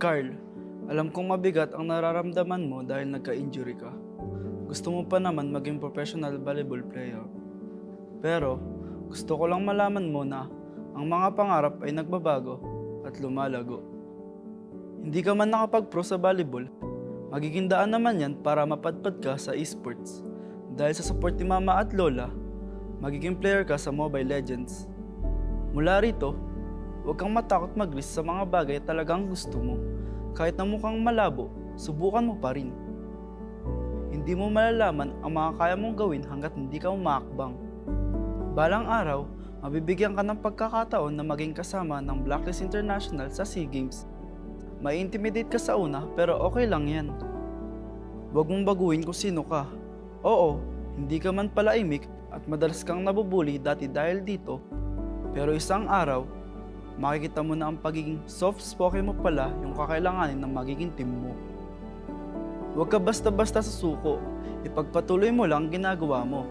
Carl, alam kong mabigat ang nararamdaman mo dahil nagka-injury ka. Gusto mo pa naman maging professional volleyball player. Pero gusto ko lang malaman mo na ang mga pangarap ay nagbabago at lumalago. Hindi ka man nakapag-pro sa volleyball, magiging daan naman yan para mapadpad ka sa esports. Dahil sa support ni mama at lola, magiging player ka sa Mobile Legends. Mula rito, huwag kang matakot mag-risk sa mga bagay talagang gusto mo. Kahit na mukhang malabo, subukan mo pa rin. Hindi mo malalaman ang mga kaya mong gawin hanggat hindi ka umaakbang. Balang araw, mabibigyan ka ng pagkakataon na maging kasama ng Blacklist International sa SEA Games. Mai-intimidate ka sa una pero okay lang yan. Huwag mong baguhin kung sino ka. Oo, hindi ka man pala imik at madalas kang nabubuli dati dahil dito. Pero isang araw, makikita mo na ang pagiging soft-spoken mo pala yung kakailanganin ng magiging team mo. Huwag ka basta-basta sa suko, ipagpatuloy mo lang ginagawa mo.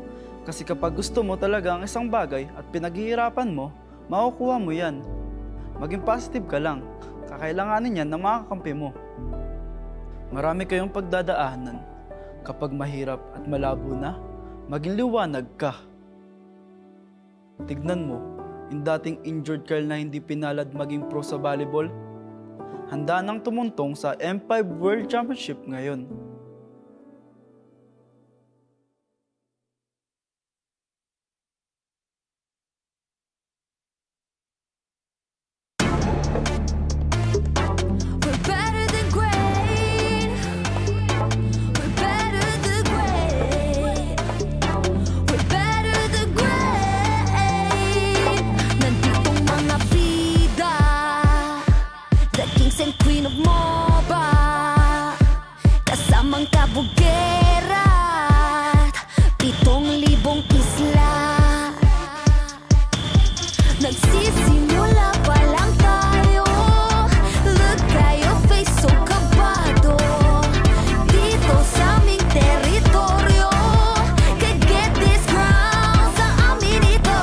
Kasi kapag gusto mo talaga ang isang bagay at pinaghihirapan mo, makukuha mo yan. Maging positive ka lang, kakailanganin yan ng mga kakampi mo. Marami kayong pagdadaanan. Kapag mahirap at malabo na, maging liwanag ka. Tignan mo, yung dating injured Carl na hindi pinalad maging pro sa volleyball, handa nang tumuntong sa M5 World Championship ngayon. Nagsisimula pa lang tayo. Look at your face, so kabado. Dito sa aming teritoryo, can get this ground sa amin ito.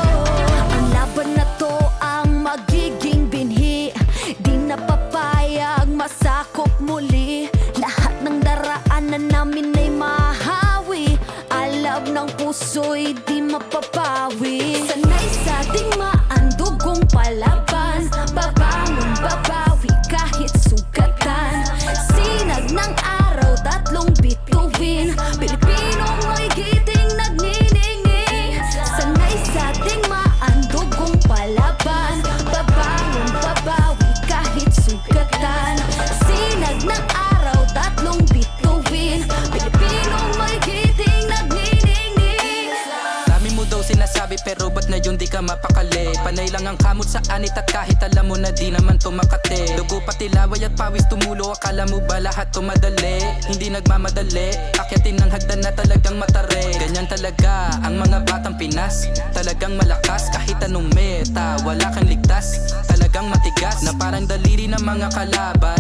Ang laban na to ang magiging binhi. Di na papayag masakop muli. Lahat ng daraanan namin ay mahawi. Alab ng puso'y di mapapawi. Sanay sa ating maandugong palaban. Babangon, babawi kahit sugatan. Sinag ng araw, tatlong bituin. Pilipinong may giting nagniningning. Sanay sa ating maandugong palaban. Babangon, babawi kahit sugatan. Sinag ng araw, tatlong bituin. Pilipinong may giting nagniningning. Dami mo daw sinasabi pero ba't na yun di ka mapakali? Panay lang ang kamot sa anit at kahit alam mo na di naman to makate. Dugo pati laway at pawis tumulo, akala mo ba lahat to madali? Hindi nagmamadali, akyatin ng hagdan na talagang matare. Ganyan talaga ang mga batang Pinas, talagang malakas kahit anong meta. Wala kang ligtas, talagang matigas na parang daliri ng mga kalaban.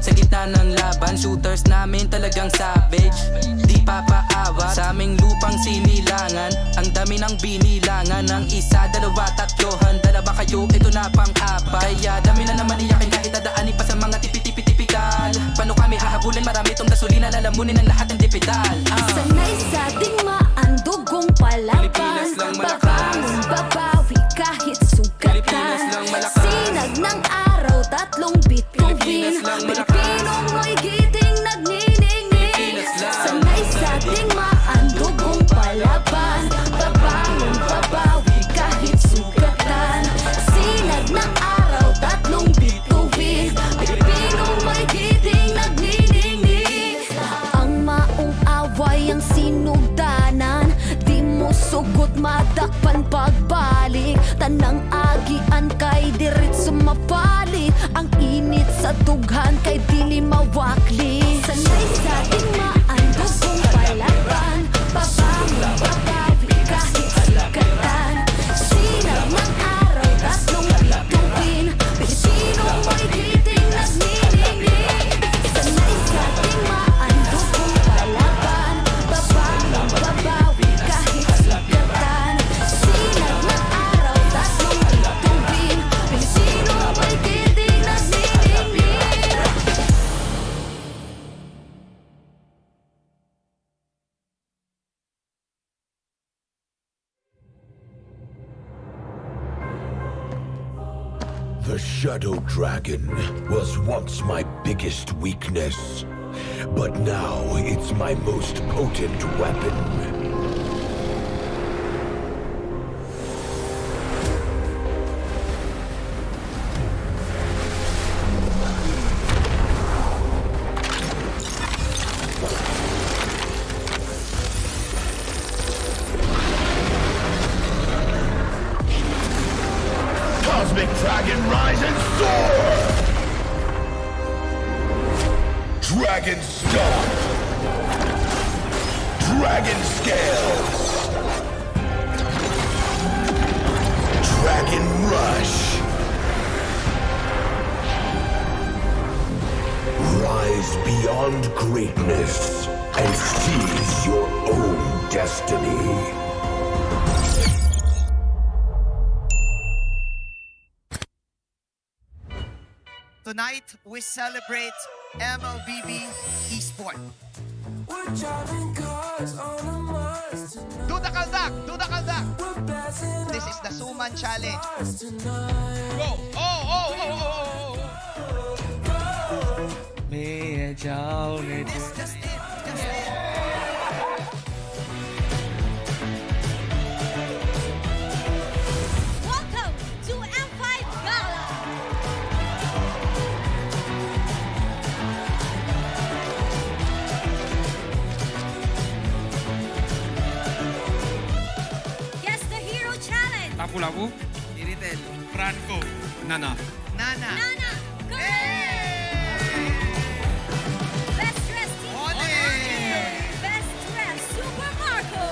Sa gitna ng laban, shooters namin talagang savage. Di papaawa sa aming lupang sinilangan. Ang dami ng binilangan, ng isa, dalawa, tatlo. Handa na ba kayo? Ito na pang-apat. Kaya dami na naman iyakin kahit dadaanin pa sa mga tipi-tipi-tipikal. Paano kami hahabulin? Marami tong gasolina, lalamunin ang lahat ng tipidal. Sanay sa ating maandugong palaban. Babangon, babawi kahit sugatan. Sinag ng araw, tatlong bituin. Pilipinong may giting nagniningning. Sanay sa ating maandugong palaban. Babangon, babawi kahit sugatan. Sinag ng araw, tatlong bituin. Pilipinong may giting nagniningning. Ang maong away ang sinugdanan. Di mo sugot madakpan pagbalik. Tanang agian kay diretso mapalit. Ang init sa dughan kay dili mawakli. Sanay sa ating maandugong palaban. Babangon, babawi kahit sugatan. Sinag ng araw, tatlong bituin. Pilipinong may giting nagniningning. Sanay sa ating maandugong palaban. Babangon, babawi kahit sugatan. Sinag ng araw, tatlong bituin. Pilipinong may giting nagniningning. Shadow Dragon was once my biggest weakness, but now it's my most potent weapon. Cosmic Dragon, rise and soar! Dragon Stomp! Dragon Scales! Dragon Rush! Rise beyond greatness and seize your own destiny. Tonight, we celebrate MLBB Esport. Do the kaldak! Do the kaldak! This is the Suman Challenge. Go! Oh! Just it. Welcome to M5 Gala. Guess the Hero Challenge. Lapu-lapu, Iritel. Franco, Nana. Nana. Nana, go! Best dressed team. Onic. Best dressed Super Marco.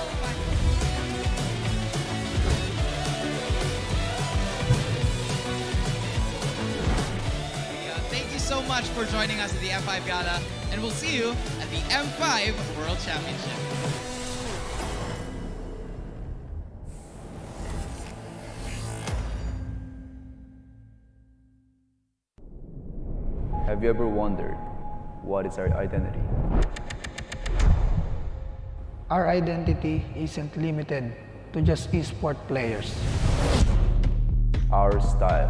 Thank you so much for joining us at the M5 Gala, and we'll see you at the M5 World Championship. Have you ever wondered what is our identity? Our identity isn't limited to just esport players. Our style.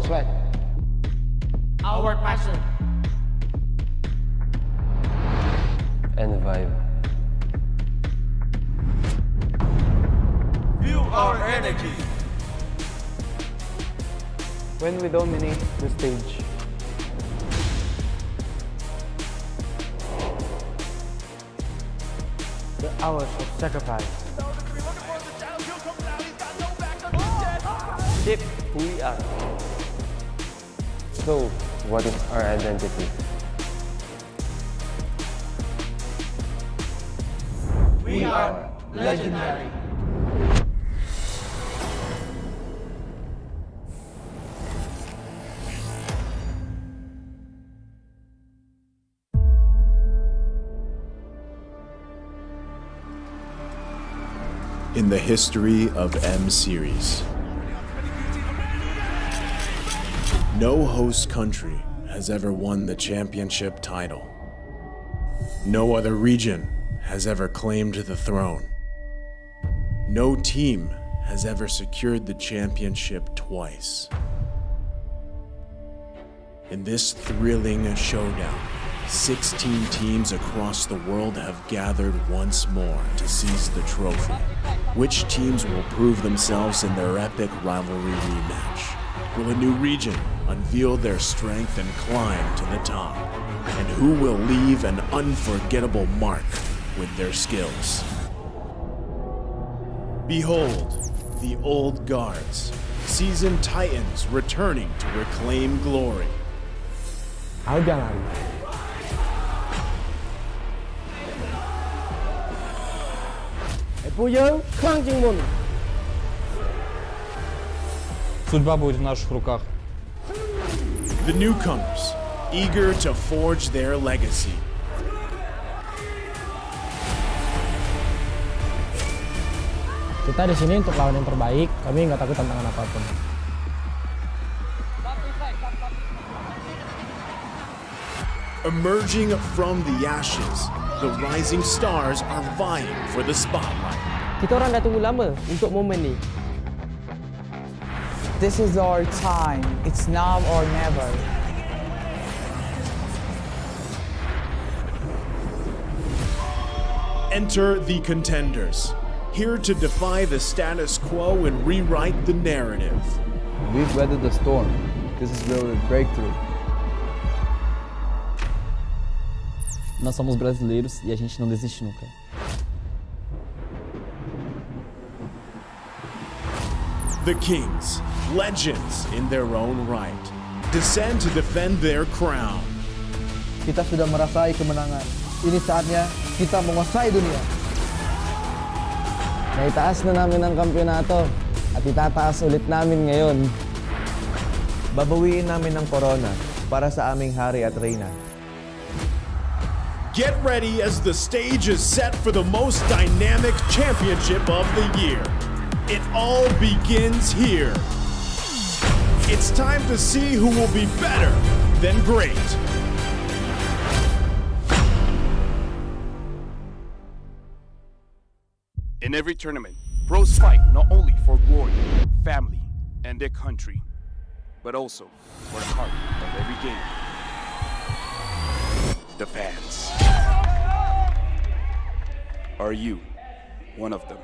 Sweat. Our passion. And vibe. Feel our energy. When we dominate the stage, The hours of sacrifice. shape who we are. So, what is our identity? We are legendary. In the history of M Series, no host country has ever won the championship title. No other region has ever claimed the throne. No team has ever secured the championship twice. In this thrilling showdown, 16 teams across the world have gathered once more to seize the trophy. Which teams will prove themselves in their epic rivalry rematch? Will a new region unveil their strength and climb to the top? And who will leave an unforgettable mark with their skills? Behold, the old guards, seasoned titans returning to reclaim glory. Судьба будет в наших руках. The newcomers, eager to forge their legacy. Kita di sini untuk lawan yang terbaik. Kami nggak takut tantangan apapun. Emerging from the ashes, the rising stars are vying for the spotlight. Kita orang dah tunggu lama untuk momen ni. This is our time. It's now or never. Enter the contenders, here to defy the status quo and rewrite the narrative. We've weathered the storm. This is where we break through. Nós somos brasileiros e a gente não desiste nunca. The Kings, legends in their own right, descend to defend their crown. Kita sudah merasai kemenangan. Ini saatnya kita menguasai dunia. Naitaas na namin ang kampyonato at itataas ulit namin ngayon. Babawiin namin ang corona para sa aming hari at reyna. Get ready as the stage is set for the most dynamic championship of the year. It all begins here. It's time to see who will be better than great. In every tournament, pros fight not only for glory, family, and their country, but also for the heart of every game. The fans. Are you one of them?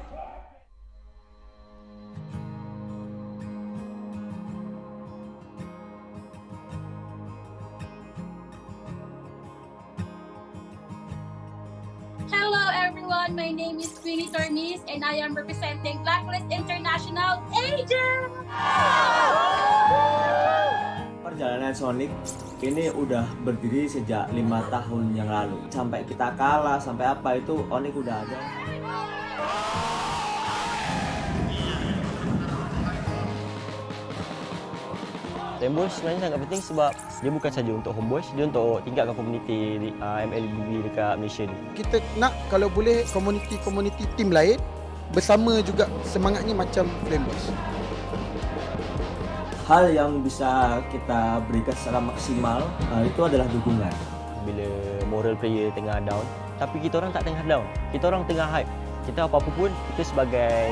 Hello everyone, my name is Queenie Tornis and I am representing Blacklist International Agent! Perjalanan Sonic ini udah berdiri sejak 5 tahun yang lalu. Sampai kita kalah, sampai apa itu Onic udah ada. Homeboys sebenarnya sangat penting sebab dia bukan saja untuk homeboys, dia untuk tingkatkan komuniti MLBB dekat Malaysia ni. Kita nak kalau boleh komuniti tim lain bersama juga semangatnya macam Flame Boys. Hal yang bisa kita berikan secara maksimal itu adalah dukungan. Bila moral player tengah down, tapi kita orang tak tengah down. Kita orang tengah hype. Kita apa-apa pun, kita sebagai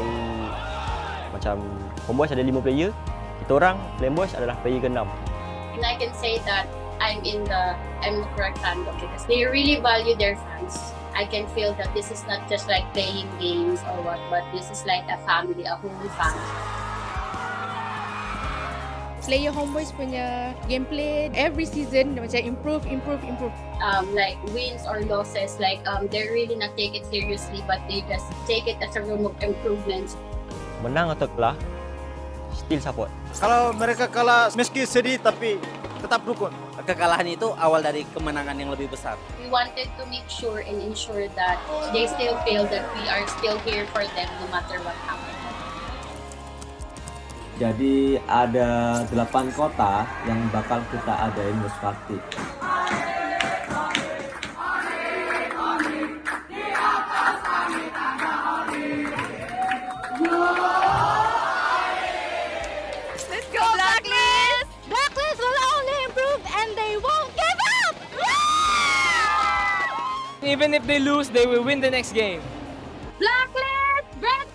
macam homeboys ada 5 player, kita orang Flame Boys adalah player ke-6. And I can say that I'm the correct fandom because they really value their fans. I can feel that this is not just like playing games or what, but this is like a family, a whole family. Player Homeboys punya gameplay every season macam improve. Like wins or losses, like they really not take it seriously, but they just take it as a room of improvements. Menang atau kalah, still support. Kalau mereka kalah meski sedih tapi tetap dukung. Kekalahan itu awal dari kemenangan yang lebih besar. We wanted to make sure and ensure that they still feel that we are still here for them no matter what happens. Jadi ada 8 kota yang bakal kita adain host party. Let's go Blacklist! Blacklist will only improve and they won't give up! Even if they lose, they will win the next game. Blacklist! Bren!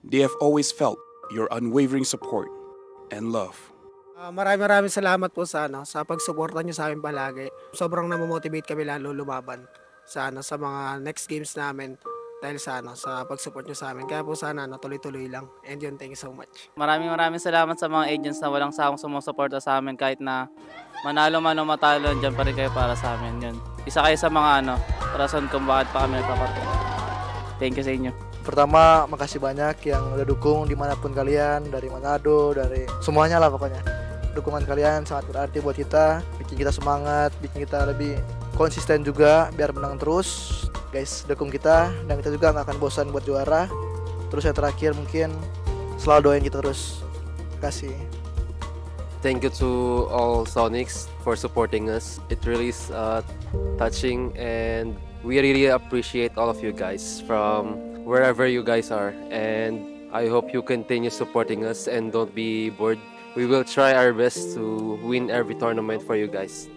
They have always felt your unwavering support and love. Maraming salamat po sa pagsuporta niyo sa amin palagi. Sobrang namomotivate kami lalo lumaban sa mga next games namin dahil sa pagsupport niyo sa amin. Kaya po sana tuloy-tuloy lang. And yun, thank you so much. Maraming salamat sa mga agents na walang sawang sumusuporta sa amin kahit na manalo man o matalo, dyan pa rin kayo para sa amin. Yun. Isa kayo sa mga rason kung bakit pa kami nagpaparto. Thank you sa inyo. Pertama, makasih banyak yang udah dukung dimanapun kalian, dari Manado, dari semuanya lah pokoknya. Dukungan kalian sangat berarti buat kita, bikin kita semangat, bikin kita lebih konsisten juga biar menang terus. Guys, dukung kita dan kita juga nggak akan bosan buat juara. Terus yang terakhir mungkin selalu doain kita terus. Terima kasih. Thank you to all Sonics for supporting us. It really is touching and we really appreciate all of you guys from wherever you guys are, and I hope you continue supporting us and don't be bored. We will try our best to win every tournament for you guys.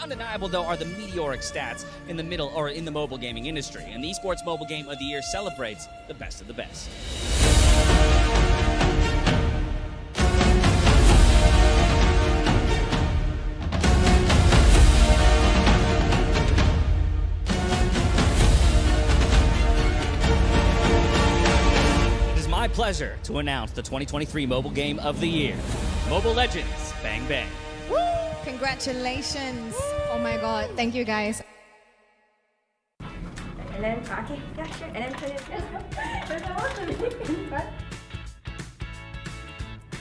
undeniable, though, are the meteoric stats in the mobile gaming industry. And the Esports Mobile Game of the Year celebrates the best of the best. My pleasure to announce the 2023 Mobile Game of the Year, Mobile Legends Bang Bang. Woo! Congratulations. Oh my god, thank you guys. And then, okay, yeah, sure. And then put it.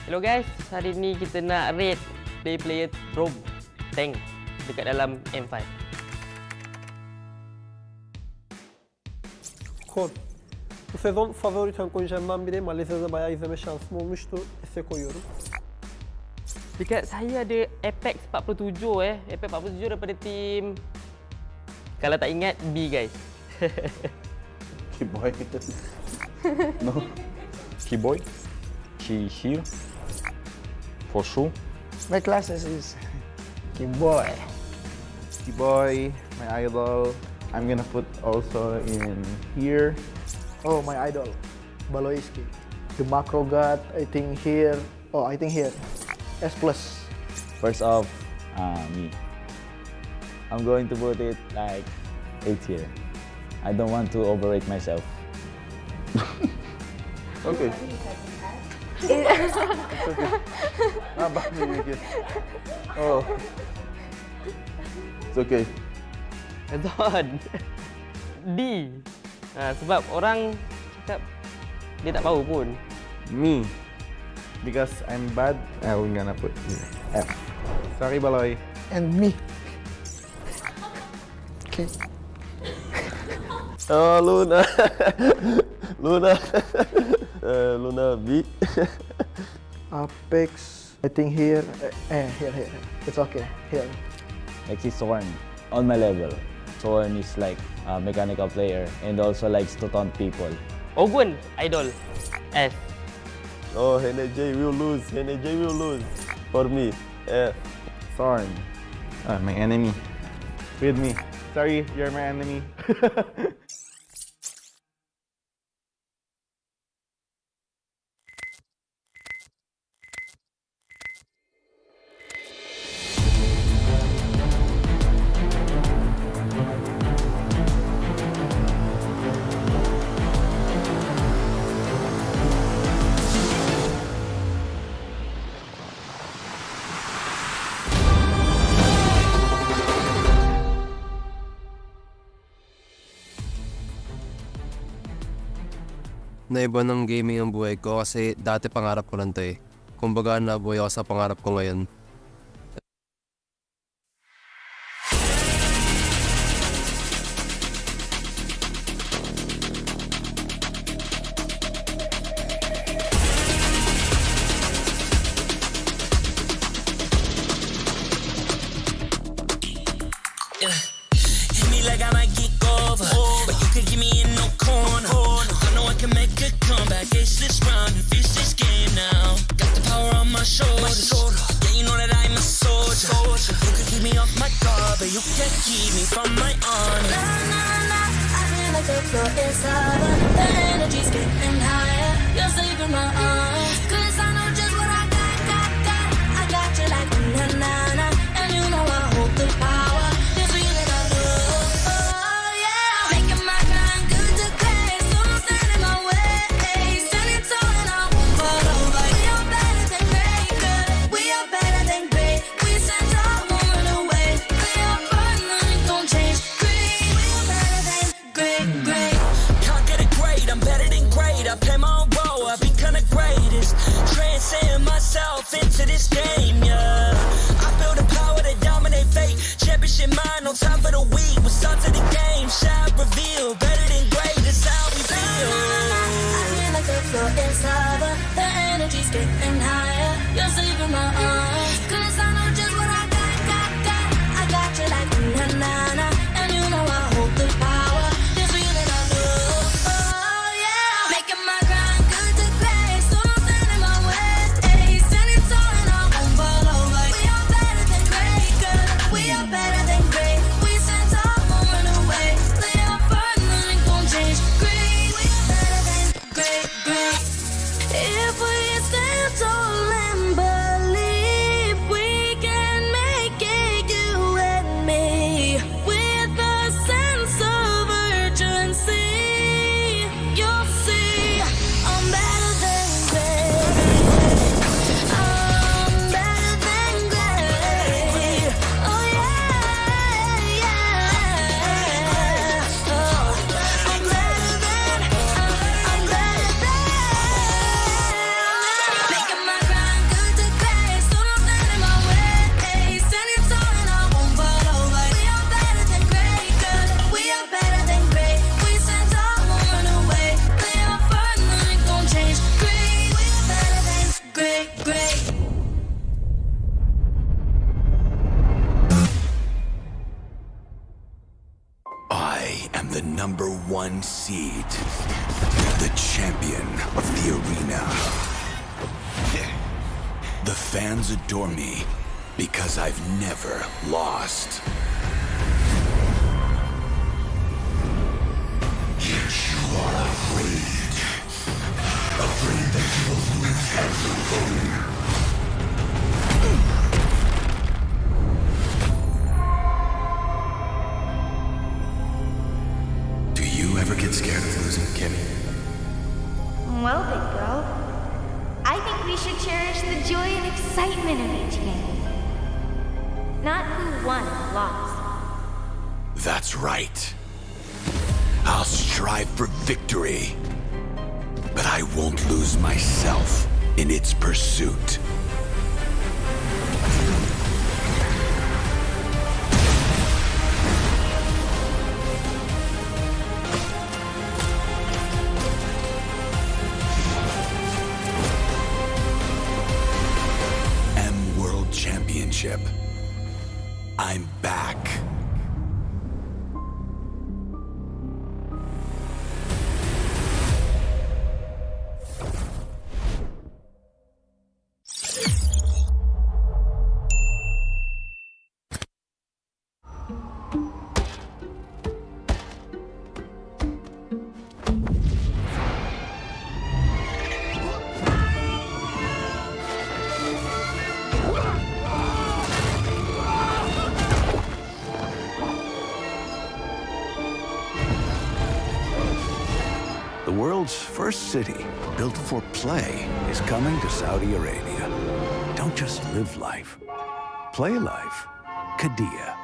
Hello guys, hari ni kita nak rate player roam tank dekat dalam M5. Kod. Bu sezon favori tank oyuncularımdan biri. Malezya'da bayağı izleme şansım olmuştu. S'e koyuyorum. Dekat saya ada Apex 47 Apex 47 daripada tim, kalau tak ingat, B guys. Keyboy. No. Keyboy. She here. For sure. My classes is Keyboy. Keyboy, my idol. I'm gonna put also in here. Oh, my idol, Baloiski. The macro god, I think here. Oh, I think here. S+. First off, me. I'm going to put it like 8 here. I don't want to overrate myself. Okay. It's okay. How about me, Wicked? Oh. It's okay. Betul. D. Sebab orang cakap dia tak tahu pun. Me. Because I'm bad, I'm gonna put here. F. Sorry, Baloy. And me. Okay. Oh, Luna. Luna. Luna B. Apex, I think here. Here. It's okay. Here. Actually, Soren. On my level. Soren is like a mechanical player and also likes to taunt people. Ogun, idol. S. Oh, NJ will lose. NJ will lose. For me. F. Soren. My enemy. With me. Sorry, you're my enemy. Naiba ng gaming ang buhay ko kasi dati pangarap ko lang to eh. Kumbaga nabuhay ako sa pangarap ko ngayon. Hit me like I might get over, but you could give me in no corner. I know I can make a comeback. Ace this round and finish this game now. Got the power on my shoulders. Yeah, you know that I'm a soldier. You could keep me off my guard, but you can't keep me from my honor. I feel like the floor is over. The energy's getting higher. You're saving my arms. 'Cause I know just what I got. I got you like na-na-na. And you know I hold the power. This feeling I love. Oh yeah. Making my grind good to crash. So don't stand in my way. Standing tall and I won't fall over. We are better than great, girl. We are better than great. We stand tall, won't run away. We are fun, nothing gon' change. Great. We are better than great. Can't get it great, I'm better than great. I play my own role, I've become the greatest. Transcend myself into this game, yeah. I build a power to dominate fate. Championship mind, no time for the weak. We're start to the game, shine, reveal. Better than great, that's how we feel. I feel like the floor is over. The energy's getting higher. You're saving my arms. 'Cause I know just what I got. I got you like na-na-na. And you know I hold the power. This feeling I love. Oh yeah. Making my grind good to crash. So don't stand in my way. Standing tall and I won't fall over. We are better than great, girl. We are better than #1 seed, the champion of the arena. The fans adore me because I've never lost. Yet you are afraid. Afraid that you will lose everything. Do you ever get scared of losing, Kimmy? Well, big girl, I think we should cherish the joy and excitement of each game. Not who won or lost. That's right. I'll strive for victory, but I won't lose myself in its pursuit. World Championship. I'm back. The world's first city, built for play, is coming to Saudi Arabia. Don't just live life. Play life. Qiddiya.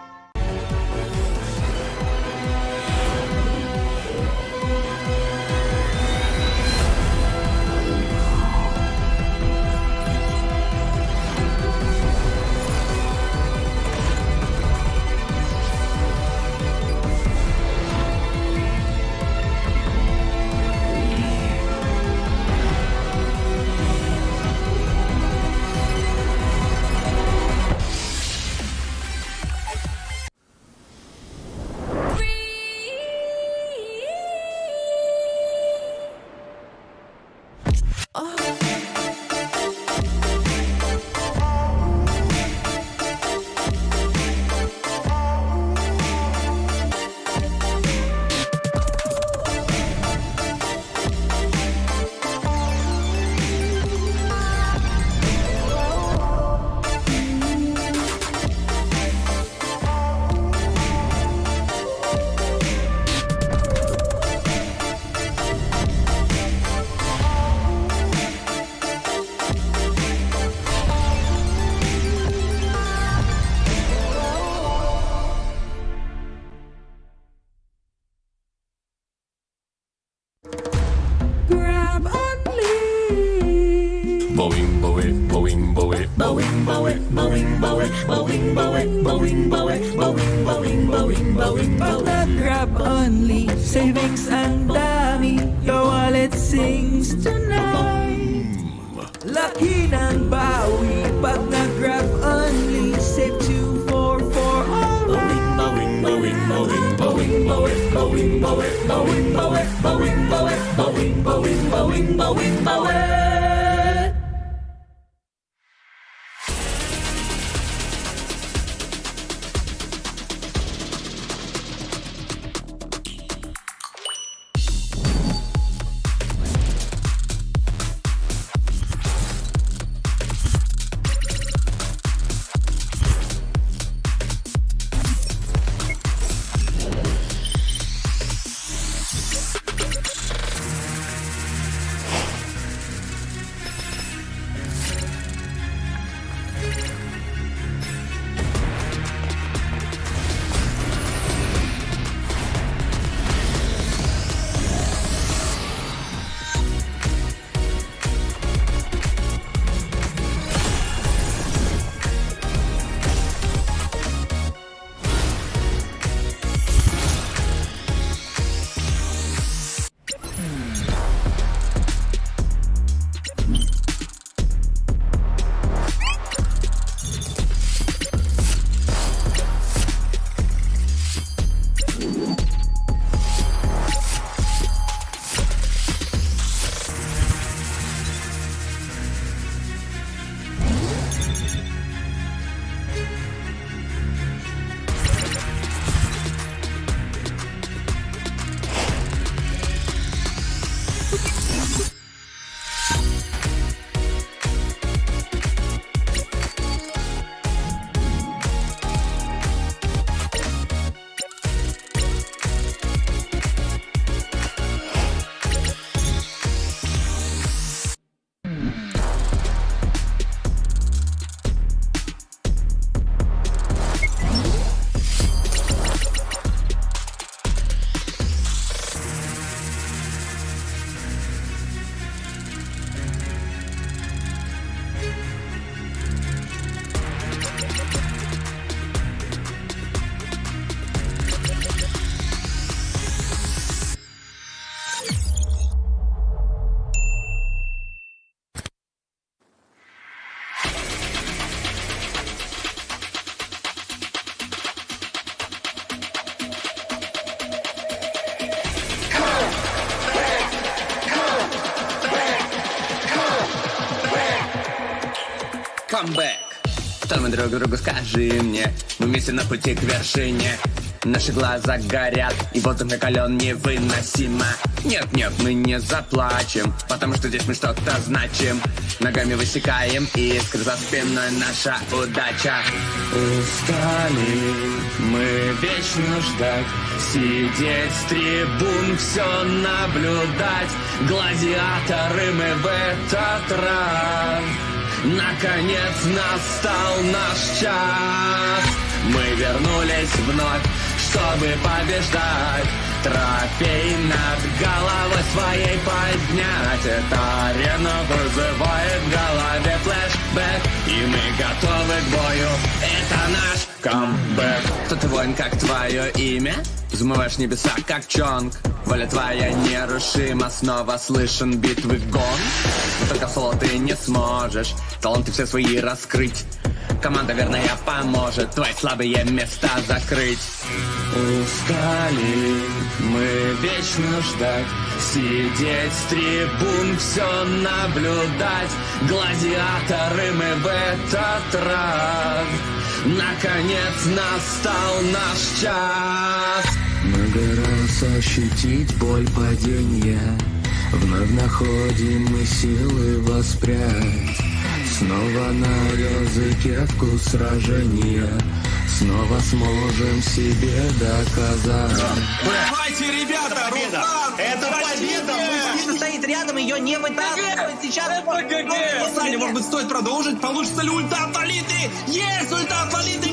Grab only, savings and dami, your wallet sings tonight. Laki ng bawi, pag nag-grab only, save 244 alright. Bawing, bawing, bawing, bawing, bawing, bawing, bawing, bawing, bawing, bawing, bawing, bawing, bawing, bawing, bawing, bawing. Камбэк. Что мы друг другу скажи мне? Мы вместе на пути к вершине. Наши глаза горят, и воздух накален невыносимо. Нет, мы не заплачем, потому что здесь мы что-то значим. Ногами высекаем искры, за спиной наша удача. Устали мы вечно ждать, сидеть с трибун, все наблюдать. Гладиаторы мы в этот раз. Наконец настал наш час. Мы вернулись вновь, чтобы побеждать. Трофей над головой своей поднять. Эта арена вызывает в голове флешбэк, и мы готовы к бою. Это наш камбэк. Кто ты, воин, как твое имя? Взмываешь небеса, как Чонг. Воля твоя нерушима, снова слышен битвы гон. Но только в соло ты не сможешь таланты все свои раскрыть. Команда верная поможет твои слабые места закрыть. Устали мы вечно ждать, сидеть с трибун, все наблюдать. Гладиаторы мы в этот раз. Наконец настал наш час. Много раз ощутить боль падения, вновь находим мы силы воспрять. Снова на языке вкус сражения, снова сможем себе доказать. Давайте, ребята, это победа! Мужчина стоит рядом, ее не вытаскивает. Сейчас может быть, стоит продолжить? Получится ли ульта от Лолиты? Есть ульта от Лолиты!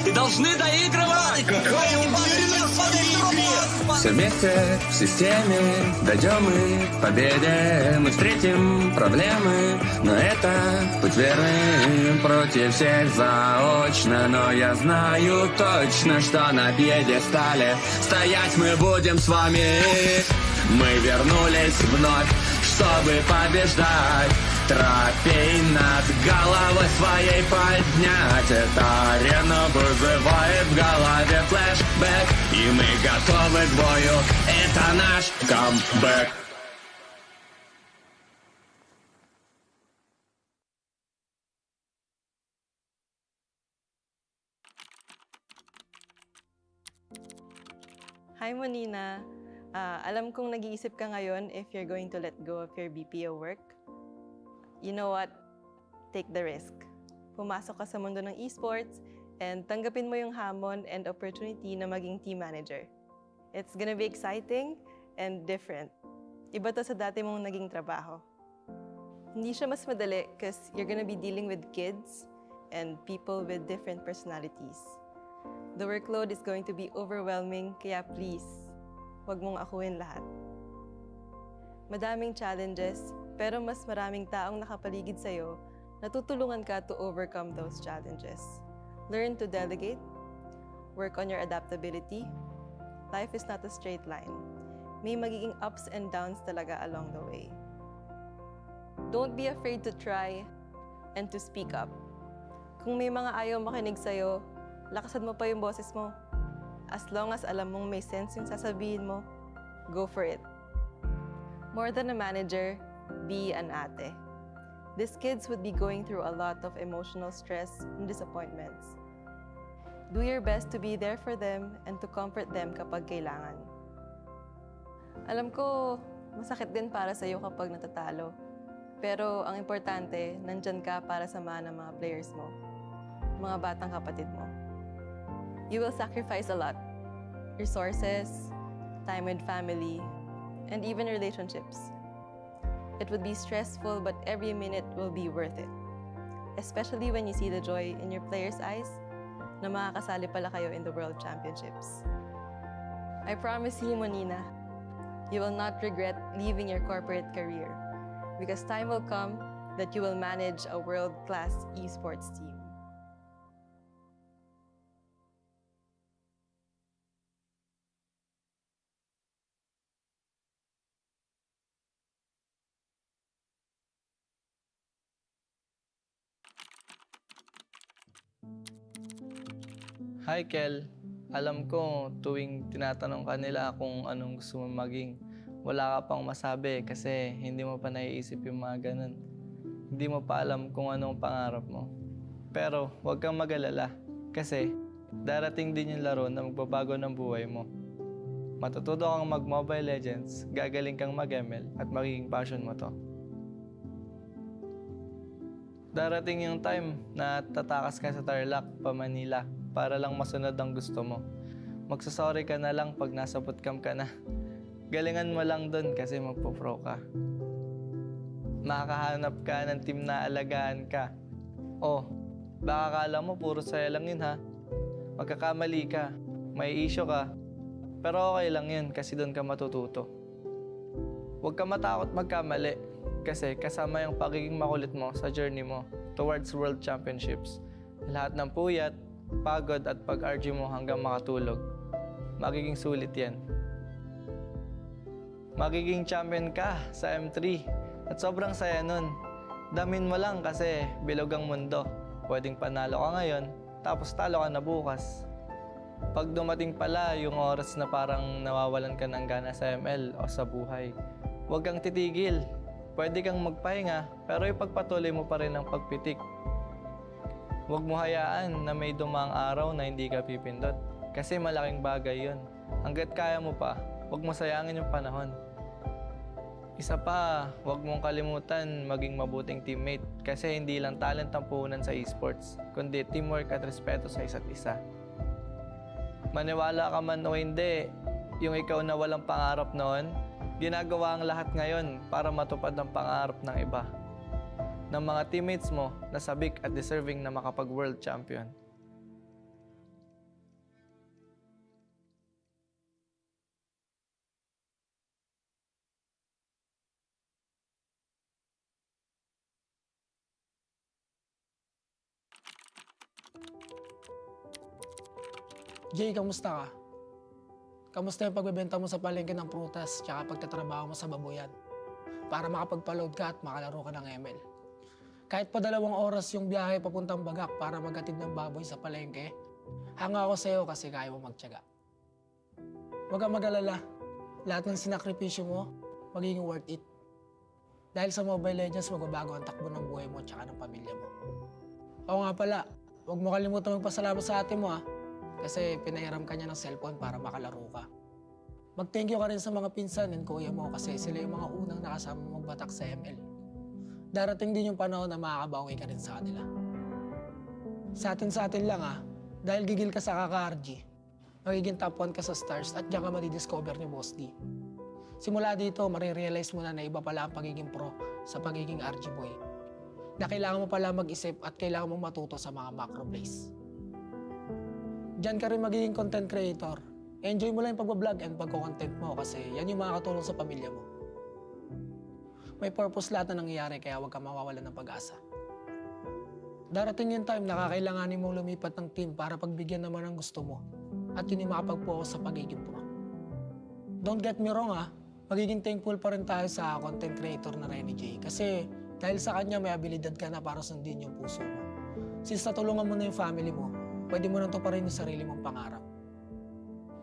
И должны доигрывать! Какая уверенность в своей игре! Все вместе, в системе, дойдем мы к победе. Мы встретим проблемы, но это путь верный. Против всех заочно, но я знаю точно, что на пьедестале стоять мы будем с вами. Мы вернулись вновь, чтобы побеждать. Трофей над головой своей поднять. Эта арена вызывает в голове флешбэк, и мы готовы к бою. Это наш камбэк. Hi Monina. Alam kong nag-iisip ka ngayon if you're going to let go of your BPO work. You know what? Take the risk. Pumasok ka sa mundo ng esports and tanggapin mo yung hamon and opportunity na maging team manager. It's gonna be exciting and different. Iba to sa dati mong naging trabaho. Hindi siya mas madali because you're gonna be dealing with kids and people with different personalities. The workload is going to be overwhelming, kaya please, huwag mong akuin lahat. Madaming challenges, pero mas maraming taong nakapaligid sa'yo na tutulungan ka to overcome those challenges. Learn to delegate, work on your adaptability. Life is not a straight line. May magiging ups and downs talaga along the way. Don't be afraid to try and to speak up. Kung may mga ayaw makinig sa'yo, lakasan mo pa yung boses mo. As long as alam mong may sense yung sasabihin mo, go for it. More than a manager, be an ate. These kids would be going through a lot of emotional stress and disappointments. Do your best to be there for them and to comfort them kapag kailangan. Alam ko, masakit din para sa'yo kapag natatalo. Pero ang importante, nandyan ka para samahan ng mga players mo, mga batang kapatid mo. You will sacrifice a lot. Resources, time with family, and even relationships. It would be stressful, but every minute will be worth it. Especially when you see the joy in your players' eyes na makakasali pala kayo in the World Championships. I promise you, Monina, you will not regret leaving your corporate career because time will come that you will manage a world-class esports team. Hi Kel, alam ko tuwing tinatanong ka nila kung anong gusto mo maging, wala ka pang masabi kasi hindi mo pa naiisip yung mga ganun. Hindi hindi mo pa alam kung anong pangarap mo. Pero huwag kang mag-alala kasi darating din yung laro na magbabago ng buhay mo. Matututo kang mag-Mobile Legends, gagaling kang mag-ML at magiging passion mo to. Darating yung time na tatakas ka sa Tarlac pa Manila para lang masunod ang gusto mo. Magsasorry ka na lang pag nasa bootcamp ka na. Galingan mo lang dun kasi magpo-pro ka. Makakahanap ka ng team na alagaan ka. Oh, baka kala mo puro saya lang yun ha. Magkakamali ka, may issue ka. Pero okay lang yun kasi doon ka matututo. Huwag ka matakot magkamali kasi kasama yung pagiging makulit mo sa journey mo towards World Championships. Lahat ng puyat, pagod at pag-argue mo hanggang makatulog. Magiging sulit yan. Magiging champion ka sa M3 at sobrang saya nun. Damin mo lang kasi bilog ang mundo. Pwedeng panalo ka ngayon, tapos talo ka na bukas. Pag dumating pala yung oras na parang nawawalan ka ng gana sa ML o sa buhay, huwag kang titigil. Pwede kang magpahinga, pero ipagpatuloy mo pa rin ang pagpitik. Huwag mo hayaan na may dumang araw na hindi ka pipindot. Kasi malaking bagay yun. Hanggat kaya mo pa, huwag mo sayangin yung panahon. Isa pa, huwag mong kalimutan maging mabuting teammate kasi hindi lang talent ang puhunan sa esports, kundi teamwork at respeto sa isa't isa. Maniwala ka man o hindi, yung ikaw na walang pangarap noon, ginagawa ang lahat ngayon para matupad ang pangarap ng iba. Ng mga teammates mo na sabik at deserving na makapag-world champion. Jay, kamusta ka? Kamusta yung pagbebenta mo sa palengke ng prutas tsaka pagtatrabaho mo sa babuyan para makapagpa-load ka at makalaro ka ng ML? Kahit pa 2 oras yung biyahe papuntang Bagak para maghatid ng baboy sa palengke, hanga ako sa'yo kasi kaya mo magtiyaga. Huwag kang mag-alala, lahat ng sinakripisyo mo, magiging worth it. Dahil sa Mobile Legends, magbabago ang takbo ng buhay mo tsaka ng pamilya mo. Oo nga pala, huwag mo kalimutan magpasalamat sa ate mo kasi pinahiram ka niya ng cellphone para makalaro ka. Mag-thank you ka rin sa mga pinsan and kuya mo kasi sila yung mga unang nakasama mo magbatak sa ML. Darating din yung panahon na makakabawi ka rin sa kanila. Sa atin lang dahil gigil ka sa kaka-RG, magiging top 1 ka sa stars at diyan ka madidiscover ni Boss D. Simula dito, marirealize mo na iba pala ang pagiging pro sa pagiging RG boy. Na kailangan mo pala mag-isip at kailangan mo matuto sa mga macro plays. Diyan ka rin magiging content creator. Enjoy mo lang yung pag-vlog and pagko-content mo kasi yan yung makakatulong sa pamilya mo. May purpose lahat na nangyayari kaya huwag ka mawawalan ng pag-asa. Darating yung time na kakailanganin mong lumipat ng team para pagbigyan naman ng gusto mo at yun yung makapag-focus sa pagiging pro. Don't get me wrong magiging thankful pa rin tayo sa content creator na Renny J kasi dahil sa kanya may abilidad ka na para sundin yung puso mo. Since natulungan mo na yung family mo, pwede mo nang tuparin yung sarili mong pangarap.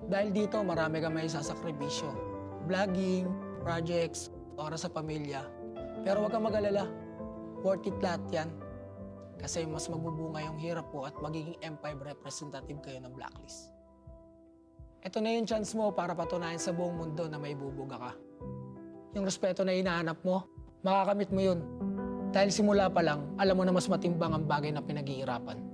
Dahil dito, marami kang may sasakripisyo. Vlogging, projects, oras sa pamilya. Pero huwag kang mag-alala. Worth it lahat yan. Kasi mas magbubunga yung hirap po at magiging M5 representative kayo ng Blacklist. Ito na yung chance mo para patunayan sa buong mundo na may bubuga ka. Yung respeto na hinahanap mo, makakamit mo yun. Dahil simula pa lang, alam mo na mas matimbang ang bagay na pinaghihirapan.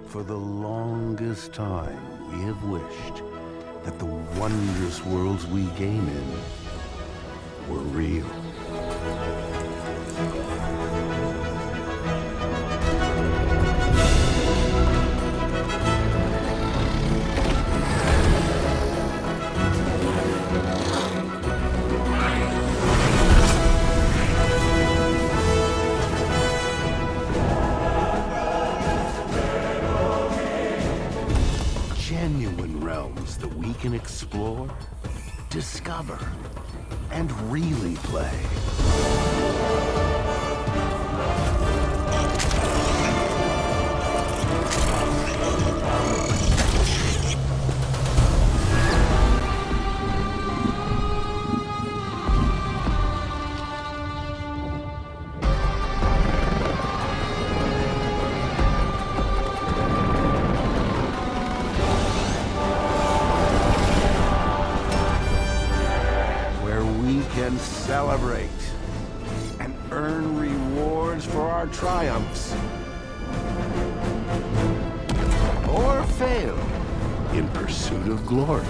For the longest time, we have wished that the wondrous worlds we game in were real. Genuine realms that we can explore, discover, and really play. celebrate and earn rewards for our triumphs. Or fail in pursuit of glory.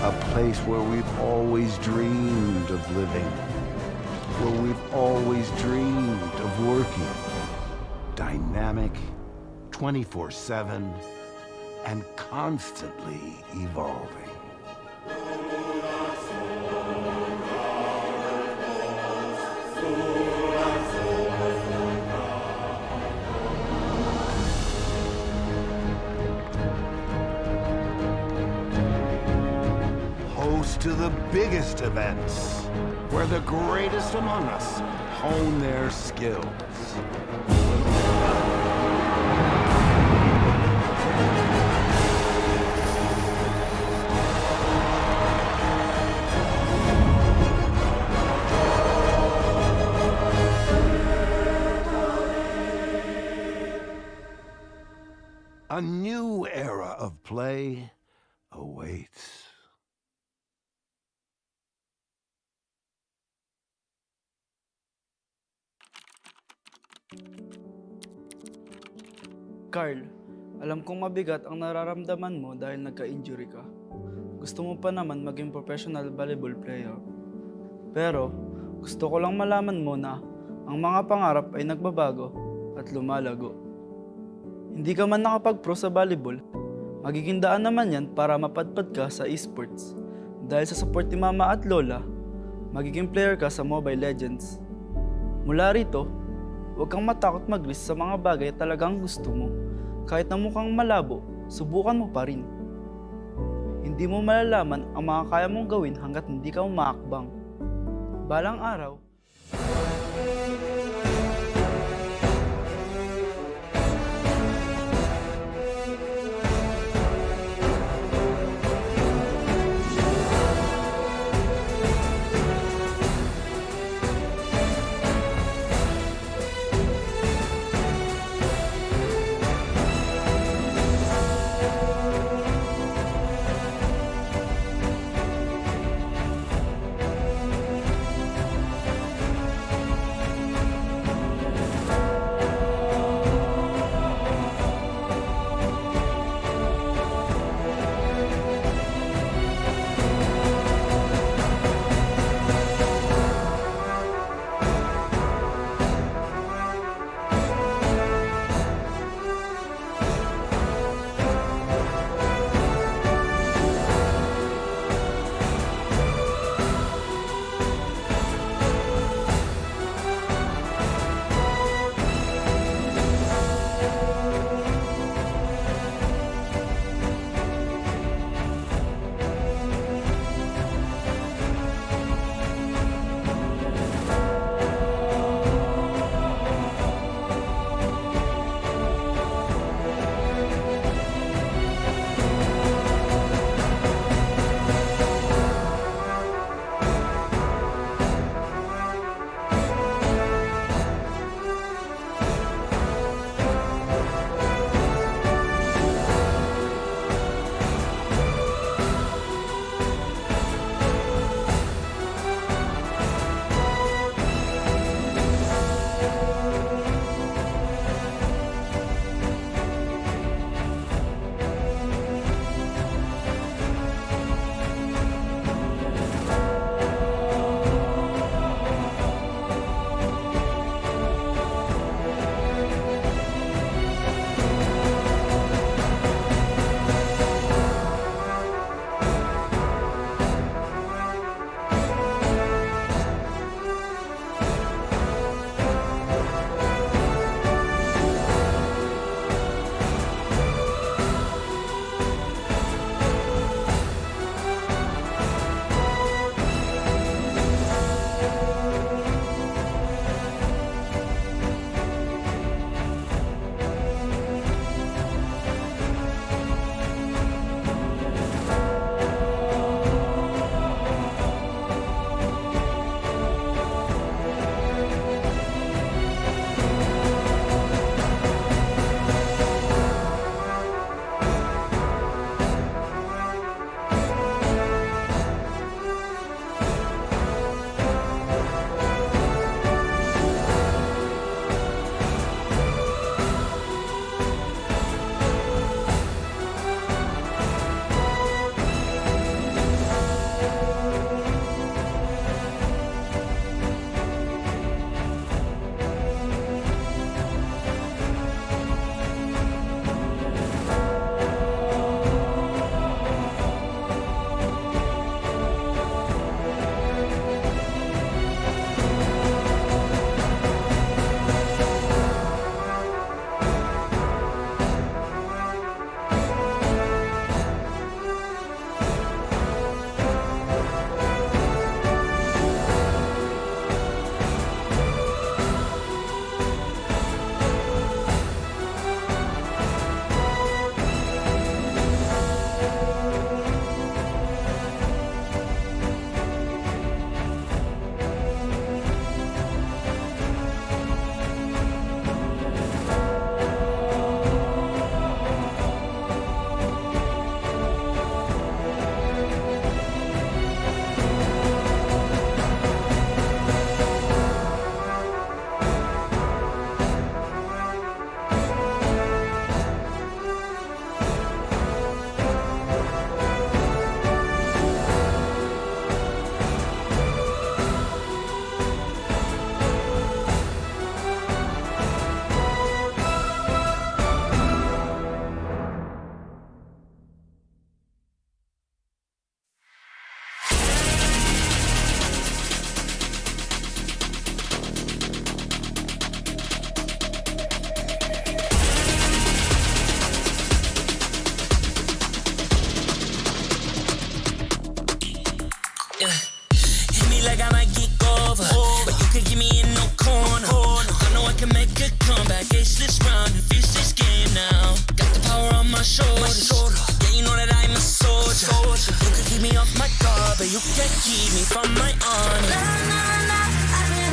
A place where we've always dreamed of living, where we've always dreamed of working. Dynamic, 24/7, and constantly evolving. Host to the biggest events, where the greatest among us hone their skills. A new era of play awaits. Carl, alam kong mabigat ang nararamdaman mo dahil nagka-injury ka. Gusto mo pa naman maging professional volleyball player. Pero, gusto ko lang malaman mo na ang mga pangarap ay nagbabago at lumalago. Hindi ka man nakapag-pro sa volleyball, magiging daan naman yan para mapadpad ka sa esports. Dahil sa support ni Mama at Lola, magiging player ka sa Mobile Legends. Mula rito, huwag kang matakot mag-risk sa mga bagay talagang gusto mo. Kahit na mukhang malabo, subukan mo pa rin. Hindi mo malalaman ang mga kaya mong gawin hanggat hindi ka umaakbang. Balang araw,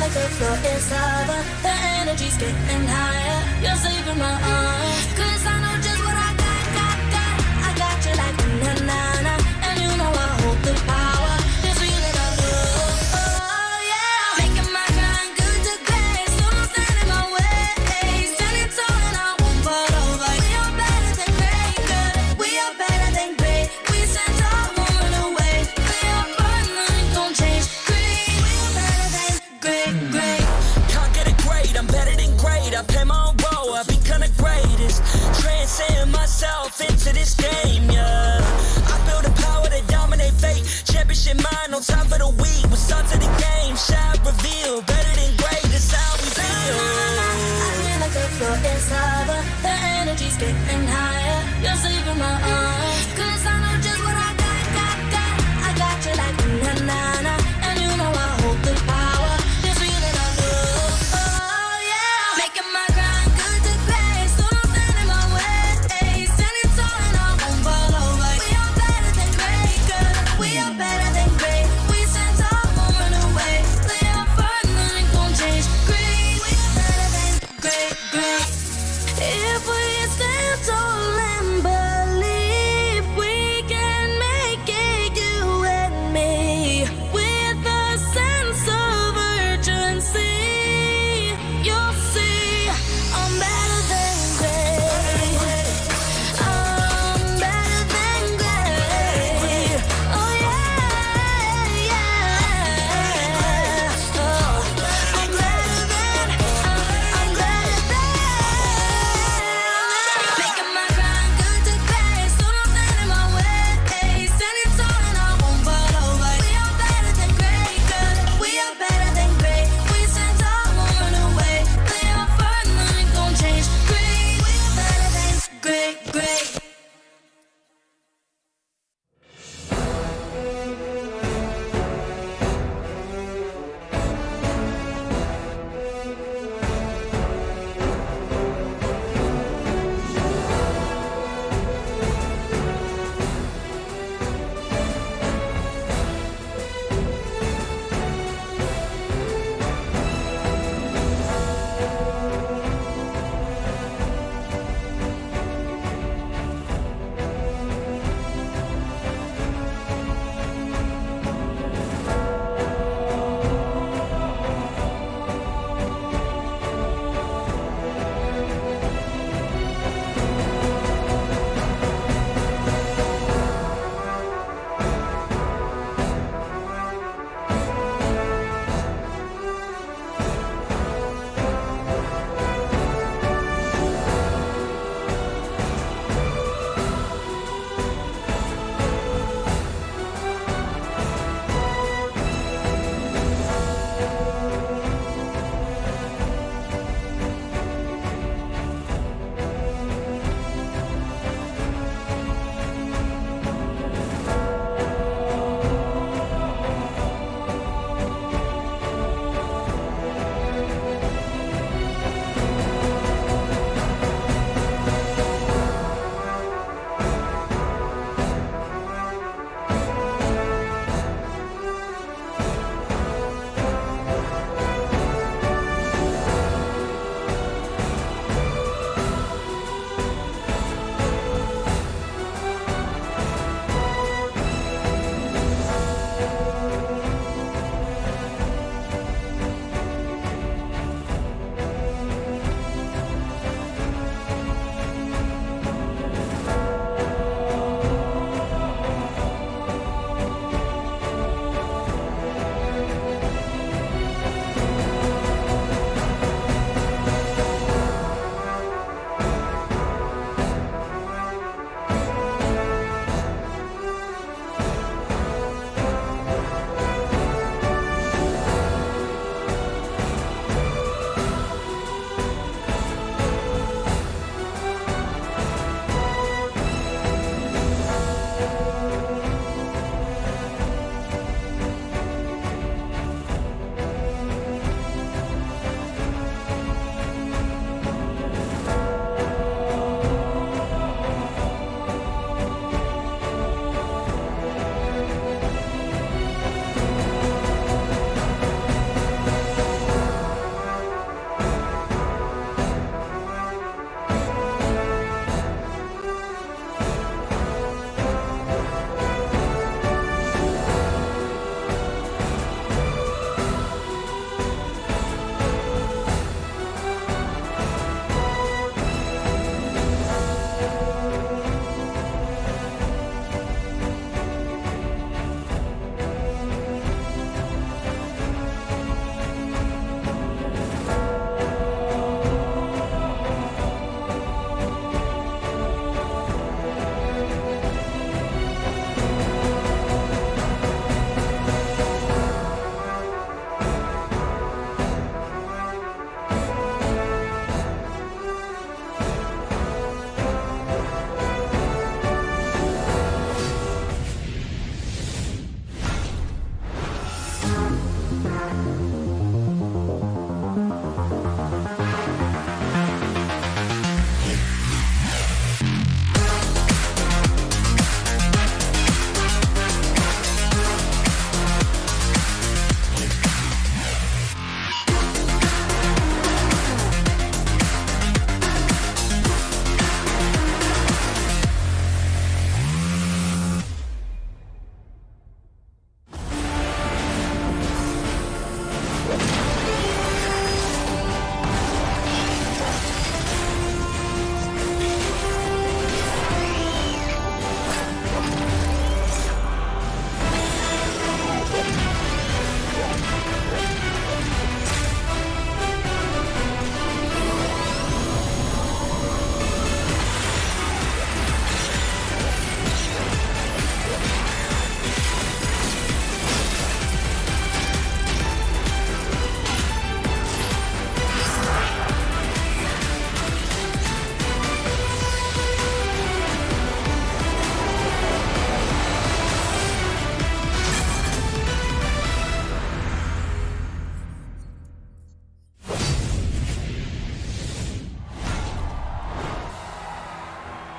like the floor is lava. The energy's getting higher. You're saving my arms. 'Cause I know just what I got. I got you like na-na-na. And you know I hold the power. This feeling I love. Oh yeah. Making my grind good to great. So don't stand in my way. Standing tall and I won't fall over. We are better than great, good. We are better than great. We stand tall, won't run away. We are fun, nothing gon' change. Great. We are better than great. Can't get it great, I'm better than great. I play my own role, I become the greatest. Transcend myself into this game, yeah. I feel the power to dominate fate. Championship mind, no time for the weak. What's up to the game? Shine, reveal. Better than great, that's how we feel. I feel like the floor is lava. The energy's getting higher. You're saving my arms. 'Cause I know just what I got. I got you like na-na-na. And you know I hold the power. This feeling I love. Oh yeah. Making my grind good to great. So don't stand in my way. Standing tall and I won't fall over. We are better than great, good. We are better than great. We stand tall, won't run away. We are fun, nothing gon' change. Great. We are better than great. If we stand tall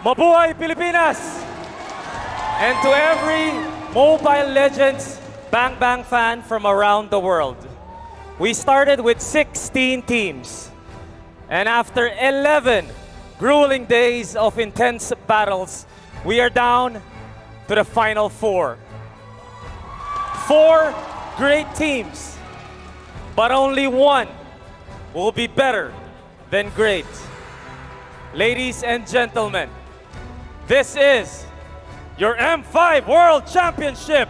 Mabuhay Pilipinas! And to every Mobile Legends Bang Bang fan from around the world. We started with 16 teams. And after 11 grueling days of intense battles, we are down to the final 4. 4 great teams, but only one will be better than great. Ladies and gentlemen, this is your M5 World Championship.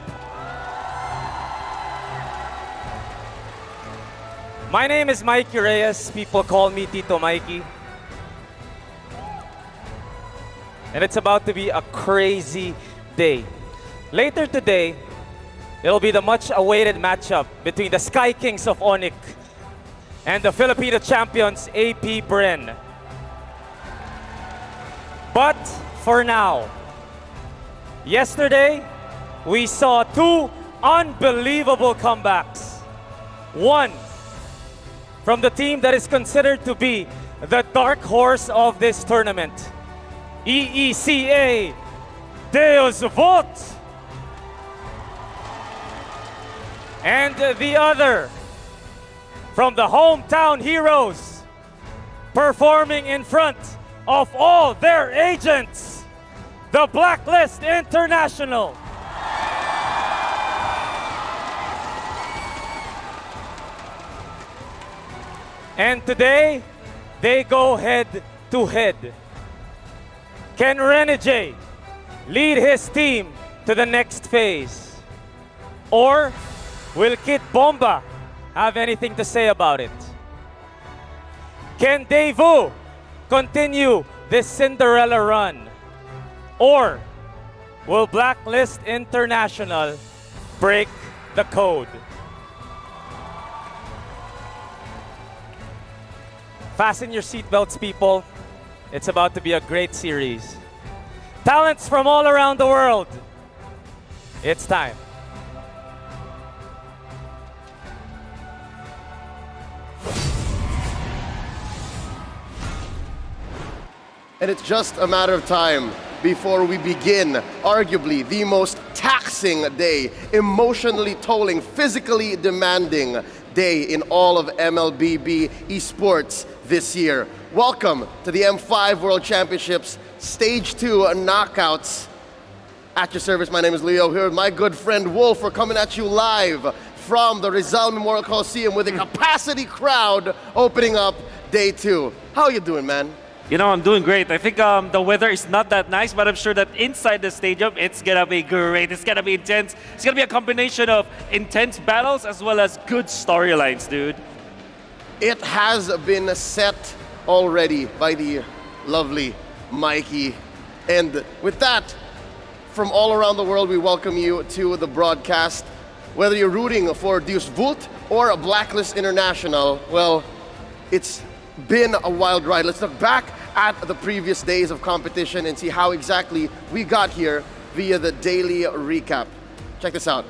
My name is Mikey Reyes. People call me Tito Mikey. And it's about to be a crazy day. Later today, it'll be the much-awaited matchup between the Sky Kings of Onic and the Filipino champions, AP Bren. But for now, yesterday, we saw 2 unbelievable comebacks. One from the team that is considered to be the dark horse of this tournament, EECA Deus Vult. And the other from the hometown heroes, performing in front of all their agents, the Blacklist International. And today, they go head to head. Can Renegade lead his team to the next phase? Or will Kid Bomba have anything to say about it? Can Daewoo continue this Cinderella run? Or will Blacklist International break the code? Fasten your seatbelts, people. It's about to be a great series. Talents from all around the world. It's time. And it's just a matter of time before we begin arguably the most taxing day, emotionally tolling, physically demanding day in all of MLBB esports this year. Welcome to the M5 World Championships Stage 2 knockouts. At your service, my name is Leo, here with my good friend Wolf. We're coming at you live from the Rizal Memorial Coliseum with a capacity crowd opening up day 2. How you doing, man? You know, I'm doing great. I think the weather is not that nice, but I'm sure that inside the stadium, it's gonna be great. It's gonna be intense. It's gonna be a combination of intense battles as well as good storylines, dude. It has been set already by the lovely Mikey. And with that, from all around the world, we welcome you to the broadcast. Whether you're rooting for Deus Vult or a Blacklist International, well, it's been a wild ride. Let's look back at the previous days of competition and see how exactly we got here via the daily recap. Check this out.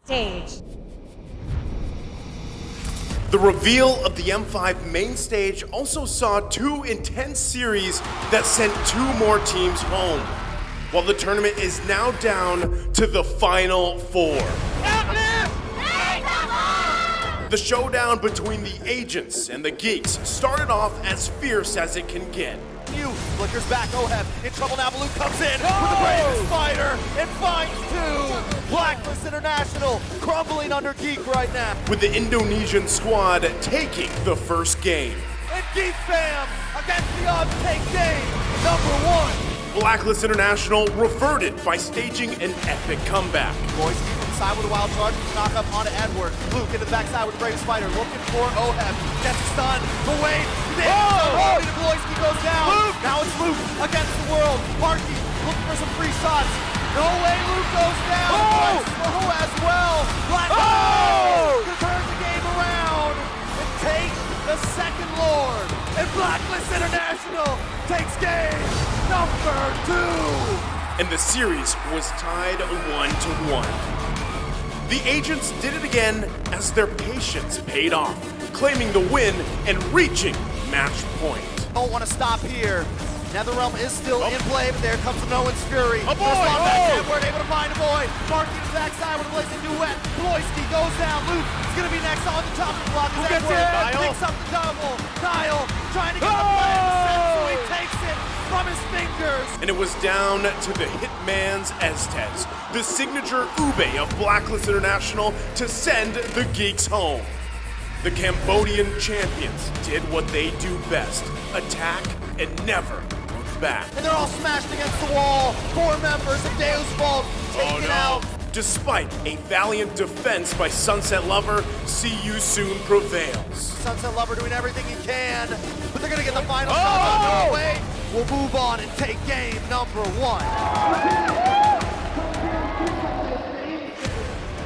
Stage. The reveal of the M5 main stage also saw 2 intense series that sent 2 more teams home, while the tournament is now down to the final 4. The showdown between the agents and the geeks started off as fierce as it can get. Flickers back, Oheb in trouble now, Blue comes in with the bravest fighter and finds 2. Blacklist International crumbling under Geek right now. With the Indonesian squad taking the first game. And Geek Fam against the odds take game number 1. Blacklist International reverted by staging an epic comeback. Boys inside with a wild charge, knock up onto Edward. Luke into the backside with the bravest fighter, looking for Oheb. Gets a stun, but wait, Bloisky goes down. Luke. Now it's Luke against the world. Marky looking for some free shots. No way, Luke goes down. Oh, as well. Black to turn the game around and take the second Lord. And Blacklist International takes game number 2. And the series was tied 1-1. The agents did it again as their patience paid off, claiming the win and reaching match point. Don't want to stop here. Netherrealm is still in play, but there comes the Nolan's Fury. A boy! First one back Edward, able to find a boy. Marking to the backside with a blazing duet. Ployski goes down. Luke is going to be next on the top of the block. As Edward picks up the double. Kyle trying to get the play, so he takes it from his fingers. And it was down to the Hitman's Estes, the signature Ube of Blacklist International, to send the Geeks home. The Cambodian champions did what they do best, attack and never look back. And they're all smashed against the wall. 4 members of Deus Vault taken out. Despite a valiant defense by Sunset Lover, See You Soon prevails. Sunset Lover doing everything he can, but they're gonna get the final shot. No way. We'll move on and take game number 1.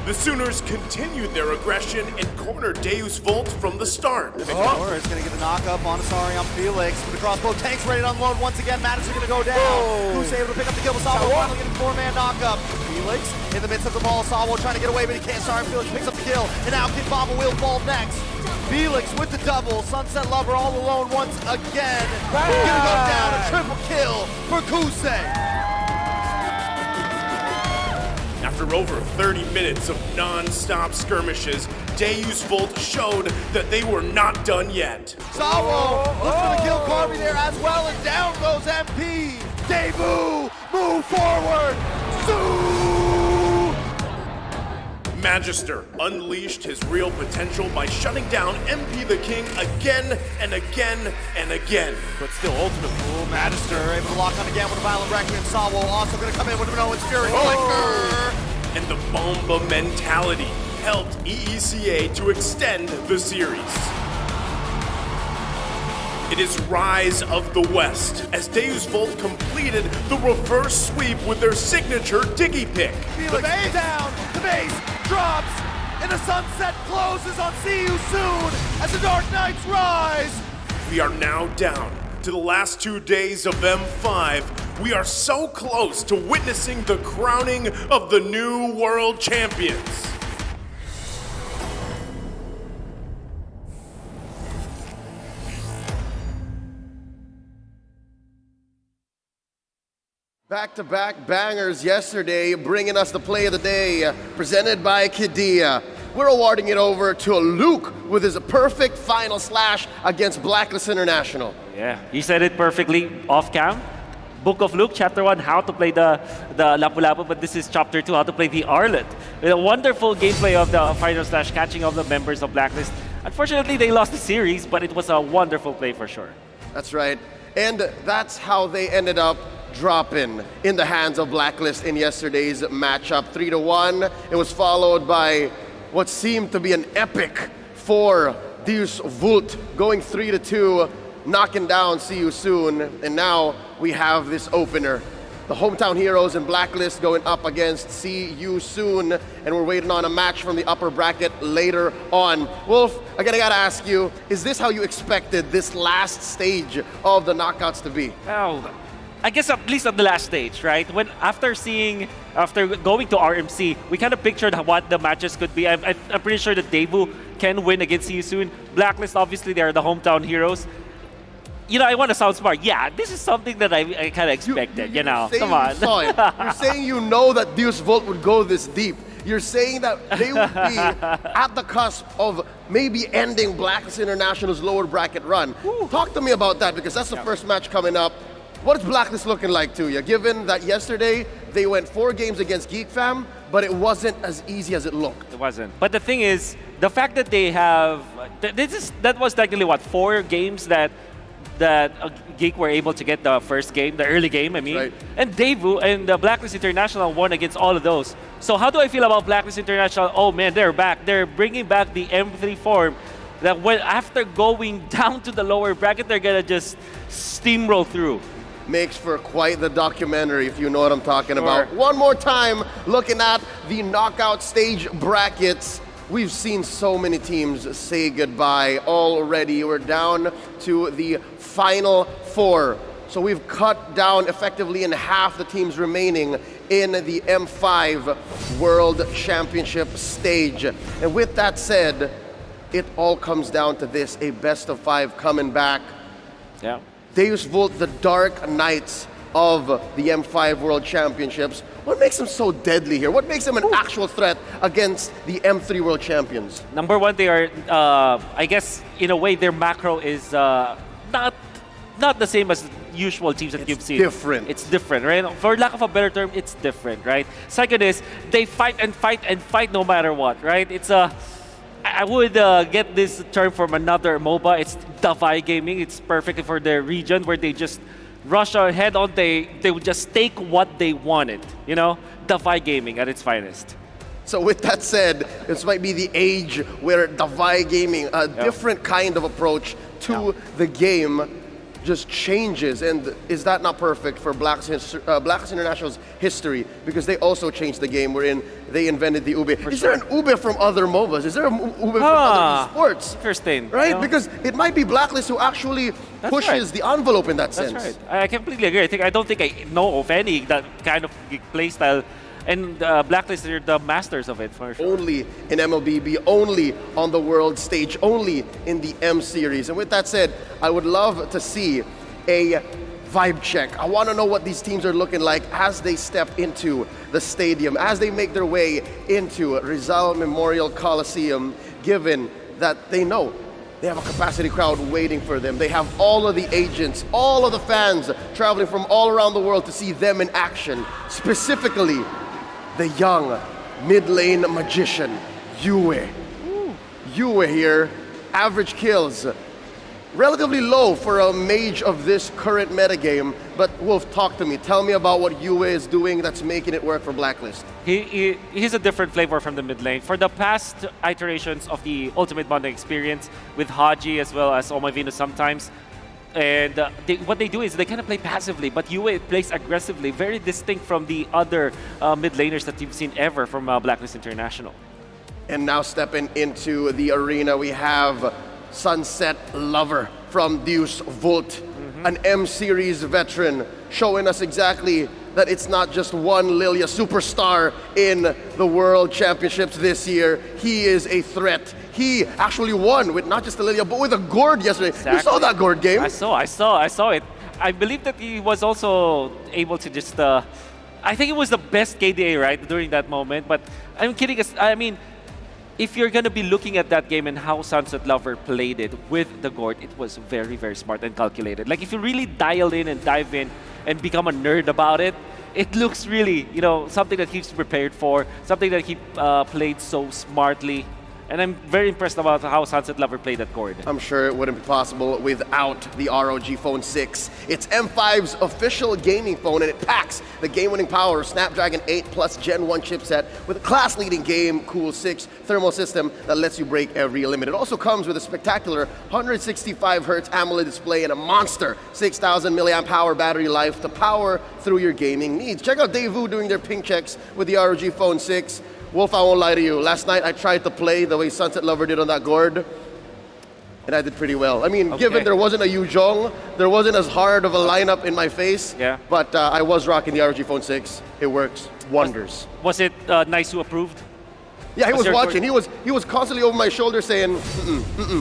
The Sooners continued their aggression and cornered Deus Volt from the start. Victor is gonna get the knock up on Asari on Felix. With the crossbow tanks ready to unload once again. Madison gonna go down. Who's able to pick up the kill with Savo, finally getting 4-man knock up. Felix in the midst of the ball. Savo trying to get away, but he can't. Sorry, Felix picks up the kill. And now Kid Baba will fall next. Felix with the double. Sunset Lover all alone once again. Gonna go down. A triple kill for Kusei. After over 30 minutes of non-stop skirmishes, Deus Volt showed that they were not done yet. Savo looks for the kill Carvey there as well, and down goes MP. Debu, move forward. Magister unleashed his real potential by shutting down MP the King again and again and again. But still, ultimate rule. Magister able to lock on again with a violent Requiem. Savo also going to come in with Nolan's Fury. And the Bomba mentality helped EECA to extend the series. It is Rise of the West as Deus Volt completed the reverse sweep with their signature Diggy Pick. Felix down, the base drops, and the sunset closes on See You Soon as the Dark Knights rise. We are now down to the last 2 days of M5. We are so close to witnessing the crowning of the new world champions. Back-to-back bangers yesterday, bringing us the play of the day, presented by Kidia. We're awarding it over to Luke with his perfect final slash against Blacklist International. Yeah, he said it perfectly off cam. Book of Luke, chapter 1, how to play the Lapu-Lapu, but this is chapter 2, how to play the Arlet. With a wonderful gameplay of the final slash, catching of the members of Blacklist. Unfortunately, they lost the series, but it was a wonderful play for sure. That's right. And that's how they ended up dropping in the hands of Blacklist in yesterday's matchup. 3-1. It was followed by what seemed to be an epic for Deus Vult, going 3-2, knocking down See You Soon. And now we have this opener. The hometown heroes and Blacklist going up against See You Soon, and we're waiting on a match from the upper bracket later on. Wolf, again, I gotta ask you, is this how you expected this last stage of the knockouts to be? Oh, I guess at least at the last stage, right? When after going to RMC, we kind of pictured what the matches could be. I'm pretty sure that Debu can win against See You Soon. Blacklist, obviously, they are the hometown heroes. You know, I want to sound smart. Yeah, this is something that I kind of expected, you know. Come on. Saw it. You're saying you know that Deus Vult would go this deep. You're saying that they would be at the cusp of maybe ending Blacklist International's lower bracket run. Talk to me about that, because that's the first match coming up. What is Blacklist looking like to you, given that yesterday they went 4 games against Geek Fam, but it wasn't as easy as it looked? It wasn't. But the thing is, the fact that they have... That was technically, what, 4 games that Geek were able to get the first game, the early game, I mean. Right. And Debu and the Blacklist International won against all of those. So how do I feel about Blacklist International? Oh man, they're back. They're bringing back the M3 form that when after going down to the lower bracket, they're going to just steamroll through. Makes for quite the documentary, if you know what I'm talking about. One more time, looking at the knockout stage brackets. We've seen so many teams say goodbye already. We're down to the final 4. So we've cut down effectively in half the teams remaining in the M5 World Championship stage. And with that said, it all comes down to this, a best of 5 coming back. Yeah. Deus Vult, the Dark Knights of the M5 World Championships. What makes them so deadly here? What makes them an actual threat against the M3 World Champions? Number one, they are, I guess, in a way, their macro is not the same as usual teams that you've seen. Different. It's different, right? For lack of a better term, it's different, right? Second is, they fight and fight and fight no matter what, right? It's I would get this term from another MOBA. It's Davai Gaming. It's perfect for their region where they just rush ahead on. They would just take what they wanted, you know? Davai Gaming at its finest. So with that said, this might be the age where Davai Gaming, a different kind of approach to the game, just changes. And is that not perfect for Blacklist International's history? Because they also changed the game wherein they invented the Ube. Is there an Ube from other MOBAs? Is there an Ube from other sports? Interesting. Right? You know? Because it might be Blacklist who actually pushes the envelope in that sense. That's right. I completely agree. I don't think I know of any that kind of playstyle. And Blacklist are the masters of it, for sure. Only in MLBB, only on the world stage, only in the M series. And with that said, I would love to see a vibe check. I want to know what these teams are looking like as they step into the stadium, as they make their way into Rizal Memorial Coliseum, given that they know they have a capacity crowd waiting for them. They have all of the agents, all of the fans traveling from all around the world to see them in action. Specifically, the young mid-lane magician, Yue. Yue here, average kills, relatively low for a mage of this current metagame. But Wolf, talk to me. Tell me about what Yue is doing that's making it work for Blacklist. He's a different flavor from the mid lane. For the past iterations of the Ultimate Bonding experience with Haji as well as Omai Venus sometimes, and what they do is they kind of play passively, but Yue plays aggressively, very distinct from the other mid laners that you've seen ever from Blacklist International. And now stepping into the arena, we have Sunset Lover from Deus Vult, an M-Series veteran, showing us exactly that it's not just one Lilia superstar in the World Championships this year. He is a threat. He actually won with not just the Lilia, but with a gourd yesterday. Exactly. You saw that gourd game? I saw it. I believe that he was also able to just, I think it was the best KDA, right, during that moment. But I'm kidding. I mean, if you're going to be looking at that game and how Sunset Lover played it with the gourd, it was very, very smart and calculated. Like, if you really dial in and dive in and become a nerd about it, it looks really, you know, something that he's prepared for, something that he played so smartly. And I'm very impressed about how Sunset Lover played that gourd. I'm sure it wouldn't be possible without the ROG Phone 6. It's M5's official gaming phone, and it packs the game-winning power of Snapdragon 8 Plus Gen 1 chipset with a class-leading Game Cool 6 thermal system that lets you break every limit. It also comes with a spectacular 165Hz AMOLED display and a monster 6,000 milliamp hour battery life to power through your gaming needs. Check out Daewoo doing their ping checks with the ROG Phone 6. Wolf, I won't lie to you. Last night I tried to play the way Sunset Lover did on that gourd, and I did pretty well. I mean, given there wasn't a Yu Zhong, there wasn't as hard of a lineup in my face, but I was rocking the ROG Phone 6. It works wonders. Was it nice who approved? Yeah, he was watching. He was constantly over my shoulder saying,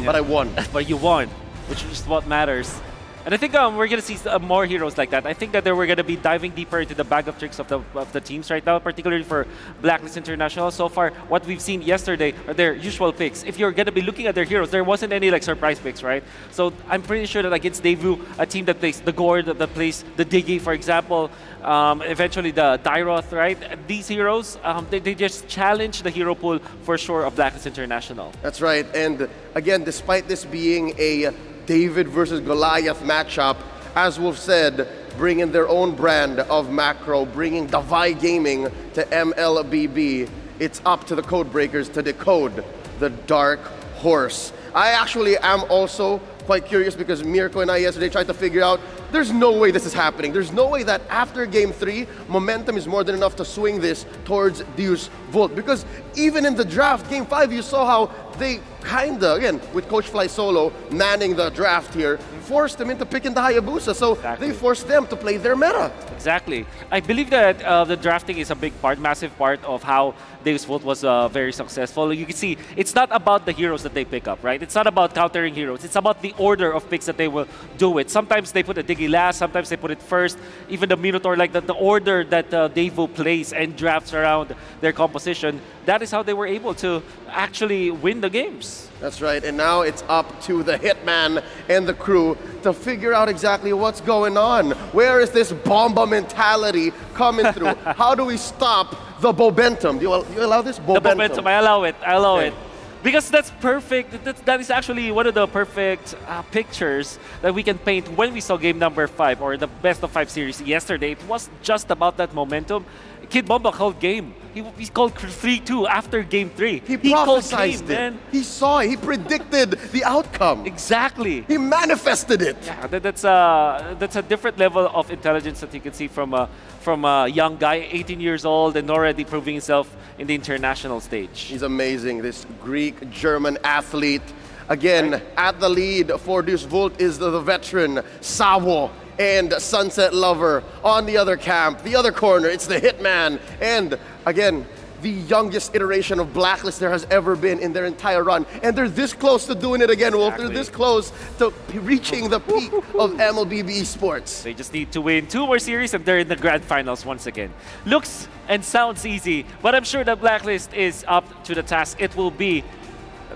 but I won. But you won, which is what matters. And I think we're going to see more heroes like that. I think that we're going to be diving deeper into the bag of tricks of the teams right now, particularly for Blacklist International. So far, what we've seen yesterday are their usual picks. If you're going to be looking at their heroes, there wasn't any like surprise picks, right? So I'm pretty sure that against Daewoo, a team that plays the Gourd, that plays the Diggy, for example, eventually the Dyroth, right? These heroes, they just challenge the hero pool for sure of Blacklist International. That's right. And again, despite this being a David versus Goliath matchup, as Wolf said, bringing their own brand of macro, bringing Davai Gaming to MLBB. It's up to the code breakers to decode the Dark Horse. I actually am also quite curious because Mirko and I yesterday tried to figure out there's no way this is happening. There's no way that after Game 3, momentum is more than enough to swing this towards Deus Vult. Because even in the draft, Game 5, you saw how they kinda, again, with Coach Fly Solo manning the draft here, forced them into picking the Hayabusa. So they forced them to play their meta. Exactly. I believe that the drafting is a big part, massive part of how Dave's Vault was very successful. You can see it's not about the heroes that they pick up, right? It's not about countering heroes. It's about the order of picks that they will do it. Sometimes they put a Diggy last, sometimes they put it first. Even the Minotaur, like the order that Dave will place and drafts around their composition, that is how they were able to actually win the games. That's right, and now it's up to the Hitman and the crew to figure out exactly what's going on. Where is this bomba mentality coming through? How do we stop the Bobentum? Do you allow this? The momentum, I allow it. I allow it. Because that's perfect. That is actually one of the perfect pictures that we can paint when we saw game number 5 or the best of 5 series yesterday. It was just about that momentum. Kid Bomba called game. He called 3-2 after game 3. He called prophesized game, it. man. He saw it. He predicted the outcome. Exactly. He manifested it. Yeah, that's a different level of intelligence that you can see from a young guy, 18 years old, and already proving himself in the international stage. He's amazing. This Greek-German athlete. Again, at the lead for Deuce Volt is the veteran Savo and Sunset Lover. On the other camp, the other corner, it's the Hitman. And again, the youngest iteration of Blacklist there has ever been in their entire run. And they're this close to doing it again, Wolf. They're this close to reaching the peak of MLBB Esports. They just need to win 2 more series and they're in the grand finals once again. Looks and sounds easy, but I'm sure the Blacklist is up to the task. It will be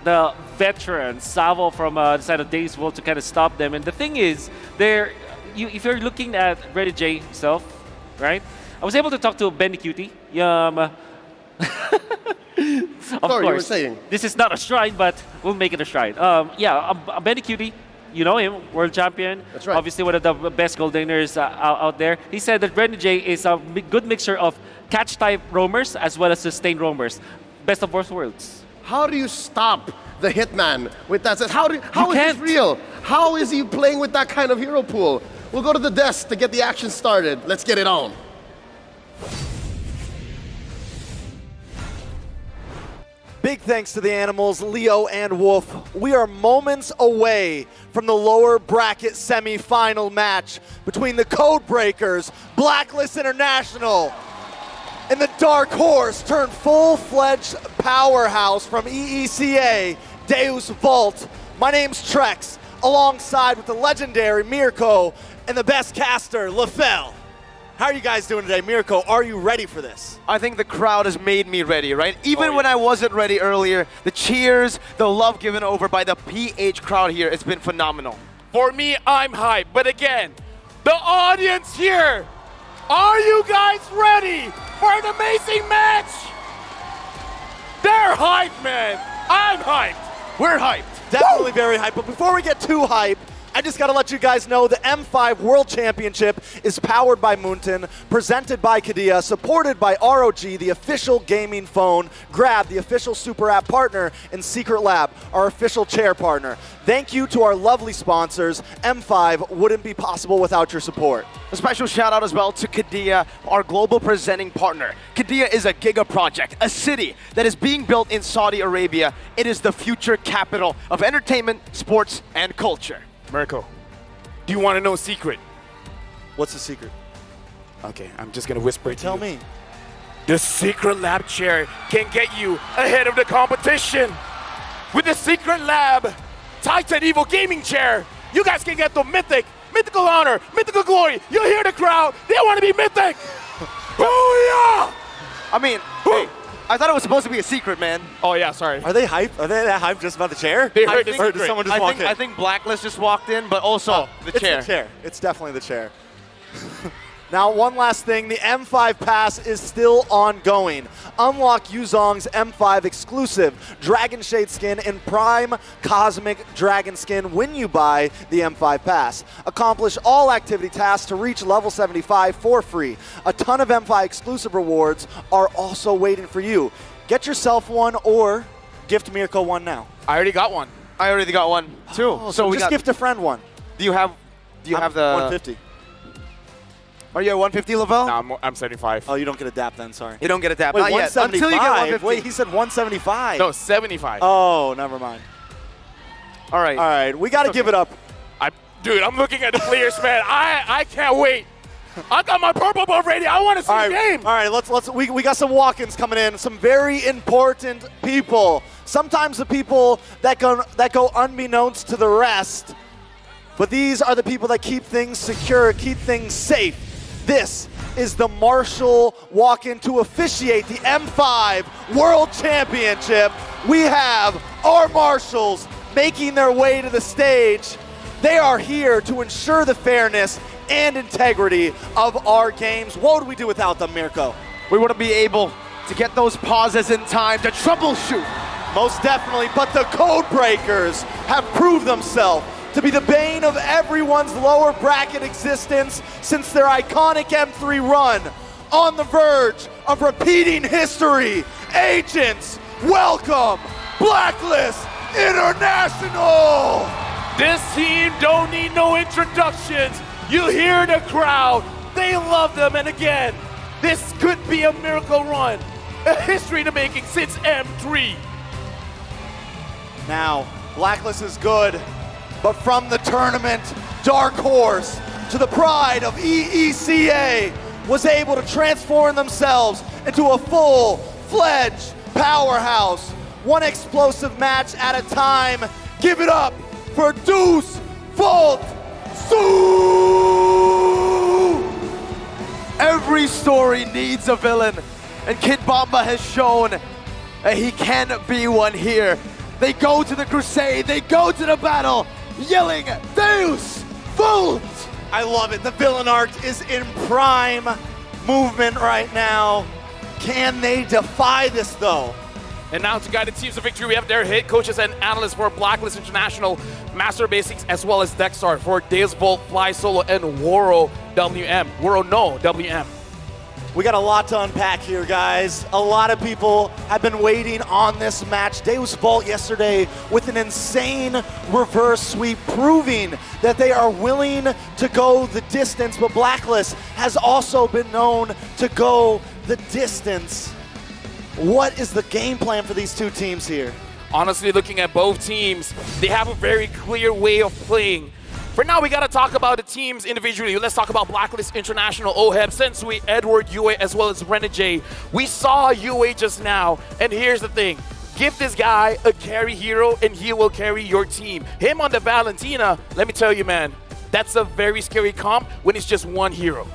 the veteran Savo from the side of Dave's Vault to kind of stop them. And the thing is, if you're looking at Ready J himself, right? I was able to talk to Benny Cutie. Of Sorry, course, you were saying. this is not a shrine, but we'll make it a shrine. Benny Cutie, you know him, world champion. That's right. Obviously one of the best goldeners out there. He said that Bren J is a good mixture of catch-type roamers as well as sustained roamers. Best of both worlds. How do you stop the Hitman with that? How is this real? How is he playing with that kind of hero pool? We'll go to the desk to get the action started. Let's get it on. Big thanks to the animals, Leo and Wolf. We are moments away from the lower bracket semi-final match between the Codebreakers, Blacklist International, and the dark horse turned full-fledged powerhouse from EECA, Deus Vault. My name's Trex, alongside with the legendary Mirko and the best caster, LaFell. How are you guys doing today? Mirko, are you ready for this? I think the crowd has made me ready, right? Even when I wasn't ready earlier, the cheers, the love given over by the PH crowd here, it's been phenomenal. For me, I'm hyped. But again, the audience here, are you guys ready for an amazing match? They're hyped, man. I'm hyped. We're hyped. Definitely very hyped. But before we get too hyped, I just got to let you guys know the M5 World Championship is powered by Moonton, presented by Kadia, supported by ROG, the official gaming phone, Grab, the official super app partner, and Secret Lab, our official chair partner. Thank you to our lovely sponsors. M5 wouldn't be possible without your support. A special shout out as well to Kadia, our global presenting partner. Kadia is a giga project, a city that is being built in Saudi Arabia. It is the future capital of entertainment, sports, and culture. Mirko, do you want to know a secret? What's the secret? Okay, I'm just going to whisper it to you. Tell me. The Secret Lab chair can get you ahead of the competition. With the Secret Lab Titan Evo gaming chair, you guys can get the mythical honor, mythical glory. You hear the crowd. They want to be mythic. Booyah! I mean, hey, I thought it was supposed to be a secret, man. Oh, yeah, sorry. Are they hyped? Are they that hyped just about the chair? They heard the Or did secret. someone just walk in? I think Blacklist just walked in, but also the chair. It's the chair. It's definitely the chair. Now, one last thing. The M5 Pass is still ongoing. Unlock Yuzong's M5 exclusive Dragon Shade skin and Prime Cosmic Dragon skin when you buy the M5 Pass. Accomplish all activity tasks to reach level 75 for free. A ton of M5 exclusive rewards are also waiting for you. Get yourself one or gift Mirko one now. I already got one. I already got one too. So we just got, gift a friend one. Do you have the 150. Are you at 150, Lavelle? No, I'm 75. Oh, you don't get a dap then, sorry. You don't get a dap. Wait, Not yet. Until you get 150. Wait, he said 175. No, 75. Oh, never mind. All right. All right, we got to give it up. Dude, I'm looking at the players, man. I can't wait. I got my purple buff ready. I want to see the game. All right, we got some walk-ins coming in. Some very important people. Sometimes the people that go unbeknownst to the rest. But these are the people that keep things secure, keep things safe. This is the Marshall walk-in to officiate the M5 World Championship. We have our Marshals making their way to the stage. They are here to ensure the fairness and integrity of our games. What would we do without them, Mirko? We want to be able to get those pauses in time to troubleshoot. Most definitely, but the Code Breakers have proved themselves to be the bane of everyone's lower bracket existence since their iconic M3 run. On the verge of repeating history, Agents, welcome Blacklist International! This team don't need no introductions. You hear the crowd. They love them. And again, this could be a miracle run. A history in the making since M3. Now, Blacklist is good, but from the tournament, Dark Horse, to the pride of EECA, was able to transform themselves into a full-fledged powerhouse. One explosive match at a time. Give it up for Deuce Volt Sue! Every story needs a villain, and Kid Bomba has shown that he can be one here. They go to the crusade, they go to the battle, yelling, Deus Vult! I love it. The villain arc is in prime movement right now. Can they defy this, though? And now to guide the teams to victory, we have their head coaches and analysts for Blacklist International, Master Basics, as well as Dexar for Deus Vult, Fly Solo, and Woro WM. WM. We got a lot to unpack here, guys. A lot of people have been waiting on this match. Deus Vult yesterday with an insane reverse sweep, proving that they are willing to go the distance, but Blacklist has also been known to go the distance. What is the game plan for these two teams here? Honestly, looking at both teams, they have a very clear way of playing. For now, we gotta talk about the teams individually. Let's talk about Blacklist International, OHEB, Sensui, Edward, UA, as well as Renegade. We saw UA just now, and here's the thing. Give this guy a carry hero, and he will carry your team. Him on the Valentina, let me tell you, man, that's a very scary comp when it's just one hero.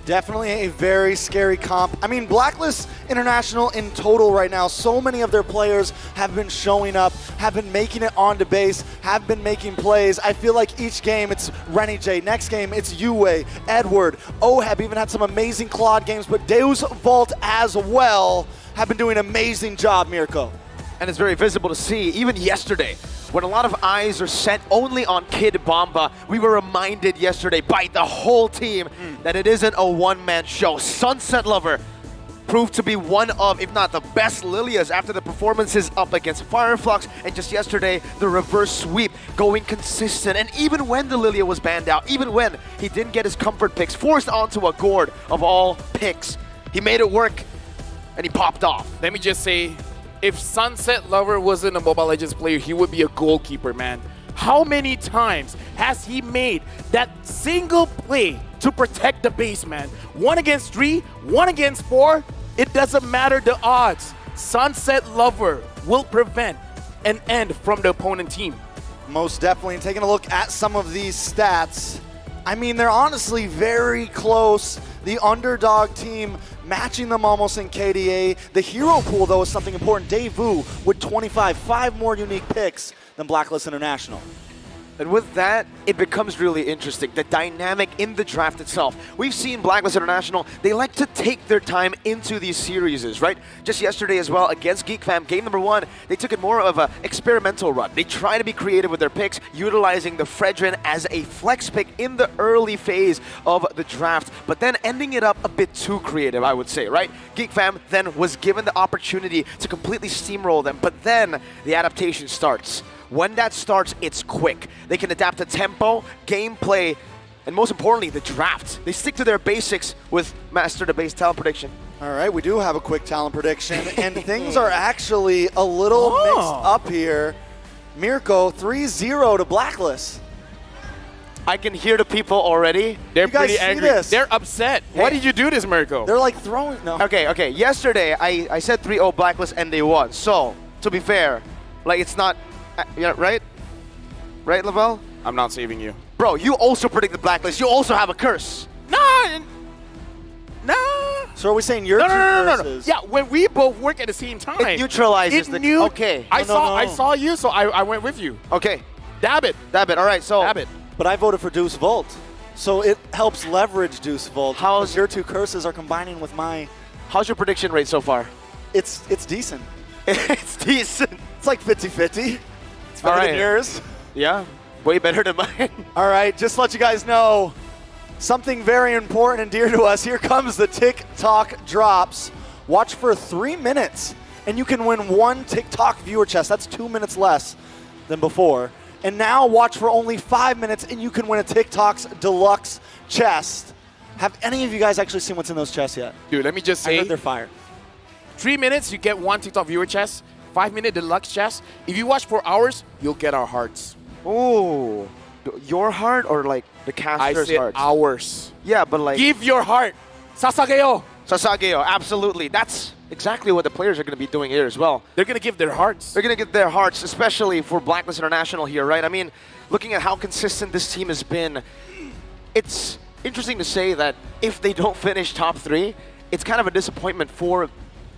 Definitely a very scary comp. I mean, Blacklist International in total right now, so many of their players have been showing up, have been making it onto base, have been making plays. I feel like each game it's Renegade, next game it's Yue, Edward, OHEB even had some amazing Claude games, but Deus Vult as well have been doing an amazing job, Mirko. And it's very visible to see, even yesterday, when a lot of eyes are set only on Kid Bomba, we were reminded yesterday by the whole team that it isn't a one-man show. Sunset Lover proved to be one of, if not the best Lilias after the performances up against Fireflux, and just yesterday, the reverse sweep going consistent. And even when the Lilia was banned out, even when he didn't get his comfort picks, forced onto a gourd of all picks, he made it work, and he popped off. Let me just say, if Sunset Lover wasn't a Mobile Legends player, he would be a goalkeeper, man. How many times has he made that single play to protect the base, man? 1 against 3, 1 against 4, it doesn't matter the odds. Sunset Lover will prevent an end from the opponent team. Most definitely. And taking a look at some of these stats, I mean, they're honestly very close. The underdog team matching them almost in KDA. The hero pool, though, is something important. Daewoo with 25, 5 more unique picks than Blacklist International. And with that, it becomes really interesting, the dynamic in the draft itself. We've seen Blacklist International, they like to take their time into these series, right? Just yesterday as well, against Geek Fam, game number 1, they took it more of an experimental run. They try to be creative with their picks, utilizing the Fredrin as a flex pick in the early phase of the draft, but then ending it up a bit too creative, I would say, right? Geek Fam then was given the opportunity to completely steamroll them, but then the adaptation starts. When that starts, it's quick. They can adapt to tempo, gameplay, and most importantly, the draft. They stick to their basics with Master the Base talent prediction. All right, we do have a quick talent prediction, and things are actually a little mixed up here. Mirko, 3-0 to Blacklist. I can hear the people already. They're You guys pretty see angry. this? They're upset. Why did you do this, Mirko? They're like throwing, no. Okay. Yesterday, I said 3-0 Blacklist, and they won. So, to be fair, like, it's not, yeah, right? Right, Lavelle? I'm not saving you. Bro, you also predicted Blacklist. You also have a curse. No. So are we saying your No. two curses? Yeah, when we both work at the same time. It neutralizes the... Knew, Okay. I No. saw you, so I went with you. Okay. Dab it. All right, so... Dab it. But I voted for Deuce Volt. So it helps leverage Deuce Volt. How's your two curses are combining with my... How's your prediction rate so far? It's decent. It's decent. It's like 50-50. It's better than yours. Yeah, way better than mine. All right, just to let you guys know, something very important and dear to us. Here comes the TikTok drops. Watch for 3 minutes, and you can win 1 TikTok viewer chest. That's 2 minutes less than before. And now watch for only 5 minutes, and you can win a TikTok's deluxe chest. Have any of you guys actually seen what's in those chests yet? Dude, let me just I say, heard they're fire. 3 minutes, you get 1 TikTok viewer chest, 5-minute deluxe chest. If you watch 4 hours, you'll get our hearts. Ooh. Your heart or like the caster's I said heart? ours. Yeah, but like... Give your heart. Sasageo. Sasageo, absolutely. That's exactly what the players are going to be doing here as well. They're going to give their hearts. They're going to give their hearts, especially for Blacklist International here, right? I mean, looking at how consistent this team has been, it's interesting to say that if they don't finish top 3, it's kind of a disappointment for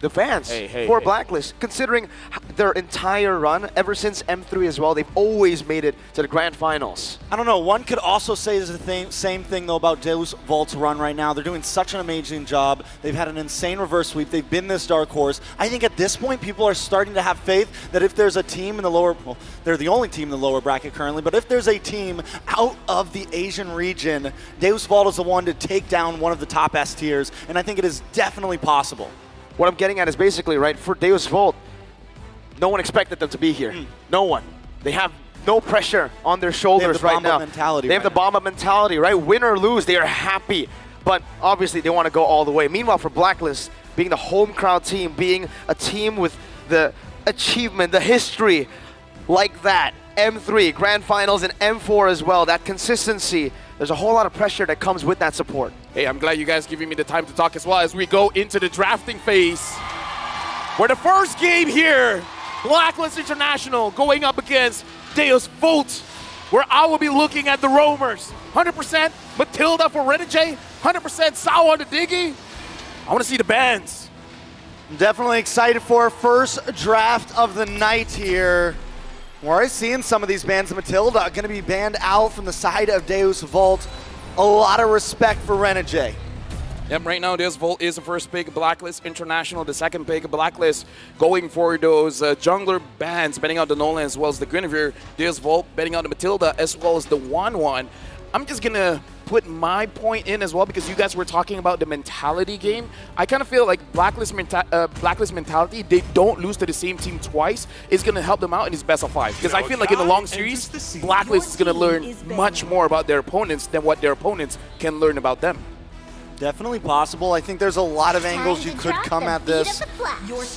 the fans, for Blacklist, considering their entire run ever since M3 as well. They've always made it to the grand finals. I don't know. One could also say the same thing, though, about Deus Volt's run right now. They're doing such an amazing job. They've had an insane reverse sweep. They've been this dark horse. I think at this point, people are starting to have faith that if there's a team in the lower, well, they're the only team in the lower bracket currently, but if there's a team out of the Asian region, Deus Volt is the one to take down one of the top S tiers, and I think it is definitely possible. What I'm getting at is basically, right, for Deus Volt, no one expected them to be here. No one. They have no pressure on their shoulders right now. They have the bomb-up mentality, right? Win or lose, they are happy. But obviously, they want to go all the way. Meanwhile, for Blacklist, being the home crowd team, being a team with the achievement, the history like that, M3, Grand Finals, and M4 as well, that consistency, there's a whole lot of pressure that comes with that support. Hey, I'm glad you guys giving me the time to talk as well as we go into the drafting phase. Where the first game here, Blacklist International going up against Deus Volt, where I will be looking at the roamers. 100% Matilda for Renegade, 100% Sao on the Diggy. I want to see the bands. I'm definitely excited for our first draft of the night here. We're already seeing some of these bans. Matilda going to be banned out from the side of Deus Volt. A lot of respect for Renegade. Yep, right now Deus Volt is the first pick, Blacklist International, the second pick, Blacklist, going for those jungler bans, betting out the Nolan as well as the Guinevere. Deus Volt betting out the Matilda as well as the 1-1. I'm just going to put my point in as well because you guys were talking about the mentality game. I kind of feel like Blacklist mentality, they don't lose to the same team twice, is going to help them out in this best of 5. Because I feel like in the long series, Blacklist is going to learn much more about their opponents than what their opponents can learn about them. Definitely possible. I think there's a lot of angles you could come at this.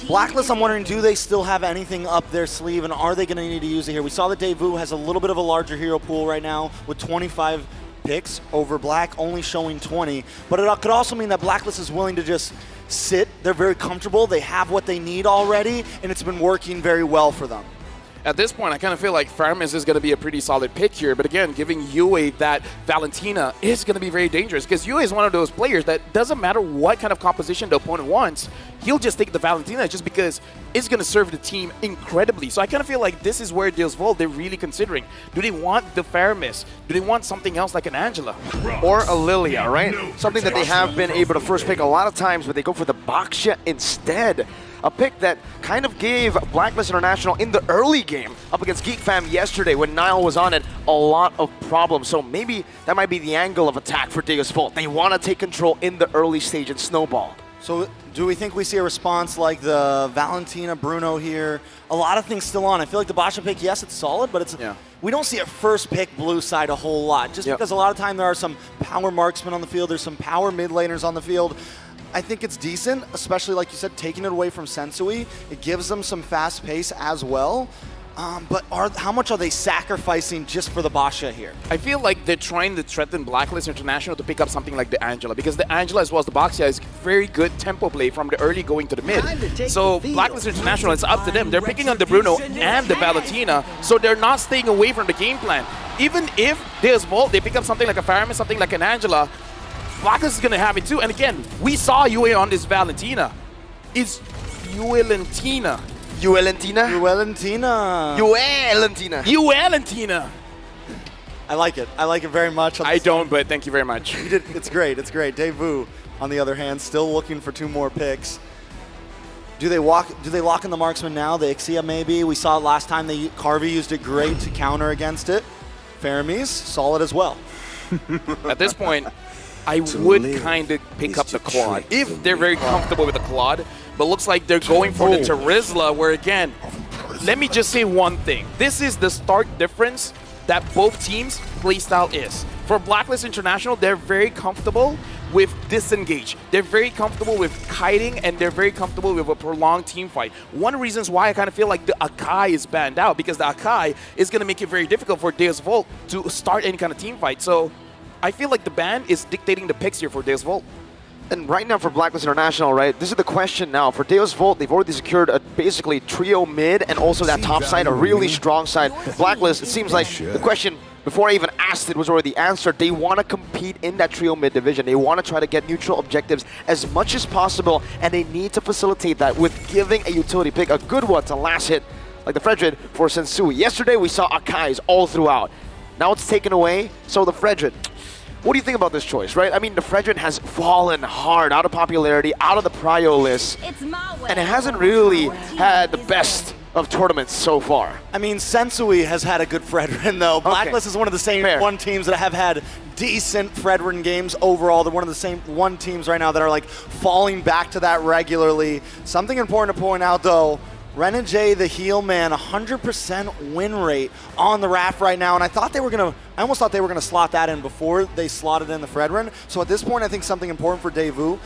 Blacklist, I'm wondering, do they still have anything up their sleeve, and are they going to need to use it here? We saw that Daewoo has a little bit of a larger hero pool right now with 25 picks over Black, only showing 20. But it could also mean that Blacklist is willing to just sit. They're very comfortable. They have what they need already, and it's been working very well for them. At this point, I kind of feel like Farmis is going to be a pretty solid pick here. But again, giving Yue that Valentina is going to be very dangerous because Yue is one of those players that doesn't matter what kind of composition the opponent wants, he'll just take the Valentina just because it's going to serve the team incredibly. So I kind of feel like this is where Deus Volt, they're really considering. Do they want the Farmis? Do they want something else like an Angela? Or a Lilia, right? Something that they have been able to first pick a lot of times, but they go for the Baksha instead. A pick that kind of gave Blacklist International in the early game up against Geek Fam yesterday when Nile was on it a lot of problems. So maybe that might be the angle of attack for Deus Volt. They want to take control in the early stage and snowball. So do we think we see a response like the Valentina Bruno here? A lot of things still on. I feel like the Basha pick, yes, it's solid, but it's we don't see a first pick blue side a whole lot, just because a lot of time there are some power marksmen on the field, there's some power mid laners on the field. I think it's decent, especially like you said, taking it away from Sensui. It gives them some fast pace as well. But how much are they sacrificing just for the Basha here? I feel like they're trying to threaten Blacklist International to pick up something like the Angela, because the Angela as well as the Baxia is very good tempo play from the early going to the mid. So Blacklist International, it's up to them. They're picking on the Bruno and the Valentina, so they're not staying away from the game plan. Even if there's Volt, they pick up something like a Fireman, something like an Angela, Blacklist is going to have it too. And again, we saw Yue on this Valentina. It's Yuelentina. Yuelentina? Yuelentina. Yuelentina. Yuelentina. I like it. I like it very much. I don't, but thank you very much. It's great. It's great. Daewoo, on the other hand, still looking for 2 more picks. Do they lock in the marksman now? The Ixia maybe. We saw it last time. Carvey used it great to counter against it. Faramis, solid as well. At this point, I would kind of pick up the Claude if they're very comfortable with the Claude, but looks like they're going for the Terizla, where again, let me just say one thing. This is the stark difference that both teams' playstyle is. For Blacklist International, they're very comfortable with disengage. They're very comfortable with kiting, and they're very comfortable with a prolonged team fight. One of the reasons why I kind of feel like the Akai is banned out, because the Akai is going to make it very difficult for Deus Volt to start any kind of team fight. So I feel like the ban is dictating the picks here for Deus Volt. And right now for Blacklist International, right, this is the question now. For Deus Volt, they've already secured a basically trio mid and also that top side, a really strong side. Blacklist, it seems like the question, before I even asked it, was already answered. They want to compete in that trio mid division. They want to try to get neutral objectives as much as possible, and they need to facilitate that with giving a utility pick, a good one to last hit, like the Fredrin for Sensui. Yesterday we saw Akai's all throughout. Now it's taken away, so the Fredrin. What do you think about this choice, right? I mean, the Fredrin has fallen hard out of popularity, out of the prio list, and it hasn't really had the best of tournaments so far. I mean, Sensui has had a good Fredrin, though. Blacklist is one of the same teams that have had decent Fredrin games overall. They're one of the same teams right now that are like falling back to that regularly. Something important to point out, though, Renegade, the heel man, 100% win rate on the Raft right now, and I almost thought they were gonna slot that in before they slotted in the Fredrin. So at this point, I think something important for Daewoo,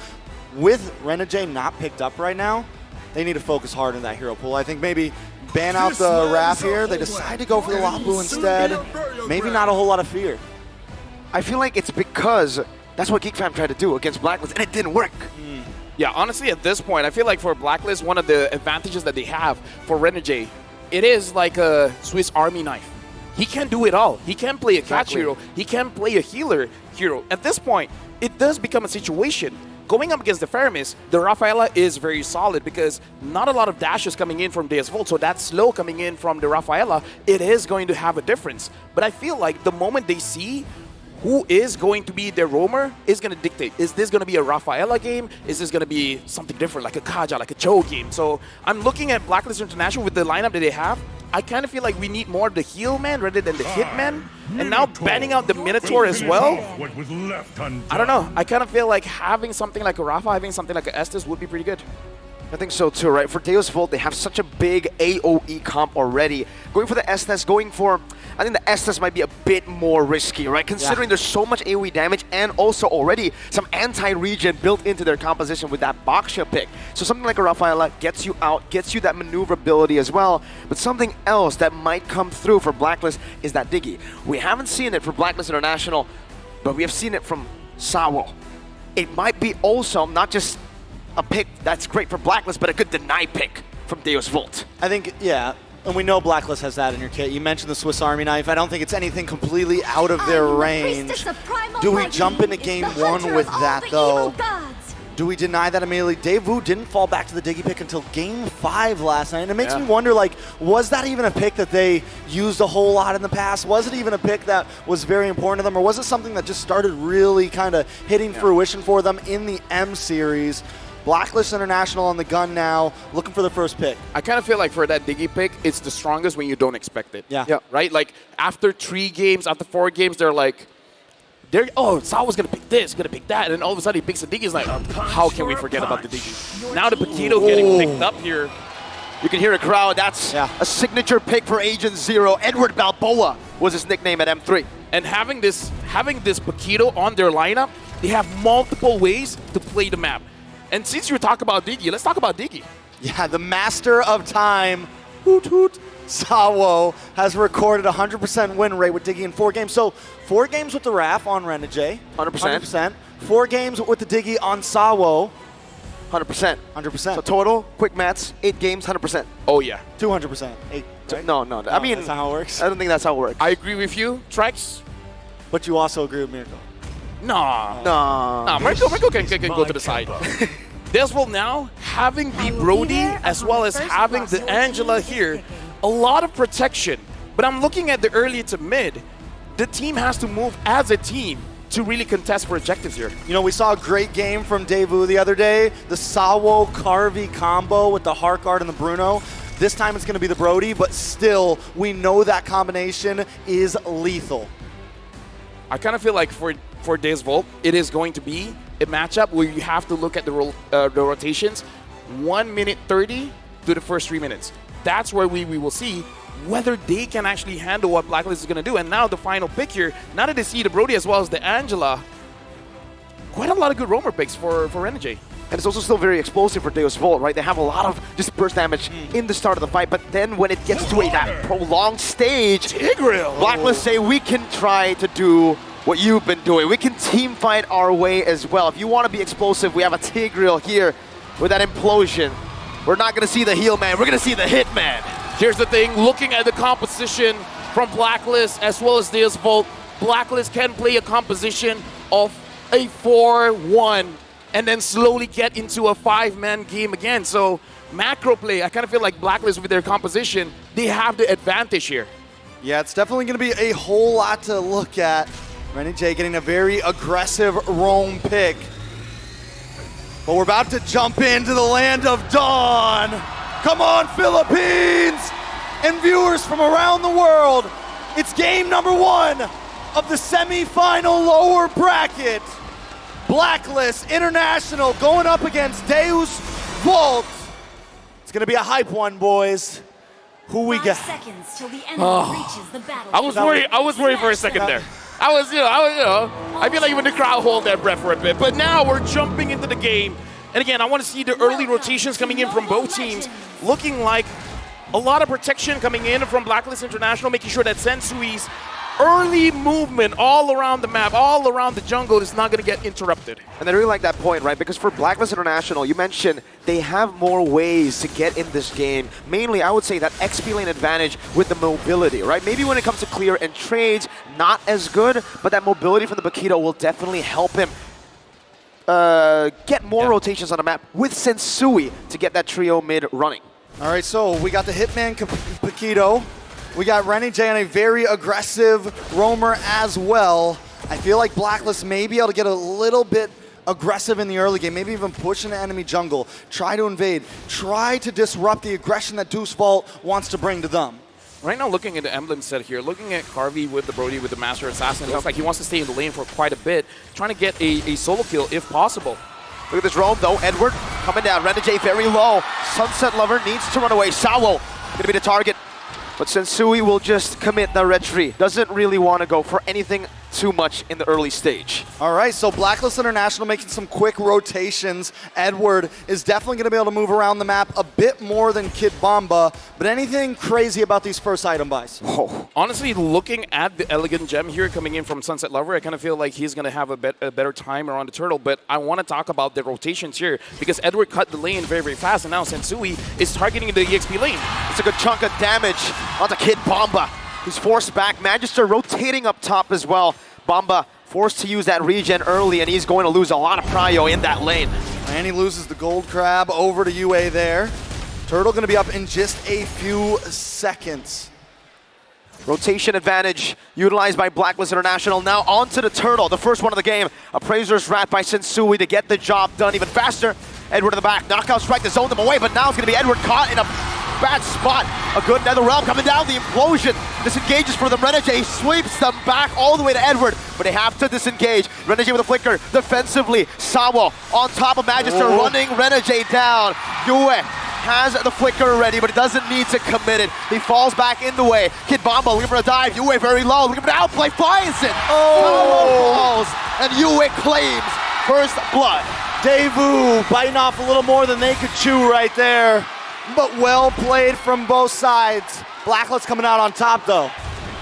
with Renegade not picked up right now, they need to focus hard in that hero pool. I think maybe ban out the Raft here. They decide to go for the Lapu instead. Maybe not a whole lot of fear. I feel like it's because that's what GeekFam tried to do against Blacklist, and it didn't work. Yeah, honestly, at this point, I feel like for Blacklist, one of the advantages that they have for Renegade, it is like a Swiss Army knife. He can do it all. He can play a catch hero. He can play a healer hero. At this point, it does become a situation. Going up against the Faramis, the Rafaela is very solid because not a lot of dashes coming in from Deus Volt, so that slow coming in from the Rafaela, it is going to have a difference. But I feel like the moment they see who is going to be their roamer is going to dictate. Is this going to be a Rafaela game? Is this going to be something different, like a Kaja, like a Cho game? So I'm looking at Blacklist International with the lineup that they have. I kind of feel like we need more of the heal man rather than the hit man. And now banning out the Minotaur as well. I don't know. I kind of feel like having something like a Rafa, having something like a Estes would be pretty good. I think so too, right? For Deus Volt, they have such a big AoE comp already. Going for the Estes, I think the Estes might be a bit more risky, right? Considering there's so much AoE damage and also already some anti-regen built into their composition with that Baxia pick. So something like a Rafaela gets you out, gets you that maneuverability as well. But something else that might come through for Blacklist is that Diggy. We haven't seen it for Blacklist International, but we have seen it from Sawo. It might be also not just a pick that's great for Blacklist, but a good deny pick from Deus Volt. I think, yeah, and we know Blacklist has that in your kit. You mentioned the Swiss Army knife. I don't think it's anything completely out of their range. Do we jump into game one with that, though? Do we deny that immediately? Daewoo didn't fall back to the Diggy pick until game 5 last night, and it makes me wonder, like, was that even a pick that they used a whole lot in the past? Was it even a pick that was very important to them, or was it something that just started really kind of hitting fruition for them in the M series? Blacklist International on the gun now, looking for the first pick. I kind of feel like for that Diggy pick, it's the strongest when you don't expect it. Yeah. Right? Like, after 3 games, after 4 games, they're like, Sawa's going to pick this, going to pick that, and then all of a sudden he picks the Diggy. He's like, how can we forget about the Diggy? Now the Paquito getting picked up here. You can hear a crowd. That's a signature pick for Agent Zero. Edward Balboa was his nickname at M3. And having this Paquito on their lineup, they have multiple ways to play the map. And since you talk about Diggy, let's talk about Diggy. Yeah, the master of time, hoot hoot, Sawo, has recorded 100% win rate with Diggy in 4 games. So 4 games with the Raph on Renegade, 100%. 4 games with the Diggy on Sawo, 100%. 100%. So total, quick maths, 8 games, 100%. Oh yeah. 200%. 8, right? No. I mean, that's not how it works. I don't think that's how it works. I agree with you, Trex. But you also agree with Miracle. Nah, Marco can go to the side. Deswell now having the Brody as well as having the Angela here, a lot of protection. But I'm looking at the early to mid. The team has to move as a team to really contest for objectives here. You know, we saw a great game from Daewoo the other day. The Sawo Carvey combo with the Harkard and the Bruno. This time it's going to be the Brody, but still, we know that combination is lethal. I kind of feel like for Deswell, it is going to be a matchup where you have to look at the rotations 1 minute 30 to the first 3 minutes. That's where we will see whether they can actually handle what Blacklist is going to do. And now the final pick here, now that they see the Brody as well as the Angela, quite a lot of good roamer picks for Renegade. And it's also still very explosive for Deus Volt, right? They have a lot of just burst damage in the start of the fight, but then when it gets to that prolonged stage, Tigreal. Blacklist say we can try to do what you've been doing. We can team fight our way as well. If you want to be explosive, we have a Tigreal here with that implosion. We're not going to see the heel man, we're going to see the hit man. Here's the thing, looking at the composition from Blacklist as well as Deus Volt, Blacklist can play a composition of a 4-1 and then slowly get into a 5-man game again. So macro play, I kind of feel like Blacklist with their composition, they have the advantage here. Yeah, it's definitely going to be a whole lot to look at. Renegade getting a very aggressive roam pick. But we're about to jump into the land of dawn. Come on, Philippines and viewers from around the world. It's game number 1 of the semi-final lower bracket. Blacklist International going up against Deus Volt. It's gonna be a hype one, boys. Who we got? 5 seconds till the enemy reaches the battle. I was worried for a second there. I feel like even the crowd hold their breath for a bit. But now we're jumping into the game. And again, I want to see the early rotations coming in from both teams. Looking like a lot of protection coming in from Blacklist International, making sure that Sensui's early movement all around the map, all around the jungle is not going to get interrupted. And I really like that point, right? Because for Blacklist International, you mentioned they have more ways to get in this game. Mainly, I would say that XP lane advantage with the mobility, right? Maybe when it comes to clear and trades, not as good, but that mobility from the Paquito will definitely help him get more rotations on the map with Sensui to get that trio mid running. All right, so we got the Hitman Paquito. We got Renegade on a very aggressive roamer as well. I feel like Blacklist may be able to get a little bit aggressive in the early game, maybe even push into enemy jungle, try to invade, try to disrupt the aggression that Deus Volt wants to bring to them. Right now, looking at the emblem set here, looking at Carvey with the Brody with the Master Assassin, it looks like he wants to stay in the lane for quite a bit, trying to get a solo kill if possible. Look at this roam though, Edward coming down, Renegade very low. Sunset Lover needs to run away. Sawo gonna be the target, but Sensui will just commit the retreat. Doesn't really want to go for anything too much in the early stage. All right, so Blacklist International making some quick rotations. Edward is definitely going to be able to move around the map a bit more than Kid Bomba, but anything crazy about these first item buys? Oh. Honestly, looking at the Elegant Gem here coming in from Sunset Lover, I kind of feel like he's going to have a better time around the turtle, but I want to talk about the rotations here because Edward cut the lane very, very fast, and now Sensui is targeting the EXP lane. It's a good chunk of damage onto Kid Bomba, who's forced back. Magister rotating up top as well. Bomba forced to use that regen early, and he's going to lose a lot of prio in that lane. And he loses the gold crab over to UA there. Turtle going to be up in just a few seconds. Rotation advantage utilized by Blacklist International. Now onto the Turtle, the first one of the game. Appraiser's Rat by Sensui to get the job done even faster. Edward in the back, knockout strike to zone them away, but now it's going to be Edward caught in a bad spot. A good Nether Realm coming down, the implosion disengages for them. Renegade sweeps them back all the way to Edward, but they have to disengage. Renegade with a flicker, defensively. Sawo on top of Magister, running Renegade down. Yue has the flicker ready, but he doesn't need to commit it. He falls back in the way. Kid Bomba looking for a dive. Yue very low, looking for the outplay, finds it. Falls, and Yue claims first blood. Daewoo biting off a little more than they could chew right there. But well played from both sides. Blacklist coming out on top though.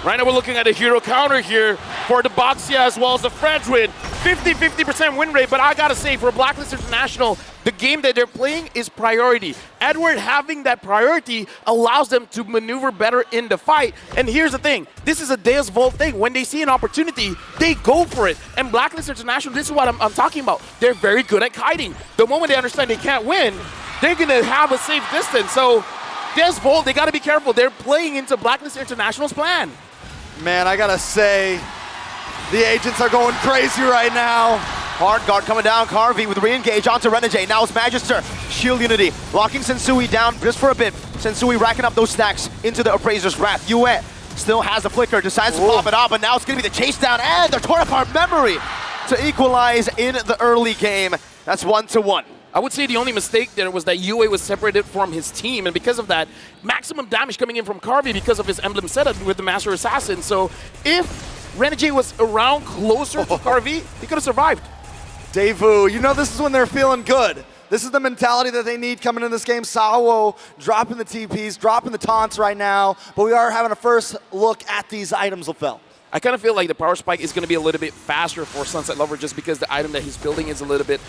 Right now we're looking at a hero counter here for the Boxia as well as the Fredwin. 50% win rate, but I gotta say for Blacklist International, the game that they're playing is priority. Edward having that priority allows them to maneuver better in the fight. And here's the thing, this is a Deus Vult thing. When they see an opportunity, they go for it. And Blacklist International, this is what I'm talking about. They're very good at kiting. The moment they understand they can't win, they're gonna have a safe distance. So Deus Vult, they gotta be careful. They're playing into Blacklist International's plan. Man, I gotta say, the agents are going crazy right now. Hard guard coming down, Carvey with re-engage onto Renegade. Now it's Magister, Shield Unity, locking Sensui down just for a bit. Sensui racking up those stacks into the Appraiser's Wrath. Yue still has the flicker, decides to pop it up, but now it's gonna be the chase down and the torn apart memory to equalize in the early game. That's 1-1. I would say the only mistake there was that Yue was separated from his team, and because of that, maximum damage coming in from Carvey because of his emblem setup with the Master Assassin. So if Renegade was around closer to Carvey, he could have survived. Daewoo, you know this is when they're feeling good. This is the mentality that they need coming in this game. Sawo dropping the TPs, dropping the taunts right now, but we are having a first look at these items, LaFell. I kind of feel like the power spike is going to be a little bit faster for Sunset Lover just because the item that he's building is a little bit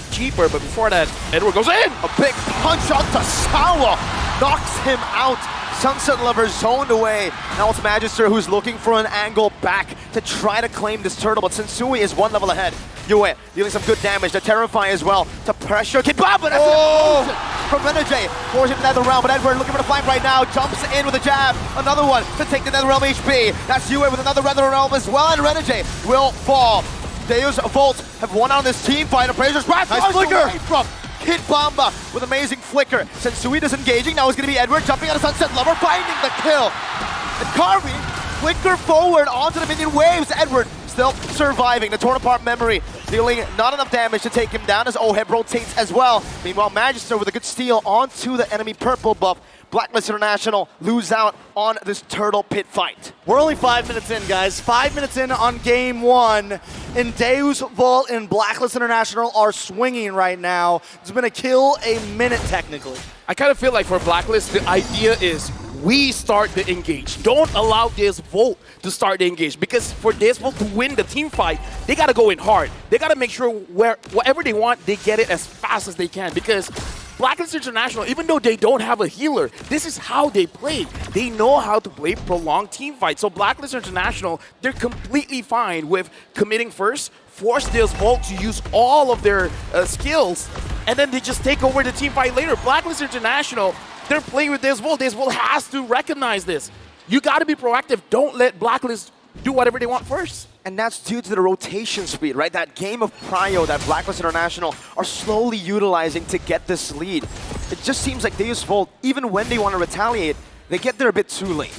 cheaper. But before that, Edward goes in! A big punch onto Sawa, knocks him out. Sunset Lover zoned away. Now it's Magister who's looking for an angle back to try to claim this turtle, but Sensui is one level ahead. Yue dealing some good damage. The Terrify as well to pressure Kid Bomba. That's an explosion from Renegade. Forcing the Nether Realm, but Edward looking for the flank right now. Jumps in with a jab. Another one to take the Nether Realm HP. That's Yue with another Nether Realm as well, and Renegade will fall. Deus Vult have won on this team fight. Appraiser's Wrath. Nice flicker from Kid Bomba with amazing flicker. Sensui disengaging. Now it's going to be Edward jumping out of Sunset Lover, finding the kill. And Carvey flicker forward onto the minion waves. Edward still surviving. The torn apart memory dealing not enough damage to take him down as Oheb rotates as well. Meanwhile, Magister with a good steal onto the enemy purple buff. Blacklist International lose out on this turtle pit fight. We're only 5 minutes in, guys. 5 minutes in on game one. And Deus Vult and Blacklist International are swinging right now. It's been a kill a minute, technically. I kind of feel like for Blacklist, the idea is we start the engage. Don't allow Deus Vult to start the engage, because for Deus Vult to win the team fight, they got to go in hard. They got to make sure whatever they want, they get it as fast as they can, because Blacklist International, even though they don't have a healer, this is how they play. They know how to play prolonged team fights. So Blacklist International, they're completely fine with committing first, force Deus Vult to use all of their skills, and then they just take over the team fight later. Blacklist International, they're playing with Deus Vult. Deus Vult has to recognize this. You got to be proactive. Don't let Blacklist do whatever they want first. And that's due to the rotation speed, right? That game of prio that Blacklist International are slowly utilizing to get this lead. It just seems like Deus Vult, even when they want to retaliate, they get there a bit too late.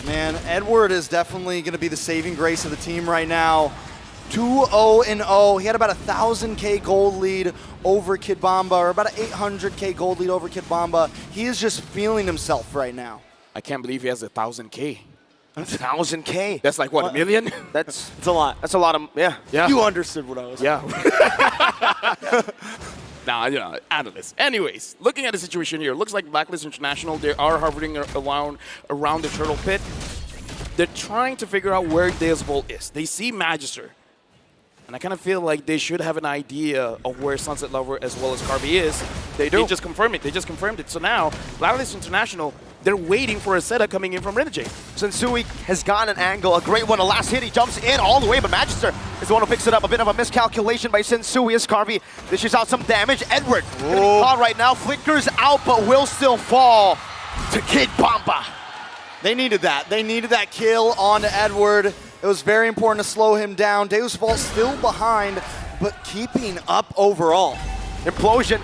Man, Edward is definitely going to be the saving grace of the team right now. 2-0-0. He had about 1,000K gold lead over Kid Bomba, or about an 800K gold lead over Kid Bomba. He is just feeling himself right now. I can't believe he has 1,000K. 1,000K? That's like, what, a million? That's it's a lot. That's a lot of, yeah. You understood what I was saying. Yeah. Nah, you know, analysts. Anyways, looking at the situation here, looks like Blacklist International, they are hovering around the turtle pit. They're trying to figure out where Deus Vult is. They see Magister. And I kind of feel like they should have an idea of where Sunset Lover as well as Carvey is. They just confirmed it. They just confirmed it. So now, Blacklist International, they're waiting for a setup coming in from Renegade. Sensui has got an angle, a great one. The last hit, he jumps in all the way, but Magister is the one who picks it up. A bit of a miscalculation by Sensui as Carvey dishes out some damage. Edward gonna be caught right now, flickers out, but will still fall to Kid Bomba. They needed that. They needed that kill on Edward. It was very important to slow him down. Deus Vult still behind, but keeping up overall. Implosion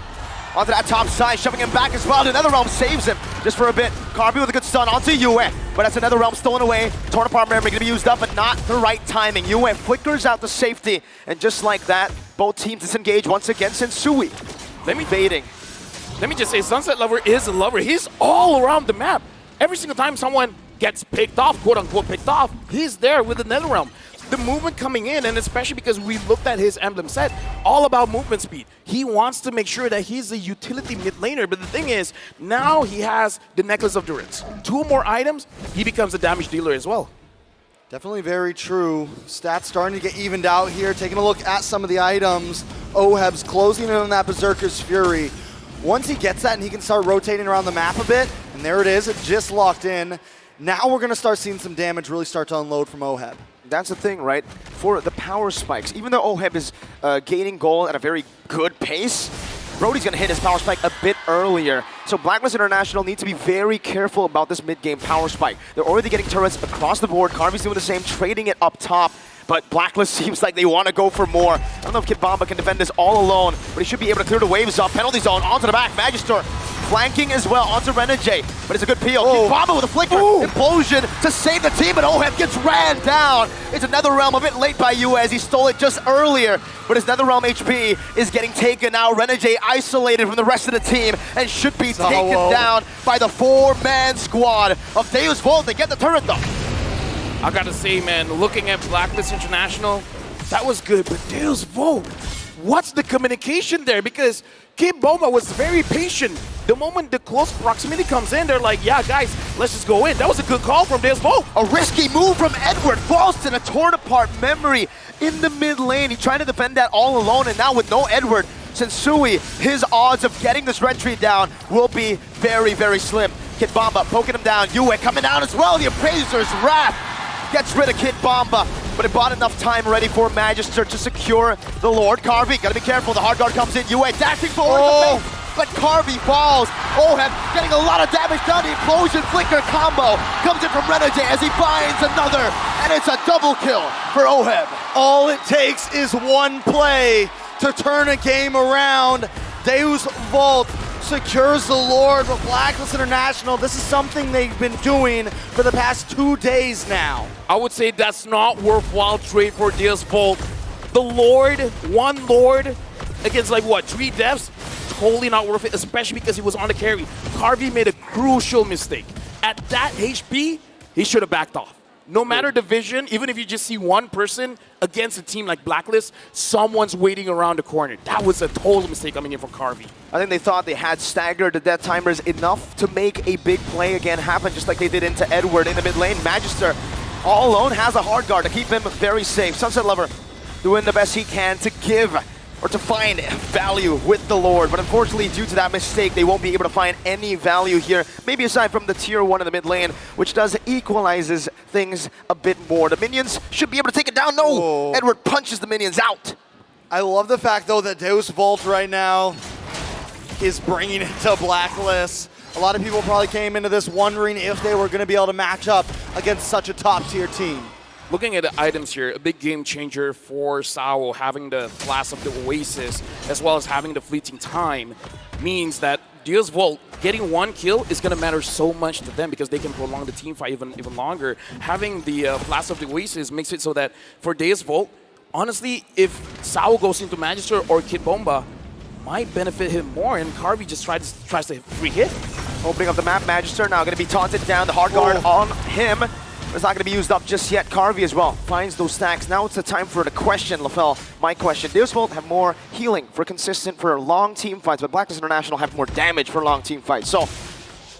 onto that top side, shoving him back as well. Another realm saves him just for a bit. Carvey with a good stun onto Yue, but that's another realm stolen away. Torn apart memory gonna be used up, but not the right timing. Yue flickers out the safety, and just like that, both teams disengage once again. Sensui, baiting. let me just say, Sunset Lover is a lover. He's all around the map. Every single time someone gets picked off, quote unquote picked off, he's there with the NetherRealm. The movement coming in, and especially because we looked at his emblem set, all about movement speed. He wants to make sure that he's a utility mid laner, but the thing is, now he has the Necklace of Durance. 2 more items, he becomes a damage dealer as well. Definitely very true. Stats starting to get evened out here. Taking a look at some of the items. Oheb's closing in on that Berserker's Fury. Once he gets that and he can start rotating around the map a bit, and there it is, it just locked in. Now we're going to start seeing some damage really start to unload from Oheb. That's the thing, right? For the power spikes, even though Oheb is gaining gold at a very good pace, Brody's going to hit his power spike a bit earlier. So Blacklist International needs to be very careful about this mid-game power spike. They're already getting turrets across the board. Carvy's doing the same, trading it up top. But Blacklist seems like they want to go for more. I don't know if Kid Bomba can defend this all alone, but he should be able to clear the waves off. Penalty zone, onto the back. Magister flanking as well, onto Renegade. But it's a good peel. Kid Bomba with a flicker. Implosion to save the team, but Oheb gets ran down. It's a NetherRealm a bit late by you as he stole it just earlier. But his NetherRealm HP is getting taken now. Renegade isolated from the rest of the team and should be taken down by the 4-man squad of Deus Vult. They get the turret though. I gotta say, man, looking at Blacklist International, that was good, but Deus Vult, what's the communication there? Because Kid Bomba was very patient. The moment the close proximity comes in, they're like, yeah, guys, let's just go in. That was a good call from Deus Vult. A risky move from Edward. Falls to the torn apart memory in the mid lane. He's trying to defend that all alone, and now with no Edward, Sensui, his odds of getting this retry down will be very, very slim. Kid Bomba poking him down. Yue coming down as well. The Appraiser's Wrath gets rid of Kid Bomba, but it bought enough time already for Magister to secure the Lord. Carvey, gotta be careful. The hard guard comes in. Yue dashing forward, but Carvey falls. Oheb getting a lot of damage done. The Implosion Flicker combo comes in from Renegade as he finds another, and it's a double kill for Oheb. All it takes is one play to turn a game around. Deus Vult secures the Lord, but Blacklist International, this is something they've been doing for the past 2 days now. I would say that's not worthwhile trade for Deus Vult. The Lord, one Lord against like what, 3 deaths? Totally not worth it, especially because he was on the carry. Carvey made a crucial mistake. At that HP, he should have backed off. No matter the vision, even if you just see one person against a team like Blacklist, someone's waiting around the corner. That was a total mistake coming in from Carvey. I think they thought they had staggered the death timers enough to make a big play again happen, just like they did into Edward in the mid lane. Magister, all alone, has a hard guard to keep him very safe. Sunset Lover doing the best he can to give or to find value with the Lord, but unfortunately, due to that mistake, they won't be able to find any value here, maybe aside from the tier 1 in the mid lane, which does equalizes things a bit more. The minions should be able to take it down. No! Edward punches the minions out. I love the fact, though, that Deus Vult right now is bringing it to Blacklist. A lot of people probably came into this wondering if they were going to be able to match up against such a top-tier team. Looking at the items here, a big game changer for Sao, having the Flash of the Oasis, as well as having the fleeting time, means that Deus Vult getting 1 kill is going to matter so much to them because they can prolong the team fight even longer. Having the Flash of the Oasis makes it so that for Deus Vult, honestly, if Sao goes into Magister or Kid Bomba, might benefit him more, and Carvey just tries to free hit. Opening up the map, Magister now going to be taunted down. The hard guard on him. It's not going to be used up just yet. Carvey as well finds those stacks. Now it's the time for the question, LaFell. My question. Deus Vult have more healing for long team fights, but Blacklist International have more damage for long team fights. So,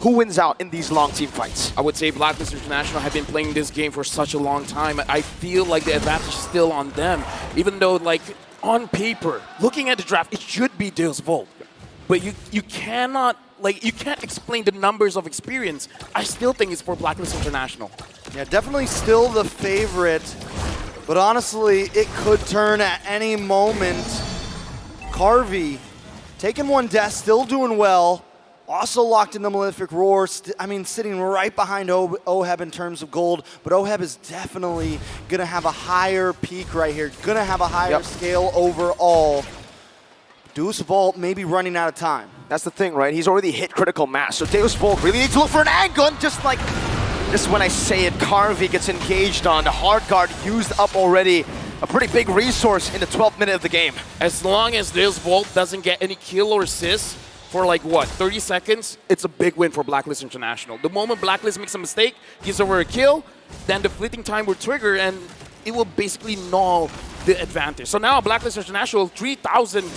who wins out in these long team fights? I would say Blacklist International have been playing this game for such a long time. I feel like the advantage is still on them, even though, like, on paper, looking at the draft, it should be Deus Vult. But you cannot, like, you can't explain the numbers of experience. I still think it's for Blacklist International. Yeah, definitely still the favorite, but honestly, it could turn at any moment. Carvey taking 1 death, still doing well. Also locked in the Malefic Roar, sitting right behind Oheb in terms of gold, but Oheb is definitely going to have a higher peak right here, going to have a higher scale overall. Deus Vult may be running out of time. That's the thing, right? He's already hit critical mass, so Deus Vult really needs to look for an angle, and just like this, when I say it, Carvey gets engaged on. The hard guard used up already. A pretty big resource in the 12th minute of the game. As long as Deus Vult doesn't get any kill or assist, for like what, 30 seconds, it's a big win for Blacklist International. The moment Blacklist makes a mistake, gives over a kill, then the fleeting time will trigger and it will basically null the advantage. So now Blacklist International, 3,000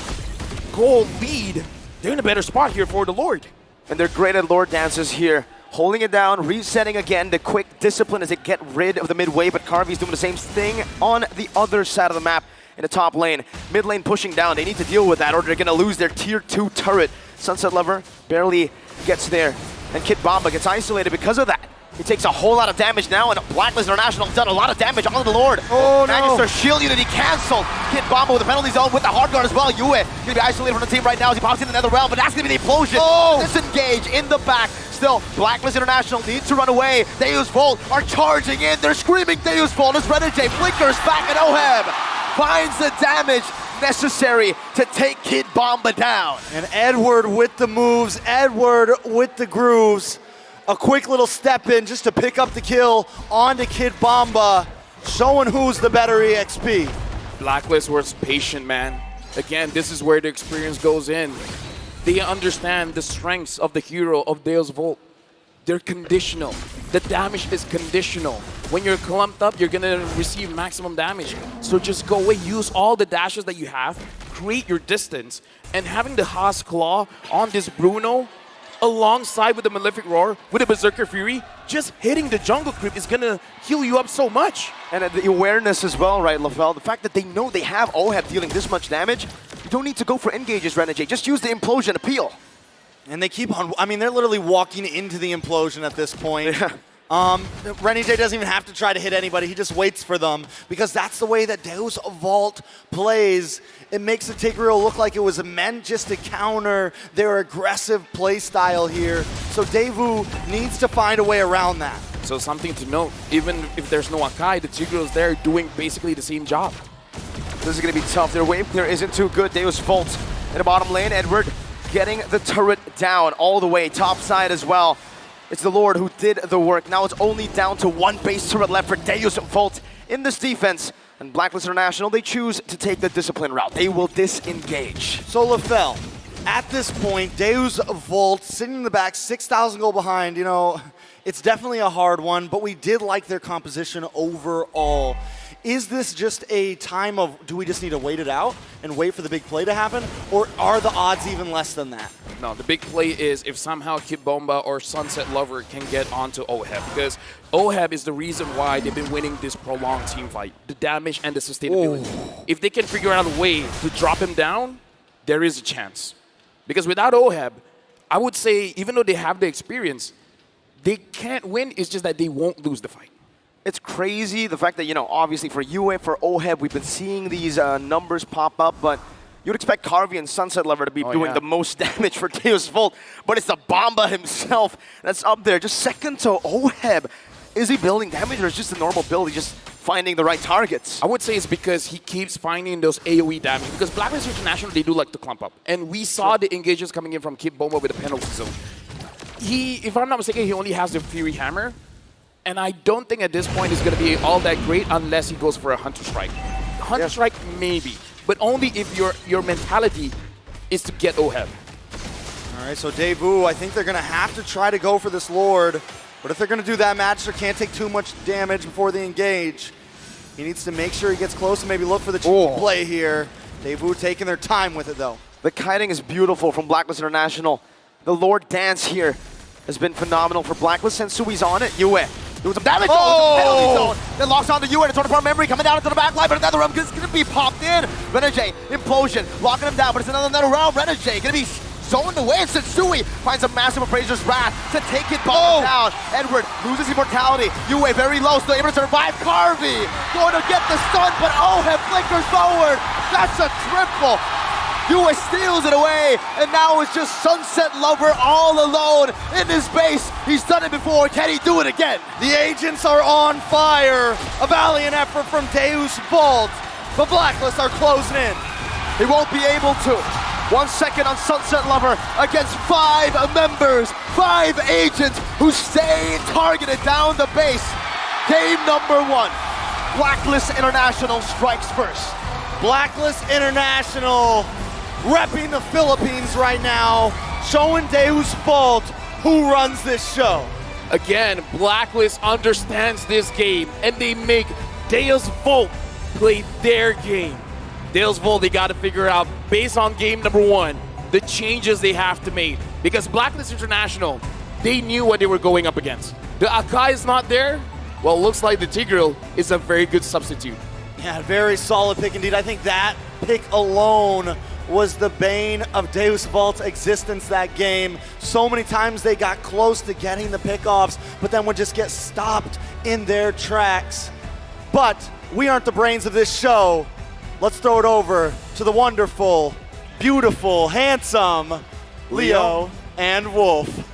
gold lead. They're in a better spot here for the Lord. And they're great at Lord dances here. Holding it down, resetting again, the quick discipline as they get rid of the midway, but Carvy's doing the same thing on the other side of the map in the top lane. Mid lane pushing down, they need to deal with that or they're gonna lose their tier 2 turret. Sunset Lover barely gets there, and Kid Bomba gets isolated because of that. He takes a whole lot of damage now, and Blacklist International done a lot of damage on the Lord. Oh, Manages no. their shield unit, he canceled. Kid Bomba with the penalty zone with the hard guard as well. Yue gonna be isolated from the team right now as he pops into another realm, but that's gonna be the implosion. Oh. Disengage in the back. Still, Blacklist International needs to run away. Deus Volt are charging in. They're screaming Deus Volt as Renegade flickers back at Oheb. Finds the damage necessary to take Kid Bomba down. And Edward with the moves, Edward with the grooves. A quick little step in just to pick up the kill onto Kid Bomba, showing who's the better EXP. Blacklist was patient, man. Again, this is where the experience goes in. They understand the strengths of the hero of Deus Volt. They're conditional. The damage is conditional. When you're clumped up, you're gonna receive maximum damage. So just go away, use all the dashes that you have, create your distance, and having the Haas Claw on this Bruno alongside with the Malefic Roar, with the Berserker Fury, just hitting the jungle creep is gonna heal you up so much. And the awareness as well, right, Lavelle? The fact that they know they have Oheb dealing this much damage, you don't need to go for engages, Renegade. Just use the implosion appeal. And they keep on, I mean, they're literally walking into the implosion at this point. Yeah. Renegade doesn't even have to try to hit anybody, he just waits for them, because that's the way that Deus Vault plays. It makes the Tigreal look like it was meant just to counter their aggressive play style here. So Devu needs to find a way around that. So something to note, even if there's no Akai, the Tigreal's there doing basically the same job. This is going to be tough. Their wave clear isn't too good. Deus Volt in the bottom lane. Edward getting the turret down all the way, top side as well. It's the Lord who did the work. Now it's only down to one base turret left for Deus Volt in this defense. And Blacklist International, they choose to take the discipline route. They will disengage. So LaFell, at this point, Deus Volt sitting in the back, 6,000 goal behind. You know, it's definitely a hard one, but we did like their composition overall. Is this just a time of, do we just need to wait it out and wait for the big play to happen? Or are the odds even less than that? No, the big play is if somehow Kid Bomba or Sunset Lover can get onto Oheb, because Oheb is the reason why they've been winning this prolonged team fight. The damage and the sustainability. Ooh. If they can figure out a way to drop him down, there is a chance. Because without Oheb, I would say, even though they have the experience, they can't win, it's just that they won't lose the fight. It's crazy, the fact that, you know, obviously for UA, for Oheb, we've been seeing these numbers pop up, but you'd expect Carvey and Sunset Lover to be doing the most damage for Deus Volt, but it's the Bomba himself that's up there, just second to Oheb. Is he building damage, or is it just a normal build? He's just finding the right targets? I would say it's because he keeps finding those AoE damage, because Blacklist International, they do like to clump up. And we saw the engages coming in from Kid Bomba with the penalty zone. If I'm not mistaken, he only has the Fury Hammer. And I don't think at this point it's going to be all that great unless he goes for a Hunter Strike. Hunter Strike, maybe. But only if your mentality is to get Oheb. All right, so Devu, I think they're going to have to try to go for this Lord. But if they're going to do that, Magister can't take too much damage before they engage. He needs to make sure he gets close and maybe look for the cheap play here. Devu taking their time with it, though. The kiting is beautiful from Blacklist International. The Lord dance here has been phenomenal for Blacklist. Sensui's on it. Yue doing some damage. Penalty zone. Then locks onto Yue. It's on the part memory coming down into the back line, but another round is going to be popped in. Renegade, implosion, locking him down, but it's another round. Renegade going to be zoned away, and Sensui finds a massive Appraiser's Wrath to take it down. Edward loses immortality. Yue very low, still able to survive. Carvey going to get the stun, but Oheb flickers forward. That's a triple. Yue steals it away, and now it's just Sunset Lover all alone in his base. He's done it before. Can he do it again? The agents are on fire. A valiant effort from Deus Volt, but Blacklist are closing in. He won't be able to. 1 second on Sunset Lover against 5 members, 5 agents who stay targeted down the base. Game number 1. Blacklist International strikes first. Blacklist International repping the Philippines right now. showing Deus Vult who runs this show. Again, Blacklist understands this game, and they make Deus Vult play their game. Deus Vult, they got to figure out, based on game number 1, the changes they have to make. Because Blacklist International, they knew what they were going up against. The Akai is not there. Well, it looks like the Tigreal is a very good substitute. Yeah, very solid pick indeed. I think that pick alone was the bane of Deus Vult's existence that game. So many times they got close to getting the pickoffs, but then would just get stopped in their tracks. But we aren't the brains of this show. Let's throw it over to the wonderful, beautiful, handsome Leo and Wolf.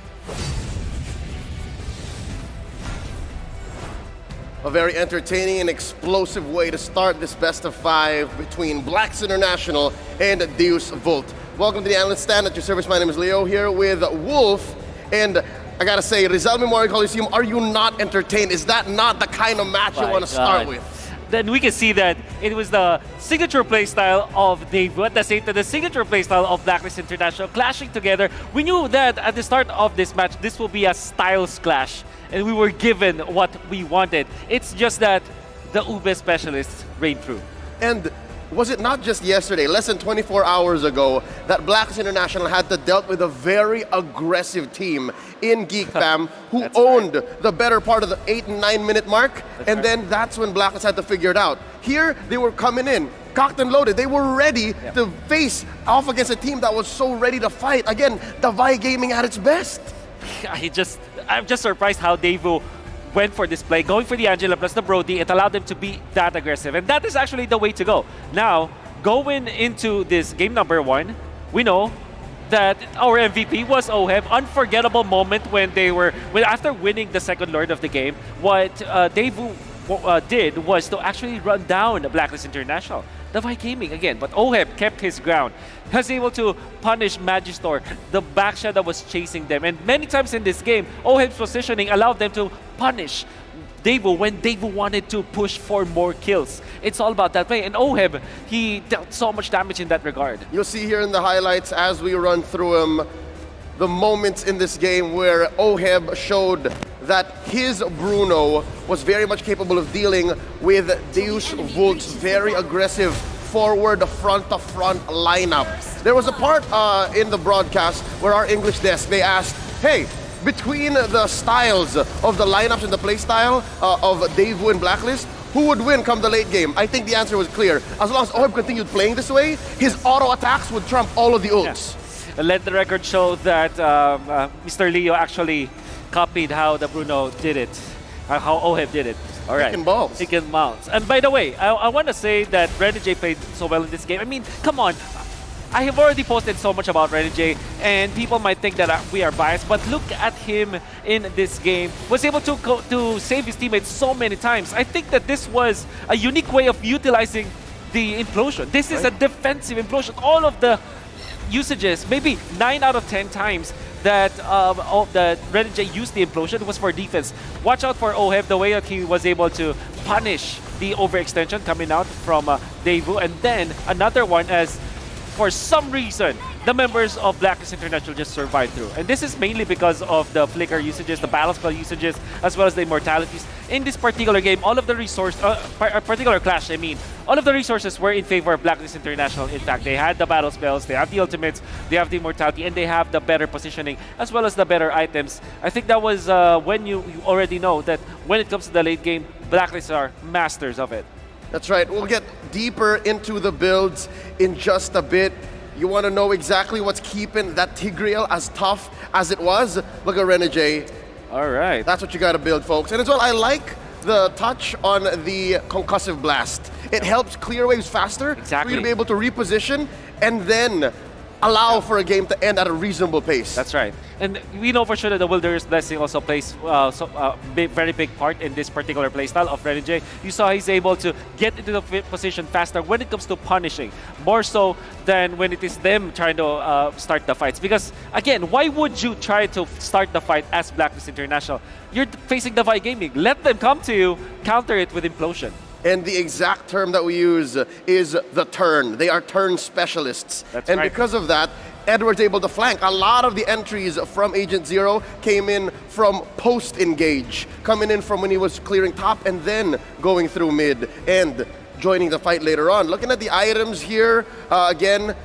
A very entertaining and explosive way to start this best of 5 between Blacks International and Deus Vult. Welcome to the Analyst Stand. At your service, my name is Leo, here with Wolf. And I gotta say, Rizal Memorial Coliseum, are you not entertained? Is that not the kind of match you want to start with? Then we can see that it was the signature playstyle of Daewoo at the same time the signature playstyle of Blacklist International clashing together. We knew that at the start of this match, this will be a styles clash, and we were given what we wanted. It's just that the Ube specialists reigned through. And was it not just yesterday, less than 24 hours ago, that Blacklist International had to dealt with a very aggressive team in Geek Fam who owned the better part of the 8 and 9 minute mark, and then that's when Blacklist had to figure it out. Here, they were coming in, cocked and loaded. They were ready to face off against a team that was so ready to fight. Again, Davai Gaming at its best. I'm just surprised how Daewoo went for this play, going for the Angela plus the Brody. It allowed them to be that aggressive, and that is actually the way to go. Now, going into this game number 1, we know that our MVP was OHEB. Unforgettable moment when after winning the second Lord of the game, what Daewoo did was to actually run down the Blacklist International. Davai Gaming again, but OHEB kept his ground. Was able to punish Magister, the backshed that was chasing them. And many times in this game, OHEB's positioning allowed them to punish Daewoo when Daewoo wanted to push for more kills. It's all about that play. And OHEB, he dealt so much damage in that regard. You'll see here in the highlights as we run through them, the moments in this game where OHEB showed that his Bruno was very much capable of dealing with Deus Vult's very aggressive forward front-to-front lineup. There was a part in the broadcast where our English desk, they asked, hey, between the styles of the lineups and the play style of Daewoo and Blacklist, who would win come the late game? I think the answer was clear. As long as OHEB continued playing this way, his auto attacks would trump all of the ults. Yeah. Let the record show that Mr. Leo actually copied how the Bruno did it, how OHEB did it. All right. Kicking balls. Kicking balls. And by the way, I want to say that Renegade played so well in this game. I mean, come on. I have already posted so much about Renegade, and people might think that we are biased, but look at him in this game. Was able to save his teammates so many times. I think that this was a unique way of utilizing the implosion. This is a defensive implosion. All of the usages, maybe 9 out of 10 times that Renegade used the implosion was for defense. Watch out for OHEB, the way that he was able to punish the overextension coming out from Daewoo, and then another one as for some reason the members of Blacklist International just survived through. And this is mainly because of the flicker usages, the battle spell usages, as well as the immortalities. In this particular game, all of the particular clash, I mean, all of the resources were in favor of Blacklist International. In fact, they had the battle spells, they have the ultimates, they have the immortality, and they have the better positioning, as well as the better items. I think that was when you already know that when it comes to the late game, Blacklist are masters of it. That's right. We'll get deeper into the builds in just a bit. You want to know exactly what's keeping that Tigreal as tough as it was? Look at Renegade. All right. That's what you got to build, folks. And as well, I like the touch on the concussive blast. It helps clear waves faster for you to be able to reposition and then allow for a game to end at a reasonable pace. That's right. And we know for sure that the Wilder's Blessing also plays very big part in this particular playstyle of Renegade. You saw he's able to get into the position faster when it comes to punishing, more so than when it is them trying to start the fights. Because, again, why would you try to start the fight as Blacklist International? You're facing Davai Gaming. Let them come to you, counter it with Implosion. And the exact term that we use is the turn. They are turn specialists. That's and right. because of that, Edward's able to flank. A lot of the entries from Agent Zero came in from post-engage, coming in from when he was clearing top and then going through mid and joining the fight later on. Looking at the items here, again,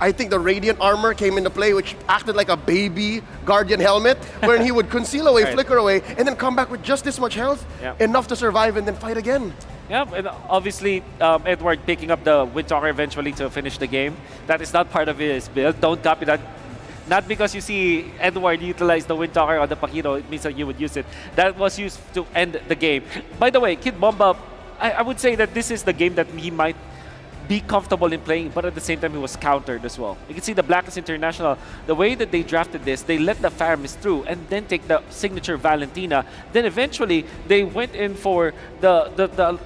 I think the Radiant Armor came into play, which acted like a baby Guardian helmet, wherein he would conceal away, flicker away, and then come back with just this much health, enough to survive and then fight again. Yeah, and obviously Edward picking up the Windtalker eventually to finish the game. That is not part of his build. Don't copy that. Not because you see Edward utilize the Windtalker on the Pakito, it means that you would use it. That was used to end the game. By the way, Kid Bomba, I would say that this is the game that he might be comfortable in playing, but at the same time he was countered as well. You can see the Blacklist International, the way that they drafted this, they let the Faramis through and then take the signature Valentina. Then eventually they went in for the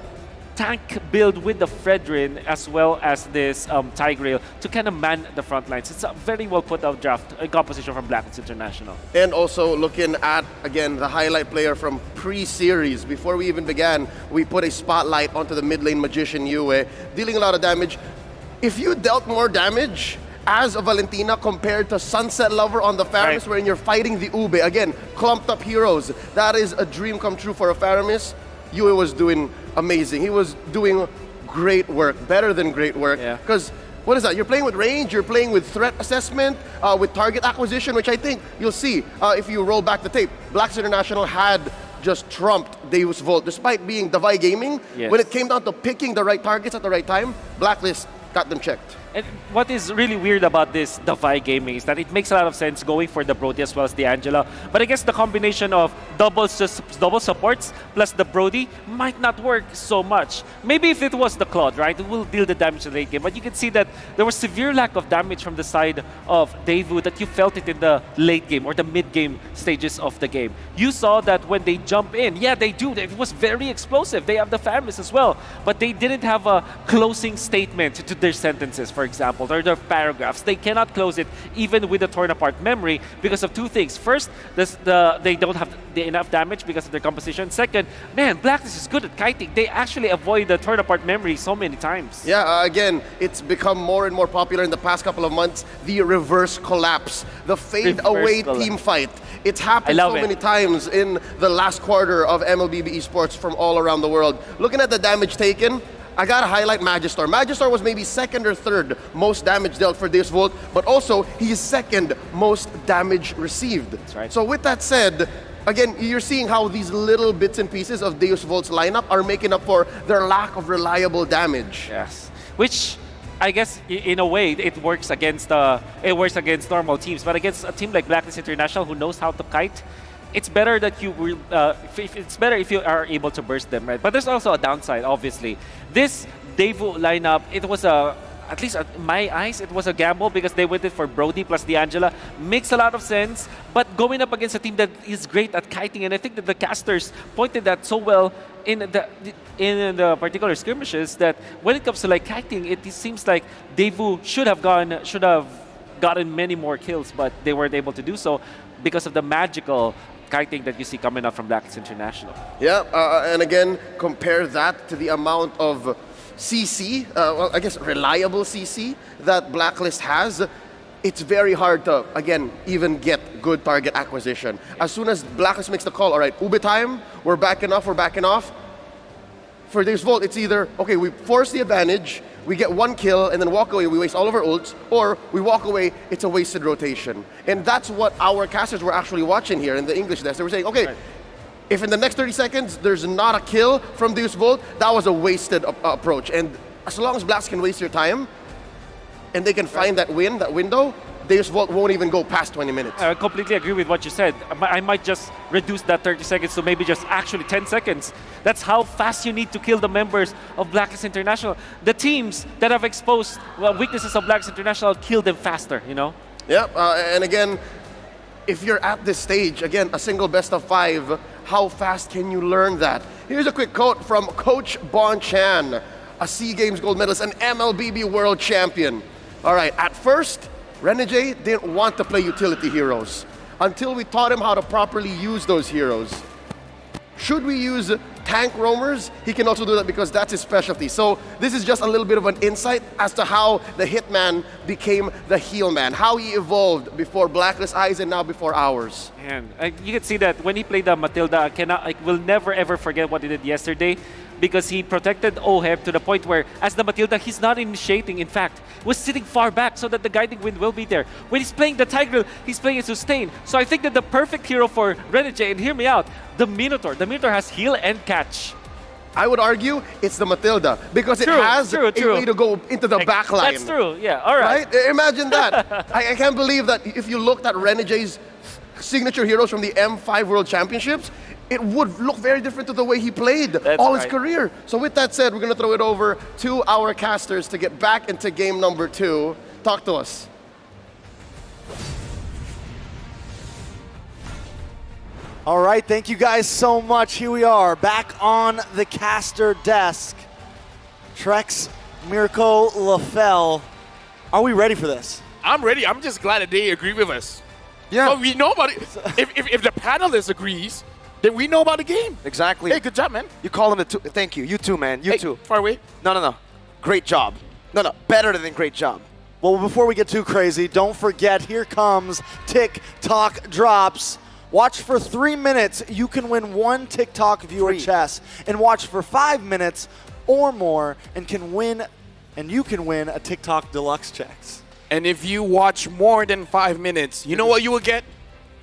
tank build with the Fredrin as well as this Tigreal to kind of man the front lines. It's a very well put out draft composition from Blacklist International. And also looking at, again, the highlight player from pre-series. Before we even began, we put a spotlight onto the mid lane Magician Yue, dealing a lot of damage. If you dealt more damage as a Valentina compared to Sunset Lover on the Faramis, wherein you're fighting the Ube, again, clumped up heroes, that is a dream come true for a Faramis. Yue was doing amazing. He was doing great work, better than great work. Because what is that? You're playing with range, you're playing with threat assessment, with target acquisition, which I think you'll see if you roll back the tape. Blacks International had just trumped Deus Volt. Despite being Davai Gaming, when it came down to picking the right targets at the right time, Blacklist got them checked. And what is really weird about this Davai Gaming is that it makes a lot of sense going for the Brody as well as the Angela. But I guess the combination of double supports plus the Brody might not work so much. Maybe if it was the Claude, right, it will deal the damage in the late game. But you can see that there was severe lack of damage from the side of Daewoo, that you felt it in the late game or the mid-game stages of the game. You saw that when they jump in, yeah, they do. It was very explosive. They have the Faramis as well. But they didn't have a closing statement to their sentences, for example, or their paragraphs. They cannot close it even with the torn apart memory because of two things. First, they don't have enough damage because of their composition. Second, man, Blacklist is good at kiting. They actually avoid the torn apart memory so many times. Yeah, again, it's become more and more popular in the past couple of months. The reverse collapse, the fade away team fight. It's happened so many times in the last quarter of MLBB esports from all around the world. Looking at the damage taken, I gotta highlight Magistar. Magistar was maybe second or third most damage dealt for Deus Volt, but also he's second most damage received. That's right. So with that said, again, you're seeing how these little bits and pieces of Deus Volt's lineup are making up for their lack of reliable damage. Yes, which I guess in a way it works against normal teams, but against a team like Blacklist International who knows how to kite, it's better that it's better if you are able to burst them, right? But there's also a downside, obviously. This Daewoo lineup, it was at least in my eyes, it was a gamble because they went in for Brody plus the Angela. Makes a lot of sense, but going up against a team that is great at kiting, and I think that the casters pointed that so well in the particular skirmishes that when it comes to like kiting, it seems like Daewoo should have gotten many more kills, but they weren't able to do so because of the magical kiting that you see coming up from Blacklist International. Yeah, and again, compare that to the amount of CC, well, I guess reliable CC that Blacklist has. It's very hard to, again, even get good target acquisition. As soon as Blacklist makes the call, all right, Ube time, we're backing off. For Deus Volt, it's either, okay, we force the advantage, we get one kill and then walk away, we waste all of our ults, or we walk away, it's a wasted rotation. And that's what our casters were actually watching here in the English desk. They were saying, okay, if in the next 30 seconds there's not a kill from Deus Volt, that was a wasted approach. And as long as Blacks can waste your time and they can find that window, Deus Volt won't even go past 20 minutes. I completely agree with what you said. I might just reduce that 30 seconds to maybe just actually 10 seconds. That's how fast you need to kill the members of Blacklist International. The teams that have exposed weaknesses of Blacklist International kill them faster, you know? Yeah, and again, if you're at this stage, again, a single best of 5, how fast can you learn that? Here's a quick quote from Coach Bon Chan, a SEA Games gold medalist, an MLBB world champion. All right, at first, Renegade didn't want to play utility heroes until we taught him how to properly use those heroes. Should we use tank roamers, he can also do that because that's his specialty. So this is just a little bit of an insight as to how the Hitman became the heel man, how he evolved before Blacklist eyes and now before ours. And you can see that when he played Matilda, I will never ever forget what he did yesterday, because he protected Oheb to the point where, as the Matilda, he's not initiating. In fact, was sitting far back so that the guiding wind will be there. When he's playing the Tigreal, he's playing a sustain. So I think that the perfect hero for Renegade, and hear me out, the Minotaur. The Minotaur has heal and catch. I would argue it's the Matilda because it has a way to go into the back line. That's true, yeah, all right. Imagine that. I can't believe that if you looked at Renegade's signature heroes from the M5 World Championships, it would look very different to the way he played his career. So with that said, we're going to throw it over to our casters to get back into game number 2. Talk to us. All right, thank you guys so much. Here we are, back on the caster desk. Trex, Mirko, LaFell. Are we ready for this? I'm ready. I'm just glad that they agree with us. Yeah. So we know about it. If the panelist agrees, then we know about the game. Exactly. Hey, good job, man. You call him the two. Thank you. You too, man. You too. Far away. No. Great job. No. Better than great job. Well, before we get too crazy, don't forget, here comes TikTok Drops. Watch for 3 minutes. You can win 1 TikTok viewer chess. And watch for 5 minutes or more and you can win a TikTok Deluxe checks. And if you watch more than 5 minutes, you know what you will get?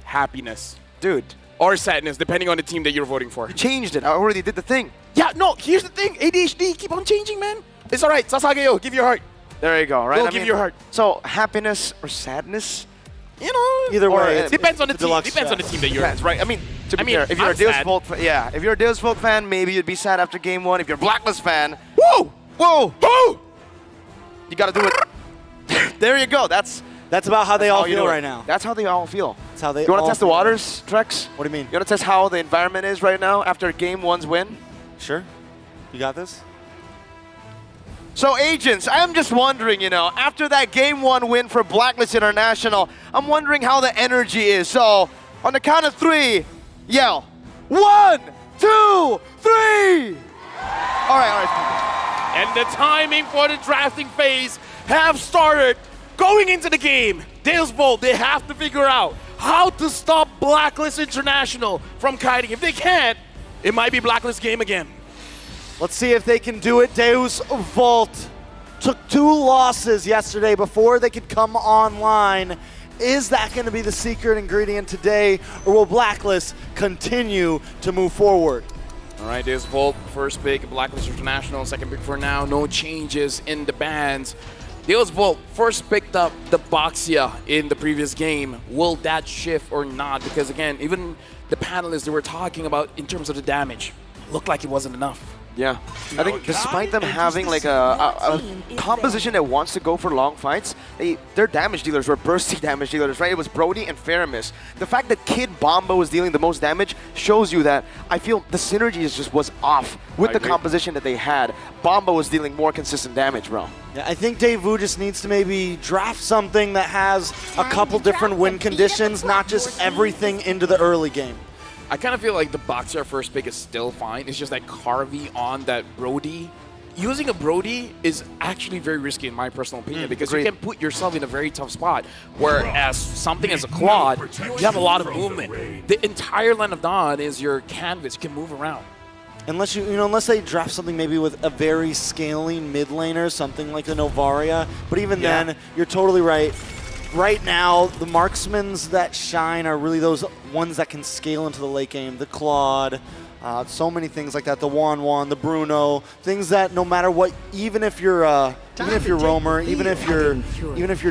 Happiness. Dude. Or sadness, depending on the team that you're voting for. You changed it. I already did the thing. Yeah, no, here's the thing. ADHD, keep on changing, man. It's all right. Sasageyo, give your heart. There you go, right? Go give your heart. So, happiness or sadness? You know, either way, it depends on the team. Deluxe Depends on the team that you're in. Right. I mean, if you're a Deus Volt, if you're a Deus Volt fan, maybe you'd be sad after game 1. If you're a Blacklist fan, whoa, you got to do it. There you go. That's about how they all feel right now. That's how they all feel. That's how they. You want to test the waters, Trex? What do you mean? You want to test how the environment is right now after game 1's win? Sure. You got this. So, agents, I'm just wondering, after that Game 1 win for Blacklist International, I'm wondering how the energy is. So, on the count of 3, yell. 1, 2, 3! All right. And the timing for the drafting phase have started. Going into the game, Deus Volt, they have to figure out how to stop Blacklist International from kiting. If they can't, it might be Blacklist game again. Let's see if they can do it. Deus Volt took 2 losses yesterday before they could come online. Is that going to be the secret ingredient today, or will Blacklist continue to move forward? All right, Deus Volt, first pick, Blacklist International, second pick for now. No changes in the bans. Deus Volt first picked up the Boxia in the previous game. Will that shift or not? Because again, even the panelists they were talking about in terms of the damage, looked like it wasn't enough. Yeah, I think despite them having like a composition that wants to go for long fights, their damage dealers were bursty damage dealers, right? It was Brody and Faramis. The fact that Kid Bomba was dealing the most damage shows you that I feel the synergy was off with the composition that they had. Bomba was dealing more consistent damage, bro. Yeah, I think Daewoo just needs to maybe draft something that has a couple different win conditions, not just everything into the early game. I kind of feel like the Boxer first pick is still fine. It's just that Carvey on that Brody. Using a Brody is actually very risky in my personal opinion because you can put yourself in a very tough spot. Whereas something as a Claude, you have a lot of movement. The entire Land of Dawn is your canvas. You can move around. Unless unless they draft something maybe with a very scaling mid laner, something like the Novaria. But even then, you're totally right. Right now, the marksmans that shine are really those ones that can scale into the late game. The Claude, so many things like that. The Wan, the Bruno, things that no matter what, even if you're roamer, even if you're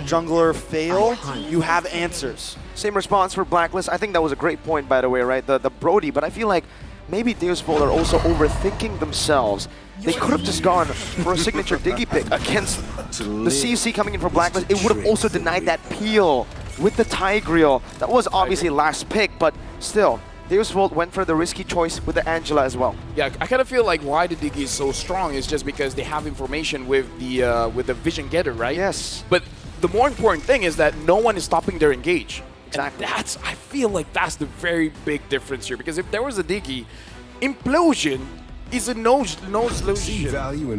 jungler fail, you have answers. Same response for Blacklist. I think that was a great point, by the way, right? The Brody, but I feel like maybe Deus Volt are also overthinking themselves. They could have just gone for a signature Diggy pick against the CC coming in for Blacklist. It would have also denied that peel with the Tigreal. That was obviously last pick, but still, Deus Volt went for the risky choice with the Angela as well. Yeah, I kind of feel like why the Diggy is so strong is just because they have information with the Vision Getter, right? Yes. But the more important thing is that no one is stopping their engage. Exactly. And I feel like that's the very big difference here because if there was a Diggy, Implosion is a no solution.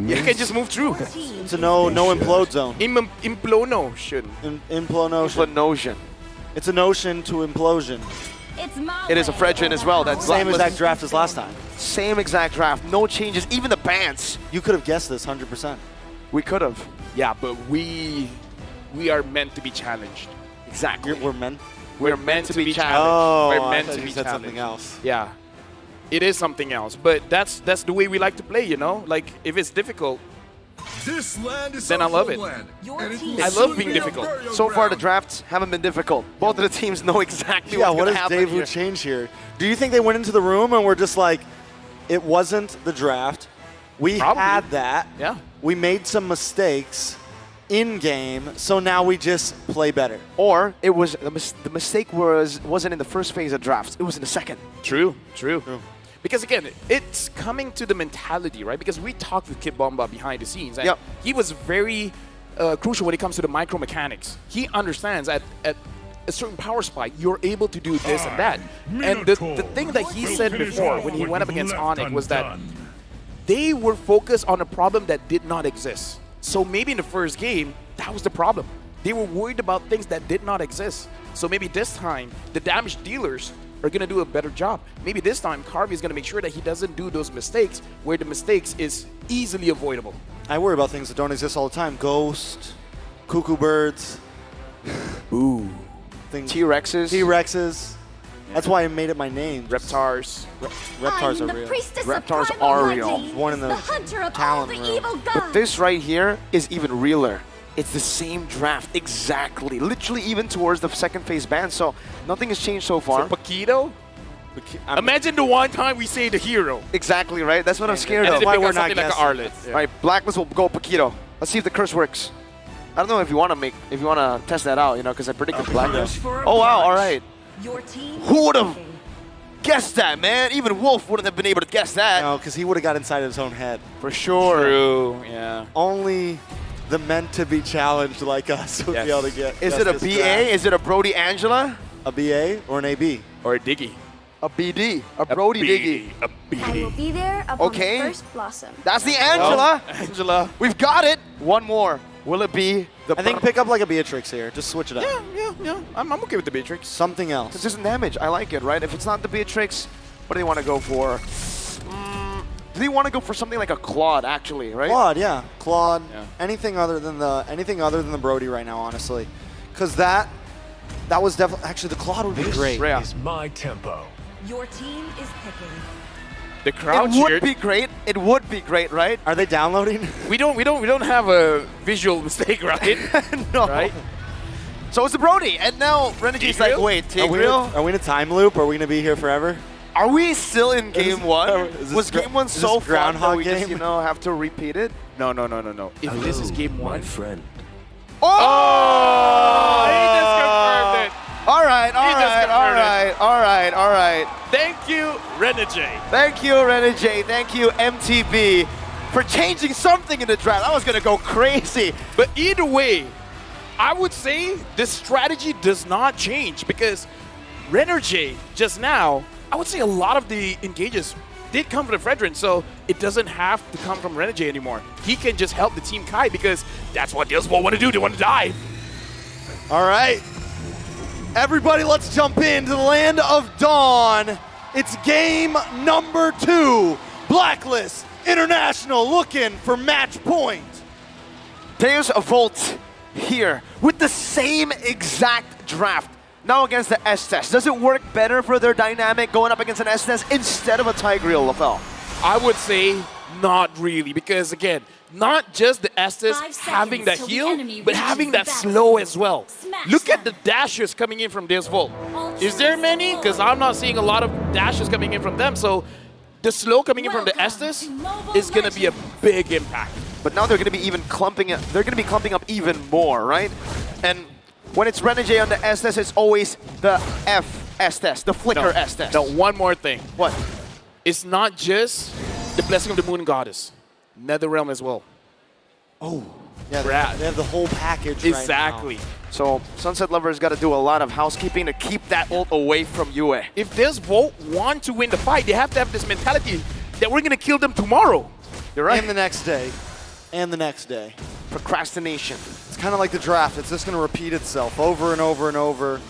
You can just move through. It's a no implode zone. Implosion. Implosion. It's a notion to implosion. It's my It is a way Fredrin or as the well. highway. That's Same exact draft as last time. Same exact draft. No changes. Even the bans. You could have guessed this 100%. We could have. Yeah, but we are meant to be challenged. Exactly. We're men. We're meant to be challenged. Oh, We're I meant thought to you be said challenged. something else. Yeah, it is something else. But that's the way we like to play, you know. Like if it's difficult, This land is then I love it. I love being difficult. So far, the drafts haven't been difficult. Both of the teams know exactly Yeah, what's what going does to happen Daewoo here. change here? Do you think they went into the room and were just like, it wasn't the draft. We Probably. had that. Yeah. We made some mistakes in game, so now we just play better. Or it was the mistake wasn't in the first phase of drafts. It was in the second. True. Because again, it's coming to the mentality, right? Because we talked with Kid Bomba behind the scenes, and he was very crucial when it comes to the micro mechanics. He understands at a certain power spike, you're able to do this and that. And the thing that he said before when he went up against Onic was that they were focused on a problem that did not exist. So maybe in the first game, that was the problem. They were worried about things that did not exist. So maybe this time, the damage dealers are going to do a better job. Maybe this time, Carvey is going to make sure that he doesn't do those mistakes where the mistakes is easily avoidable. I worry about things that don't exist all the time. Ghost, cuckoo birds. Ooh. T-Rexes. T-Rexes. That's why I made it my name. Reptars. Reptars I'm are the real. priestess Reptars of primal are real. hunting, One in the hunter of all talent the room. evil gods. But this right here is even realer. It's the same draft, exactly. Literally even towards the second phase ban, so nothing has changed so far. So Paquito? Imagine the one time we say the hero. Exactly, right? That's what I'm scared And of. then why they we're pick not out something like an guessing. Arlet. Right, Blacklist will go Paquito. Let's see if the curse works. I don't know if you want to test that out, you know, because I predicted Blacklist. Oh wow, all right. Your team Who would have guessed that, man? Even Wolf wouldn't have been able to guess that. No, because he would have got inside his own head. For sure. True, yeah. Only the meant to be challenged like us would be able to get. Is it a this BA? draft. Is it a Brody Angela? A BA or an AB? Or a Diggy. A BD? A Brody Diggy? A I will BD. be there upon Okay. the first blossom. That's the Angela. Angela. We've got it. One more. Will it be the I think pick up like a Beatrix here. Just switch it up. Yeah. I'm okay with the Beatrix. Something else. consistent damage? I like it, right? If it's not the Beatrix, what do they want to go for? Do they want to go for something like a Claude, actually, right? Claude, yeah. Claude. Yeah. Anything other than the Brody right now, honestly. Because that was definitely actually the Claude would be This great. Yeah. is my tempo. Your team is picking. The crowd It would cheered. be great. It would be great, right? Are they downloading? We don't have a visual mistake, right? No. Right? So it's the Brody, and now Renegade's like, Tigreal? wait, Are we, Tigreal? are we in a time loop? Are we gonna be here forever? Are we still in game one? is this Was gra- game one is so this fun that Groundhog we just, game? you know, have to repeat it? No. If this is game my one. friend. Oh! He just confirmed it. All right. confirmed Thank you, Renegade. Thank you, Renegade. Thank you, MTB, for changing something in the draft. I was going to go crazy. But either way, I would say the strategy does not change because Renegade just now, I would say a lot of the engages did come from the Fredrin, so it doesn't have to come from Renegade anymore. He can just help the Team Kai because that's what Dealspo want to do. They want to dive. All right. Everybody, let's jump into the land of Dawn. It's game number 2. Blacklist International looking for match point. There's a Volt here with the same exact draft. Now against the S-Test. Does it work better for their dynamic going up against an S-Test instead of a Tigreal, LaFell? I would say not really because, again, not just the Estes 5 having that seconds till the heal, enemy but reaches having the that battle. slow as well. Smash Look at the them. dashes coming in from this Volt. Is there many? Because I'm not seeing a lot of dashes coming in from them, so the slow coming in from the Welcome Estes to Mobile is going to be a Legends. big impact. But now they're going to be even clumping it. They're going to be clumping up even more, right? And when it's Renegade on the S-Test, it's always the F S-Test, the flicker S-Test. No, one more thing. What? It's not just the Blessing of the Moon Goddess. Netherrealm as well. Oh, yeah, Brad. they have the whole package Exactly. right So Sunset Lover's got to do a lot of housekeeping to keep that ult away from Yue. If this Volt want to win the fight, they have to have this mentality that we're gonna kill them tomorrow. You're right. And the next day. And the next day. Procrastination. It's kind of like the draft. It's just going to repeat itself over and over and over.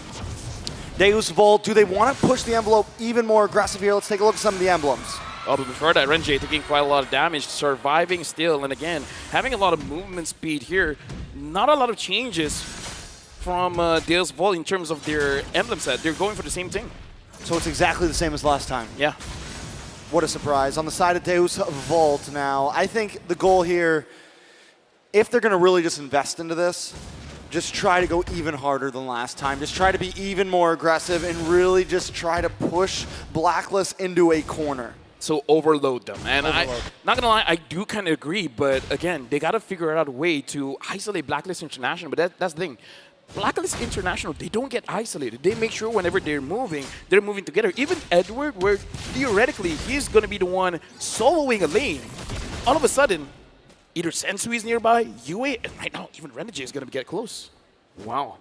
Deus Vult, do they want to push the envelope even more aggressive here? Let's take a look at some of the emblems. Oh, but before that, Renjay taking quite a lot of damage, surviving still, and again, having a lot of movement speed here. Not a lot of changes from Deus Vult in terms of their emblem set. They're going for the same thing. So it's exactly the same as last time. Yeah. What a surprise. On the side of Deus Vult now, I think the goal here, if they're going to really just invest into this, just try to go even harder than last time. Just try to be even more aggressive and really just try to push Blacklist into a corner. So overload them. And I'm not going to lie, I do kind of agree, but again, they got to figure out a way to isolate Blacklist International, but that's the thing. Blacklist International, they don't get isolated. They make sure whenever they're moving together. Even Edward, where theoretically he's going to be the one soloing a lane, all of a sudden, either Sensui is nearby, Yue, and right now even Renegade is going to get close. Wow.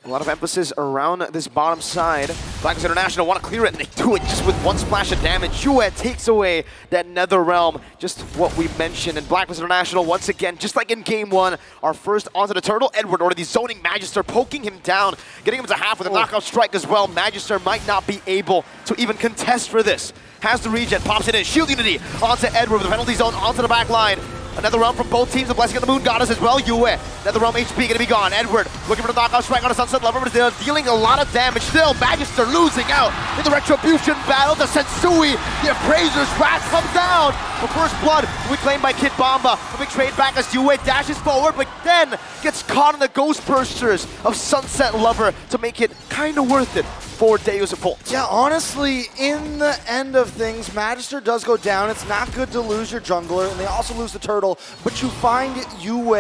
A lot of emphasis around this bottom side. Blacklist International want to clear it, and they do it just with one splash of damage. Yue takes away that Nether Realm, just what we mentioned. And Blacklist International, once again, just like in Game 1, are first onto the turtle. Edward, or the zoning Magister, poking him down, getting him to half with a knockout strike as well. Magister might not be able to even contest for this. Has the regen, pops it in, shield unity onto Edward with the penalty zone onto the back line. Another realm from both teams, the blessing of the moon goddess as well. Yue, another realm HP gonna be gone. Edward looking for the knockout strike on a Sunset Lover, but they're dealing a lot of damage still. Magister losing out in the retribution battle. The Sensui, the Appraiser's wrath comes down. The first blood will be claimed by Kid Bomba. A big trade back as Yue dashes forward, but then gets caught in the Ghost Bursters of Sunset Lover to make it kind of worth it for Deus Vult. Yeah, honestly, in the end of things, Magister does go down. It's not good to lose your jungler, and they also lose the turtle, but you find Yue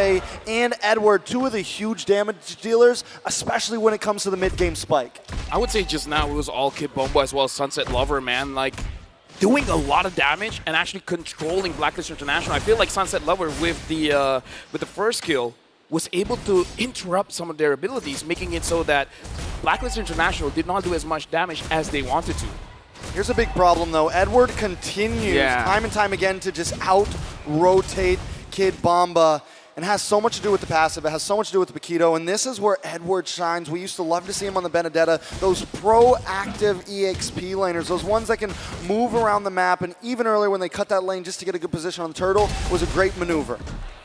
and Edward, two of the huge damage dealers, especially when it comes to the mid-game spike. I would say just now it was all Kid Bomba as well as Sunset Lover, man. Like, doing a lot of damage and actually controlling Blacklist International. I feel like Sunset Lover with the first kill was able to interrupt some of their abilities, making it so that Blacklist International did not do as much damage as they wanted to. Here's a big problem, though. Edward continues time and time again to just out-rotate Kid Bomba, and has so much to do with the passive. It has so much to do with the Paquito, and this is where Edward shines. We used to love to see him on the Benedetta, those proactive EXP laners, those ones that can move around the map, and even earlier when they cut that lane just to get a good position on the turtle was a great maneuver.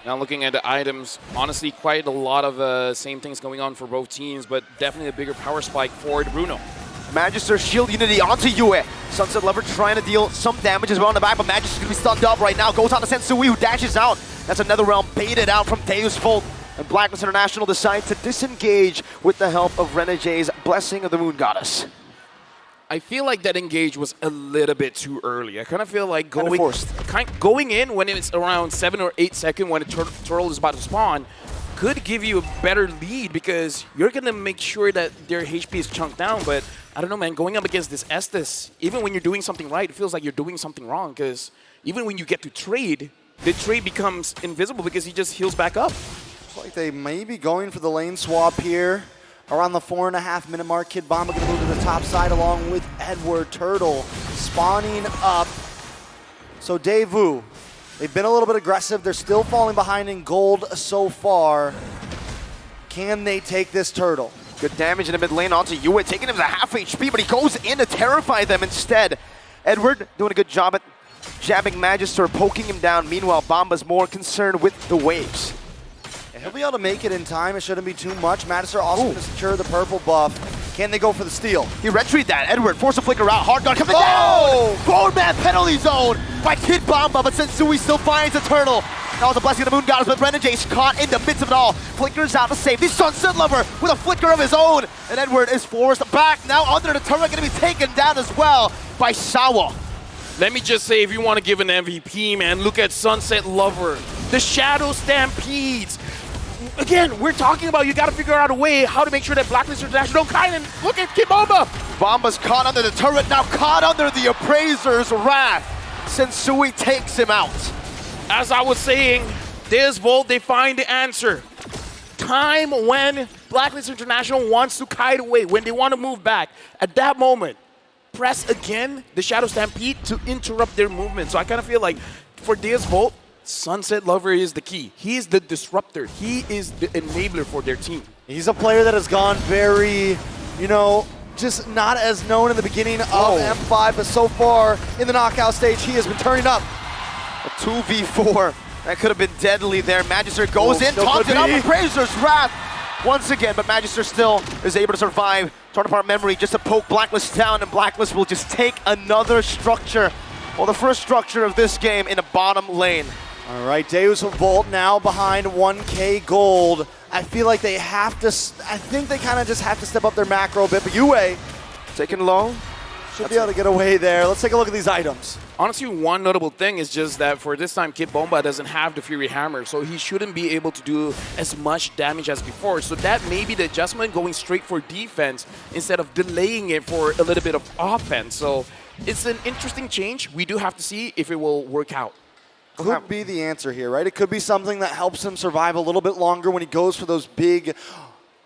Now looking at the items, honestly quite a lot of same things going on for both teams, but definitely a bigger power spike for Bruno. Magister shield unity onto Yue. Sunset Lover trying to deal some damage as well on the back, but Magister's gonna be stunned up right now. Goes on to Sensui, who dashes out. That's another realm baited out from Deus Vult. And Blacklist International decides to disengage with the help of Renegade's Blessing of the Moon Goddess. I feel like that engage was a little bit too early. I kind of feel like going in when it's around 7 or 8 seconds when a turtle is about to spawn could give you a better lead because you're going to make sure that their HP is chunked down. But I don't know, man, going up against this Estes, even when you're doing something right, it feels like you're doing something wrong because even when you get to trade, the trade becomes invisible because he just heals back up. Looks like they may be going for the lane swap here. Around the 4.5 minute mark, Kid Bomba gonna move to the top side along with Edward Turtle spawning up. So Daewoo, they've been a little bit aggressive. They're still falling behind in gold so far. Can they take this turtle? Good damage in the mid lane onto Yue, taking him to half HP, but he goes in to terrify them instead. Edward doing a good job at jabbing Magister, poking him down. Meanwhile, Bomba's more concerned with the waves. He'll be able to make it in time. It shouldn't be too much. Magister also going to secure the purple buff. Can they go for the steal? He retreat that. Edward force a flicker out. Hard guard coming down. Forward man penalty zone by Kid Bomba, but Sensui still finds the turtle. That was a blessing of the moon goddess, but Renegade's caught in the midst of it all. Flickers out to save the Sunset Lover with a flicker of his own. And Edward is forced back. Now under the turret, going to be taken down as well by Sawa. Let me just say, if you want to give an MVP, man, look at Sunset Lover. The Shadow Stampedes. Again, we're talking about you got to figure out a way how to make sure that Blacklist International don't kind of look at Kid Bomba. Bomba's caught under the turret, now caught under the Appraiser's wrath. Sensui takes him out. As I was saying, Deus Vult, they find the answer. Time when Blacklist International wants to kite away, when they want to move back. At that moment, press again the Shadow Stampede to interrupt their movement. So I kind of feel like for Deus Volt, Sunset Lover is the key. He is the disruptor. He is the enabler for their team. He's a player that has gone very, you know, just not as known in the beginning of M5, but so far in the knockout stage, he has been turning up. A 2v4. That could have been deadly there. Magister goes in, taunted up with Razor's Wrath once again, but Magister still is able to survive. Torn apart memory just to poke Blacklist down, and Blacklist will just take another structure. Well, the first structure of this game in the bottom lane. All right, Deus Volt now behind 1K gold. I feel like they have to, I think they kind of just have to step up their macro a bit, but Yue taking low. Should be able to get away there. Let's take a look at these items. Honestly, one notable thing is just that for this time, Kid Bomba doesn't have the Fury Hammer, so he shouldn't be able to do as much damage as before. So that may be the adjustment, going straight for defense instead of delaying it for a little bit of offense. So it's an interesting change. We do have to see if it will work out. Could be the answer here, right? It could be something that helps him survive a little bit longer when he goes for those big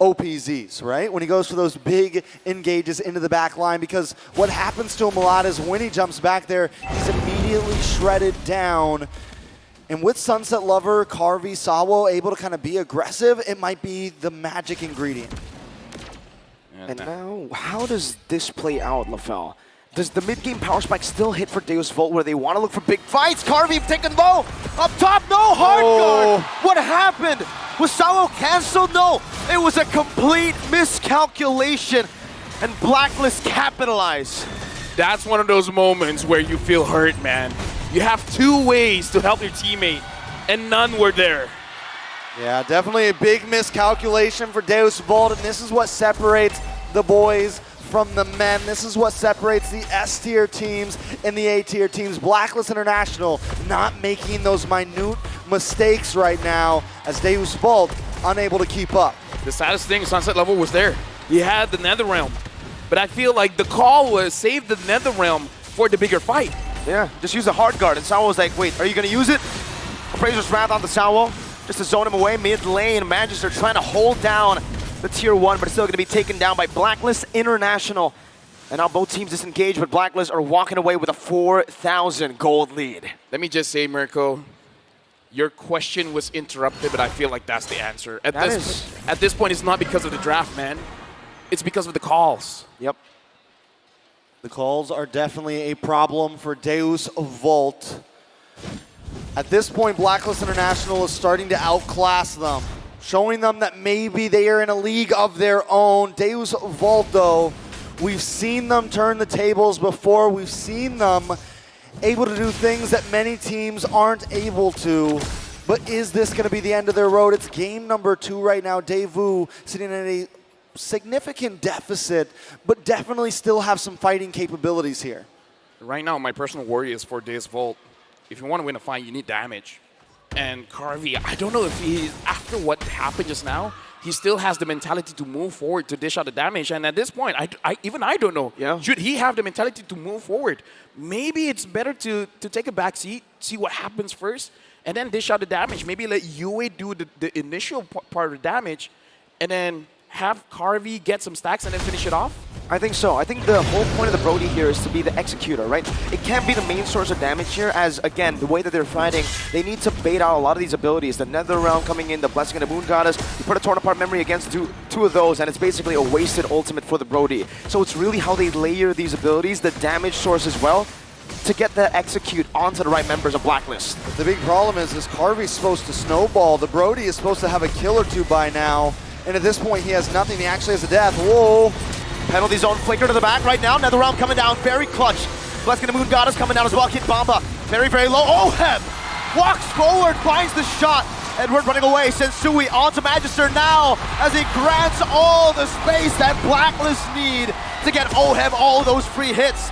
OPZs, right? When he goes for those big engages into the back line, because what happens to him a lot is when he jumps back there, he's immediately shredded down. And with Sunset Lover, Carvey, Sawo able to kind of be aggressive, it might be the magic ingredient. And now, how does this play out, LaFell? Does the mid-game power spike still hit for Deus Volt where they want to look for big fights? Carvey taken low, up top, no hard guard. What happened? Was Sawo canceled? No, it was a complete miscalculation, and Blacklist capitalized. That's one of those moments where you feel hurt, man. You have two ways to help your teammate, and none were there. Yeah, definitely a big miscalculation for Deus Volt, and this is what separates the boys from the men. This is what separates the S-tier teams and the A-tier teams. Blacklist International not making those minute mistakes right now as Deus Volt unable to keep up. The saddest thing, Sunset Level was there. He had the Netherrealm, but I feel like the call was save the Netherrealm for the bigger fight. Yeah, just use the hard guard, and Sawo was like, wait, are you gonna use it? Appraiser's Wrath on the Sawo, just to zone him away mid lane. Magister trying to hold down the tier 1, but still going to be taken down by Blacklist International. And now both teams disengaged, but Blacklist are walking away with a 4,000 gold lead. Let me just say, Mirko, your question was interrupted, but I feel like that's the answer. At this point, it's not because of the draft, man. It's because of the calls. Yep. The calls are definitely a problem for Deus Volt. At this point, Blacklist International is starting to outclass them, showing them that maybe they are in a league of their own. Deus Volt, though, we've seen them turn the tables before. We've seen them able to do things that many teams aren't able to. But is this going to be the end of their road? It's game number 2 right now. Daewoo sitting at a significant deficit, but definitely still have some fighting capabilities here. Right now, my personal worry is for Deus Volt. If you want to win a fight, you need damage. And Carvey, I don't know if he, after what happened just now, he still has the mentality to move forward to dish out the damage. And at this point, even I don't know. Yeah. Should he have the mentality to move forward? Maybe it's better to take a back seat, see what happens first, and then dish out the damage. Maybe let Yue do the initial part of the damage, and then have Carvey get some stacks and then finish it off? I think so. I think the whole point of the Brody here is to be the executor, right? It can't be the main source of damage here, as, again, the way that they're fighting, they need to bait out a lot of these abilities. The Netherrealm coming in, the Blessing and the Moon Goddess, you put a Torn Apart Memory against two of those, and it's basically a wasted ultimate for the Brody. So it's really how they layer these abilities, the damage source as well, to get the execute onto the right members of Blacklist. The big problem is Carvey's supposed to snowball. The Brody is supposed to have a kill or two by now, and at this point he has nothing. He actually has a death. Whoa! Penalty zone flicker to the back right now. Netherrealm coming down, very clutch. Blessing the Moon Goddess coming down as well. Kid Bomba, very, very low. Oheb walks forward, finds the shot. Edward running away, sends Sui onto Magister now as he grants all the space that Blacklist need to get Oheb all those free hits.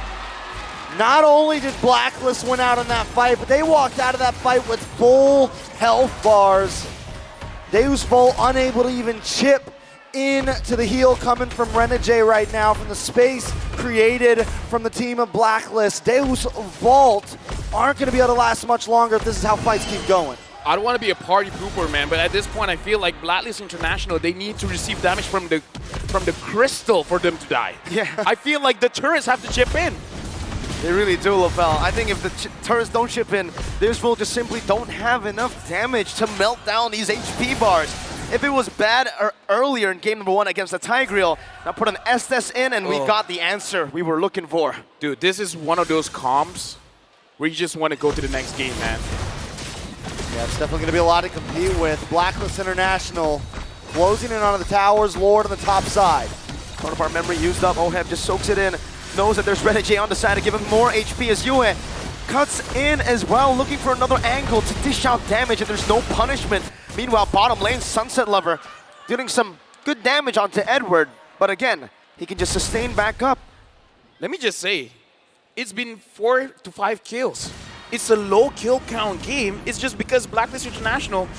Not only did Blacklist win out in that fight, but they walked out of that fight with full health bars. Deus Volt unable to even chip into the heal coming from Renegade right now from the space created from the team of Blacklist. Deus Volt aren't going to be able to last much longer if this is how fights keep going. I don't want to be a party pooper, man, but at this point, I feel like Blacklist International, they need to receive damage from the crystal for them to die. Yeah. I feel like the turrets have to chip in. They really do, LaFell. I think if the turrets don't chip in, this will just simply don't have enough damage to melt down these HP bars. If it was bad earlier in game number 1 against the Tigreal, now put an Estes in and we got the answer we were looking for. Dude, this is one of those comps where you just want to go to the next game, man. Yeah, it's definitely going to be a lot to compete with. Blacklist International closing in on the towers, Lord on the top side. Counterpart memory used up, Oheb just soaks it in. Knows that there's Renegade on the side to give him more HP as Yue cuts in as well, looking for another angle to dish out damage, and there's no punishment. Meanwhile, bottom lane, Sunset Lover dealing some good damage onto Edward, but again, he can just sustain back up. Let me just say, it's been 4 to 5 kills. It's a low kill count game. It's just because Blacklist International,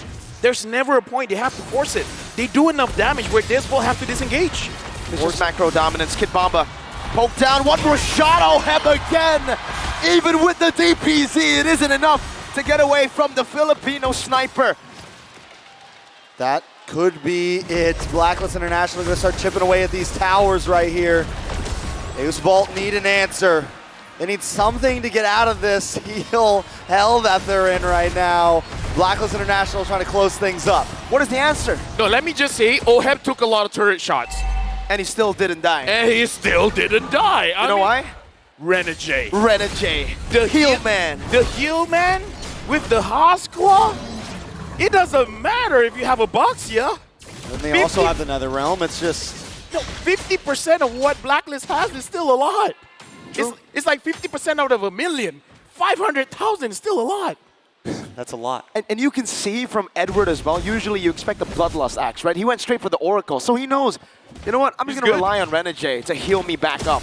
there's never a point they have to force it. They do enough damage where this will have to disengage. This is macro dominance. Kid Bomba poked down. One more shot. Oheb again. Even with the DPZ, it isn't enough to get away from the Filipino sniper. That could be it. Blacklist International going to start chipping away at these towers right here. Deus Vault need an answer. They need something to get out of this heel hell that they're in right now. Blacklist International trying to close things up. What is the answer? No, let me just say, Oheb took a lot of turret shots. And he still didn't die. And he still didn't die. You know why? Renegade. Renegade. The heel man. The heel man with the Haas Claw? It doesn't matter if you have a box here. And they also have the Nether Realm. It's just... No, 50% of what Blacklist has is still a lot. It's like 50% out of a million. 500,000 is still a lot. That's a lot. And you can see from Edward as well, usually you expect the Bloodlust axe, right? He went straight for the Oracle, so he knows, you know what, I'm just going to rely on Renegade to heal me back up.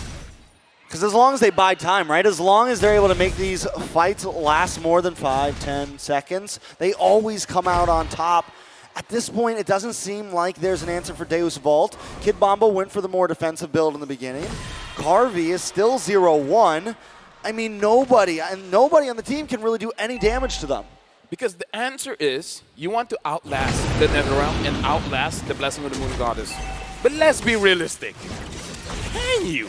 Because as long as they buy time, right? As long as they're able to make these fights last more than 5-10 seconds, they always come out on top. At this point, it doesn't seem like there's an answer for Deus Vault. Kid Bomba went for the more defensive build in the beginning. Carvey is still 0-1. I mean, nobody on the team can really do any damage to them. Because the answer is, you want to outlast the Netherrealm and outlast the Blessing of the Moon Goddess. But let's be realistic. Can you?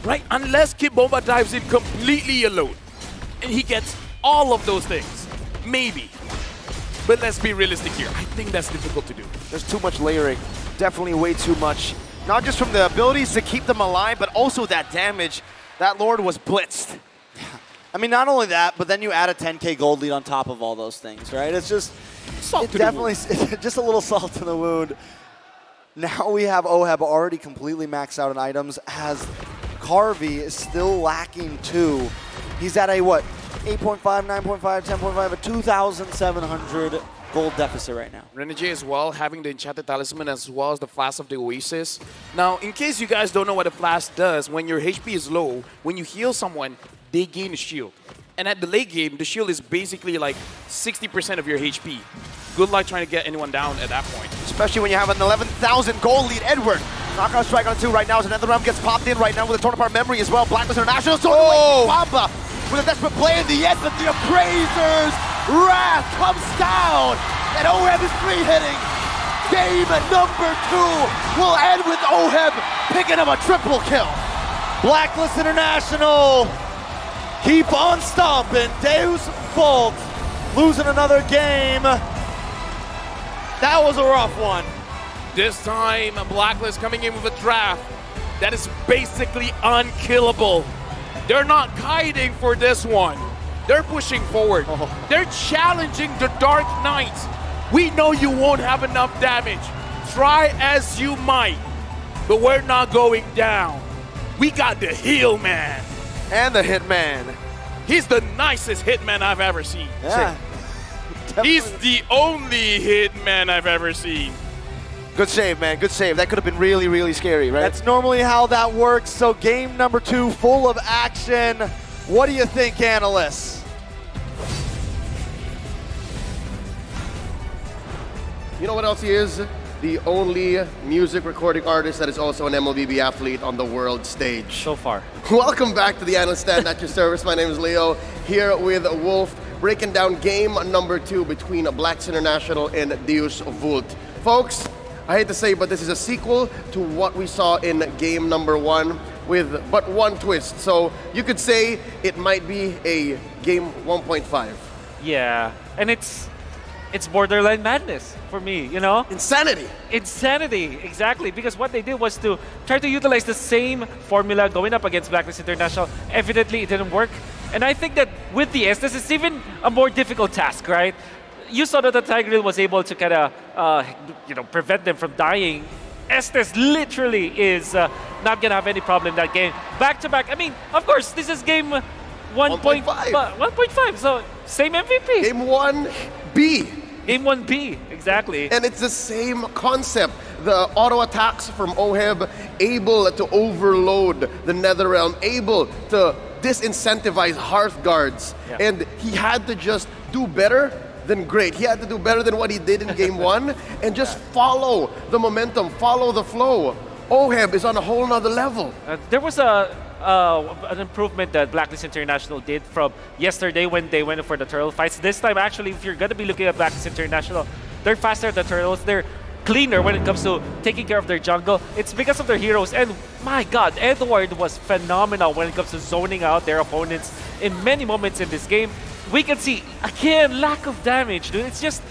Right? Unless Kid Bomba dives in completely alone and he gets all of those things. Maybe. But let's be realistic here. I think that's difficult to do. There's too much layering. Definitely way too much. Not just from the abilities to keep them alive, but also that damage. That Lord was blitzed. I mean, not only that, but then you add a 10K gold lead on top of all those things, right? It's just... It's just a little salt in the wound. Now we have Oheb already completely maxed out in items, as Carvey is still lacking 2. He's at a, what, 8.5, 9.5, 10.5, a 2,700 gold deficit right now. Renegade as well, having the Enchanted Talisman as well as the Flask of the Oasis. Now, in case you guys don't know what a Flask does, when your HP is low, when you heal someone, they gain a shield. And at the late game, the shield is basically like 60% of your HP. Good luck trying to get anyone down at that point. Especially when you have an 11,000 gold lead. Edward, knockout strike on 2 right now as another round gets popped in right now with a torn apart memory as well. Blacklist International throwing away Bomba with a desperate play in the end, but the Appraiser's wrath comes down. And Oheb is 3-hitting. Game number 2 will end with Oheb picking up a triple kill. Blacklist International keep on stomping. Deus Vault losing another game. That was a rough one. This time, Blacklist coming in with a draft that is basically unkillable. They're not hiding for this one. They're pushing forward. They're challenging the Dark Knight. We know you won't have enough damage. Try as you might, but we're not going down. We got the Heal Man. And the Hitman. He's the nicest Hitman I've ever seen. Yeah. He's the only Hitman I've ever seen. Good save, man. Good save. That could have been really, really scary, right? That's normally how that works. So game number 2, full of action. What do you think, analysts? You know what else he is? The only music recording artist that is also an MLBB athlete on the world stage. So far. Welcome back to the Analyst Stand at your service. My name is Leo, here with Wolf, breaking down game number 2 between Blacks International and Deus Vult. Folks, I hate to say, but this is a sequel to what we saw in game number 1 with but one twist. So you could say it might be a game 1.5. Yeah, and it's borderline madness for me, you know? Insanity. Insanity, exactly. Because what they did was to try to utilize the same formula going up against Blacklist International. Evidently, it didn't work. And I think that with the Estes, it's even a more difficult task, right? You saw that the Tigreal was able to kind of, prevent them from dying. Estes literally is not going to have any problem in that game. Back-to-back, I mean, of course, this is game 1.5. 1.5, so same MVP. Game 1B. Game 1B, exactly. And it's the same concept. The auto attacks from Oheb, able to overload the Netherrealm, able to disincentivize Hearthguards. Yeah. And he had to just do better than great. He had to do better than what he did in game 1 and just follow the momentum, follow the flow. Oheb is on a whole nother level. There was an improvement that Blacklist International did from yesterday when they went for the turtle fights. This time, actually, if you're going to be looking at Blacklist International, they're faster at the turtles. They're cleaner when it comes to taking care of their jungle. It's because of their heroes. And my God, Edward was phenomenal when it comes to zoning out their opponents in many moments in this game. We can see, again, lack of damage, dude. It's just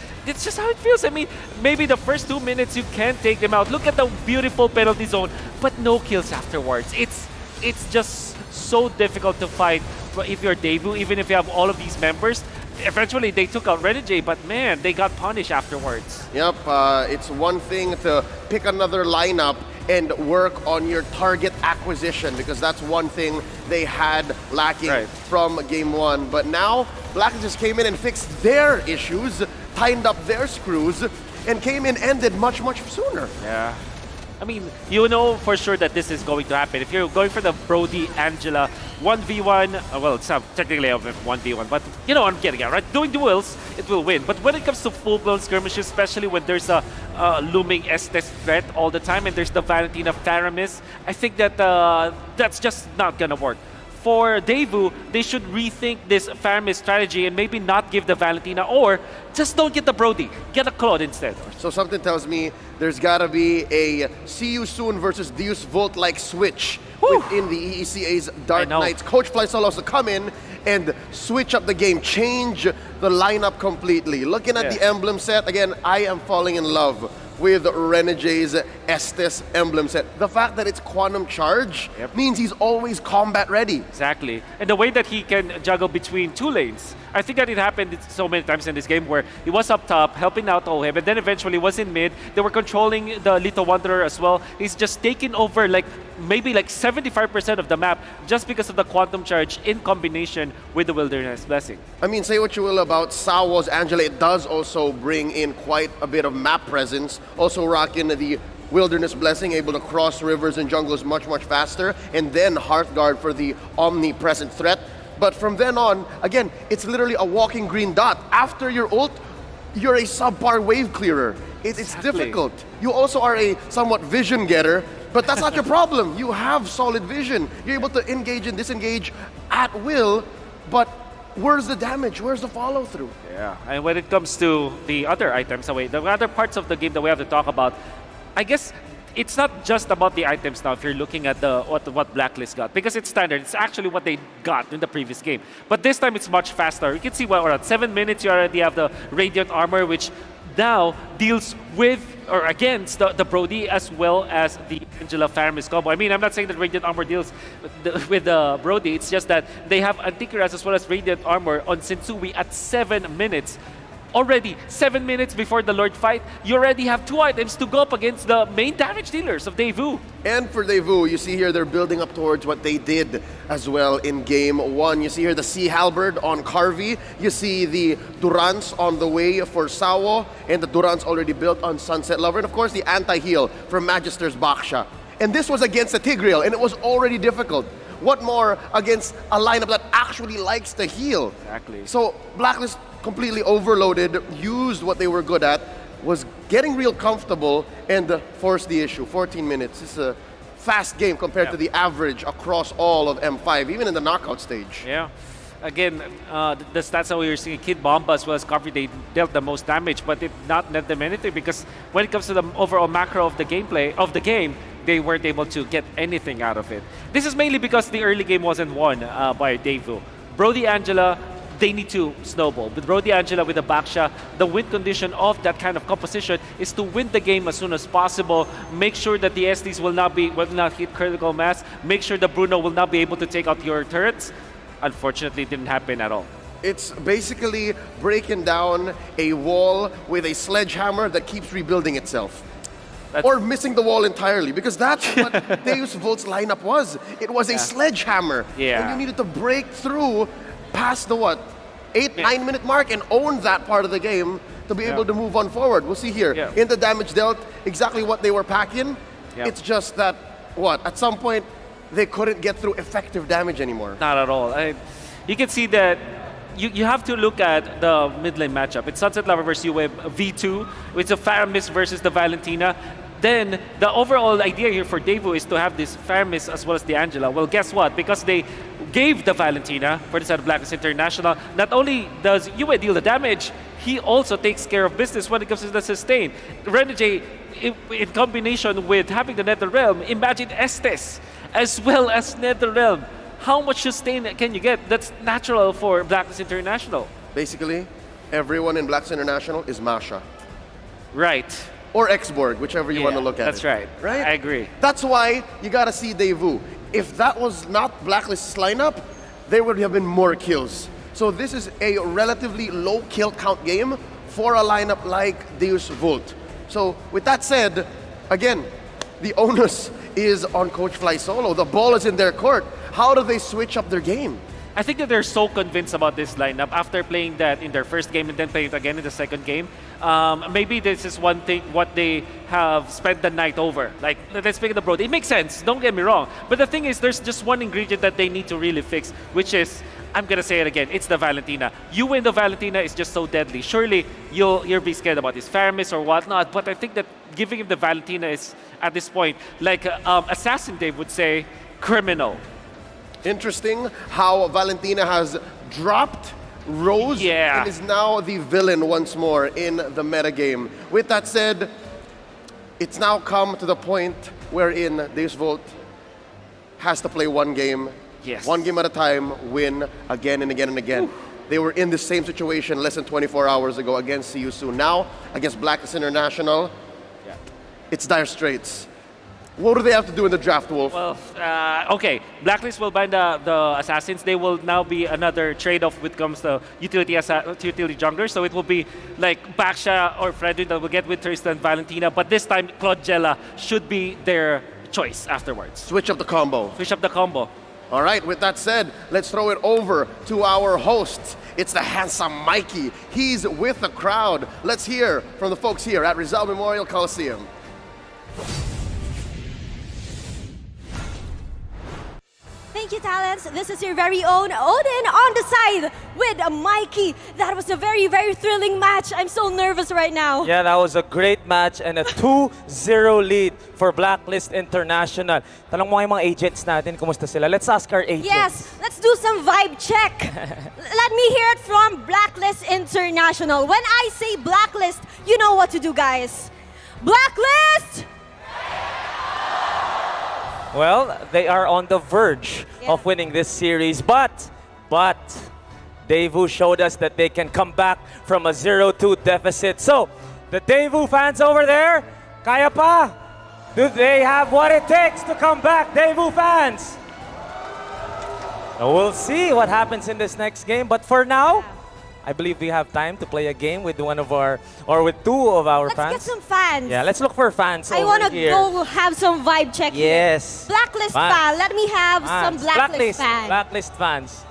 how it feels. I mean, maybe the first 2 minutes you can't take them out. Look at the beautiful penalty zone, but no kills afterwards. It's just so difficult to fight if you're Daewoo, even if you have all of these members. Eventually, they took out Renegade, but man, they got punished afterwards. Yep, it's one thing to pick another lineup and work on your target acquisition, because that's one thing they had lacking from game 1. But now, Blacklist just came in and fixed their issues, tightened up their screws, and came in ended much, much sooner. Yeah. I mean, you know for sure that this is going to happen. If you're going for the Brody Angela 1v1, well, it's not technically a 1v1, but you know what I'm getting at, right? Doing duels, it will win. But when it comes to full-blown skirmishes, especially when there's a looming Estes threat all the time and there's the Valentina Faramis, I think that that's just not gonna work. For Daewoo, they should rethink this Faramis strategy and maybe not give the Valentina, or just don't get the Brody, get a Claude instead. So something tells me there's gotta be a see you soon versus Deus Vult like switch within the EECA's Dark Knights. Coach Fly Solos to come in and switch up the game, change the lineup completely. Looking at the emblem set, again, I am falling in love with Renegade's Estes emblem set. The fact that it's Quantum Charge means he's always combat ready. Exactly. And the way that he can juggle between 2 lanes. I think that it happened so many times in this game where he was up top, helping out Oheb, and then eventually was in mid. They were controlling the Little Wanderer as well. He's just taken over maybe 75% of the map just because of the Quantum Charge in combination with the Wilderness Blessing. I mean, say what you will about Sawo's Angela, it does also bring in quite a bit of map presence. Also rocking the Wilderness Blessing, able to cross rivers and jungles much, much faster. And then Hearthguard for the omnipresent threat. But from then on, again, it's literally a walking green dot. After your ult, you're a subpar wave clearer. It's difficult. You also are a somewhat vision getter, but that's not your problem. You have solid vision. You're able to engage and disengage at will, but where's the damage? Where's the follow-through? Yeah, and when it comes to the other items, the other parts of the game that we have to talk about, I guess it's not just about the items now if you're looking at what Blacklist got, because it's standard. It's actually what they got in the previous game. But this time it's much faster. You can see around 7 minutes you already have the Radiant Armor, which now deals with or against the Brody as well as the Angela Faramis combo. I mean, I'm not saying that Radiant Armor deals with the Brody. It's just that they have Antikyras as well as Radiant Armor on Sensui at 7 minutes. Already 7 minutes before the Lord fight, you already have 2 items to go up against the main damage dealers of Daewoo. And for Daewoo, you see here they're building up towards what they did as well in game 1. You see here the Sea Halberd on Carvey. You see the Durance on the way for Sawo, and the Durance already built on Sunset Lover. And of course the anti-heal from Magister's Baksha. And this was against the Tigreal, and it was already difficult. What more against a lineup that actually likes to heal? Exactly. So Blacklist completely overloaded, used what they were good at, was getting real comfortable, and forced the issue. 14 minutes. It's a fast game compared to the average across all of M5, even in the knockout stage. Yeah. again, the stats that we were seeing, Kid Bomba as well as Coffee, they dealt the most damage, but it not net them anything because when it comes to the overall macro of the gameplay of the game, they weren't able to get anything out of it. This is mainly because the early game wasn't won by Daewoo. Brody Angela, they need to snowball. With Brody Angela with the backshot, the win condition of that kind of composition is to win the game as soon as possible. Make sure that the SDs will not hit critical mass. Make sure that Bruno will not be able to take out your turrets. Unfortunately, it didn't happen at all. It's basically breaking down a wall with a sledgehammer that keeps rebuilding itself. Or missing the wall entirely, because that's what Deus Volt's lineup was. It was a sledgehammer. Yeah. And you needed to break through past the 9 minute mark and own that part of the game to be able to move on forward. We'll see here. In the damage dealt, exactly what they were packing. It's just that, at some point, they couldn't get through effective damage anymore. Not at all. You can see that you have to look at the mid lane matchup. It's Sunset Lover versus UWeb V2. It's a Faramis versus the Valentina. Then the overall idea here for Daewoo is to have this Faramis as well as the Angela. Well, guess what? Because they gave the Valentina for the side of Blacklist International, not only does Yue deal the damage, he also takes care of business when it comes to the sustain. Renegade, in combination with having the NetherRealm, imagine Estes as well as NetherRealm. How much sustain can you get? That's natural for Blacklist International. Basically, everyone in Blacklist International is Masha. Right. Or Xborg, whichever you want to look at that's it. right. Right? I agree. That's why you gotta see Daewoo. If that was not Blacklist's lineup, there would have been more kills. So this is a relatively low kill count game for a lineup like Deus Vult. So with that said, again, the onus is on Coach Fly Solo. The ball is in their court. How do they switch up their game? I think that they're so convinced about this lineup after playing that in their first game and then playing it again in the second game. Maybe this is one thing what they have spent the night over. Like, let's pick the broad. It makes sense, don't get me wrong. But the thing is, there's just one ingredient that they need to really fix, which is, I'm gonna say it again, it's the Valentina. You win the Valentina is just so deadly. Surely you'll be scared about this Faramis or whatnot, but I think that giving him the Valentina is, at this point, like Assassin Dave would say, criminal. Interesting how Valentina has dropped Rose and is now the villain once more in the metagame. With that said, it's now come to the point wherein Deus Vult has to play one game, one game at a time, win again and again and again. They were in the same situation less than 24 hours ago against See You Soon. Now, against Blacklist International, it's dire straits. What do they have to do in the draft, Wolf? Well, okay. Blacklist will bind the Assassins. They will now be another trade-off when it comes to utility junglers. So it will be like Baksha or Frederick that will get with Tristan Valentina. But this time, Claudjella should be their choice afterwards. Switch up the combo. Switch up the combo. All right, with that said, let's throw it over to our hosts. It's the handsome Mikey. He's with the crowd. Let's hear from the folks here at Rizal Memorial Coliseum. Thank you, talents. This is your very own Odin on the side with Mikey. That was a very, very thrilling match. I'm so nervous right now. Yeah, that was a great match and a 2-0 lead for Blacklist International. Tanong mo yung mga agents natin, kumusta sila? Let's ask our agents. Yes, let's do some vibe check. Let me hear it from Blacklist International. When I say Blacklist, you know what to do, guys. Blacklist! Well, they are on the verge of winning this series, but Daewoo showed us that they can come back from a 0-2 deficit. So, the Daewoo fans over there, kaya pa? Do they have what it takes to come back, Daewoo fans? We'll see what happens in this next game, but for now, I believe we have time to play a game with one of our, or with two of our fans. Let's get some fans. Yeah, let's look for fans I want to go have some vibe check Yes. here. Blacklist fan. Let me have some Blacklist fans. Blacklist fans.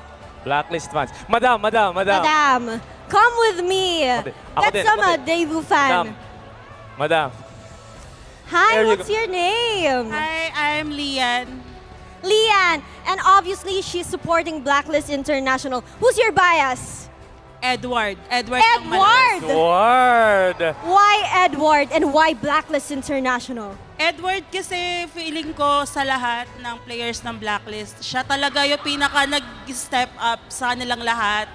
Blacklist fans. Madam. Come with me. Get some Daewoo fan. Madam. Hi, what's your name? Hi, I'm Lian. Lian. And obviously, she's supporting Blacklist International. Who's your bias? Edward. Edward! Edward! Why Edward and why Blacklist International? Edward kasi feeling ko sa lahat ng players ng Blacklist, siya talaga yung pinaka nag-step up sa kanilang lahat.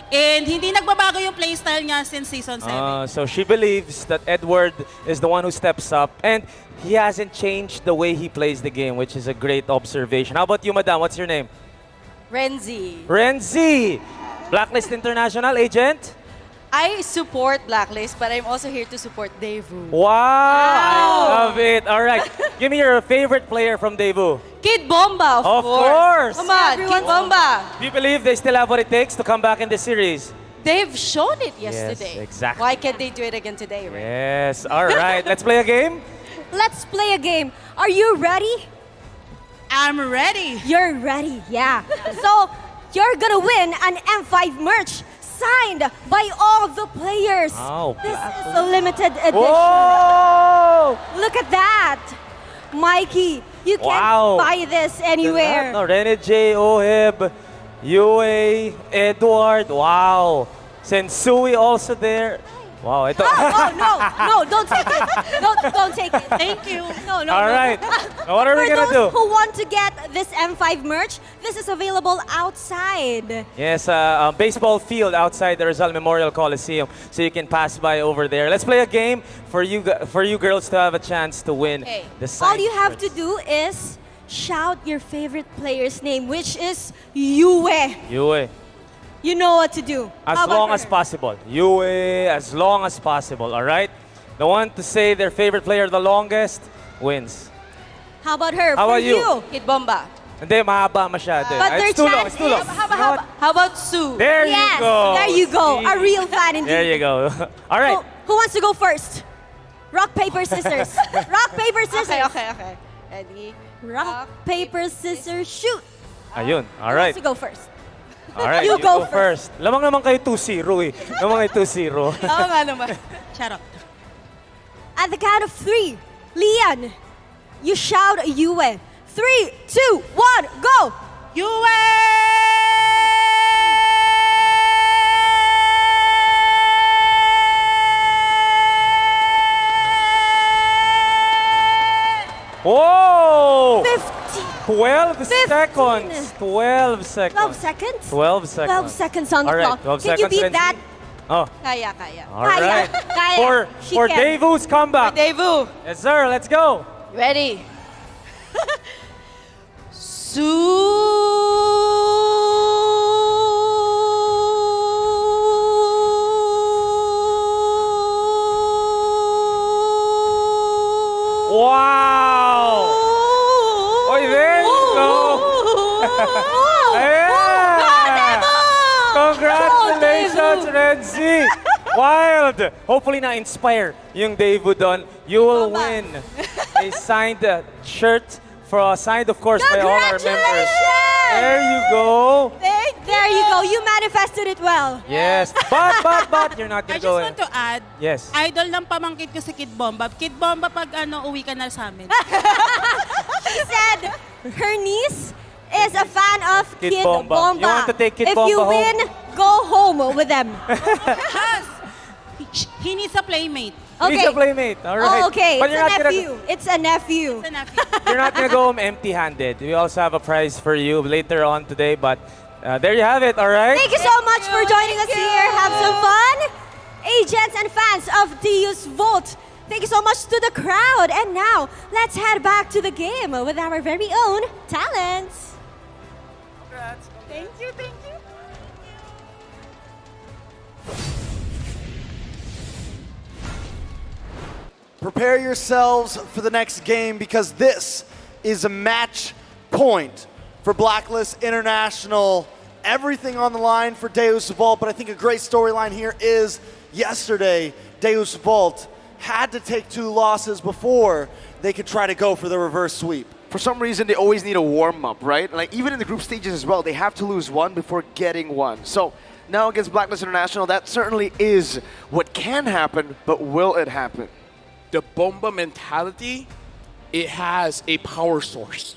And hindi nagbabago yung playstyle niya since season 7. So she believes that Edward is the one who steps up and he hasn't changed the way he plays the game, which is a great observation. How about you, madam? What's your name? Renzi. Renzi! Blacklist International agent? I support Blacklist, but I'm also here to support Daewoo. Wow! I love it. All right. Give me your favorite player from Daewoo. Kid Bomba, Of course. Come on, Kid Bomba. Do you believe they still have what it takes to come back in the series? They've shown it yesterday. Yes, exactly. Why can't they do it again today, right? Yes. All right. Let's play a game. Let's play a game. Are you ready? I'm ready. You're ready, yeah. So, you're gonna win an M5 merch signed by all the players. Oh, This is a limited edition. Whoa! Look at that. Mikey, you can't Wow. buy this anywhere. No, Rene J, Oheb, Yue, Edward. Wow. Sensui also there. Wow. Ito. No, don't take it. Don't take it. Thank you. No. All right. Now what are we For gonna those do? who want to get this M5 merch, this is available outside. Yes, a baseball field outside the Rizal Memorial Coliseum, so you can pass by over there. Let's play a game for you girls to have a chance to win the All signed you have to shirts. do is shout your favorite player's name, which is Yue. Yue. You know what to do. As How about long her? as possible. Yue, as long as possible, all right? The one to say their favorite player the longest wins. How about her? How For about you? Kid Bomba. Hindi, mahaba masyado. But their It's too long, chance it's too long. is- How about Sue? There you Yes, go. there you go. A real fan indeed. There you go. All right. Who wants to go first? Rock, paper, scissors. Rock, paper, scissors. Okay. Ready? Rock, paper, scissors, shoot. Ayun. All Who right. wants to go first? All right. You go first. Lamang naman kayo 2-0 eh. Lamang kayo 2-0. Oo nga naman. Charot. At the count of 3, Lian, you shout Yue. 3, 2, 1, go! Whoa! 12 15. seconds. 12 seconds. 12 seconds? 12 seconds. 12 seconds on the All right, clock. 12 Can you seconds, beat Renzi. that? Oh. Kaya. All right. Kaya. She For can. Daewoo's comeback. Daewoo. Yes, sir. Let's go. Ready? Wow! Oy, there you go. Ayan! Congratulations, Renzi! Wild! Hopefully na-inspire yung Daewoo doon. You will win a signed shirt, signed of course by all our members. There you go. There you go. You manifested it well. Yes. But you're not I gonna just go want to add, Yes. idol ng pamangkit ko si Kid Bomba. Kid Bomba, pag uwi ka na sa amin. She said her niece is a fan of Kid Kid Bomba. Bomba. You want to take Kid if you Bomba home? win, go home with them. Yes! He needs a playmate. He's a playmate. All right. Oh, okay. But It's a nephew. It's a nephew. It's a nephew. You're not gonna go home empty-handed. We also have a prize for you later on today, but there you have it, all right? Thank you so much for joining us here. Have some fun. Agents and fans of DU's Vote, thank you so much to the crowd. And now, let's head back to the game with our very own talents. Thank you. Prepare yourselves for the next game because this is a match point for Blacklist International. Everything on the line for Deus Vault, but I think a great storyline here is yesterday, Deus Vault had to take 2 losses before they could try to go for the reverse sweep. For some reason, they always need a warm-up, right? Like, even in the group stages as well, they have to lose 1 before getting 1. So, now against Blacklist International, that certainly is what can happen, but will it happen? The Bomba mentality, it has a power source.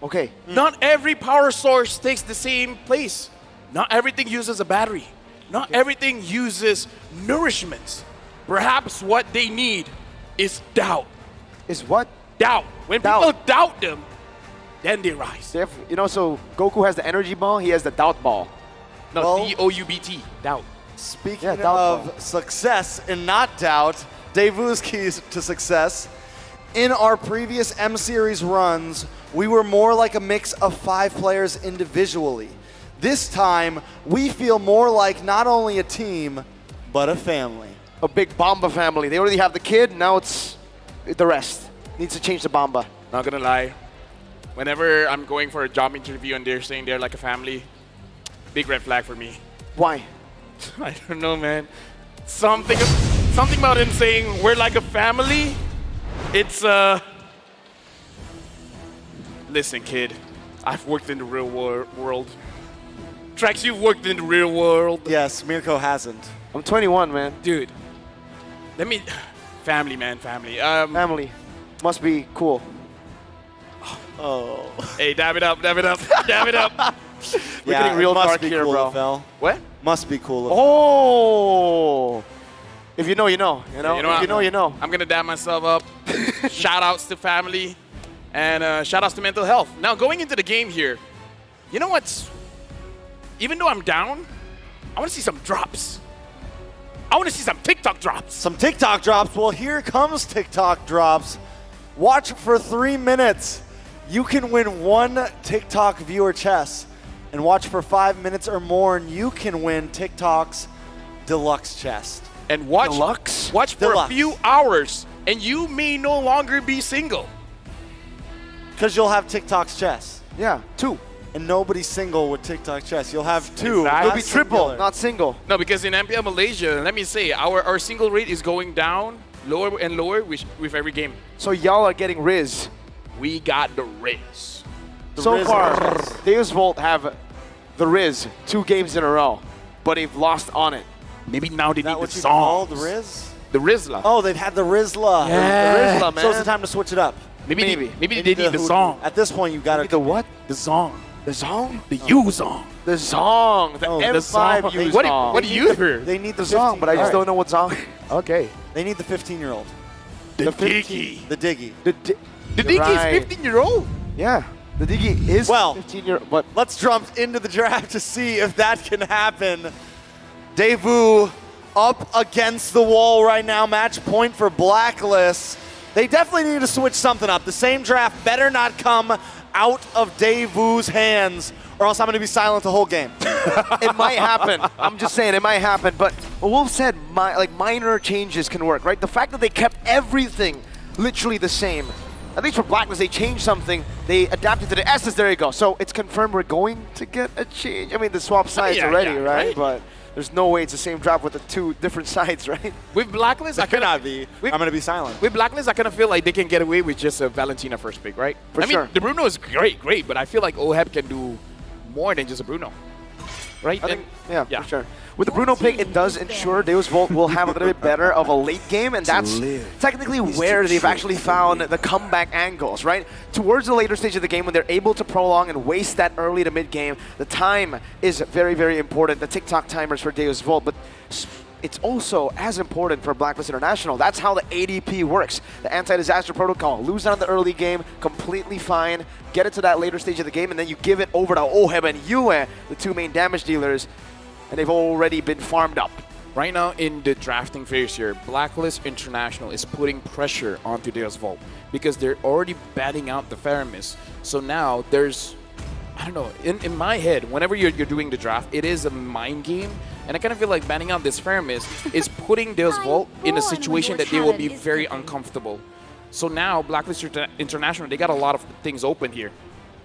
Okay. Not every power source takes the same place. Not everything uses a battery. Not everything uses nourishments. Perhaps what they need is doubt. Is what? Doubt. When people doubt them, then they rise. You know, so Goku has the energy ball, he has the doubt ball. No, Well- D-O-U-B-T. Doubt. Speaking doubt of ball. success and not doubt, Daewoo's keys to success. In our previous M Series runs, we were more like a mix of 5 players individually. This time, we feel more like not only a team, but a family. A big Bomba family. They already have the kid, now it's the rest. Needs to change the Bomba. Not gonna lie. Whenever I'm going for a job interview and they're saying they're like a family, big red flag for me. Why? I don't know, man. Something about him saying we're like a family. It's Listen, kid. I've worked in the real world. Trax, you've worked in the real world. Yes, Mirko hasn't. I'm 21, man. Dude. Family, man, family. Family. Must be cool. Oh. Hey, dab it up, dab it up, dab it up. We're getting real it must dark be here, cool, bro. Phil. What? Must be cool. Oh! If you know, you know. You know, if you know, you know. I'm gonna dab myself up. Shout outs to family and shout outs to mental health. Now, going into the game here, you know what's. Even though I'm down, I wanna see some drops. I wanna see some TikTok drops. Some TikTok drops. Well, here comes TikTok drops. Watch for 3 minutes. You can win 1 TikTok viewer chess. And watch for 5 minutes or more, and you can win TikTok's deluxe chest. And watch for Deluxe. a few hours, and you may no longer be single. Because you'll have TikTok's chess. Yeah, 2. And nobody's single with TikTok chess. You'll have 2. Exactly. It'll be triple, singular. not single. No, because in MPL Malaysia, let me say, our single rate is going down lower and lower with every game. So y'all are getting Riz. We got the Riz. So Riz far, are- Deus Volt have the Riz 2 games in a row, but they've lost on it. Maybe now they Is that need what the you call songs. the Riz? The Rizla. Oh, they've had the Rizla. Yeah. The Rizla, man. So it's the time to switch it up. Maybe they need the hoodoo. song. At this point, you got to. The what? The song. The song? The U song. The song. The Oh, M5 the song. U What song. do you hear? They need The song, but I just don't know what song. Okay. They need the 15-year-old. The Diggy. The Diggy. The Diggy right. is 15-year-old. Yeah. The Diggy is Well, 15-year, but let's jump into the draft to see if that can happen. Daewoo up against the wall right now. Match point for Blacklist. They definitely need to switch something up. The same draft better not come out of Daewoo's hands, or else I'm going to be silent the whole game. it might happen. I'm just saying it might happen. But Wolf said minor changes can work, right? The fact that they kept everything literally the same. At least for Blacklist, they changed something. They adapted to the S's. There you go. So it's confirmed we're going to get a change. I mean, the swap sides already, right? But there's no way it's the same draft with the 2 different sides, right? With Blacklist, I cannot be. I'm going to be silent. With Blacklist, I kind of feel like they can get away with just a Valentina first pick, right? For sure. mean, the Bruno is great, but I feel like OHEB can do more than just a Bruno, right? I think, yeah, yeah. for sure. With the Bruno pick, it does ensure Deus Volt will have a little bit better of a late game, and that's technically where they've actually found the comeback angles, right? Towards the later stage of the game, when they're able to prolong and waste that early to mid game, the time is very, very important, the TikTok timers for Deus Volt, but it's also as important for Blacklist International. That's how the ADP works. The anti-disaster protocol. Lose out in the early game, completely fine. Get it to that later stage of the game, and then you give it over to OHEB and Yue, the 2 main damage dealers, and they've already been farmed up. Right now in the drafting phase here, Blacklist International is putting pressure onto Deus Volt because they're already batting out the Faramis. So now there's, I don't know, in my head, whenever you're doing the draft, it is a mind game. And I kind of feel like banning out this Faramis is putting Deus Volt in a situation that they will be very uncomfortable. So now Blacklist International, they got a lot of things open here.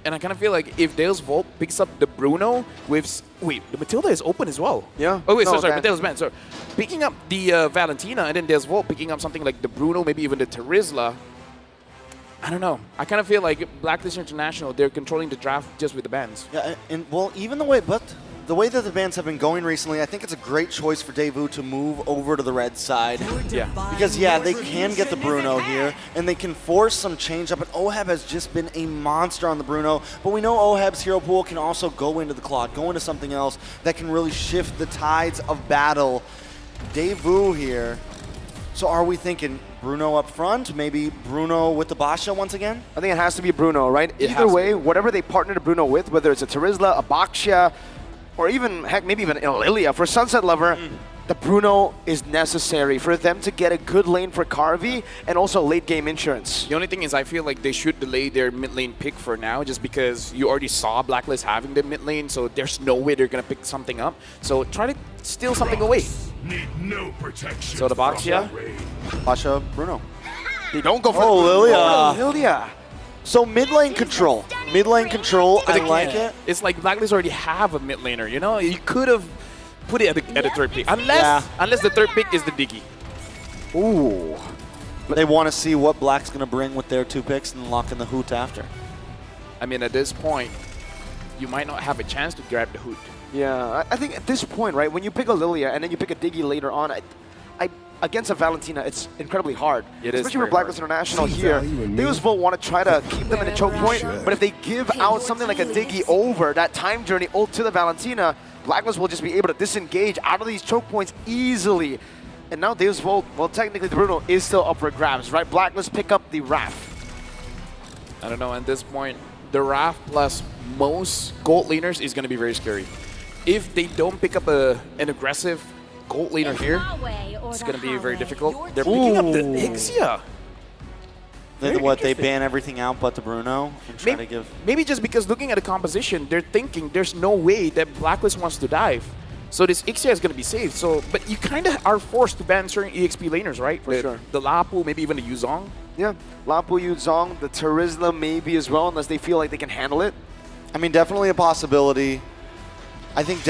And I kind of feel like if Deus Volt picks up the Bruno with... Wait, the Matilda is open as well. Yeah. Oh, wait, No, sorry, that- Matilda's banned. So picking up the Valentina and then Deus Volt picking up something like the Bruno, maybe even the Terizla, I don't know. I kind of feel like Blacklist International, they're controlling the draft just with the bans. Yeah, and well, even the way, but the way that the bans have been going recently, I think it's a great choice for Daewoo to move over to the red side. Yeah. Because, yeah, they can get the Bruno here, and they can force some change up, and Oheb has just been a monster on the Bruno, but we know Oheb's hero pool can also go into the Claude, go into something else that can really shift the tides of battle. Daewoo here. So are we thinking Bruno up front, maybe Bruno with the Basha once again? I think it has to be Bruno, right? Either way, whatever they partner to Bruno with, whether it's a Terizla, a Baxia, or even, heck, maybe even Lilia, for Sunset Lover, the Bruno is necessary for them to get a good lane for Carvey and also late game insurance. The only thing is I feel like they should delay their mid lane pick for now just because you already saw Blacklist having the mid lane, so there's no way they're going to pick something up. So try to steal something away. Need no protection. So the Baxia? Basha, Bruno. They don't go for Lilia. Lilia. So mid lane control. Mid lane control, I But like again, it. It's like Blacklist already have a mid laner, you know? You could have put it at the third pick. Unless the third pick is the Diggy. Ooh. They want to see what Black's going to bring with their 2 picks and lock in the Hoot after. I mean, at this point, you might not have a chance to grab the Hoot. Yeah, I think at this point, right, when you pick a Lilia and then you pick a Diggy later on, against a Valentina, it's incredibly hard. It is Especially for very Blacklist International here. Deus Volt want to try to keep them in a choke point, but if they give out something like a Diggy over that time journey ult to the Valentina, Blacklist will just be able to disengage out of these choke points easily. And now Deus Volt, well, technically the Bruno is still up for grabs, right? Blacklist pick up the Wrath. I don't know, at this point, the Wrath plus most gold laners is going to be very scary. If they don't pick up an aggressive gold laner here, it's going to be very difficult. They're picking up the Ixia. They ban everything out but the Bruno and try to give... Maybe just because looking at the composition, they're thinking there's no way that Blacklist wants to dive. So this Ixia is going to be safe. So, but you kind of are forced to ban certain EXP laners, right? For sure. The Lapu, maybe even the Yuzong. Yeah, Lapu, Yuzong, the Terizla maybe as well, unless they feel like they can handle it. I mean, definitely a possibility. I think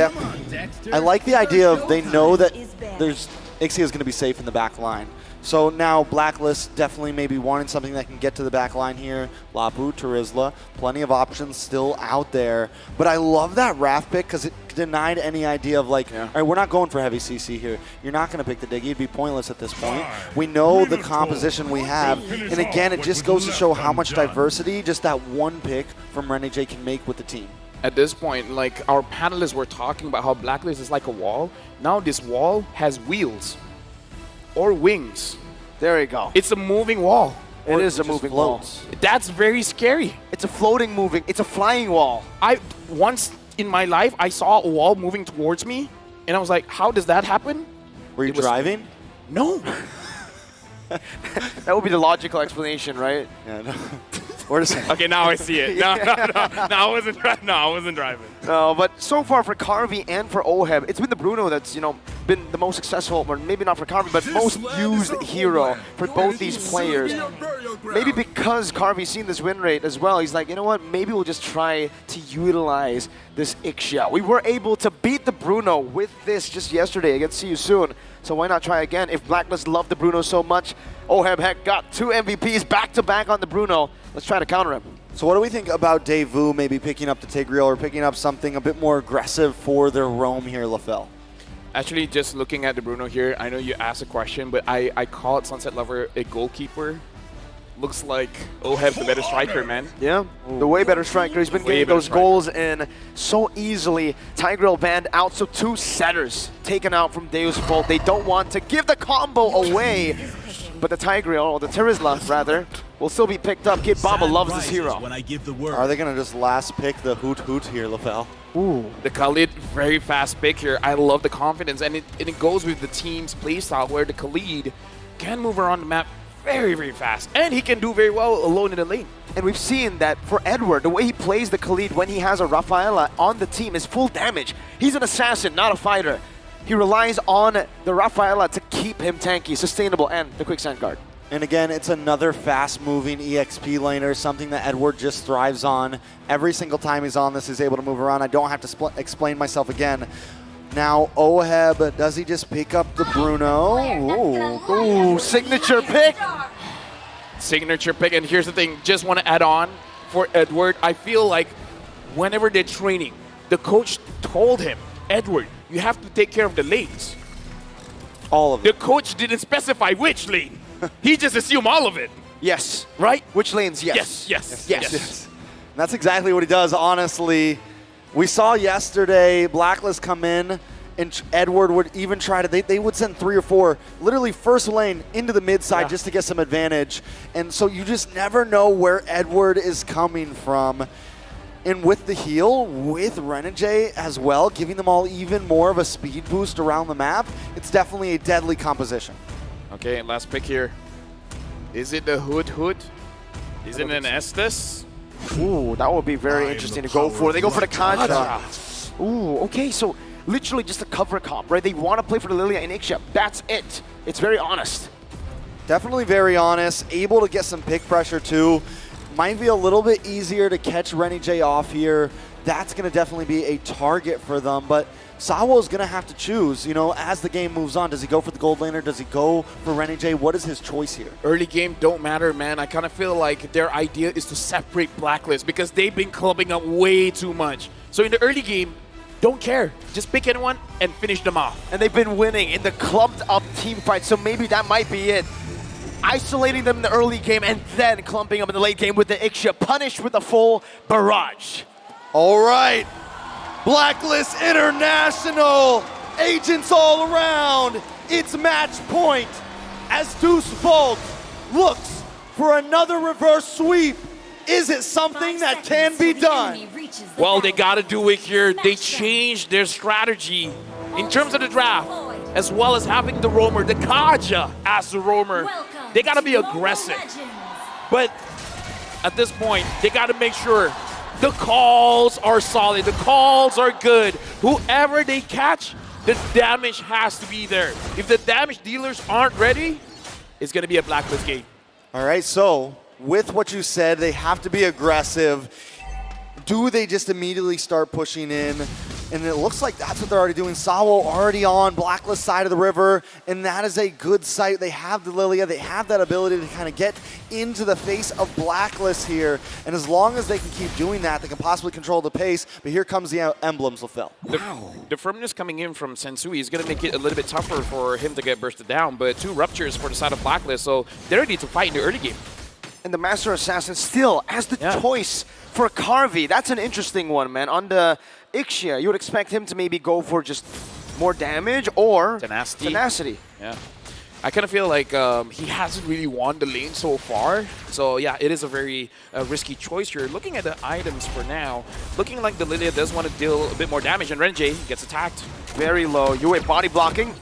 I like the idea of they know that Ixia is going to be safe in the back line. So now Blacklist definitely maybe wanting something that can get to the back line here. Lapu, Terizla, plenty of options still out there. But I love that Wrath pick because it denied any idea of like, all right, we're not going for heavy CC here. You're not going to pick the Diggy. It'd be pointless at this point. We know the composition we have. And again, it just goes to show how much diversity just that one pick from Renegade can make with the team. At this point, like our panelists were talking about how Blacklist is like a wall. Now this wall has wheels or wings. There you go. It's a moving wall. It is a moving wall. That's very scary. It's a floating moving. It's a flying wall. Once in my life, I saw a wall moving towards me, and I was like, how does that happen? Were you driving? No. That would be the logical explanation, right? Yeah, no. Okay, now I see it. No, I wasn't driving. No, but so far for Carvey and for Oheb, it's been the Bruno that's, been the most successful, or maybe not for Carvey, but most used hero for both these players. Maybe because Carvey's seen this win rate as well, he's like, you know what, maybe we'll just try to utilize this Ixia. We were able to beat the Bruno with this just yesterday against See You Soon, so why not try again? If Blacklist loved the Bruno so much, Oheb heck got 2 MVPs back-to-back on the Bruno. Let's try to counter him. So what do we think about Daewoo maybe picking up the Tigreal or picking up something a bit more aggressive for their roam here, LaFell? Actually, just looking at the Bruno here, I know you asked a question, but I call it Sunset Lover a goalkeeper. Looks like Oheb the better striker, man. Yeah, the way better striker. He's been getting those goals in so easily. Tigreal banned out, so 2 setters taken out from Deus Volt. They don't want to give the combo away, but the Tigreal, or the Terizla rather, will still be picked up. Kid Baba loves this hero. When I give the word. Are they going to just last pick the Hoot here, LaFell? Ooh. The Khalid, very fast pick here. I love the confidence, and it goes with the team's playstyle where the Khalid can move around the map very, very fast. And he can do very well alone in the lane. And we've seen that for Edward, the way he plays the Khalid when he has a Rafaela on the team is full damage. He's an assassin, not a fighter. He relies on the Rafaela to keep him tanky, sustainable, and the quicksand guard. And again, it's another fast-moving EXP laner, something that Edward just thrives on. Every single time he's on this, he's able to move around. I don't have to explain myself again. Now, Oheb, does he just pick up the Bruno? Ooh, signature pick. Signature pick, and here's the thing, just want to add on for Edward, I feel like whenever they're training, the coach told him, Edward, you have to take care of the lanes. All of it. The coach didn't specify which lane. He just assumed all of it. Yes. Right? Which lanes? Yes. Yes. And that's exactly what he does, honestly. We saw yesterday Blacklist come in, and Edward would even try to, they would send 3 or 4, literally first lane into the mid side just to get some advantage. And so you just never know where Edward is coming from. And with the heal, with Renegade as well, giving them all even more of a speed boost around the map, it's definitely a deadly composition. Okay, last pick here. Is it the Hood? Is it an Estes? Ooh, that would be very interesting to go for. They go for the Kaja. Ooh, okay, so literally just a cover comp, right? They want to play for the Lilia and Ixia. That's it. It's very honest. Definitely very honest, able to get some pick pressure too. Might be a little bit easier to catch Renegade off here. That's going to definitely be a target for them, but Sawo's going to have to choose, you know, as the game moves on. Does he go for the gold laner? Does he go for Renegade? What is his choice here? Early game don't matter, man. I kind of feel like their idea is to separate Blacklist because they've been clubbing up way too much. So in the early game, don't care. Just pick anyone and finish them off. And they've been winning in the clubbed up team fight, so maybe that might be it. Isolating them in the early game and then clumping up in the late game with the Ixia, punished with a full barrage. All right, Blacklist International, agents all around. It's match point as Deuce Bolt looks for another reverse sweep. Is it something that can be done? Well, they got to do it here. They changed their strategy in terms of the draft, as well as having the roamer, the Kaja as the roamer. They got to be aggressive. But at this point, they got to make sure the calls are solid, the calls are good. Whoever they catch, the damage has to be there. If the damage dealers aren't ready, it's going to be a Blacklist game. All right, so with what you said, they have to be aggressive. Do they just immediately start pushing in? And it looks like that's what they're already doing. Sawo already on Blacklist side of the river, and that is a good sight. They have the Lilia, they have that ability to kind of get into the face of Blacklist here. And as long as they can keep doing that, they can possibly control the pace. But here comes the emblems, fulfil. The firmness coming in from Sensui is going to make it a little bit tougher for him to get bursted down, but 2 ruptures for the side of Blacklist, so they're ready to fight in the early game. And the Master Assassin still as the choice for Carvey. That's an interesting one, man. On the Ixia, you would expect him to maybe go for just more damage or tenacity. Yeah. I kind of feel like he hasn't really won the lane so far. So yeah, it is a very risky choice here. Looking at the items for now, looking like the Lilia does want to deal a bit more damage, and Renegade gets attacked. Very low. Yue body blocking.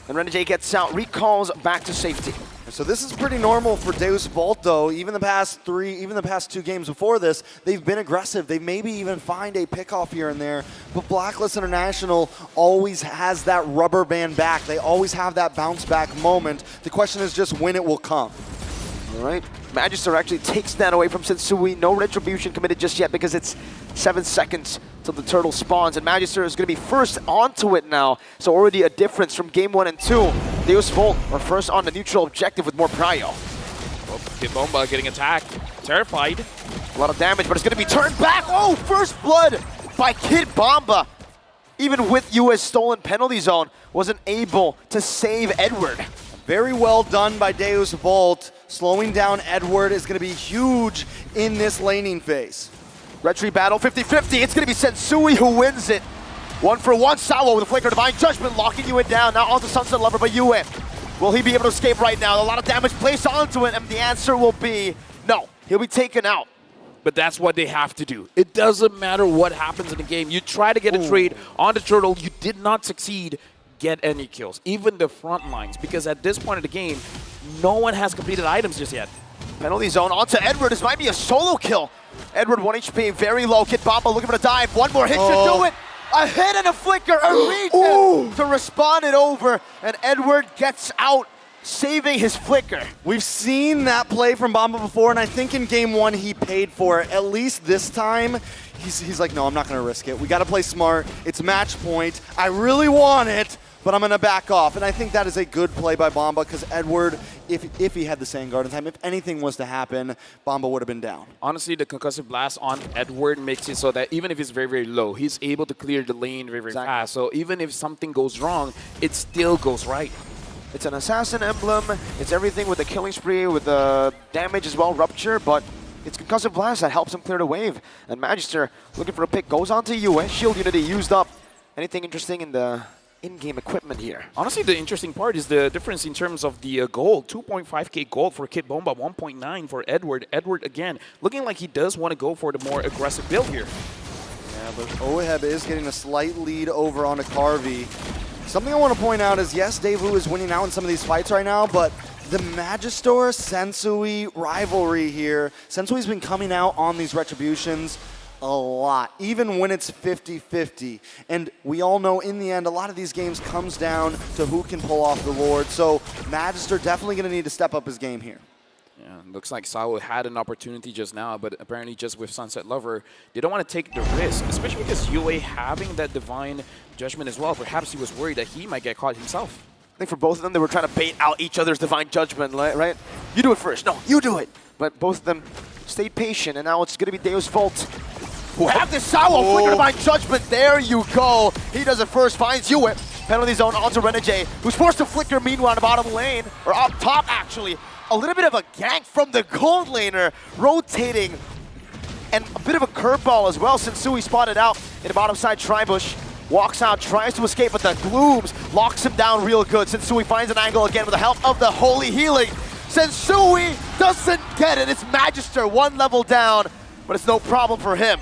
And Renegade gets out, recalls back to safety. So this is pretty normal for Deus Bolt, though. Even the past 2 games before this, they've been aggressive. They maybe even find a pickoff here and there. But Blacklist International always has that rubber band back. They always have that bounce back moment. The question is just when it will come. All right. Magister actually takes that away from Sensui. No retribution committed just yet because it's 7 seconds till the turtle spawns. And Magister is going to be first onto it now. So already a difference from game 1 and 2. Deus Volt are first on the neutral objective with more prio. Oh, Kid Bomba getting attacked. Terrified. A lot of damage, but it's going to be turned back. Oh, first blood by Kid Bomba. Even with US stolen penalty zone, wasn't able to save Edward. Very well done by Deus Volt. Slowing down Edward is going to be huge in this laning phase. Retry battle 50-50. It's going to be Sensui who wins it. 1-for-1. Sawo with a flicker. Divine Judgment locking Yue down. Now onto Sunset Lover by Yue. Will he be able to escape right now? A lot of damage placed onto it, and the answer will be no. He'll be taken out. But that's what they have to do. It doesn't matter what happens in the game. You try to get a trade on the turtle. You did not succeed. Get any kills, even the front lines, because at this point of the game, no one has completed items just yet. Penalty zone onto Edward. This might be a solo kill. Edward 1 HP, very low. Kid Bomba looking for the dive. One more hit should do it. A hit and a flicker, a regen to respond it over, and Edward gets out, saving his flicker. We've seen that play from Bomba before, and I think in game 1 he paid for it. At least this time, he's like, no, I'm not going to risk it. We got to play smart. It's match point. I really want it, but I'm going to back off. And I think that is a good play by Bomba because Edward, if he had the Sandguard in time, if anything was to happen, Bomba would have been down. Honestly, the concussive blast on Edward makes it so that even if he's very, very low, he's able to clear the lane very, very fast. So even if something goes wrong, it still goes right. It's an assassin emblem. It's everything with the killing spree, with the damage as well, rupture, but it's concussive blast that helps him clear the wave. And Magister, looking for a pick, goes on to Yue. Shield unity used up. Anything interesting in the in-game equipment here? Honestly, the interesting part is the difference in terms of the gold. 2.5k gold for Kid Bomba, 1.9 for Edward. Edward, again, looking like he does want to go for the more aggressive build here. Yeah, but Oheb is getting a slight lead over onto Carvey. Something I want to point out is, yes, Daewoo is winning out in some of these fights right now, but the Magister Sensui rivalry here, Sensui's been coming out on these retributions a lot, even when it's 50-50. And we all know in the end, a lot of these games comes down to who can pull off the Lord. So Magister definitely going to need to step up his game here. Yeah, looks like Sao had an opportunity just now, but apparently just with Sunset Lover, they don't want to take the risk, especially because Yue having that Divine Judgment as well. Perhaps he was worried that he might get caught himself. I think for both of them, they were trying to bait out each other's Divine Judgment, right? You do it first. No, you do it. But both of them stayed patient, and now it's going to be Deus Volt who have this Sao Flicker Divine Judgment. There you go. He does it first, finds Yue. Penalty zone onto Renegade, who's forced to flicker meanwhile in the bottom lane, or up top actually. A little bit of a gank from the gold laner, rotating, and a bit of a curveball as well. Sensui spotted out in the bottom side tri-bush. Walks out, tries to escape, but the Glooms locks him down real good. Sensui finds an angle again with the help of the Holy Healing. Sensui doesn't get it. It's Magister, one level down, but it's no problem for him.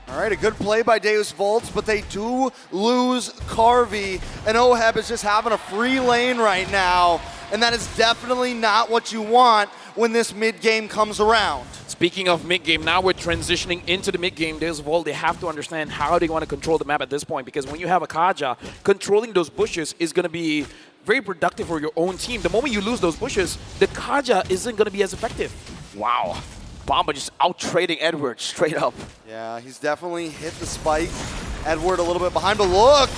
All right, a good play by Deus Volts, but they do lose Carvey, and Oheb is just having a free lane right now, and that is definitely not what you want when this mid-game comes around. Speaking of mid-game, now we're transitioning into the mid-game. Deus Volt, they have to understand how they want to control the map at this point, because when you have a Kaja, controlling those bushes is going to be very productive for your own team. The moment you lose those bushes, the Kaja isn't going to be as effective. Wow. Bomba just out-trading Edward straight up. Yeah, he's definitely hit the spike. Edward a little bit behind, but look!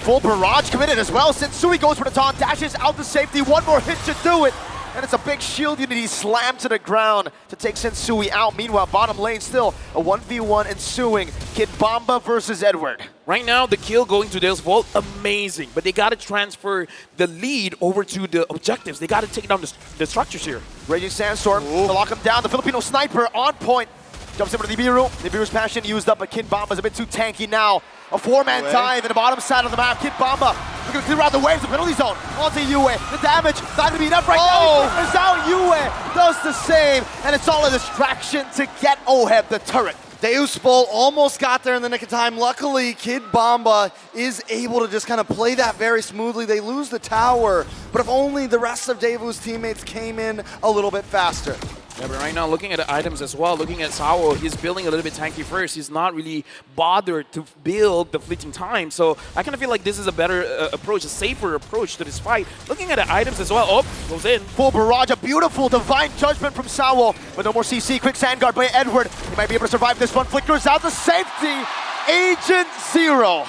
Full barrage committed as well. Sensui goes for the taunt, dashes out to safety. One more hit should do it. And it's a big shield unity slam to the ground to take Sensui out. Meanwhile, bottom lane still a 1v1 ensuing. Kid Bomba versus Edward. Right now, the kill going to Deus Volt, amazing. But they got to transfer the lead over to the objectives. They got to take down the structures here. Raging Sandstorm to lock him down. The Filipino sniper on point. Jumps over to Nibiru. Nibiru's passion used up, but Kid Bomba's a bit too tanky now. A four-man dive in the bottom side of the map. Kid Bomba looking to clear out the waves. The penalty zone onto Yue. The damage not going to be enough right now. He out. Yue does the same, and it's all a distraction to get Oheb the turret. Deus Volt almost got there in the nick of time. Luckily, Kid Bomba is able to just kind of play that very smoothly. They lose the tower, but if only the rest of Daewoo's teammates came in a little bit faster. Yeah, but right now, looking at the items as well, looking at Sao, he's building a little bit tanky first. He's not really bothered to build the fleeting time. So I kind of feel like this is a better approach, a safer approach to this fight. Looking at the items as well. Oh, goes in. Full barrage, a beautiful Divine Judgment from Sao. But no more CC. Quick Sandguard by Edward. He might be able to survive this one. Flickers out to safety. Agent Zero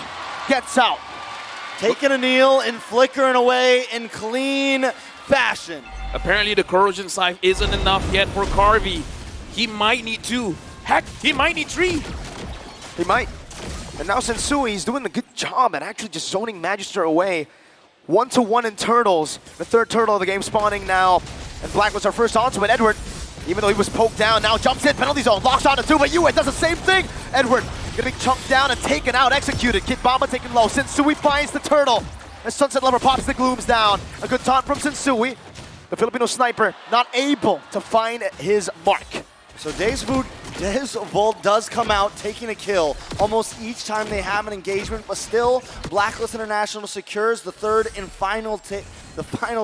gets out. Taking a kneel and flickering away in clean fashion. Apparently the corrosion scythe isn't enough yet for Carvey. He might need 2. Heck, he might need 3. He might. And now Sensui is doing a good job at actually just zoning Magister away. 1-to-1 in turtles. The third turtle of the game spawning now. And Black was our first onto it. Edward, even though he was poked down, now jumps in, penalty zone, locks onto 2, but Yue does the same thing. Edward gonna be chunked down and taken out, executed. Kid Bomba taken low. Sensui finds the turtle. As Sunset Lover pops the glooms down. A good taunt from Sensui. The Filipino sniper not able to find his mark. So Deus Volt does come out taking a kill almost each time they have an engagement, but still Blacklist International secures the third and final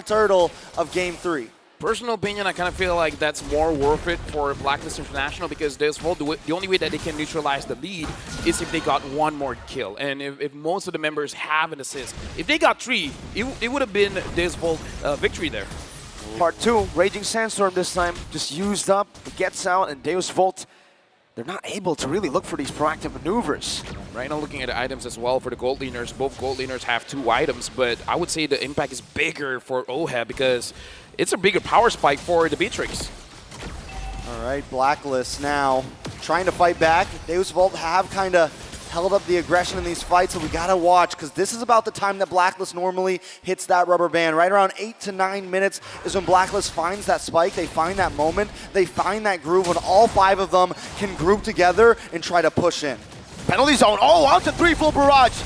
turtle of Game 3. Personal opinion, I kind of feel like that's more worth it for Blacklist International because Deus Volt, the only way that they can neutralize the lead is if they got 1 more kill. And if most of the members have an assist. If they got 3, it would have been Deus Volt victory there. Part 2, Raging Sandstorm this time, just used up, gets out, and Deus Volt they're not able to really look for these proactive maneuvers. Right now, looking at the items as well for the gold laners, both gold laners have 2 items, but I would say the impact is bigger for OHEB because it's a bigger power spike for the Beatrix. All right, Blacklist now trying to fight back. Deus Vult have kind of held up the aggression in these fights, so we gotta watch, because this is about the time that Blacklist normally hits that rubber band. Right around 8 to 9 minutes is when Blacklist finds that spike, they find that moment, they find that groove when all 5 of them can group together and try to push in. Penalty zone, oh, out to 3 full barrage.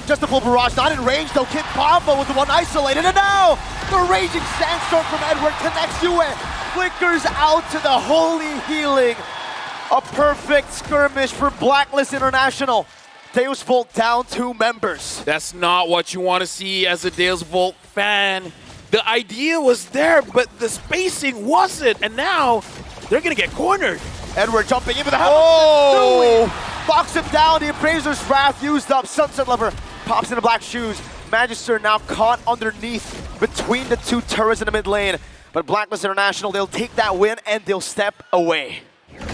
Just a full barrage, not in range though. Kid Bomba with the one isolated, and now the raging sandstorm from Edward connects Yue. Flickers out to the holy healing. A perfect skirmish for Blacklist International. Deus Vult down 2 members. That's not what you want to see as a Deus Vult fan. The idea was there, but the spacing wasn't, and now they're gonna get cornered. Edward jumping in with a hammer. Oh! Box him down, the Appraiser's Wrath used up. Sunset Lover pops into black shoes. Magister now caught underneath between the 2 turrets in the mid lane. But Blacklist International, they'll take that win and they'll step away.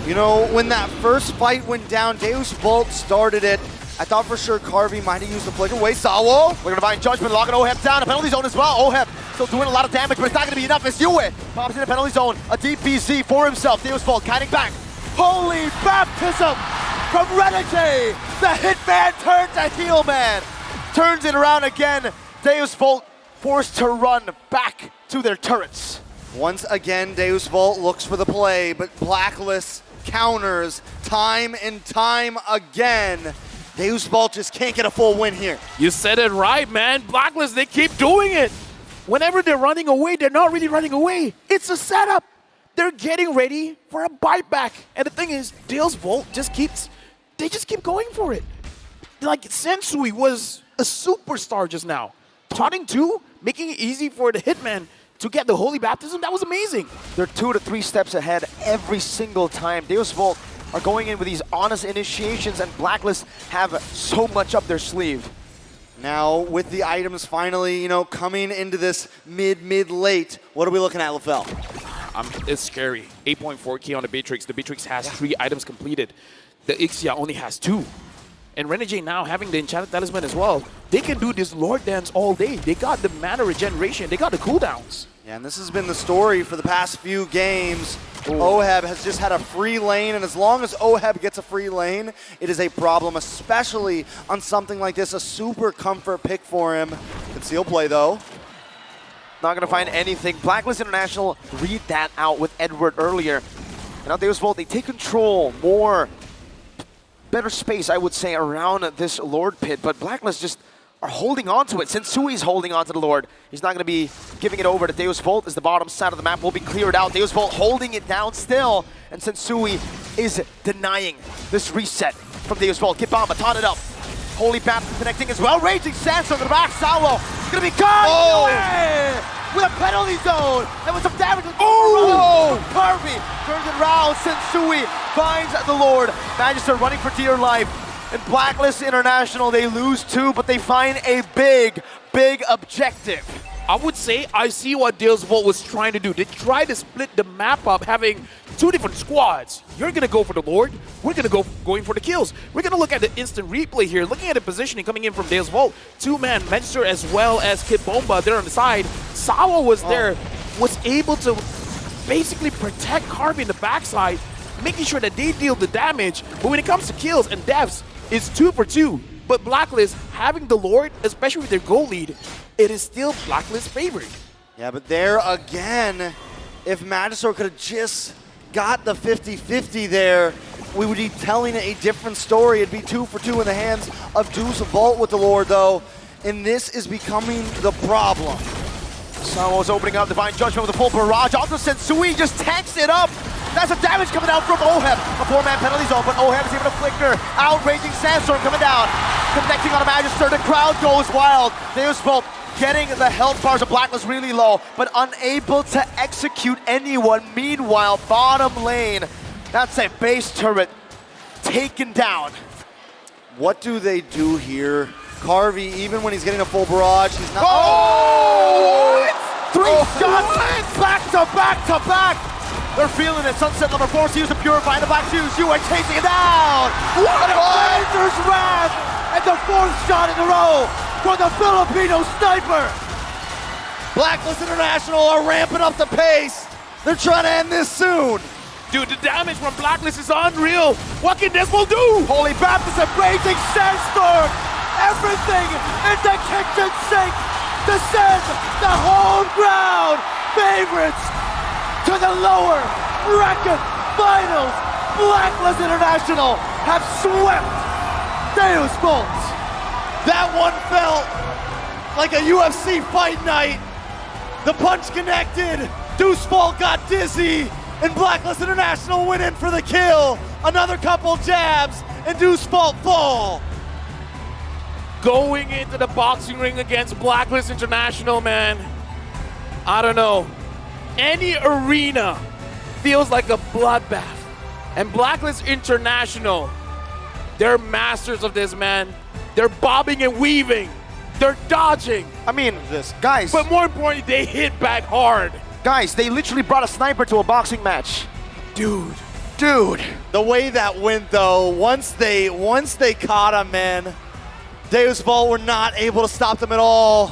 You know, when that first fight went down, Deus Vult started it. I thought for sure Carvey might have used the flicker. Wait, Sawo! We're gonna find Judgment, locking OHEB down. A penalty zone as well. OHEB still doing a lot of damage, but it's not gonna be enough. It's Yue. Pops in the penalty zone. A DPZ for himself. Deus Vult kiting back. Holy baptism from Renegade. The Hitman turned to heel man. Turns it around again. Deus Vult forced to run back to their turrets. Once again, Deus Vult looks for the play, but Blacklist counters time and time again. Deus Vult just can't get a full win here. You said it right, man. Blacklist, they keep doing it. Whenever they're running away, they're not really running away. It's a setup. They're getting ready for a bite back. And the thing is, Deus Vult just keep going for it. Like, Sensui was a superstar just now. Taunting 2, making it easy for the Hitman to get the Holy Baptism, that was amazing. They're 2 to 3 steps ahead every single time. Deus Vult are going in with these honest initiations, and Blacklist have so much up their sleeve. Now, with the items finally, coming into this mid-late, what are we looking at, LaFell? It's scary. 8.4k on the Beatrix. The Beatrix has 3 items completed. The Ixia only has 2. And Renegade now having the Enchanted Talisman as well. They can do this Lord Dance all day. They got the mana regeneration. They got the cooldowns. Yeah, and this has been the story for the past few games. OHEB has just had a free lane, and as long as OHEB gets a free lane, it is a problem, especially on something like this, a super comfort pick for him. Conceal play, though. Not going to find anything. Blacklist International read that out with Edward earlier. And now Deus Vult, they take control, better space, I would say, around this Lord pit, but Blacklist just are holding on to it. Sensui's holding on to the Lord. He's not going to be giving it over to Deus Vult as the bottom side of the map will be cleared out. Deus Vult holding it down still, and Sensui is denying this reset from Deus Vult. Get Bomba, taunt it up. Holy Baptist connecting as well. Raging Sandstorm to the back. Sawo going to be gone away with a penalty zone. And with some damage. Oh! Carvey turns it around. Sensui finds the Lord. Magister running for dear life. And Blacklist International, they lose 2, but they find a big objective. I would say I see what Deus Vult was trying to do. They tried to split the map up, having 2 different squads. You're going to go for the Lord. We're going to going for the kills. We're going to look at the instant replay here. Looking at the positioning coming in from Deus Vult. 2-man Magister as well as Kid Bomba there on the side. Sawa was there, was able to basically protect Carvey in the backside, making sure that they deal the damage. But when it comes to kills and deaths, it's 2 for 2. But Blacklist, having the Lord, especially with their goal lead, it is still Blacklist favored. Yeah, but there again, if Magister could have just got the 50-50 there, we would be telling a different story. It'd be 2 for 2 in the hands of Deus Vult with the Lord, though. And this is becoming the problem. Samo's opening up Divine Judgment with a full barrage. Also Sensui just tanks it up. That's the damage coming down from OHEB. A 4-man penalty zone, but OHEB is able to flicker. Outraging Sandstorm coming down. Connecting on a Magister. The crowd goes wild. Deus Vult getting the health bars of Blacklist really low, but unable to execute anyone. Meanwhile, bottom lane, that's a base turret taken down. What do they do here? Carvey, even when he's getting a full barrage, he's not... Oh! 3 shots! Back to back to back! They're feeling it. Sunset Lover forced to use the Purify in the back twos. UA chasing it down. What a Blazers wrap! And the 4th shot in a row for the Filipino sniper. Blacklist International are ramping up the pace. They're trying to end this soon. Dude, the damage from Blacklist is unreal. What can Desmond do? Holy Baptist and raging sandstorm. Everything in the kitchen sink to send the home ground favorites to the lower bracket finals. Blacklist International have swept Deus Vult. That one felt like a UFC fight night. The punch connected. Deus Vult got dizzy. And Blacklist International went in for the kill. Another couple jabs, and Deus Vult fall. Going into the boxing ring against Blacklist International, man. I don't know. Any arena feels like a bloodbath. And Blacklist International, they're masters of this, man. They're bobbing and weaving. They're dodging. I mean, guys. But more importantly, they hit back hard. Guys, they literally brought a sniper to a boxing match. Dude. The way that went though, once they caught him, man, Deus Vult were not able to stop them at all.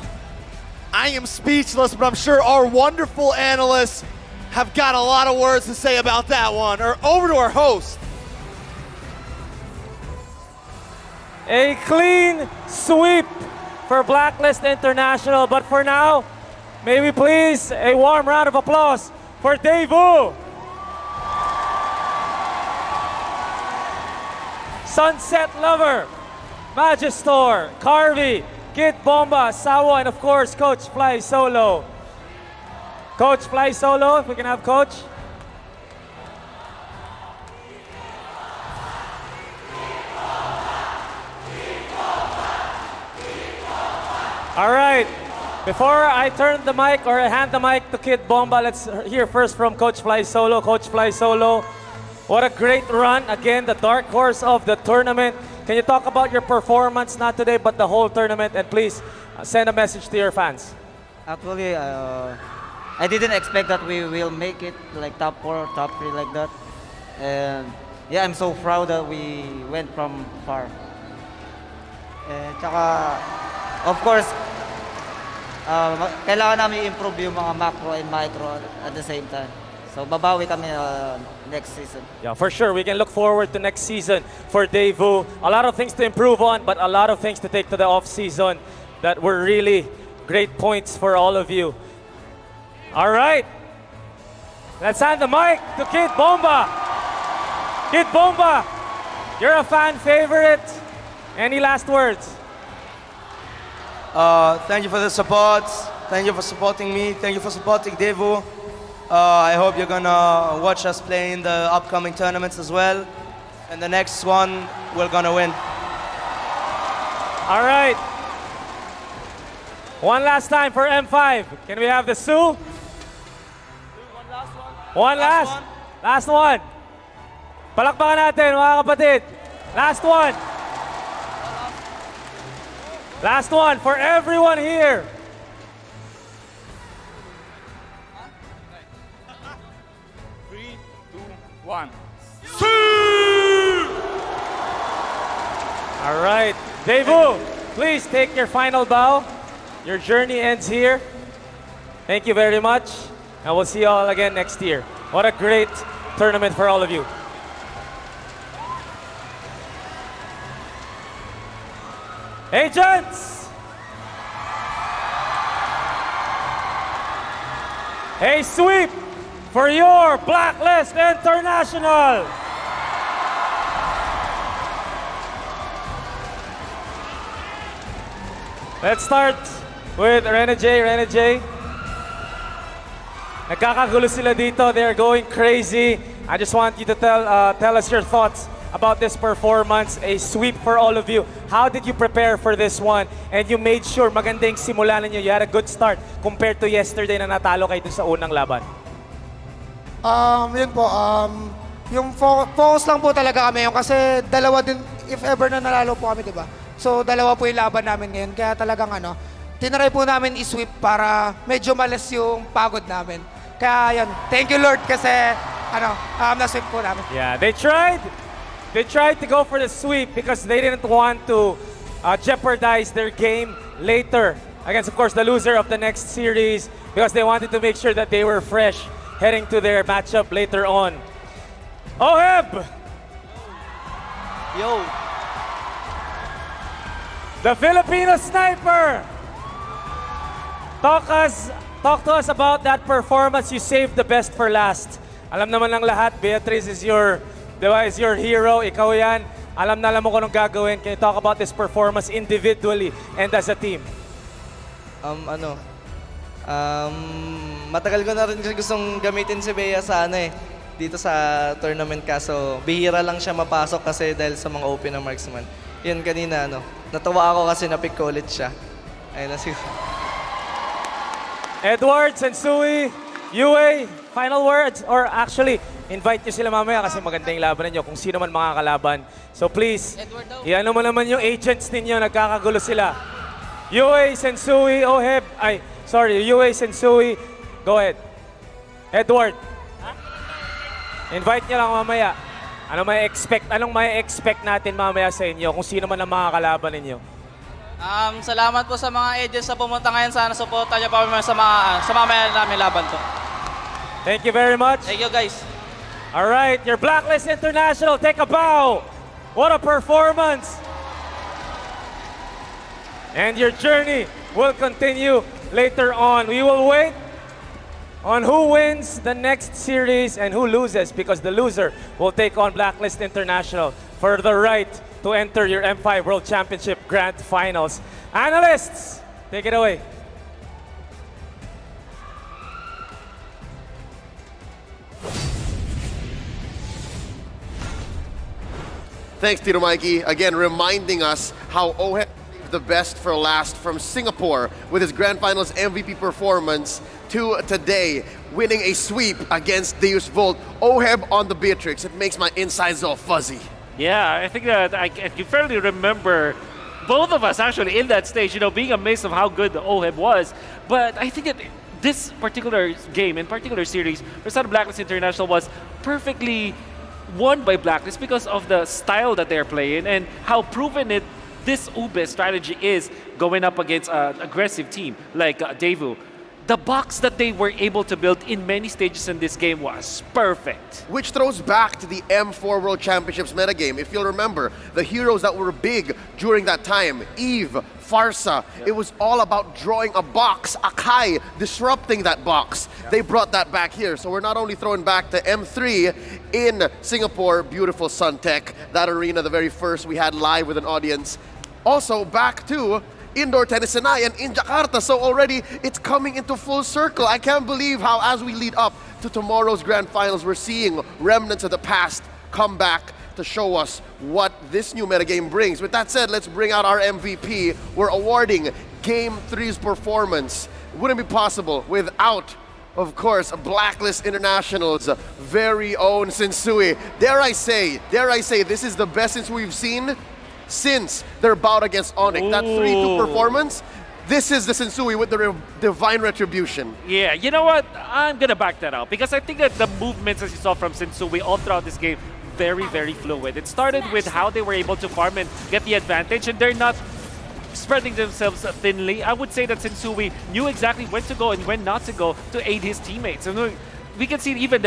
I am speechless, but I'm sure our wonderful analysts have got a lot of words to say about that one. Or over to our host. A clean sweep for Blacklist International, but for now, may we please a warm round of applause for Daewoo, Sunset Lover, Magistor, Carvey, Kid Bomba, Sawa, and of course, Coach Fly Solo. Coach Fly Solo, if we can have Coach. All right. Before I turn the mic or hand the mic to Kid Bomba, let's hear first from Coach Fly Solo. Coach Fly Solo, what a great run. Again, the dark horse of the tournament. Can you talk about your performance, not today, but the whole tournament? And please send a message to your fans. Actually, I didn't expect that we will make it like top 4 or top 3 like that. And yeah, I'm so proud that we went from far. Tsaka, of course, kailangan namin improve yung mga macro and micro at the same time. So babawi kami next season. Yeah, for sure. We can look forward to next season for Daewoo. A lot of things to improve on, but a lot of things to take to the off season that were really great points for all of you. All right. Let's hand the mic to Kid Bomba. Kid Bomba, you're a fan favorite. Any last words? Thank you for the support. Thank you for supporting me. Thank you for supporting Daewoo. I hope you're gonna watch us play in the upcoming tournaments as well. And the next one, we're gonna win. All right. One last time for M5. Can we have the Sue? One last? Last one. Palakpakan natin, mga kapatid. Last one. Last one for everyone here. One. All right. Daewoo, please take your final bow. Your journey ends here. Thank you very much. And we'll see you all again next year. What a great tournament for all of you. Agents! A sweep for your Blacklist International! Let's start with Rene J. Rene J. Nagkakagulo sila dito. They're going crazy. I just want you to tell us your thoughts about this performance. A sweep for all of you. How did you prepare for this one? And you made sure maganda yung simula ninyo. You had a good start compared to yesterday na natalo kayo dun sa unang laban. Yun po, yung focus lang po talaga kami yung kasi dalawa din, if ever na nalalo po kami, di ba? So, dalawa po yung laban namin ngayon. Kaya talagang tinry po namin i-sweep para medyo malas yung pagod namin. Kaya yun, thank you Lord kasi na-sweep po namin. Yeah, they tried. They tried to go for the sweep because they didn't want to jeopardize their game later against, of course, the loser of the next series because they wanted to make sure that they were fresh heading to their matchup later on. Oheb! Yo! The Filipino sniper! Talk to us about that performance. You saved the best for last. Alam naman ng lahat, Beatrice is your hero. Ikaw yan. Alam na alam mo kung anong gagawin. Can you talk about this performance individually and as a team? Matagal ko na rin gustong gamitin si Bea sa dito sa tournament kaso bihira lang siya mapasok kasi dahil sa mga open na marksman. Yun kanina natuwa ako kasi na-pick ko ulit siya. Ayun na siguro. Edward, Sensui, Yue, final words? Or actually, invite nyo sila mamaya kasi maganda yung laban ninyo kung sino man mga kalaban. So please, iano mo naman yung agents ninyo, nagkakagulo sila. Yue, Sensui, Oheb, Yue, Sensui, go ahead. Edward. Invite nyo lang mamaya. Anong may expect natin mamaya sa inyo kung sino man ang mga kalaban ninyo? Salamat po sa mga agents na pumunta ngayon. Sana supportan niyo pa kami sa mamaya namin laban to. Thank you very much. Thank you, guys. All right, your Blacklist International, take a bow. What a performance. And your journey will continue later on. We will wait on who wins the next series and who loses because the loser will take on Blacklist International for the right to enter your M5 World Championship Grand Finals. Analysts, take it away. Thanks, Tito Mikey. Again, reminding us how Oheb saved the best for last from Singapore with his Grand Finals MVP performance to today, winning a sweep against Deus Volt. Oheb on the Beatrix. It makes my insides all fuzzy. Yeah, I think that I can fairly remember both of us actually in that stage, being amazed of how good the OHEB was. But I think that this particular game, in particular series, Versada Blacklist International was perfectly won by Blacklist because of the style that they're playing and how proven this Ube strategy is going up against an aggressive team like Daewoo. The box that they were able to build in many stages in this game was perfect. Which throws back to the M4 World Championships metagame. If you'll remember, the heroes that were big during that time, Eve, Farsa, it was all about drawing a box, Akai, disrupting that box. They brought that back here. So we're not only throwing back to M3 in Singapore, beautiful Suntech, that arena, the very first we had live with an audience. Also back to Indoor Tennis Senayan in Jakarta. So already it's coming into full circle. I can't believe how as we lead up to tomorrow's Grand Finals, we're seeing remnants of the past come back to show us what this new metagame brings. With that said, let's bring out our MVP. We're awarding Game 3's performance. Wouldn't be possible without, of course, Blacklist International's very own Sensui. Dare I say, this is the best Sensui we've seen since their bout against Onic. That 3-2 performance, this is the Sensui with the divine retribution. Yeah, you know what? I'm going to back that out because I think that the movements as you saw from Sensui all throughout this game, very, very fluid. It started with how they were able to farm and get the advantage, and they're not spreading themselves thinly. I would say that Sensui knew exactly when to go and when not to go to aid his teammates. And we can see even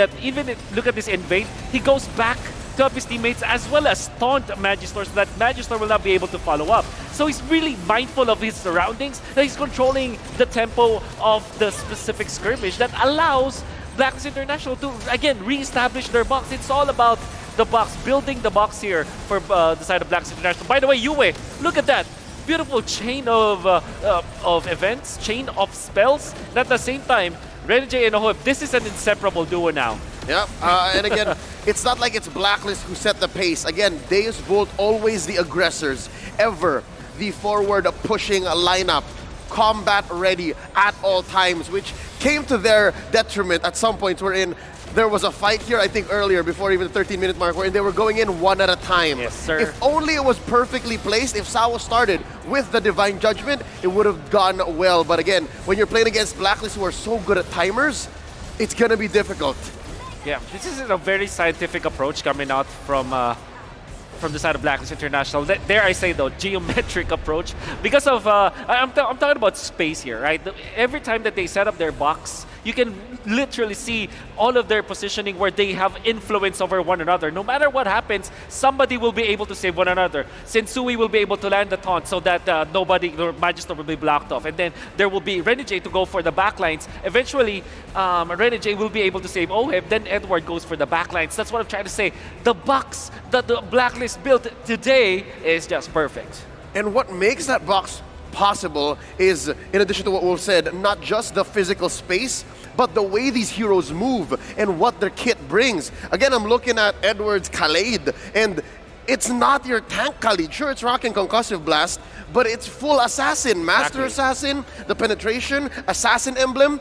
look at this invade, he goes back to help his teammates as well as taunt Magister so that Magister will not be able to follow up. So he's really mindful of his surroundings, that he's controlling the tempo of the specific skirmish that allows Blacklist International to, again, re-establish their box. It's all about the box, building the box here for the side of Blacklist International. By the way, Yue, look at that. Beautiful chain of events, chain of spells. And at the same time, Renjay and Oheb, this is an inseparable duo now. Yeah, and again, it's not like it's Blacklist who set the pace. Again, Deus Volt always the aggressors, ever the forward pushing lineup, combat ready at all times, which came to their detriment at some points wherein there was a fight here, I think earlier, before even the 13-minute mark, where they were going in one at a time. Yes, sir. If only it was perfectly placed, if Sawa started with the Divine Judgment, it would have gone well. But again, when you're playing against Blacklist who are so good at timers, it's gonna be difficult. Yeah, this is a very scientific approach coming out from the side of Blacklist International. Dare I say, though, geometric approach. Because of, I'm talking about space here, right? Every time that they set up their box, you can literally see all of their positioning where they have influence over one another. No matter what happens, somebody will be able to save one another. Sensui will be able to land the taunt so that nobody, or Magister will be blocked off. And then there will be Renegade to go for the backlines. Eventually, Renegade will be able to save Oheb. Then Edward goes for the backlines. That's what I'm trying to say. The box that the Blacklist built today is just perfect. And what makes that box possible is, in addition to what Wolf said, not just the physical space, but the way these heroes move and what their kit brings. Again, I'm looking at Edward's Khalid, and it's not your tank Khalid. Sure, it's rocking Concussive Blast, but it's full assassin, Master Assassin, the penetration, assassin emblem.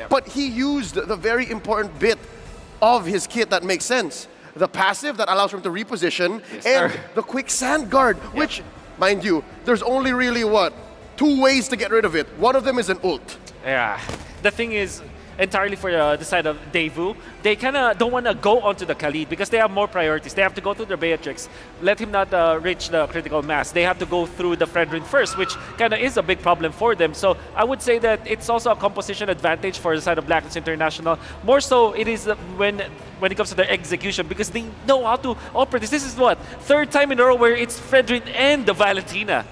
But he used the very important bit of his kit that makes sense. The passive that allows him to reposition, and the quick sand guard, which, mind you, there's only really, what, 2 ways to get rid of it. One of them is an ult. Yeah. The thing is, entirely for the side of Daewoo, they kind of don't want to go onto the Khalid because they have more priorities. They have to go through the Beatrix, let him not reach the critical mass. They have to go through the Fredrin first, which kind of is a big problem for them. So I would say that it's also a composition advantage for the side of Blacklist International. More so, it is when it comes to their execution, because they know how to operate this. This is what, 3rd time in a row where it's Fredrin and the Valentina.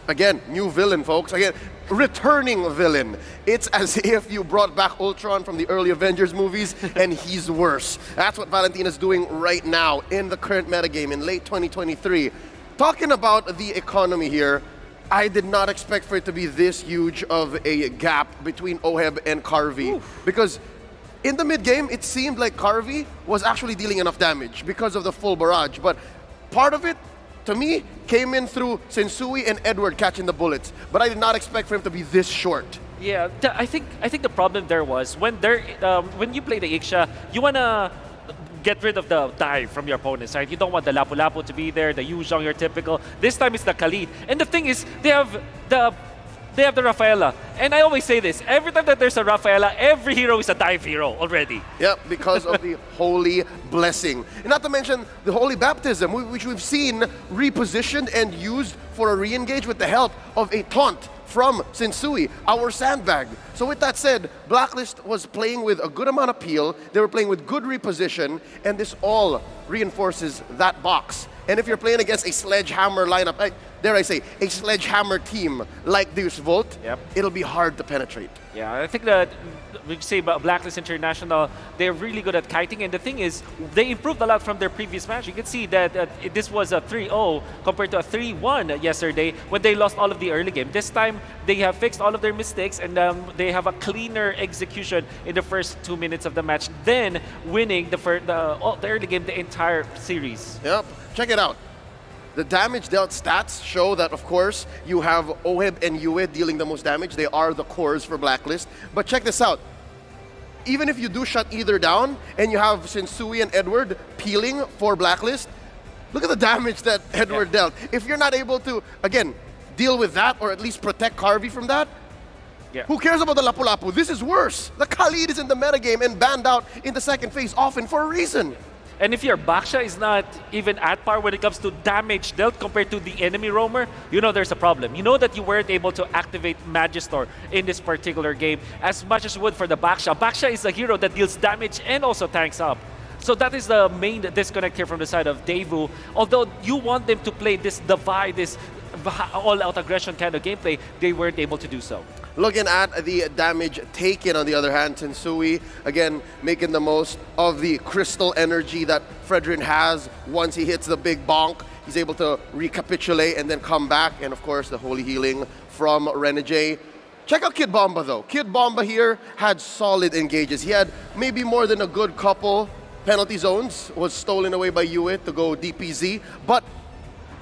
Again, new villain, folks. Again, returning villain. It's as if you brought back Ultron from the early Avengers movies, and he's worse. That's what Valentina's doing right now in the current metagame in late 2023. Talking about the economy here, I did not expect for it to be this huge of a gap between Oheb and Carvey. Because in the mid-game, it seemed like Carvey was actually dealing enough damage because of the full barrage. But part of it, to me, came in through Sensui and Edward catching the bullets. But I did not expect for him to be this short. Yeah, I think the problem there was when you play the Ixia, you wanna get rid of the dive from your opponents, right? You don't want the Lapu-Lapu to be there, the Yuzhong, your typical. This time it's the Khalid. And the thing is, they have the Rafaela. And I always say this, every time that there's a Rafaela, every hero is a dive hero already. Yep, because of the Holy Blessing. And not to mention the Holy Baptism, which we've seen repositioned and used for a re-engage with the help of a taunt from Sensui, our sandbag. So with that said, Blacklist was playing with a good amount of peel, they were playing with good reposition, and this all reinforces that box. And if you're playing against a sledgehammer lineup, dare I say, a sledgehammer team like Deus Volt, it'll be hard to penetrate. Yeah, I think that we say about Blacklist International, they're really good at kiting, and the thing is, they improved a lot from their previous match. You can see that this was a 3-0 compared to a 3-1 yesterday when they lost all of the early game. This time, they have fixed all of their mistakes, and they have a cleaner execution in the first 2 minutes of the match, then winning the early game, the entire series. Yep, check it out. The damage dealt stats show that, of course, you have Oheb and Yue dealing the most damage. They are the cores for Blacklist. But check this out. Even if you do shut either down, and you have Sensui and Edward peeling for Blacklist, look at the damage that Edward dealt. If you're not able to, again, deal with that, or at least protect Carvey from that, who cares about the Lapu-Lapu? This is worse. The Khalid is in the metagame and banned out in the second phase, often for a reason. And if your Baksha is not even at par when it comes to damage dealt compared to the enemy roamer, you know there's a problem. You know that you weren't able to activate Magister in this particular game as much as you would for the Baksha. Baksha is a hero that deals damage and also tanks up. So that is the main disconnect here from the side of Daewoo. Although you want them to play this divide, this all-out aggression kind of gameplay, they weren't able to do so. Looking at the damage taken, on the other hand, Sensui, again, making the most of the crystal energy that Fredrin has. Once he hits the big bonk, he's able to recapitulate and then come back. And of course, the holy healing from Renegade. Check out Kid Bomba, though. Kid Bomba here had solid engages. He had maybe more than a good couple penalty zones, was stolen away by Yue to go DPZ, but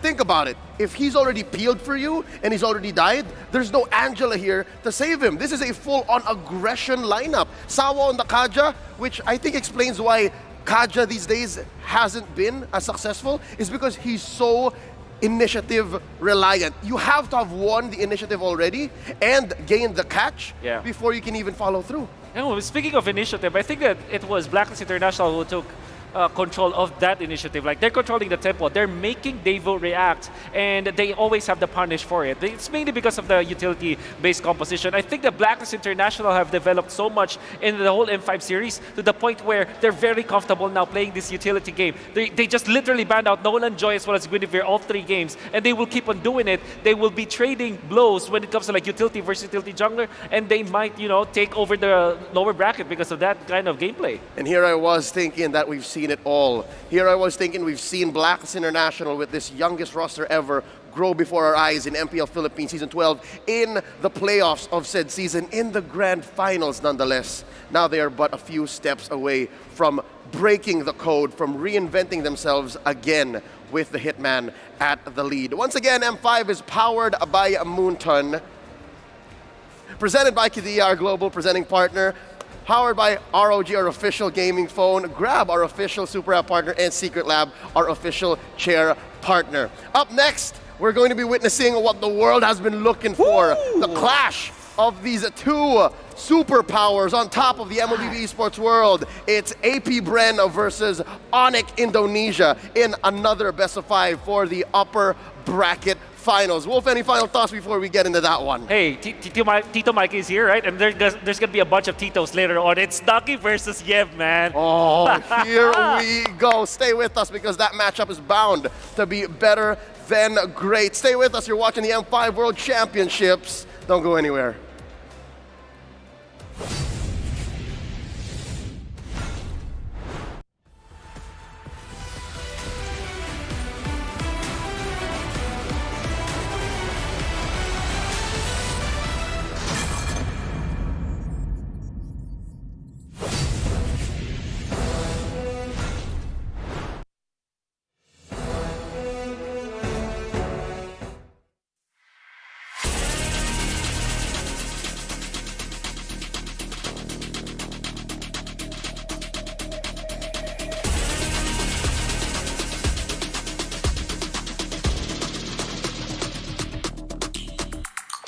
think about it. If he's already peeled for you and he's already died, there's no Angela here to save him. This is a full-on aggression lineup. Sawa on the Kaja, which I think explains why Kaja these days hasn't been as successful, is because he's so initiative reliant. You have to have won the initiative already and gained the catch before you can even follow through. Speaking of initiative, I think that it was Blacklist International who took control of that initiative. Like, they're controlling the tempo. They're making Devo react, and they always have the punish for it. It's mainly because of the utility-based composition. I think the Blacklist International have developed so much in the whole M5 series to the point where they're very comfortable now playing this utility game. They just literally banned out Nolan, Joy, as well as Guinevere all 3 games, and they will keep on doing it. They will be trading blows when it comes to like utility versus utility jungler, and they might, take over the lower bracket because of that kind of gameplay. And here I was thinking that we've seen it all. Here I was thinking we've seen Blacklist International with this youngest roster ever grow before our eyes in MPL Philippines Season 12 in the playoffs of said season, in the grand finals nonetheless. Now they are but a few steps away from breaking the code, from reinventing themselves again with the Hitman at the lead. Once again, M5 is powered by Moonton, presented by Qiddiya, our global presenting partner, powered by ROG, our official gaming phone, Grab, our official Super App partner, and Secret Lab, our official chair partner. Up next, we're going to be witnessing what the world has been looking for. The clash of these 2 superpowers on top of the MLBB esports world. It's AP Bren versus Onic Indonesia in another best of 5 for the upper bracket finals. Wolf, any final thoughts before we get into that one? Hey, Tito Mike is here, right? And there's going to be a bunch of Titos later on. It's Ducky versus Yev, man. Oh, here we go. Stay with us because that matchup is bound to be better than great. Stay with us. You're watching the M5 World Championships. Don't go anywhere.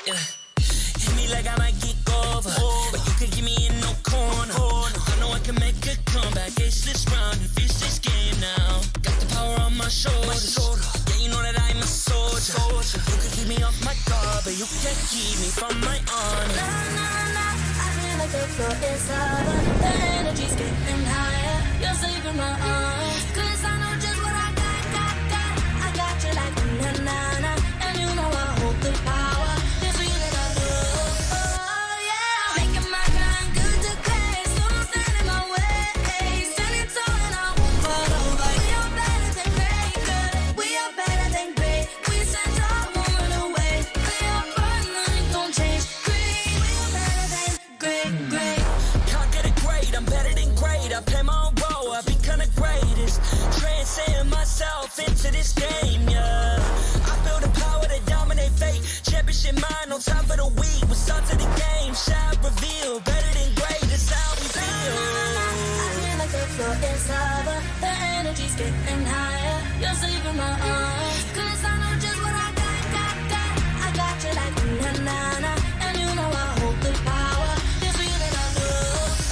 Hit me like I might get over, but you can give me in no corner. I know I can make a comeback, ace this round and finish this game now. Got the power on my shoulders, yeah, you know that I'm a soldier. You can keep me off my guard, but you can't keep me from my honor. Nah, nah, nah, I feel like the floor is lava. The energy's getting higher. You're saving my arms, 'cause I know just what I got. I got you like na na na, and you know I hold the power. This feeling I do, oh yeah. Making my grind good to crash, so don't stand in my way. Standing tall and I won't fall over. We are better than great, good. We are better than great. We stand tall, won't run away. We are fun, nothing gon' change. Great, we are better than great. Can't get it great, I'm better than great. I play my own role, I become the greatest. Transcend myself into this game, yeah. I feel the power to dominate fate. Championship mind, no time for the weak. We start to the game, shout, reveal. Better than great, that's how we feel. I feel like the floor is lava. The energy's getting higher. You're saving my arms, 'cause I know just what I got. I got you like na na na, and you know I hold the power. This feeling I do,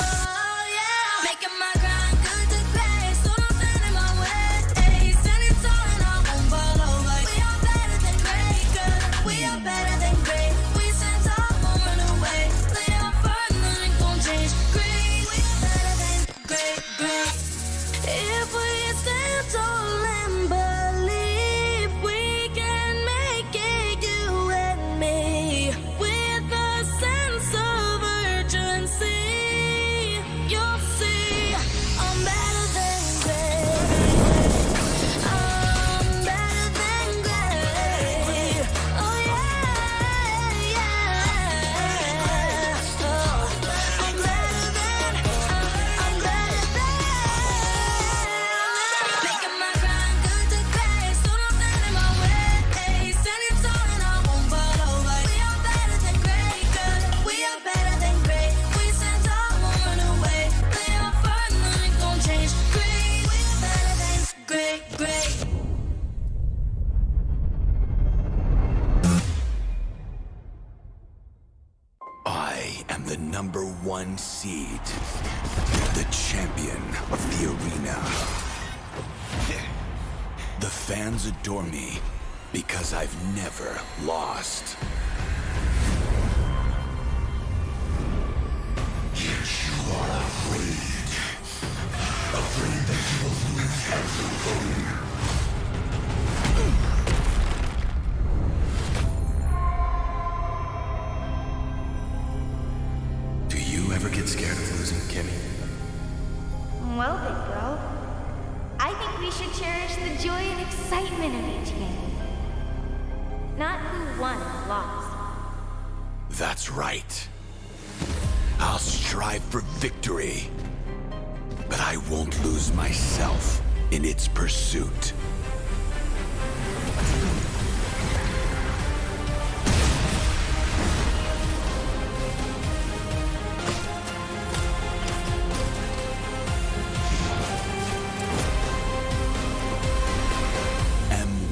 oh yeah. Making my grind good to great, so don't stand in my way. Standing tall and I won't fall over. We are better than great, good. We are better than great. We stand tall, won't run away. We are fun, nothing gon' change. Great, we are better than great. If we stand tall number 1 seed, the champion of the arena. The fans adore me because I've never lost. Yet you are afraid. Afraid that you will lose everything. Do you ever get scared of losing, Kimmy? Well, big girl, I think we should cherish the joy and excitement of each game. Not who won or lost. That's right. I'll strive for victory, but I won't lose myself in its pursuit.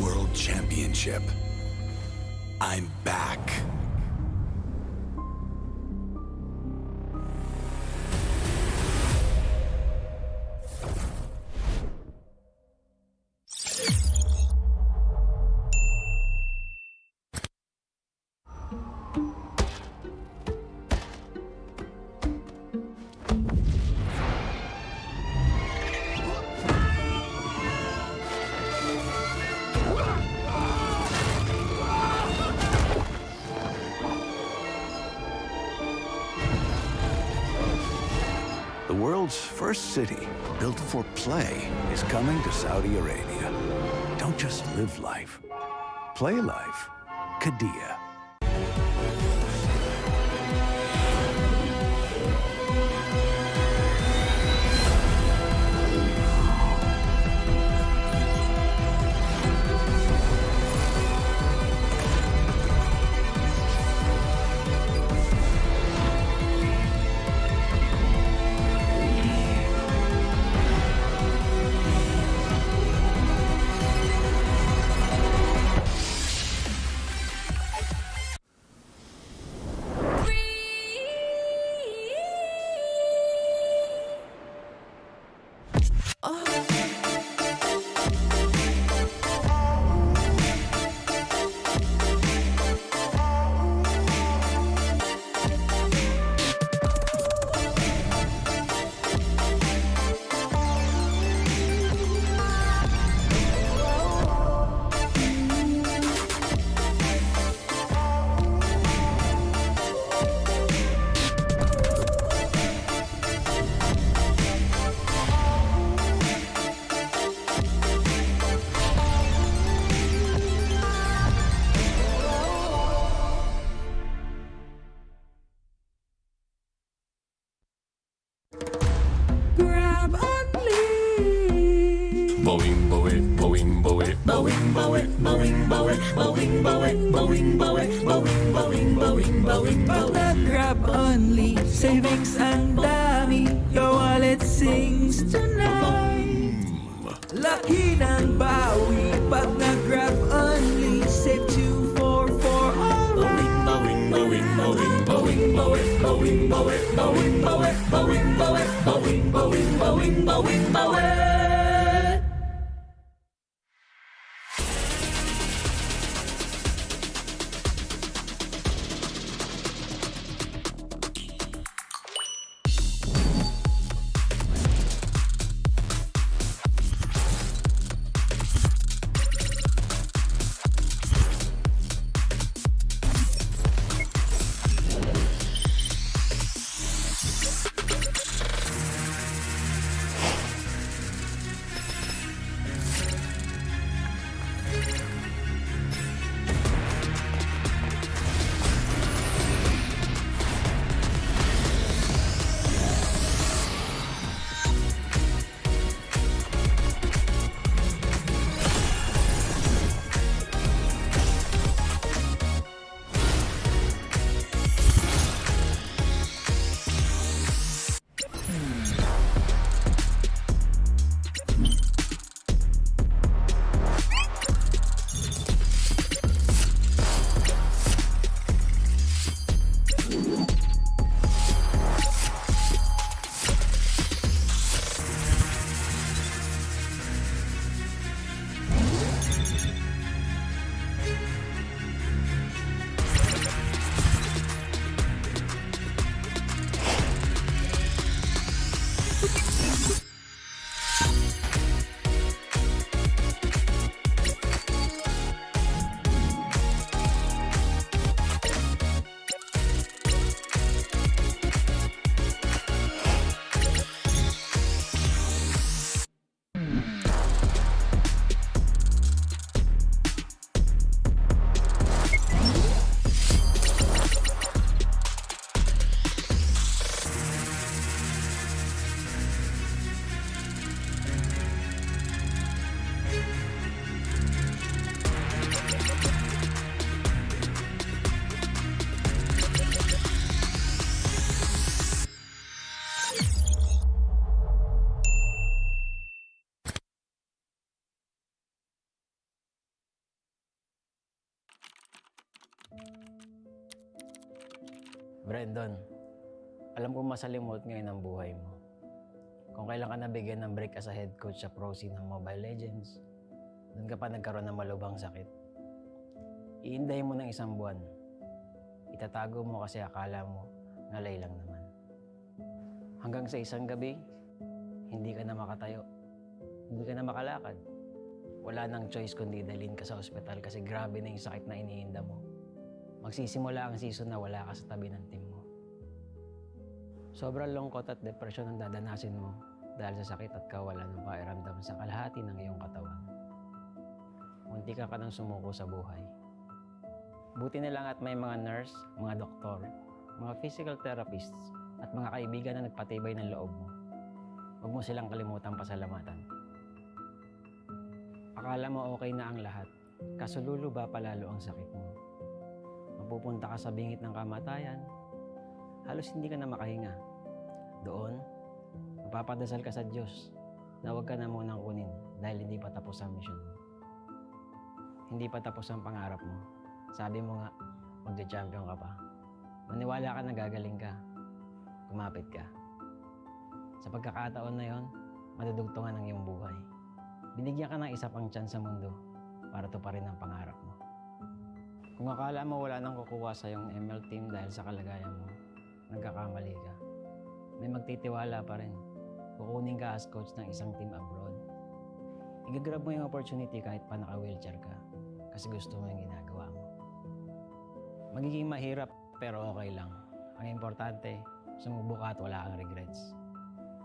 World Championship. I'm back. The world's first city, built for play, is coming to Saudi Arabia. Don't just live life. Play life. Qiddiya. Grab only, savings ang dami, your wallet sings tonight. Laki ng bawi, pag nag-grab only, save 244 alright. Bawing, bawing, bawing, bawing, bawing, bawing, bawing, bawing, bawing, bawing, bawing, bawing, bawing, bawing, bawing, bawing. Brandon, alam kong masalimuot ngayon ang buhay mo. Kung kailan ka nabigyan ng break as a head coach sa pro scene ng Mobile Legends, doon ka pa nagkaroon ng malubhang sakit. Iindahin mo ng 1 buwan. Itatago mo kasi akala mo ngalay lang naman. Hanggang sa isang gabi, hindi ka na makatayo. Hindi ka na makalakad. Wala nang choice kundi dalhin ka sa ospital kasi grabe na yung sakit na iniinda mo. Magsisimula ang season na wala ka sa tabi ng team mo. Sobrang lungkot at depresyon ang dadanasin mo dahil sa sakit at kawalan ng pakiramdam sa kalahati ng iyong katawan. Munti ka nang sumuko sa buhay. Buti na lang at may mga nurse, mga doktor, mga physical therapists at mga kaibigan na nagpatibay ng loob mo. Huwag mo silang kalimutang pasalamatan. Akala mo okay na ang lahat, kaso luluba palalo ang sakit mo. Mapupunta ka sa bingit ng kamatayan, halos hindi ka na makahinga. Doon, mapapadasal ka sa Diyos na huwag ka na munang kunin dahil hindi pa tapos ang mission mo. Hindi pa tapos ang pangarap mo. Sabi mo nga, magja-champion ka pa. Maniwala ka na gagaling ka. Kumapit ka. Sa pagkakataon na yon, madudugtungan ang iyong buhay. Binigyan ka ng isa pang chance sa mundo para tuparin ang pangarap mo. Kung akala mo wala nang kukuha sa iyong ML team dahil sa kalagayan mo, nagkakamali ka. May magtitiwala pa rin. Kukunin ka as coach ng isang team abroad. Igagrab mo yung opportunity kahit pa naka-wheelchair ka kasi gusto mo yung ginagawa mo. Magiging mahirap pero okay lang. Ang importante, sumubok ka at wala kang regrets.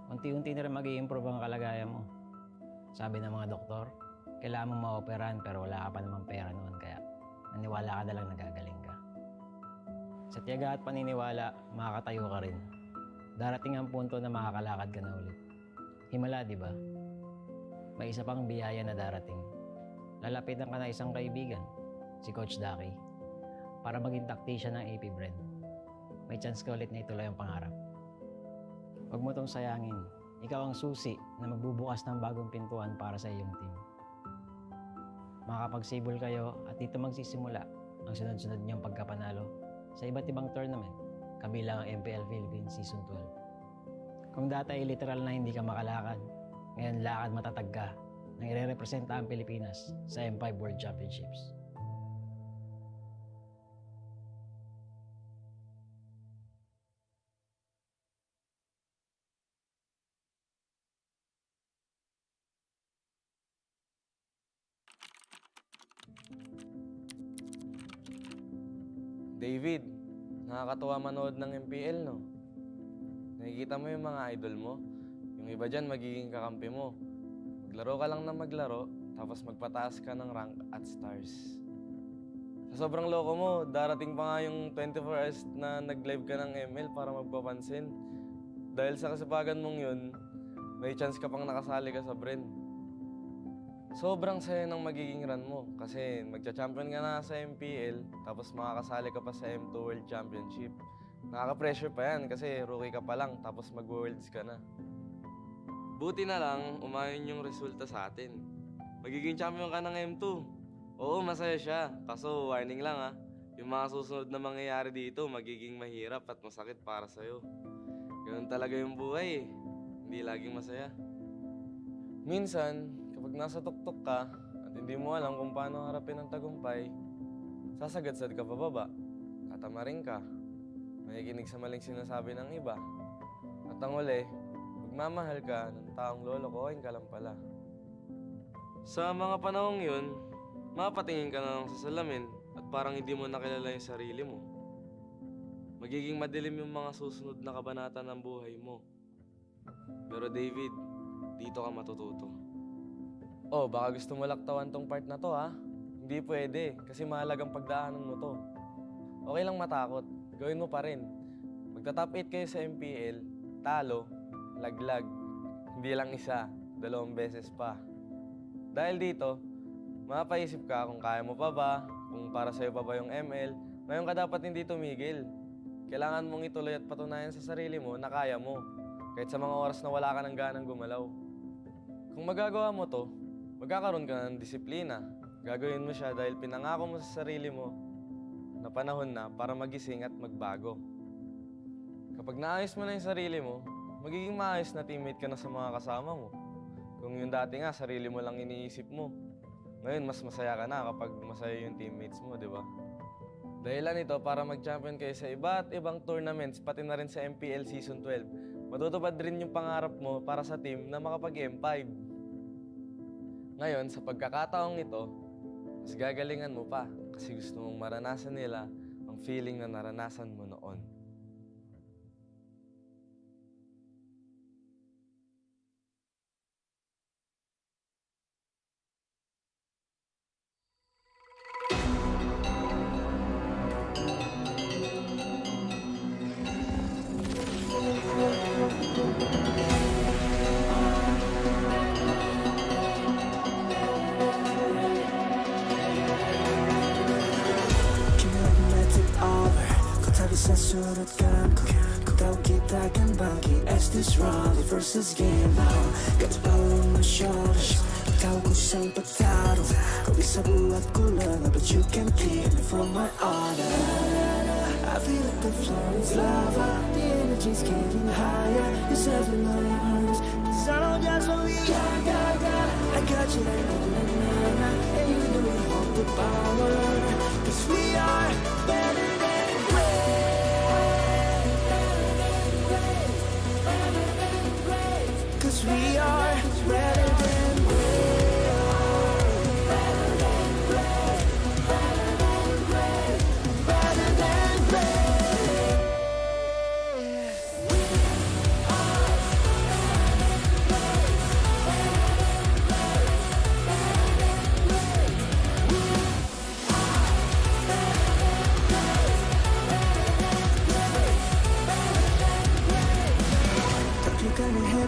Unti-unti na rin mag-i-improve ang kalagayan mo. Sabi ng mga doktor, kailangan mong ma-operahan pero wala ka pa namang pera noon kaya naniwala ka na lang nagagaling ka. Sa tiyaga at paniniwala, makakatayo ka rin. Darating ang punto na makakalakad ka na ulit. Himala, di ba? May isa pang biyaya na darating. Lalapitan ka na isang kaibigan, si Coach Daki, para maging tactician ng AP Bren. May chance ka ulit na ituloy ang pangarap. Huwag mo itong sayangin. Ikaw ang susi na magbubukas ng bagong pintuan para sa iyong team. Makapagsibol kayo at dito magsisimula ang sunod-sunod niyong pagkapanalo sa iba't ibang tournament, kabilang ang MPL Philippines Season 12. Kung dati ay literal na hindi ka makalakad, ngayon lakad matatag ka nang ire-representa ang Pilipinas sa M5 World Championships. David, nakakatuwa manood ng MPL, no? Nakikita mo yung mga idol mo. Yung iba dyan, magiging kakampi mo. Maglaro ka lang na maglaro, tapos magpataas ka ng rank at stars. Sa sobrang loko mo, darating pa nga yung 24 hours na nag-live ka ng ML para magpapansin. Dahil sa kasipagan mong yun, may chance ka pang nakasali ka sa Bren. Sobrang saya ng magiging run mo kasi magcha-champion ka na sa MPL tapos makakasali ka pa sa M2 World Championship. Nakaka-pressure pa yan kasi rookie ka pa lang tapos mag-worlds ka na. Buti na lang, umayon yung resulta sa atin. Magiging champion ka ng M2. Oo, masaya siya. Kaso warning lang ha, yung mga susunod na mangyayari dito magiging mahirap at masakit para sa'yo. Ganun talaga yung buhay eh. Hindi laging masaya. Minsan, kapag nasa tuktok ka at hindi mo alam kung paano harapin ang tagumpay, sasagadsad ka pababa, tatamarin ka, makikinig sa maling sinasabi ng iba. At ang uli, magmamahal ka ng taong lolokohin ka lang pala. Sa mga panahong yun, mapatingin ka na lang sa salamin at parang hindi mo nakilala yung sarili mo. Magiging madilim yung mga susunod na kabanata ng buhay mo. Pero David, dito ka matututo. Oh, baka gusto mo laktawan tong part na to ha? Hindi pwede, kasi mahalagang pagdaanan mo to. Okay lang matakot, gawin mo pa rin. Magta-top 8 kayo sa MPL, talo, laglag. Hindi lang isa, 2 beses pa. Dahil dito, mapaisip ka kung kaya mo pa ba, kung para sa'yo pa ba yung ML. Ngayon ka dapat hindi tumigil. Kailangan mong ituloy at patunayan sa sarili mo na kaya mo. Kahit sa mga oras na wala ka ng ganang gumalaw. Kung magagawa mo to, magkakaroon ka ng disiplina. Gagawin mo siya dahil pinangako mo sa sarili mo na panahon na para magising at magbago. Kapag naayos mo na yung sarili mo, magiging maayos na teammate ka na sa mga kasama mo. Kung yung dati nga, sarili mo lang iniisip mo. Ngayon, mas masaya ka na kapag masaya yung teammates mo, di ba? Dahilan ito para mag-champion kayo sa iba't ibang tournaments, pati na rin sa MPL Season 12. Matutupad rin yung pangarap mo para sa team na makapag-M5. Ngayon, sa pagkakataong ito, mas gagalingan mo pa kasi gusto mong maranasan nila ang feeling na naranasan mo noon. Kinetic hour Kung tabi sa sunod kamko Kung tawag kita kan bangki As this rally versus game now Got power on my shoulders Kung tawag ko siyang pataro Kung isa buhat ko lang But you can keep me from my honor I feel like the floor is lava The energy's getting higher Yourself in my arms Cause I know just what we got I got you like na-na-na-na And you know you hold the power Cause we are better than great Cause we are better than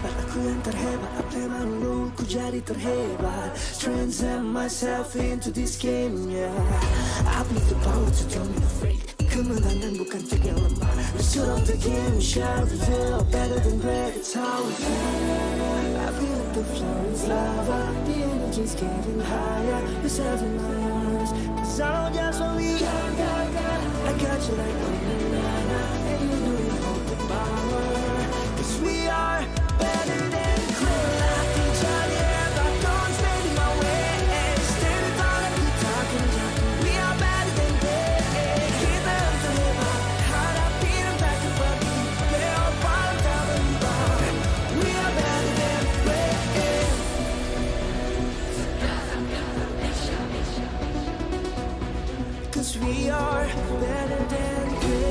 Aku yang terhebat, apa yang malu ku jadi terhebat Transcend myself into this game, yeah I believe the power to turn me afraid Kemenangan bukan tim yang lemah Let's turn off the game, we shall reveal Better than great, it's how we feel I feel like the floor is lava The energy's getting higher Yourself in my arms Cause I know just what we got I got you like na-na-na-na And you know you hold the power Cause we are better than great I can tell you if I don't stand in my way Stand tall and we talking We are better than great Kita yang terhebat Hadapi dan tak terbagi Leopard tak berubah We are better than great Cause we are better than great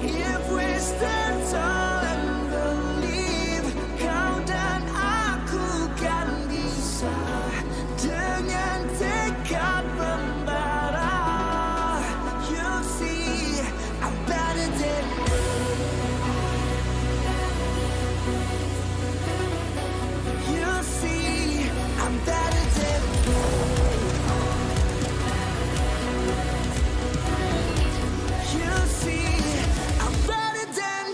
If we stand tall and believe Kau dan aku kan bisa Dengan tekad membara You'll see I'm better than You'll see I'm better than You'll see I'm better than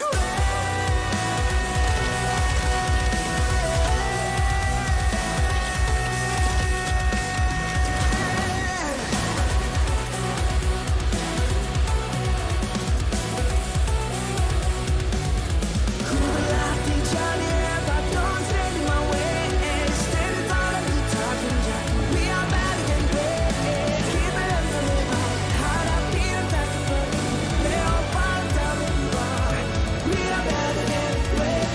Ku berlatih jadi hebat, don't stand in my way Stand tall and we talking jatuh We are better than great Kita yang terhebat, hadapi dan tak terbagi Leopard tak berubah We are better than great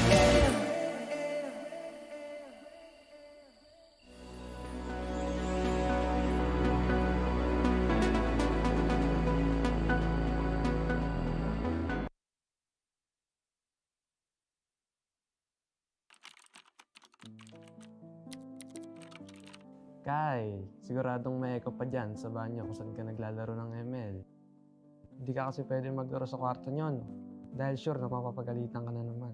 Kai, siguradong may echo pa dyan sa banyo kung saan ka naglalaro ng ML. Hindi ka kasi pwede maglaro sa kwarto nyo, no? Dahil sure na mapapagalitan ka na naman.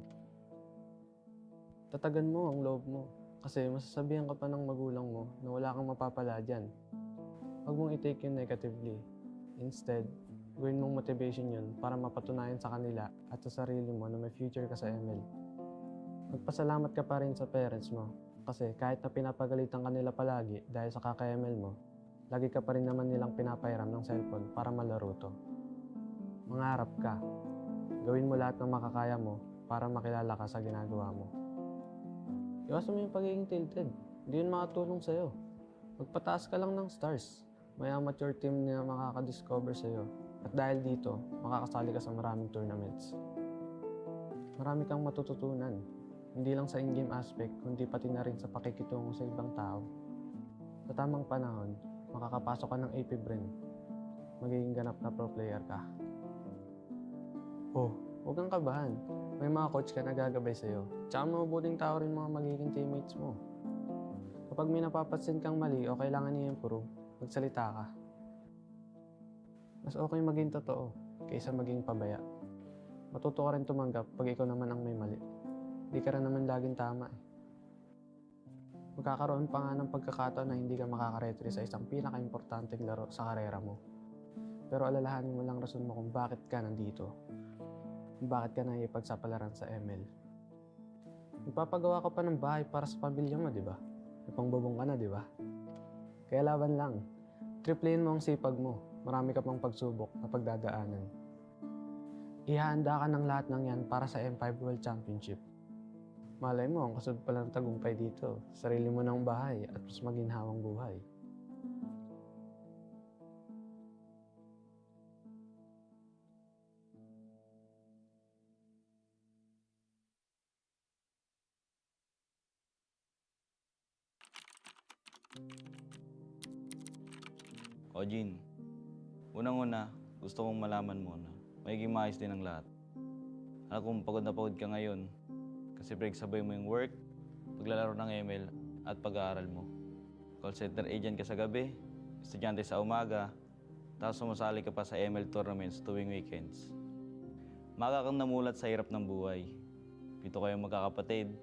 Tatagan mo ang loob mo kasi masasabihan ka pa ng magulang mo na wala kang mapapala dyan. Huwag mong i-take yun negatively. Instead, gawin mong motivation yun para mapatunayan sa kanila at sa sarili mo na may future ka sa ML. Magpasalamat ka pa rin sa parents mo Kasi kahit na pinapagalitan ka nila palagi dahil sa kaka-ML mo, lagi ka pa rin naman nilang pinapairam ng cellphone para malaro to. Mangarap ka. Gawin mo lahat ng makakaya mo para makilala ka sa ginagawa mo. Iwasan mo yung pagiging tilted. Hindi yun makatulong sa'yo. Magpataas ka lang ng stars. May amateur team na makakadiscover sa'yo. At dahil dito, makakasali ka sa maraming tournaments. Marami kang matututunan. Hindi lang sa in-game aspect, kundi pati na rin sa pakikitungo sa ibang tao. Sa tamang panahon, makakapasok ka ng AP Bren. Magiging ganap na pro player ka. Oh, huwag kang kabahan. May mga coach ka na gagabay sa'yo. Tsaka mabubuting tao rin mga magiging teammates mo. Kapag may napapansin kang mali o kailangan i-improve, magsalita ka. Mas okay maging totoo kaysa maging pabaya. Matuto ka rin tumanggap pag ikaw naman ang may mali. Di ka rin naman laging tama eh. Magkakaroon pa nga ng pagkakataon na hindi ka makakaretry sa isang pinaka-importanteng laro sa karera mo. Pero alalahanin mo lang rason mo kung bakit ka nandito. Kung bakit ka naipagsapalaran sa ML. Magpapagawa ka pa ng bahay para sa pamilya mo, di ba? May pangbubong ka na, di ba? Kaya laban lang. Triplein mo ang sipag mo. Marami ka pang pagsubok na pagdadaanan. Ihahanda ka ng lahat ng yan para sa M5 World Championship. Malay mo, ang kasunod pala ng tagumpay dito. Sarili mo ng bahay at mas maginhawang buhay. O Jin, unang-una, gusto kong malaman mo na magiging maayos din ang lahat. Alam kong pagod na pagod ka ngayon kasi pinagsabay mo yung work, paglalaro ng ML at pag-aaral mo. Call center agent ka sa gabi, estudyante sa umaga, tapos sumasali ka pa sa ML tournaments tuwing weekends. Maga kang namulat sa hirap ng buhay. 7 kayong magkakapatid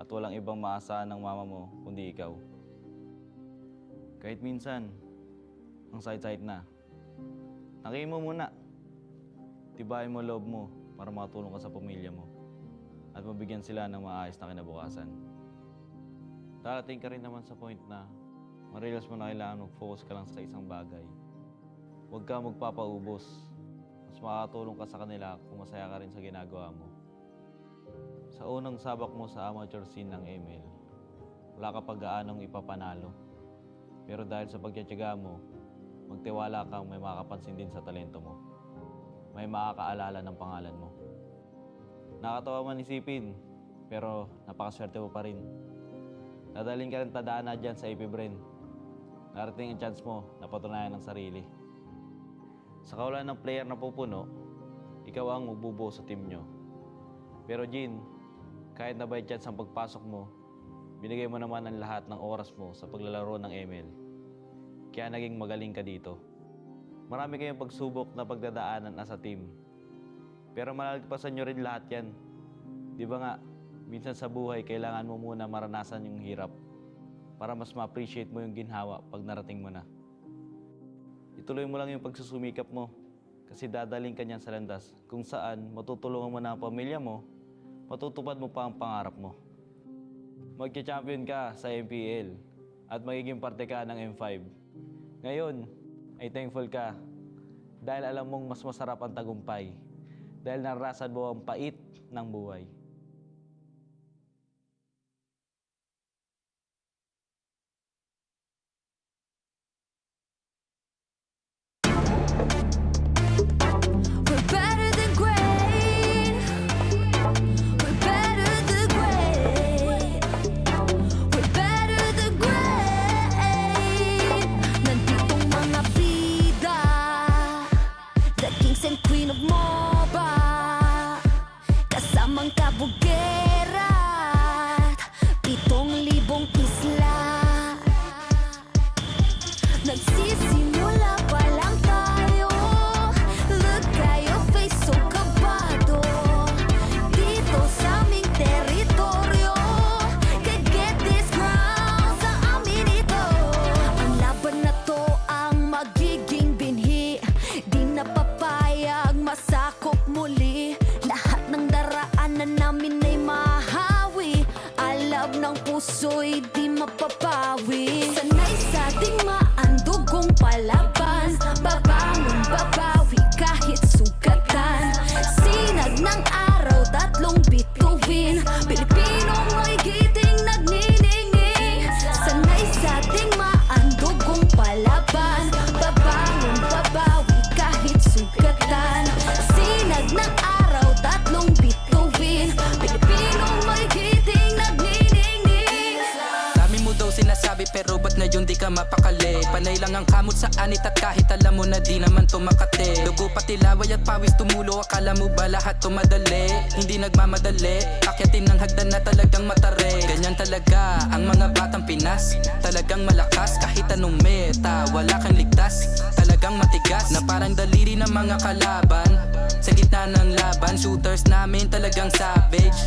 at walang ibang maasahan ng mama mo kundi ikaw. Kahit minsan, ang sakit-sakit na. Nakihin mo muna. Tibayin mo loob mo para makatulong ka sa pamilya mo at mabigyan sila ng maayos na kinabukasan. Darating ka rin naman sa point na ma-realize mo na kailangan mag-focus ka lang sa isang bagay. Huwag ka magpapaubos. Mas makakatulong ka sa kanila kung masaya ka rin sa ginagawa mo. Sa unang sabak mo sa amateur scene ng ML, wala ka pag-aanong ipapanalo. Pero dahil sa pagtitiyaga mo, magtiwala kang may makakapansin din sa talento mo. May makakaalala ng pangalan mo. Nakakatawa man isipin, pero napakaswerte mo pa rin. Dadaling ka rin tadaan na dyan sa AP Bren. Narating ang chance mo na patunayan ng sarili. Sa kawalan ng player na pupuno, ikaw ang magbubuo sa team nyo. Pero Jin, kahit na by chance ang pagpasok mo, binigay mo naman ang lahat ng oras mo sa paglalaro ng ML. Kaya naging magaling ka dito. Marami kayong pagsubok na pagdadaanan as a team. Pero malalagpasan nyo rin lahat yan. Di ba nga, minsan sa buhay kailangan mo muna maranasan yung hirap para mas ma-appreciate mo yung ginhawa pag narating mo na. Ituloy mo lang yung pagsusumikap mo kasi dadaling ka niyan sa landas kung saan matutulungan mo na ang pamilya mo, matutupad mo pa ang pangarap mo. Magka-champion ka sa MPL at magiging parte ka ng M5. Ngayon, ay thankful ka dahil alam mong mas masarap ang tagumpay dahil naranasan mo ang pait ng buhay. We're better than great. We're better than great. We're better than great. Nanditong mga bida, the kings and queen of MOBA, kasamang kabugera at 7,000 isla. Nagsisimula pa lang tayo. Look at your face, so kabado. Dito sa aming teritoryo, can get this crown sa amin ito. Ang laban na to ang magiging binhi. Di na papayag masakop muli. Lahat ng daraanan namin ay mahawi. I love ng puso puso'y di mapapawi. Sanay sa digmaan, dugong palaban. Babangon, babawi kahit sugatan. Sinag ng araw, tatlong bituin. Pilipinong may giting nagniningning. Sanay sa digmaan, dugong palaban. Babangon, babawi kahit sugatan. Sinag ng araw, tatlong bituin. Pilipinong may giting nagniningning. Dami mo daw sinasabi pero ba't ngayon di ka mapakali? Panay lang ang kamot sa anit at kahit alam mo na di naman tumakate. Dugo pati laway at pawis tumulo, akala mo ba lahat tumadali? Hindi nagmamadali, akyatin ng hagdan na talagang matare. Ganyan talaga ang mga batang Pinas, talagang malakas kahit anong meta. Wala kang ligtas, talagang matigas na parang daliri ng mga kalaban. Sa gitna ng laban, shooters namin talagang savage.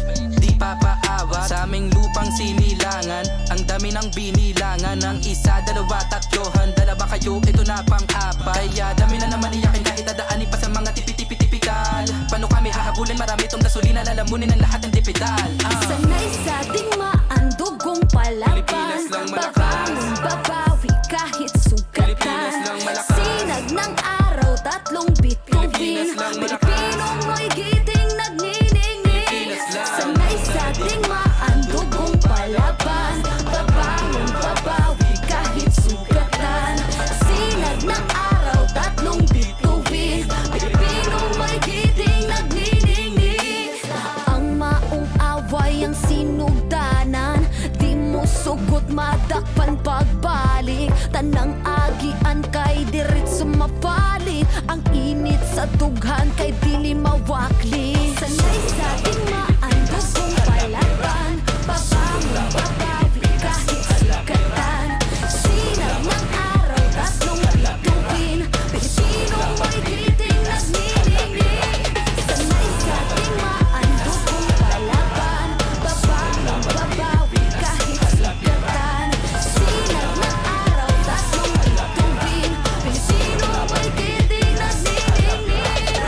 Di papaawat sa aming lupang sinilangan. Ang dami ng binilangan ng isa, dalawa, tatlohan. Dalawa kayo, ito na pang-apat. Kaya dami na naman iyakin kahit dadaanin pa sa mga tipi-tipi-tipikal. Paano kami hahabulin? Marami tong gasolina, lalamunin ang lahat ng dipidal. Sanay sa digmaan, dugong palaban. Babangon, babawi kahit sugatan. Sinag ng araw, tatlong bituin. Pilipinong may giting nagniningning. Sanay sa digmaan, dugong palaban. Babangon, babawi kahit sugatan. Sinag ng araw, tatlong bituin. Pilipinong may giting nagniningning. Ang maong away ang sinugdanan. Di mo sugot madakpan pagbalik. Tanang agian kay dirit sumapalit. Ang init sa dughan kay dili mawakli. Sanay sa digmaan, dugong palaban. Babangon, babawi kahit sugatan. Sinag ng araw, tatlong bituin. Pilipinong may giting nagniningning. Sanay sa digmaan, dugong palaban. Babangon, babawi kahit sugatan. Sinag ng araw, tatlong bituin. Pilipinong may giting nagniningning.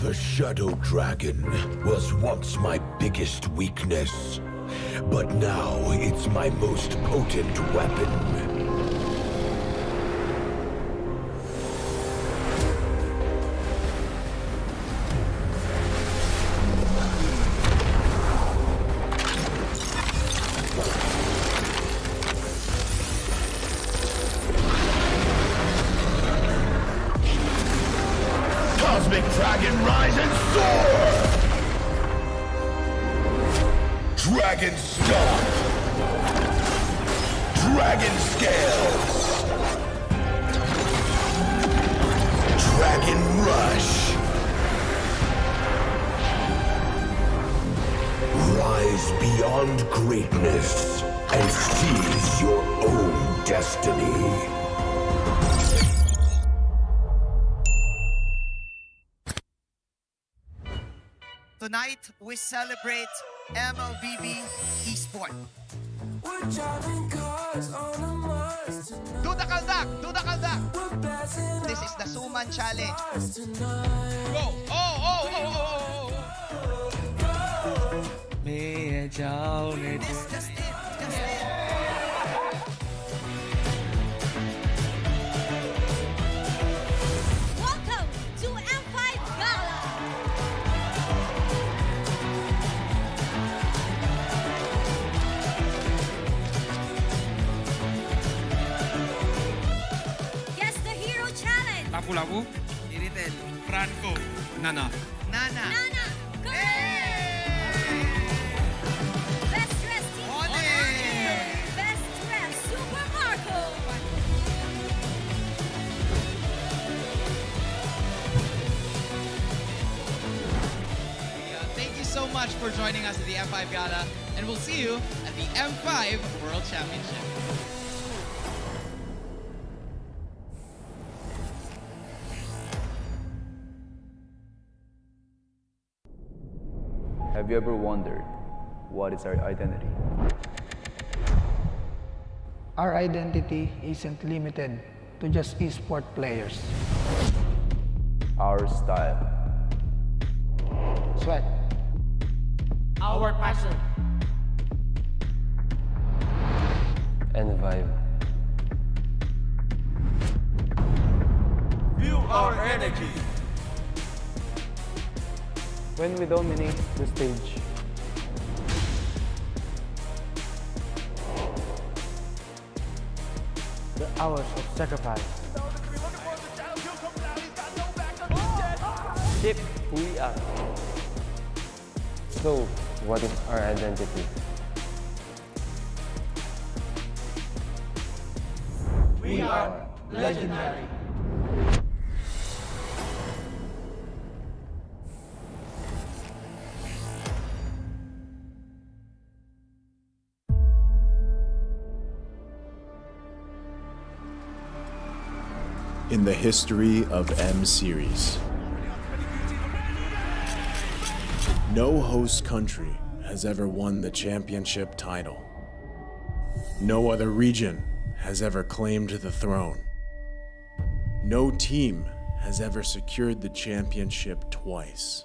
The Shadow Dragon was once my biggest weakness, but now it's my most potent weapon. Cosmic Dragon, rise and soar! Dragon Stomp! Dragon Scales! Dragon Rush! Rise beyond greatness and seize your own destiny. Tonight, we celebrate MLBB Esport. Do the kaldak! Do the kaldak! This is the Suman Challenge. Go! Oh, oh, oh, oh, oh, oh. May jao, may Welcome to M5 Gala! Guess the Hero Challenge! Lapu-Lapu, Iritel, Franco, Nana. Nana. Nana! Best dressed team! Onic! Best dressed Super Marco! Thank you so much for joining us at the M5 Gala, and we'll see you at the M5 World Championship. Have you ever wondered what is our identity? Our identity isn't limited to just esport players. Our style. Sweat. Our passion. And vibe. Feel our energy. When we dominate the stage. The hours of sacrifice. Shape who we are. So, what is our identity? We are legendary. In the history of M Series, no host country has ever won the championship title. No other region has ever claimed the throne. No team has ever secured the championship twice.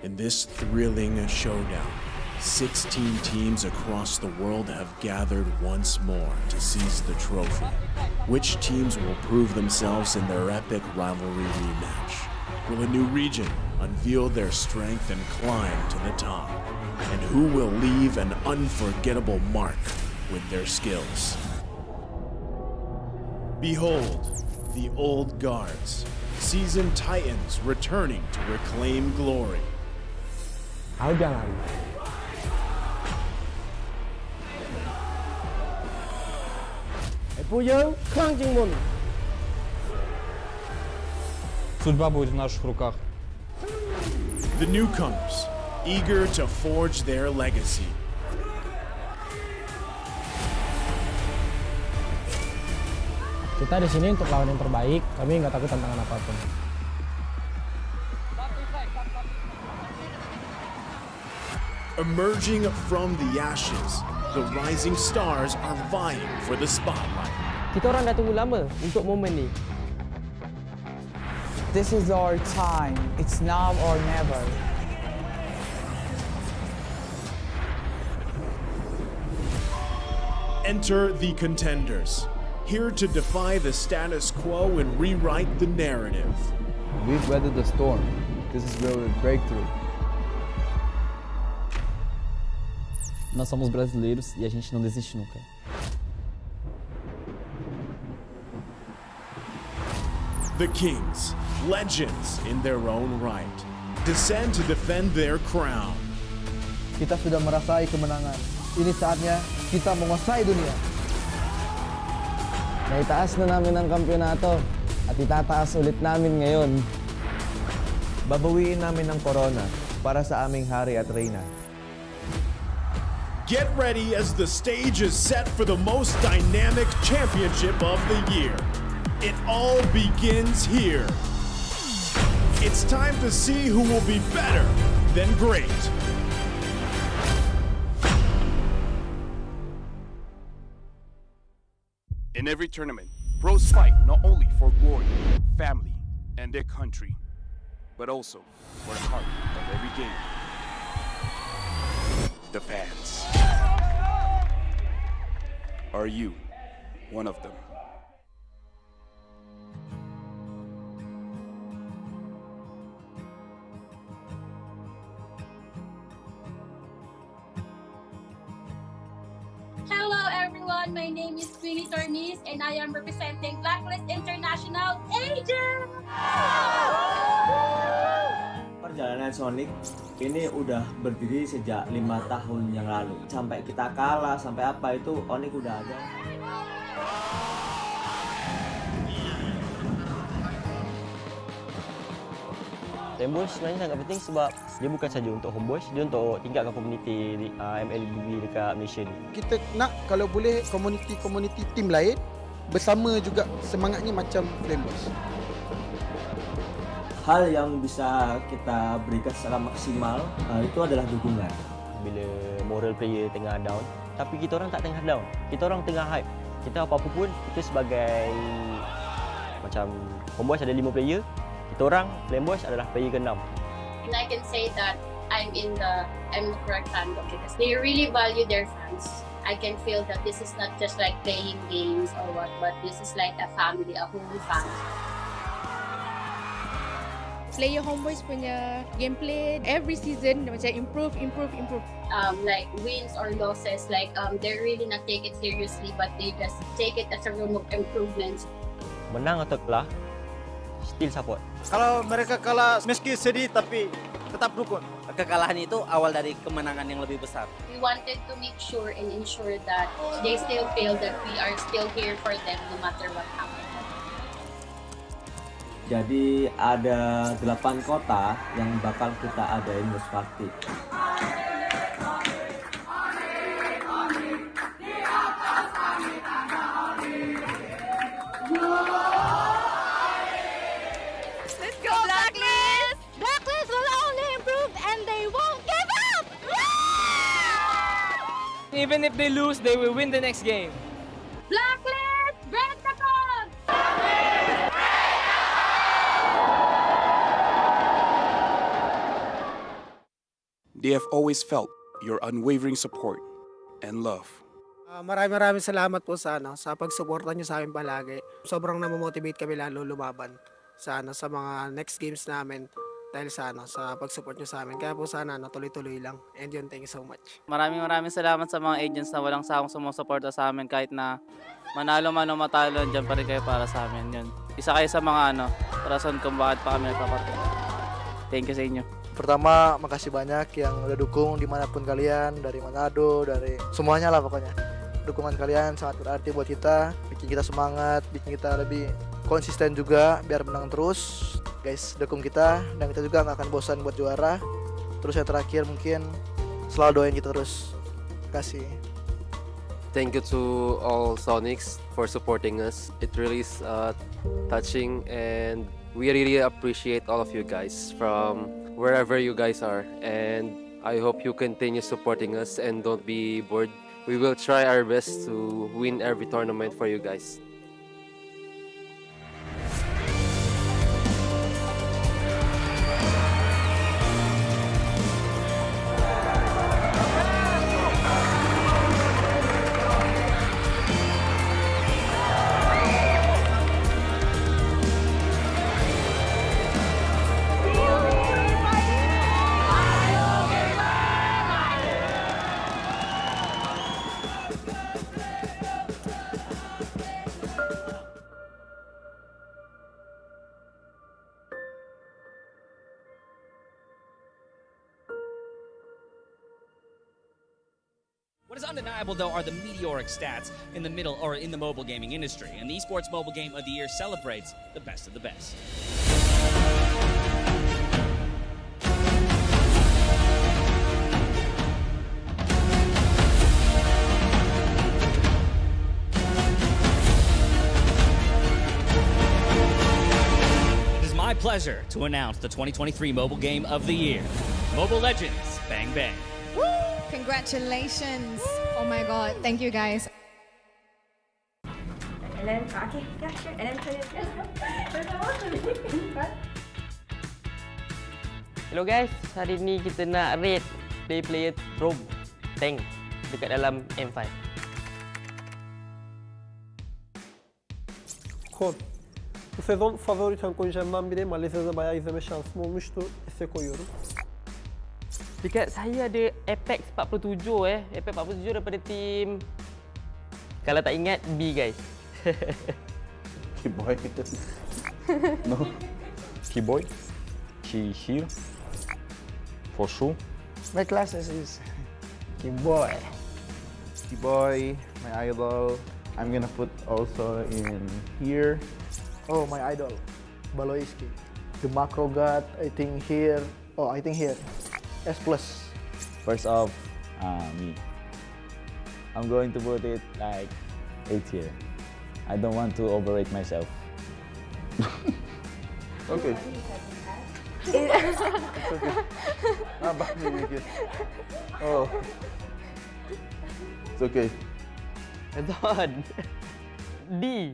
In this thrilling showdown, 16 teams across the world have gathered once more to seize the trophy. Which teams will prove themselves in their epic rivalry rematch? Will a new region unveil their strength and climb to the top? And who will leave an unforgettable mark with their skills? Behold, the old guards, seasoned titans returning to reclaim glory. Судьба будет в наших руках. The newcomers, eager to forge their legacy. Kita di sini untuk lawan yang terbaik. Kami nggak takut tantangan apapun. Emerging from the ashes, the rising stars are vying for the spotlight. Kita orang dah tunggu lama untuk momen ni. This is our time. It's now or never. Enter the contenders, here to defy the status quo and rewrite the narrative. We've weathered the storm. This is where we break through. Nós somos brasileiros e a gente não desiste nunca. The Kings, legends in their own right, descend to defend their crown. Kita sudah merasai kemenangan. Ini saatnya kita menguasai dunia. Naitaas na namin ang kampyonato at itataas ulit namin ngayon. Babawiin namin ang corona para sa aming hari at reyna. Get ready as the stage is set for the most dynamic championship of the year. It all begins here. It's time to see who will be better than great. In every tournament, pros fight not only for glory, family, and their country, but also for the heart of every game. The fans. Are you one of them? Hello everyone, my name is Queenie Tornis and I am representing Blacklist International Agent! Perjalanan Sonic ini udah berdiri sejak 5 tahun yang lalu. Sampai kita kalah, sampai apa itu Onic udah ada. Homeboys sebenarnya sangat penting sebab dia bukan saja untuk homeboys, dia untuk tingkatkan komuniti MLBB dekat Malaysia ni. Kita nak kalau boleh komuniti tim lain bersama juga semangatnya macam Flameboys. Hal yang bisa kita berikan secara maksimal itu adalah dukungan. Bila moral player tengah down, tapi kita orang tak tengah down. Kita orang tengah hype. Kita apa-apa pun, kita sebagai macam Homeboys ada 5 player, kita orang Flameboys adalah player ke-6. And I can say that I'm the correct fandom because they really value their fans. I can feel that this is not just like playing games or what, but this is like a family, a whole family. Player Homeboys punya gameplay every season macam improve. Like wins or losses, like they're really not take it seriously, but they just take it as a room of improvements. Menang atau kalah, still support. Kalau mereka kalah meski sedih tapi tetap dukung. Kekalahan itu awal dari kemenangan yang lebih besar. We wanted to make sure and ensure that they still feel that we are still here for them no matter what happens. Jadi ada 8 kota yang bakal kita adain host party. Let's go Blacklist! Blacklist will only improve and they won't give up! Even if they lose, they will win the next game. Blacklist, break the code! They have always felt your unwavering support and love. Maraming salamat po sa pagsuporta niyo sa amin palagi. Sobrang namomotivate kami lalo lumaban sa mga next games namin dahil sa pagsupport niyo sa amin. Kaya po sana tuloy-tuloy lang. And yun, thank you so much. Maraming salamat sa mga agents na walang sawang sumusuporta sa amin kahit na manalo man o matalo, dyan pa rin kayo para sa amin. Yun. Isa kayo sa mga rason kung bakit pa kami nagpapatuloy. Thank you sa inyo. Pertama, makasih banyak yang udah dukung dimanapun kalian, dari Manado, dari semuanya lah pokoknya. Dukungan kalian sangat berarti buat kita, bikin kita semangat, bikin kita lebih konsisten juga biar menang terus. Guys, dukung kita dan kita juga nggak akan bosan buat juara. Terus yang terakhir mungkin selalu doain kita terus. Terima kasih. Thank you to all Sonics for supporting us. It really is touching, and we really appreciate all of you guys from wherever you guys are, and I hope you continue supporting us and don't be bored. We will try our best to win every tournament for you guys. What is undeniable, though, are the meteoric stats in the middle or in the mobile gaming industry, and the Esports Mobile Game of the Year celebrates the best of the best. It is my pleasure to announce the 2023 Mobile Game of the Year, Mobile Legends Bang Bang. Congratulations! Oh my god, thank you guys. And then, okay, yeah, sure. And then Hello guys, hari ni kita nak rate player Rob tank dekat dalam M5. Kod. Bu sezon favori tank oyuncularımdan biri. Malezya'da bayağı izleme şansım olmuştu. S'e koyuyorum. Dekat saya ada Apex 47 Apex 47 daripada tim, kalau tak ingat, B guys. Keyboy. No. Keyboy. She here. For sure. My classes is Keyboy. Keyboy, my idol. I'm gonna put also in here. Oh, my idol, Baloiski. The macro god, I think here. Oh, I think here. S+. First off, me. I'm going to put it like 8 here. I don't want to overrate myself. Okay. It's okay. Oh. It's okay. Method. D.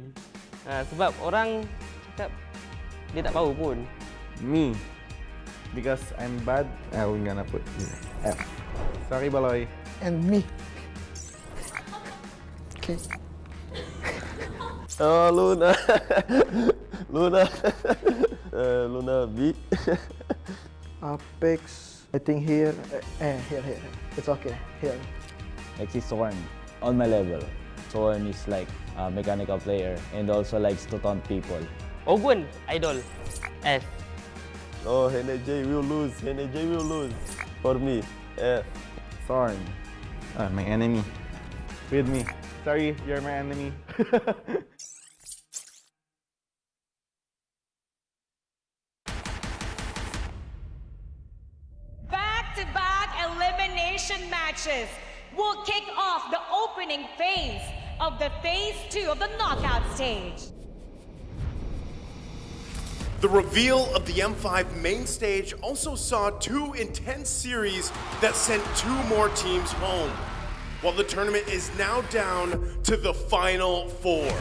Sebab orang cakap dia tak tahu pun. Me. Because I'm bad, I'm gonna put F. Sorry, Baloy. And me. Okay. Oh, Luna. Luna. Luna B. Apex, I think here. Here. It's okay. Here. Like he's Sorn on my level. Sorn is like a mechanical player and also likes to taunt people. Ogun, idol. F. Oh, NJ will lose. NJ will lose. For me, F. Sorn. My enemy. With me. Sorry, you're my enemy. Back-to-back elimination matches will kick off the opening phase of the Phase 2 of the knockout stage. The reveal of the M5 main stage also saw two intense series that sent two more teams home, while the tournament is now down to the final four.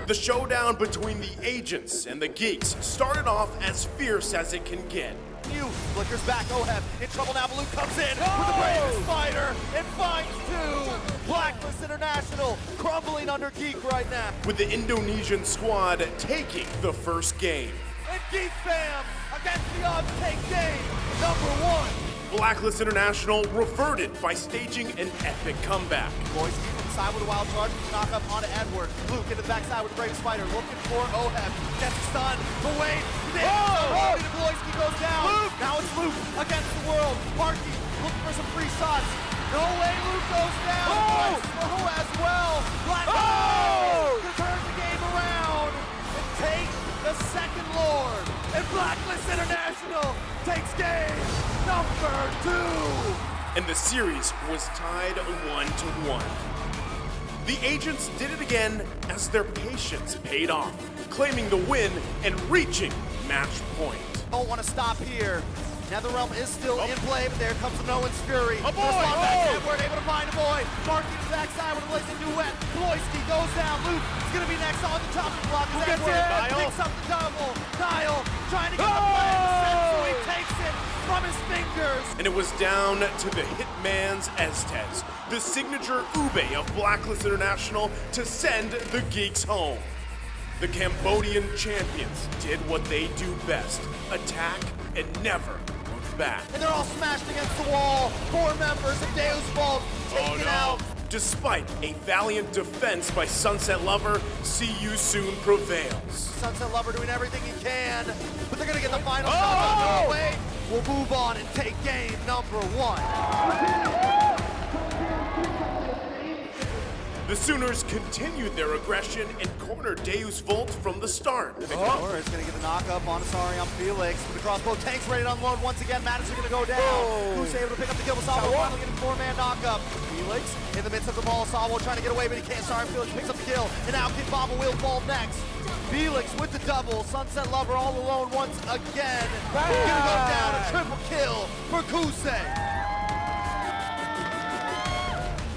The showdown between the agents and the geeks started off as fierce as it can get. New flickers back. Oheb in trouble now. Blue comes in with the bravest fighter and finds two. Blacklist International crumbling under Geek right now. With the Indonesian squad taking the first game. And Geek fam against the odds take game number one. Blacklist International reverted by staging an epic comeback. Boys deep inside with a wild charge. Knock up onto Edward. Luke into the backside with the bravest fighter. Looking for Oheb. Gets stunned. But wait. Bloisky goes down. Luke. Now it's Luke against the world. Markey looking for some free shots. No way. Luke goes down. Oh, as well. Black to turn the game around and take the second Lord. And Blacklist International takes game number 2. And the series was tied 1-1. The agents did it again as their patience paid off, claiming the win and reaching match point. Don't want to stop here. Netherrealm is still in play, but there comes the Nolan's Fury. A boy! Edward able to find a boy. Marking to the backside with a blazing duet. Bloisky goes down. Luke is going to be next on the chopping block. As Edward picks up the double. Kyle trying to get the play. So he takes it from his fingers. And it was down to the Hitman's Estes, the signature Ube of Blacklist International, to send the geeks home. The Cambodian champions did what they do best, attack and never look back. And they're all smashed against the wall. 4 members of Deus Vault taken out. Despite a valiant defense by Sunset Lover, See You Soon prevails. Sunset Lover doing everything he can, but they're gonna get the final shot. No way. We'll move on and take game number 1. The Sooners continued their aggression and cornered Deus Volt from the start. Nora is going to get the knock-up on Asari on Felix. With the crossbow, Tank's ready to unload once again. Madison going to go down. Who's able to pick up the kill? Savo finally getting 4-man knock-up. Felix in the midst of the ball. Savo trying to get away, but he can't. Sorry, Felix picks up the kill. And now Kid Baba will fall next. Felix with the double. Sunset Lover all alone once again. Going to go down. A triple kill for Kusei.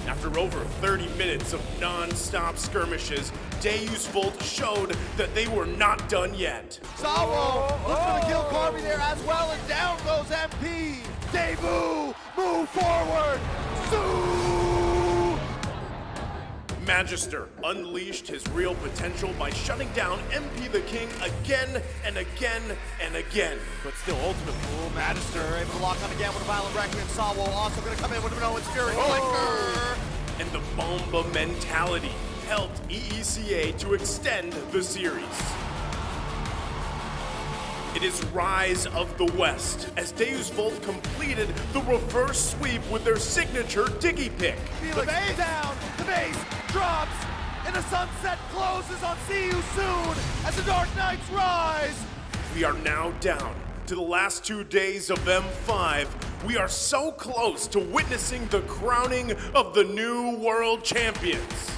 After over 30 minutes of non-stop skirmishes, Deus Volt showed that they were not done yet. Savo looks for the kill Carvey there as well, and down goes MP. Debu, move forward. Magister unleashed his real potential by shutting down MP the King again and again and again. But still, ultimate rule. Magister able to lock on again with a violent Requiem. Savo also going to come in with Nolan's Fury. And the Bomba mentality helped EECA to extend the series. It is Rise of the West as Deus Volt completed the reverse sweep with their signature Diggy Pick. Felix down, the base drops, and the sunset closes on See You Soon as the Dark Knights rise. We are now down to the last 2 days of M5. We are so close to witnessing the crowning of the new world champions.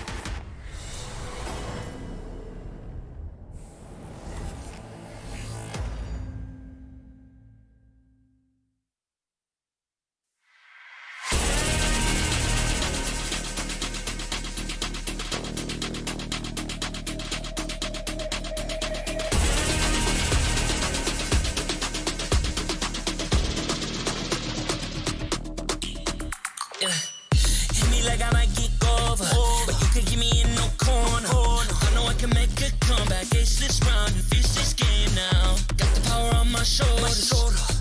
Yeah. Hit me like I might get over, but you can give me in no corner. I know I can make a comeback, ace this round and finish this game now. Got the power on my shoulders.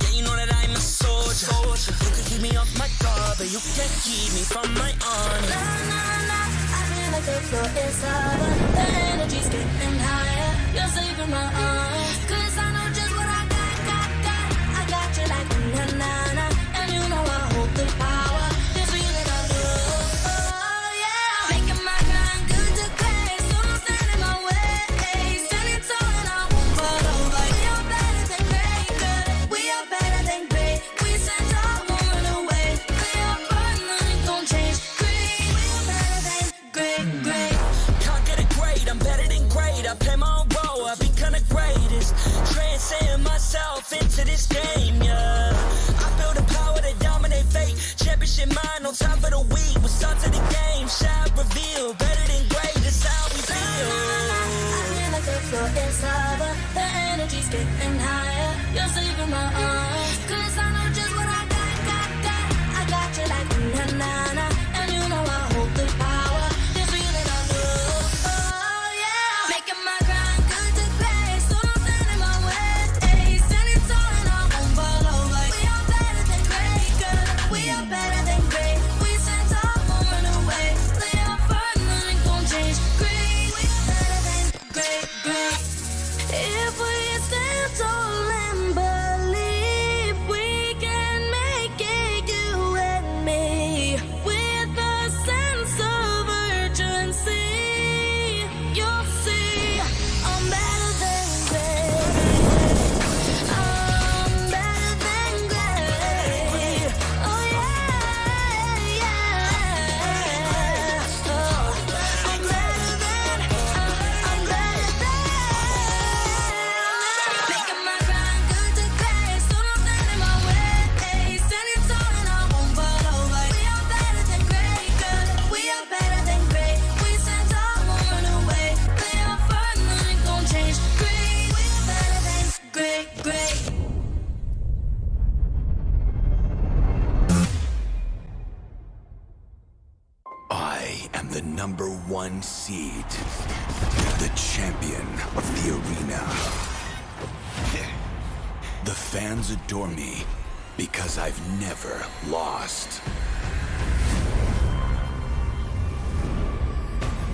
Yeah, you know that I'm a soldier. You can keep me off my guard, but you can't keep me from my honor. Nah, nah, nah, I feel like the floor is over. The energy's getting higher. You're saving my arms, 'cause I know just what I got. I got you like na na na, and you know I hold the power. This feeling I do, oh yeah. Making my grind good to great, so don't stand in my way. Standing tall and I won't fall over. We are better than great, good. We are better than great. We stand tall, won't run away. We are burning, nothing gon' change. Great, we are better than great. Can't get it great, I'm better than great. I play my own role, I become the greatest. Transcend myself into this game, yeah. I build a power to dominate fate. Championship mind, no time for the weak. We start to the game, shout, reveal. Better than great, that's how we feel. I feel like the floor is over. The energy's getting higher. You're saving my arms, 'cause I know just what I got. I got you like na na na, and you know I hold the power. This feeling I do, oh yeah. Making my grind good to great, so don't stand in my way. Standing tall and I won't fall over. We are better than great, good. We are better than great. We stand tall, won't run away. Play our part, nothing gon' change. Great, we are better than great. If we stand tall and believe, we can make it, you and me. With a sense of urgency, you'll see I'm better than great. I'm better than great. Oh yeah, yeah. Oh, I'm better than. Making my grind good to great, so don't stand in my way. Standing tall and I won't fall over. We are better than great, good. We are better than great. We stand tall, won't run away. Play our part, nothing gon' change. Great, we are better than great. I am the #1 seed, the champion of the arena. The fans adore me because I've never lost.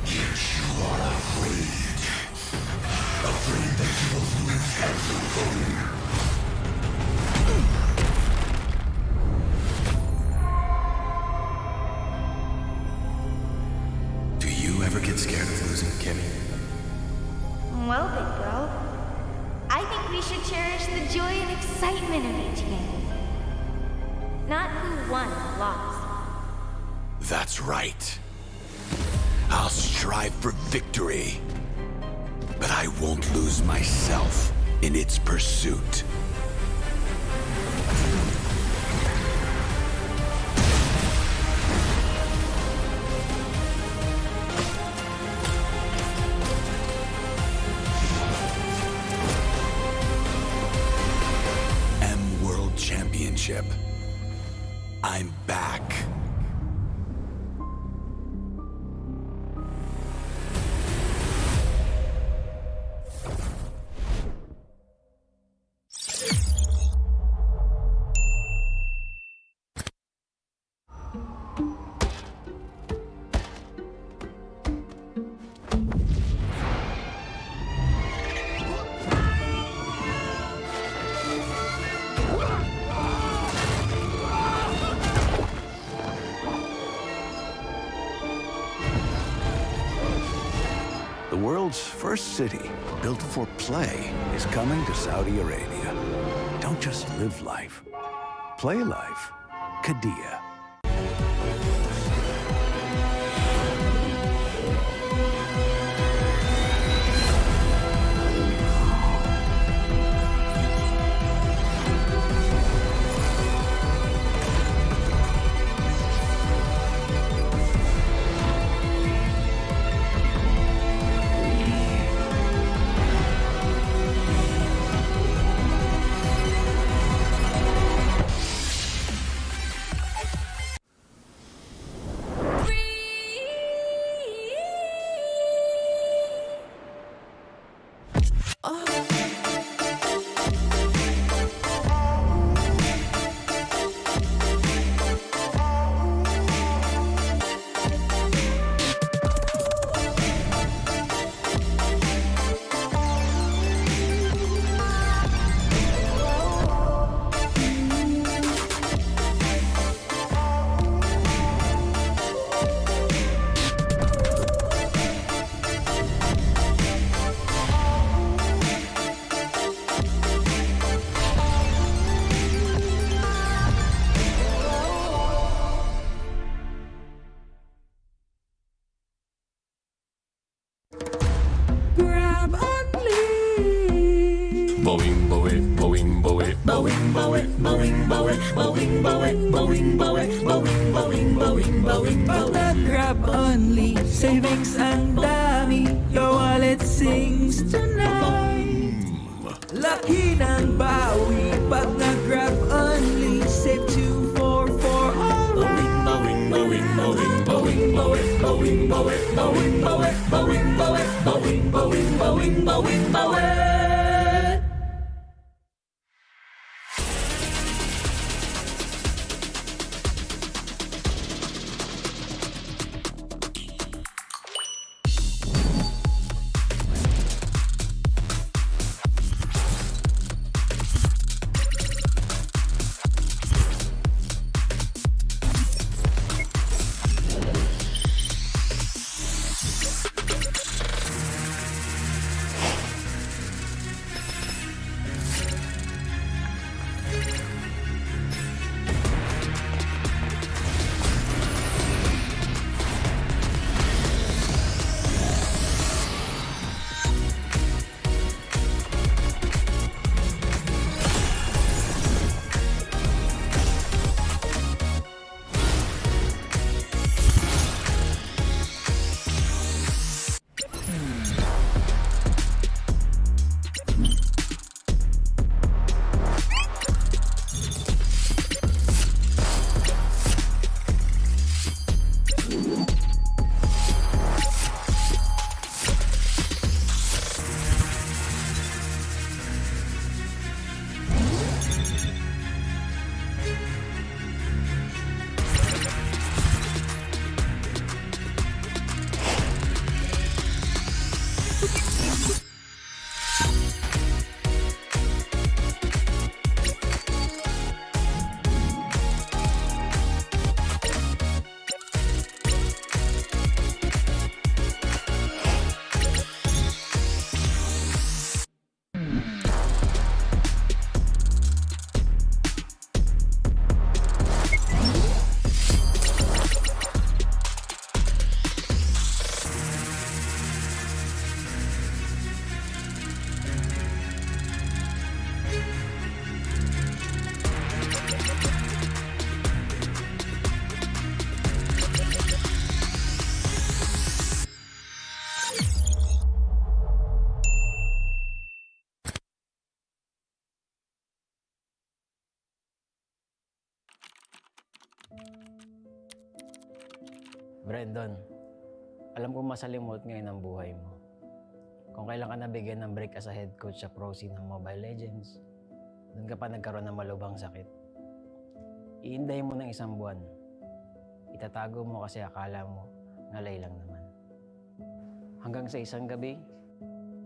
Yet you are afraid that you will lose everything. Do you ever get scared of losing, Kimmy? Well, big bro, I think we should cherish the joy and excitement of each game. Not who won or lost. That's right. I'll strive for victory, but I won't lose myself in its pursuit. World Championship. I'm back. The world's first city, built for play, is coming to Saudi Arabia. Don't just live life. Play life. Qiddiya. bawing, bawing, bawing, bawing, bawing, bawing, bawing, bawing. Pag nag-grab only, savings ang dami, your wallet sings tonight. Laki ng bawi, pag nag-grab only, save 244 alright. Bawing, bawing, bawing, bawing, bawing, bawing, bawing, bawing, bawing, bawing, bawing, bawing, bawing, bawing, bawing, bawing. Brandon, alam ko masalimuot ngayon ang buhay mo. Kung kailan ka nabigyan ng break as a head coach sa pro scene ng Mobile Legends, doon ka pa nagkaroon ng malubhang sakit. Iinday mo ng 1 buwan. Itatago mo kasi akala mo ngalay lang naman. Hanggang sa isang gabi,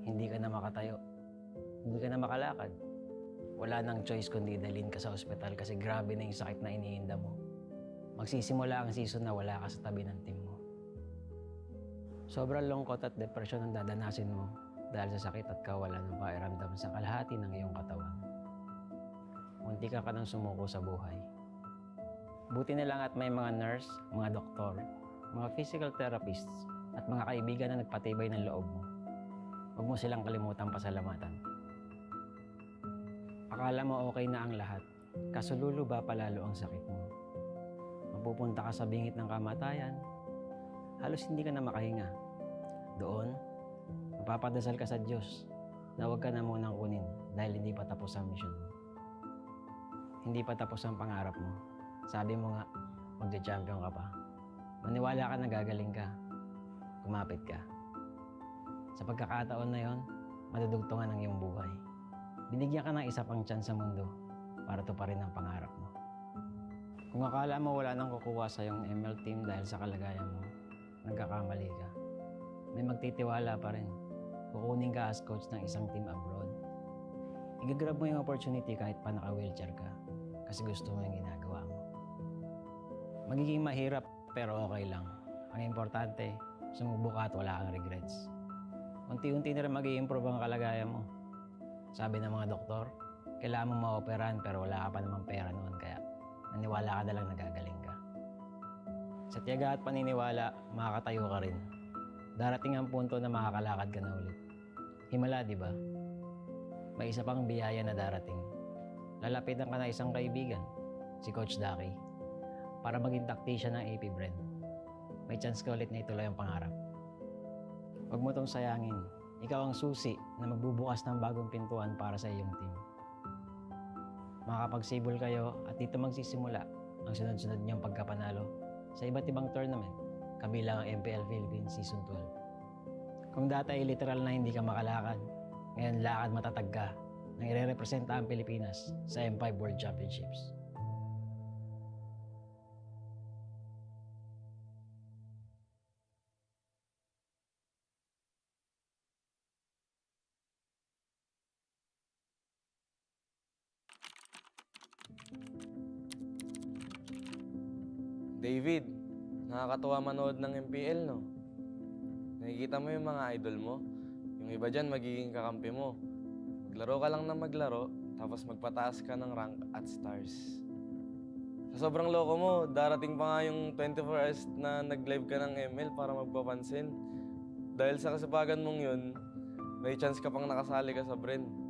hindi ka na makatayo. Hindi ka na makalakad. Wala nang choice kundi dalhin ka sa ospital kasi grabe na yung sakit na iniinda mo. Magsisimula ang season na wala ka sa tabi ng team mo. Sobrang lungkot at depression ang dadanasin mo dahil sa sakit at kawalan ng pakiramdam sa kalahati ng iyong katawan. Munti ka nang sumuko sa buhay. Buti na lang at may mga nurse, mga doktor, mga physical therapists, at mga kaibigan na nagpatibay ng loob mo. Huwag mo silang kalimutang pasalamatan. Akala mo okay na ang lahat, kaso luluba palalo ang sakit mo. Mapupunta ka sa bingit ng kamatayan, halos hindi ka na makahinga. Doon, mapapadasal ka sa Diyos na huwag ka na munang kunin dahil hindi pa tapos ang mission mo. Hindi pa tapos ang pangarap mo. Sabi mo nga, magja-champion ka pa. Maniwala ka na gagaling ka. Kumapit ka. Sa pagkakataon na yon, madudugtungan ang iyong buhay. Binigyan ka ng isa pang chance sa mundo para tuparin ang pangarap mo. Kung akala mo wala nang kukuha sa iyong ML team dahil sa kalagayan mo, nagkakamali ka. May magtitiwala pa rin. Kukunin ka as coach ng isang team abroad. Igagrab mo yung opportunity kahit pa naka-wheelchair ka kasi gusto mo yung ginagawa mo. Magiging mahirap pero okay lang. Ang importante, sumubok ka at wala kang regrets. Unti-unti na rin mag-i-improve ang kalagayan mo. Sabi ng mga doktor, kailangan mo ma-operahan pero wala ka pa namang pera noon kaya naniwala ka na lang nagagaling ka. Sa tiyaga at paniniwala, makakatayo ka rin. Darating ang punto na makakalakad ka na ulit. Himala, di ba? May isa pang biyaya na darating. Lalapitan ka na isang kaibigan. si Coach Daki, para maging tactician ng AP Bren. May chance ka ulit na ituloy ang pangarap. Huwag mo tong sayangin. Ikaw ang susi na magbubukas ng bagong pintuan para sa iyong team. Makakapagsibol kayo at dito magsisimula ang sunod-sunod niyong pagkapanalo sa iba't ibang tournament, kabilang ang MPL Philippines Season 12. Kung dati ay literal na hindi ka makalakad, ngayon lakad matatag ka na ire-representa ang Pilipinas sa M5 World Championships. David, nakakatuwa manood ng MPL, no? Nakikita mo yung mga idol mo. Yung iba dyan, magiging kakampi mo. Maglaro ka lang na maglaro, tapos magpataas ka ng rank at stars. Sa sobrang loko mo, darating pa nga yung 24 hours na nag-live ka ng ML para magpapansin. Dahil sa kasipagan mong yun, may chance ka pang nakasali ka sa Bren.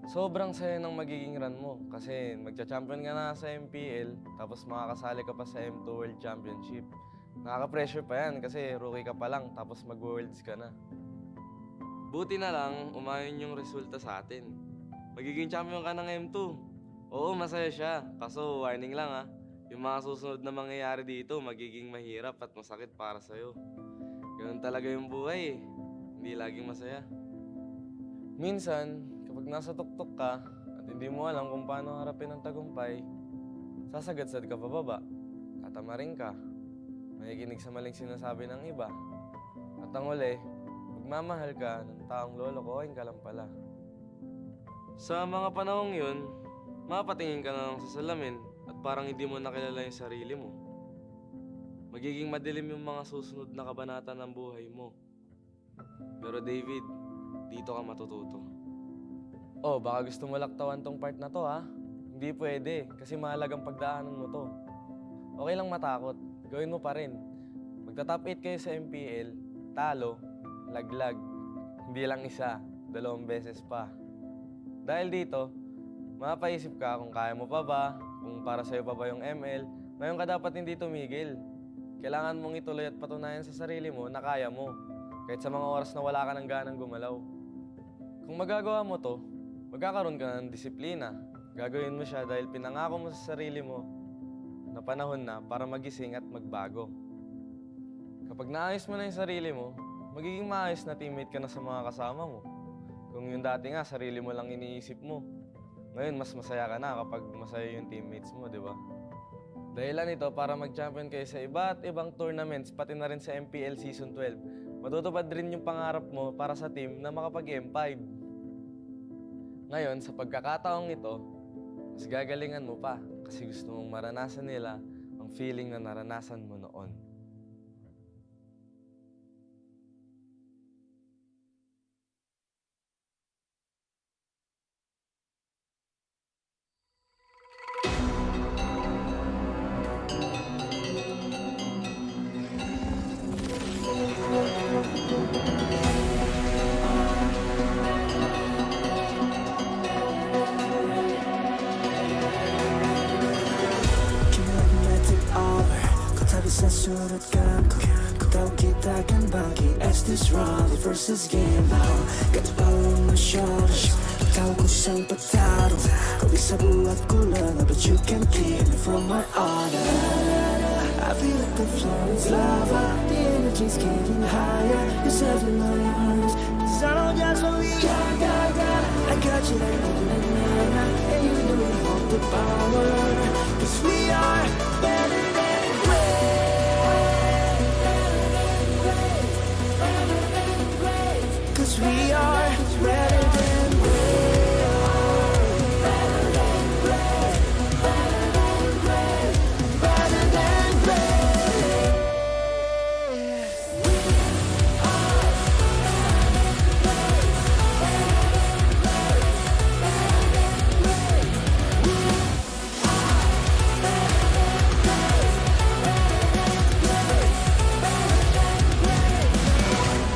Sobrang saya ng magiging run mo kasi magcha-champion ka na sa MPL tapos makakasali ka pa sa M2 World Championship. Nakaka-pressure pa yan kasi rookie ka pa lang tapos mag-worlds ka na. Buti na lang, umayon yung resulta sa atin. Magiging champion ka ng M2. Oo, masaya siya. Kaso warning lang ha, yung mga susunod na mangyayari dito magiging mahirap at masakit para sa'yo. Ganun talaga yung buhay eh. Hindi laging masaya. Minsan, kapag nasa tuktok ka at hindi mo alam kung paano harapin ang tagumpay, sasagadsad ka pababa, tatamarin ka, makikinig sa maling sinasabi ng iba, at ang uli, magmamahal ka ng taong lolokohin ka lang pala. Sa mga panahong yun, mapatingin ka na lang sa salamin at parang hindi mo nakilala yung sarili mo. Magiging madilim yung mga susunod na kabanata ng buhay mo. Pero David, dito ka matututo. Oh, baka gusto mo laktawan tong part na to ha? Hindi pwede, kasi mahalagang pagdaanan mo to. Okay lang matakot, gawin mo pa rin. Magta-top 8 kayo sa MPL, talo, laglag. Hindi lang isa, 2 beses pa. Dahil dito, mapaisip ka kung kaya mo pa ba, kung para sa'yo pa ba yung ML. Ngayon ka dapat hindi tumigil. Kailangan mong ituloy at patunayan sa sarili mo na kaya mo, kahit sa mga oras na wala ka ng ganang gumalaw. Kung magagawa mo to, magkakaroon ka ng disiplina. Gagawin mo siya dahil pinangako mo sa sarili mo na panahon na para magising at magbago. Kapag naayos mo na yung sarili mo, magiging maayos na teammate ka na sa mga kasama mo. Kung yung dati nga, sarili mo lang iniisip mo. Ngayon, mas masaya ka na kapag masaya yung teammates mo, di ba? Dahilan ito para mag-champion kayo sa iba't ibang tournaments, pati na rin sa MPL Season 12. Matutupad rin yung pangarap mo para sa team na makapag-M5. Ngayon, sa pagkakataong ito, mas gagalingan mo pa kasi gusto mong maranasan nila ang feeling na naranasan mo noon. Surut kaku Ku tahu kita akan bangkit as this rally versus game now. Got the power on my shoulders. Tahu ku sang petarung. Kau bisa buatku lengah, but you can keep me from my honor. I feel like the floor is lava. The energy's getting higher. You're serving my arms. Cause I know just what we got. I got you like na-na-na-na. And you know you want the power. Cause we are better than great. Cause we are better than great. Better than great. Better than great. Better than great. We are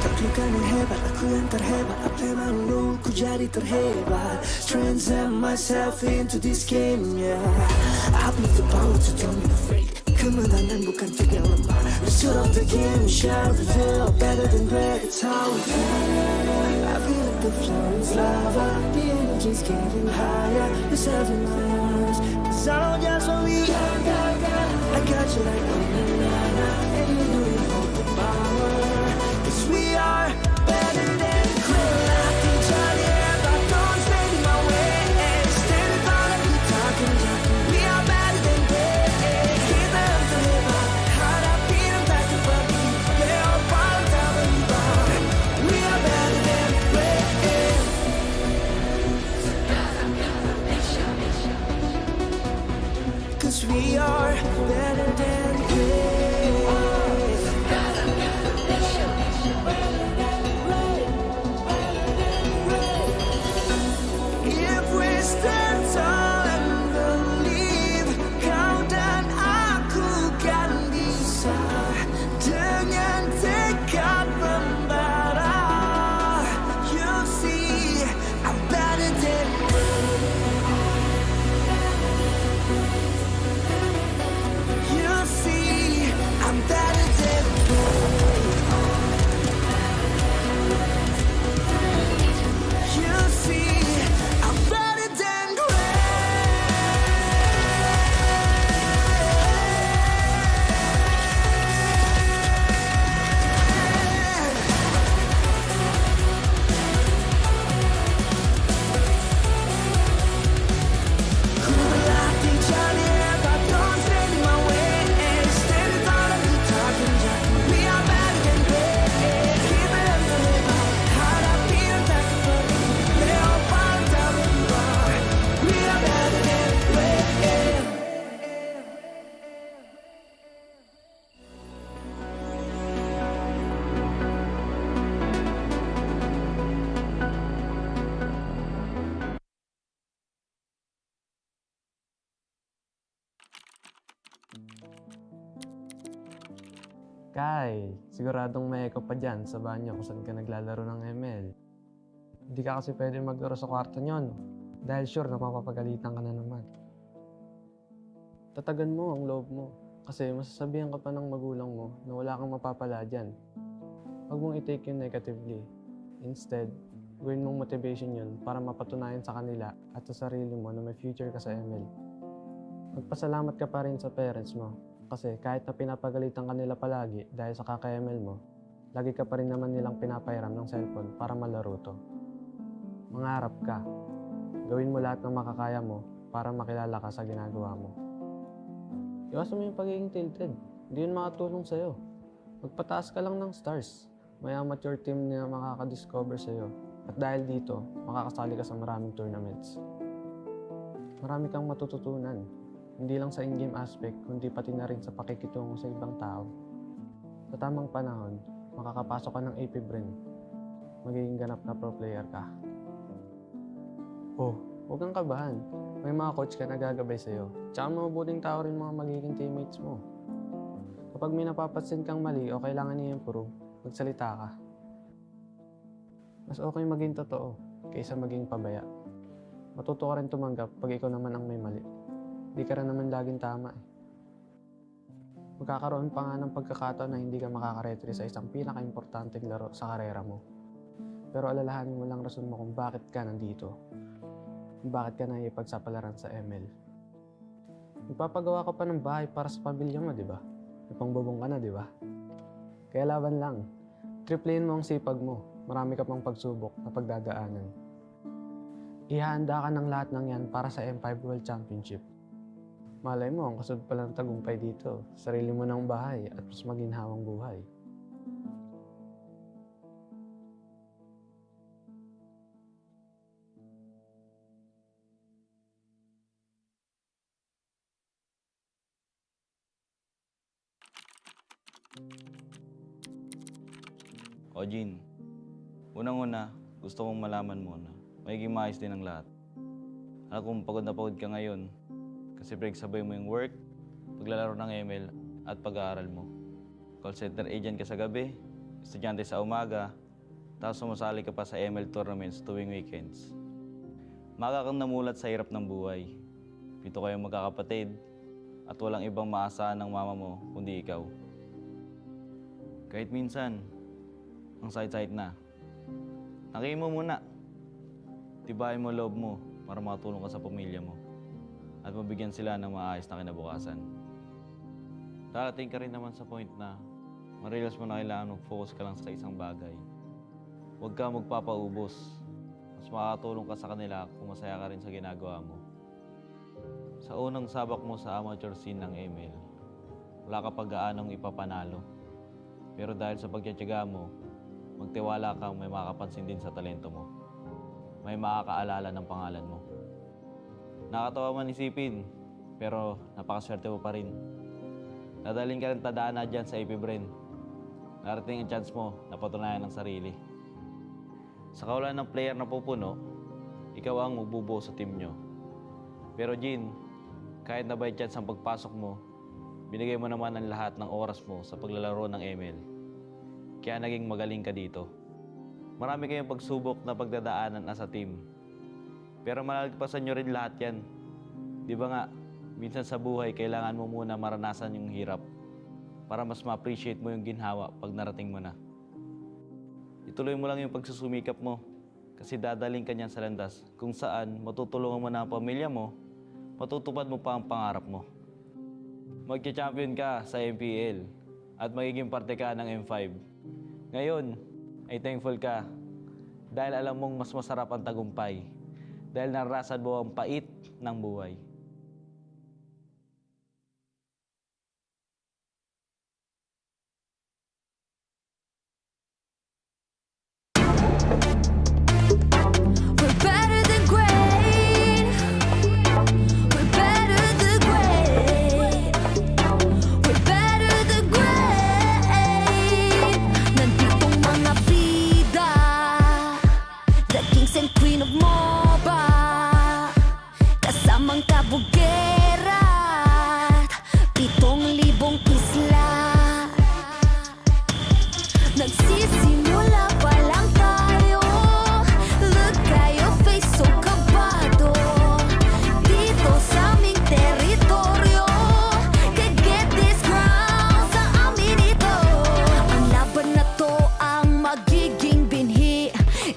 Taklukan yang hebat, aku yang terhebat. Apa yang One rule ku jadi terhebat. Transcend myself into this game, yeah. I need the power to turn me free. Kemenangan bukan tim yang lemah. Let's shoot up the game, share fulfil. Better than great, it's how we feel. I feel like the flow is lava. The energy's getting higher. You're serving my arms, 'cause I know just what we got. I got you like banana, and you know you hold the power. 'Cause we are better than great. I can try it, but don't stand in my way. Stand in front of you, talking. We are better than great. Kita yang terhebat, hadapi dan tak terbagi. Leopard tak berubah. We are better than great. 'Cause we are better than great. If we stand tall and believe, kau dan aku kan bisa. Dengan tekad membara, you'll see I'm better than you'll see I'm better than you'll see I'm better than Ku berlatih jadi hebat, don't stand in my way. Stand in front of you, talking jatuh. We are better than great. Kita yang terhebat, hadapi dan tak terbagi. Leopard tak berubah. We are better than great. Kai, siguradong may echo pa dyan sa banyo kung saan ka naglalaro ng ML. Hindi ka kasi pwede maglaro sa kwarto nyon dahil sure na mapapagalitan ka na naman. Tatagan mo ang loob mo kasi masasabihan ka pa ng magulang mo na wala kang mapapala dyan. Huwag mong i-take yun negatively. Instead, gawin mong motivation yun para mapatunayan sa kanila at sa sarili mo na may future ka sa ML. Magpasalamat ka pa rin sa parents mo. Kasi kahit na pinapagalitan ka nila palagi dahil sa kaka-ML mo, lagi ka pa rin naman nilang pinapairam ng cellphone para malaro to. Mangarap ka. Gawin mo lahat ng makakaya mo para makilala ka sa ginagawa mo. Iwasan mo yung pagiging tilted. Hindi yun makatulong sa'yo. Magpataas ka lang ng stars. May amateur team na makakadiscover sa'yo. At dahil dito, makakasali ka sa maraming tournaments. Marami kang matututunan. Hindi lang sa in-game aspect, kundi pati na rin sa pakikitungo sa ibang tao. Sa tamang panahon, makakapasok ka ng AP Bren. Magiging ganap na pro player ka. Oh, huwag kang kabahan. May mga coach ka na gagabay sa'yo. Tsaka mabubuting tao rin mga magiging teammates mo. Kapag may napapansin kang mali o kailangan i-improve, magsalita ka. Mas okay maging totoo kaysa maging pabaya. Matuto ka rin tumanggap pag ikaw naman ang may mali. Di ka rin naman laging tama eh. Magkakaroon pa nga ng pagkakataon na hindi ka makakaretry sa isang pinaka-importanteng laro sa karera mo. Pero alalahanin mo lang rason mo kung bakit ka nandito. Kung bakit ka naipagsapalaran sa ML. Magpapagawa ka pa ng bahay para sa pamilya mo, di ba? May pangbubong ka na, di ba? Kaya laban lang. Triplein mo ang sipag mo. Marami ka pang pagsubok na pagdadaanan. Ihahanda ka ng lahat ng yan para sa M5 World Championship. Malay mo, ang kasunod pala ng tagumpay dito, sarili mo ng bahay at mas maginhawang buhay. O Jean, unang-una, gusto kong malaman mo na magiging maayos din ang lahat. Alam kong pagod na pagod ka ngayon kasi sabay mo yung work, paglalaro ng ML at pag-aaral mo. Call center agent ka sa gabi, estudyante sa umaga, tapos sumasali ka pa sa ML tournaments tuwing weekends. Maaga kang namulat sa hirap ng buhay. 7 kayong magkakapatid at walang ibang maasahan ng mama mo kundi ikaw. Kahit minsan, ang sakit-sakit na. Nakihin mo muna. Tibayin mo loob mo para makatulong ka sa pamilya mo at mabigyan sila ng maayos na kinabukasan. Darating ka rin naman sa point na ma-realize mo na kailangan mag-focus ka lang sa isang bagay. Huwag ka magpapaubos. Mas makakatulong ka sa kanila kung masaya ka rin sa ginagawa mo. Sa unang sabak mo sa amateur scene ng ML, wala ka pag-aanong ipapanalo. Pero dahil sa pagtitiyaga mo, magtiwala kang may makakapansin din sa talento mo. May makakaalala ng pangalan mo. Nakatawa man isipin, pero napakaswerte mo pa rin. Dadaling ka ng tadhana dyan sa AP Bren. Narating ang chance mo na patunayan ng sarili. Sa kawalan ng player na pupuno, ikaw ang magbubuo sa team nyo. Pero Jin, kahit na by chance ang pagpasok mo, binigay mo naman ang lahat ng oras mo sa paglalaro ng ML. Kaya naging magaling ka dito. Marami kayong pagsubok na pagdadaanan as a team. Pero malalagpasan nyo rin lahat yan. Di ba nga, minsan sa buhay kailangan mo muna maranasan yung hirap para mas ma-appreciate mo yung ginhawa pag narating mo na. Ituloy mo lang yung pagsusumikap mo kasi dadaling ka niyan sa landas kung saan matutulungan mo na ang pamilya mo, matutupad mo pa ang pangarap mo. Magka-champion ka sa MPL at magiging parte ka ng M5. Ngayon, ay thankful ka dahil alam mong mas masarap ang tagumpay dahil naranasan mo ang pait ng buhay. We're better than great. We're better than great. We're better than great. Nanditong mga bida, the kings and queen of MOBA, kasamang kabugera at 7,000 isla. Nagsisimula pa lang tayo. Look at your face, so kabado. Dito sa aming teritoryo, can get this ground sa amin ito. Ang laban na to ang magiging binhi.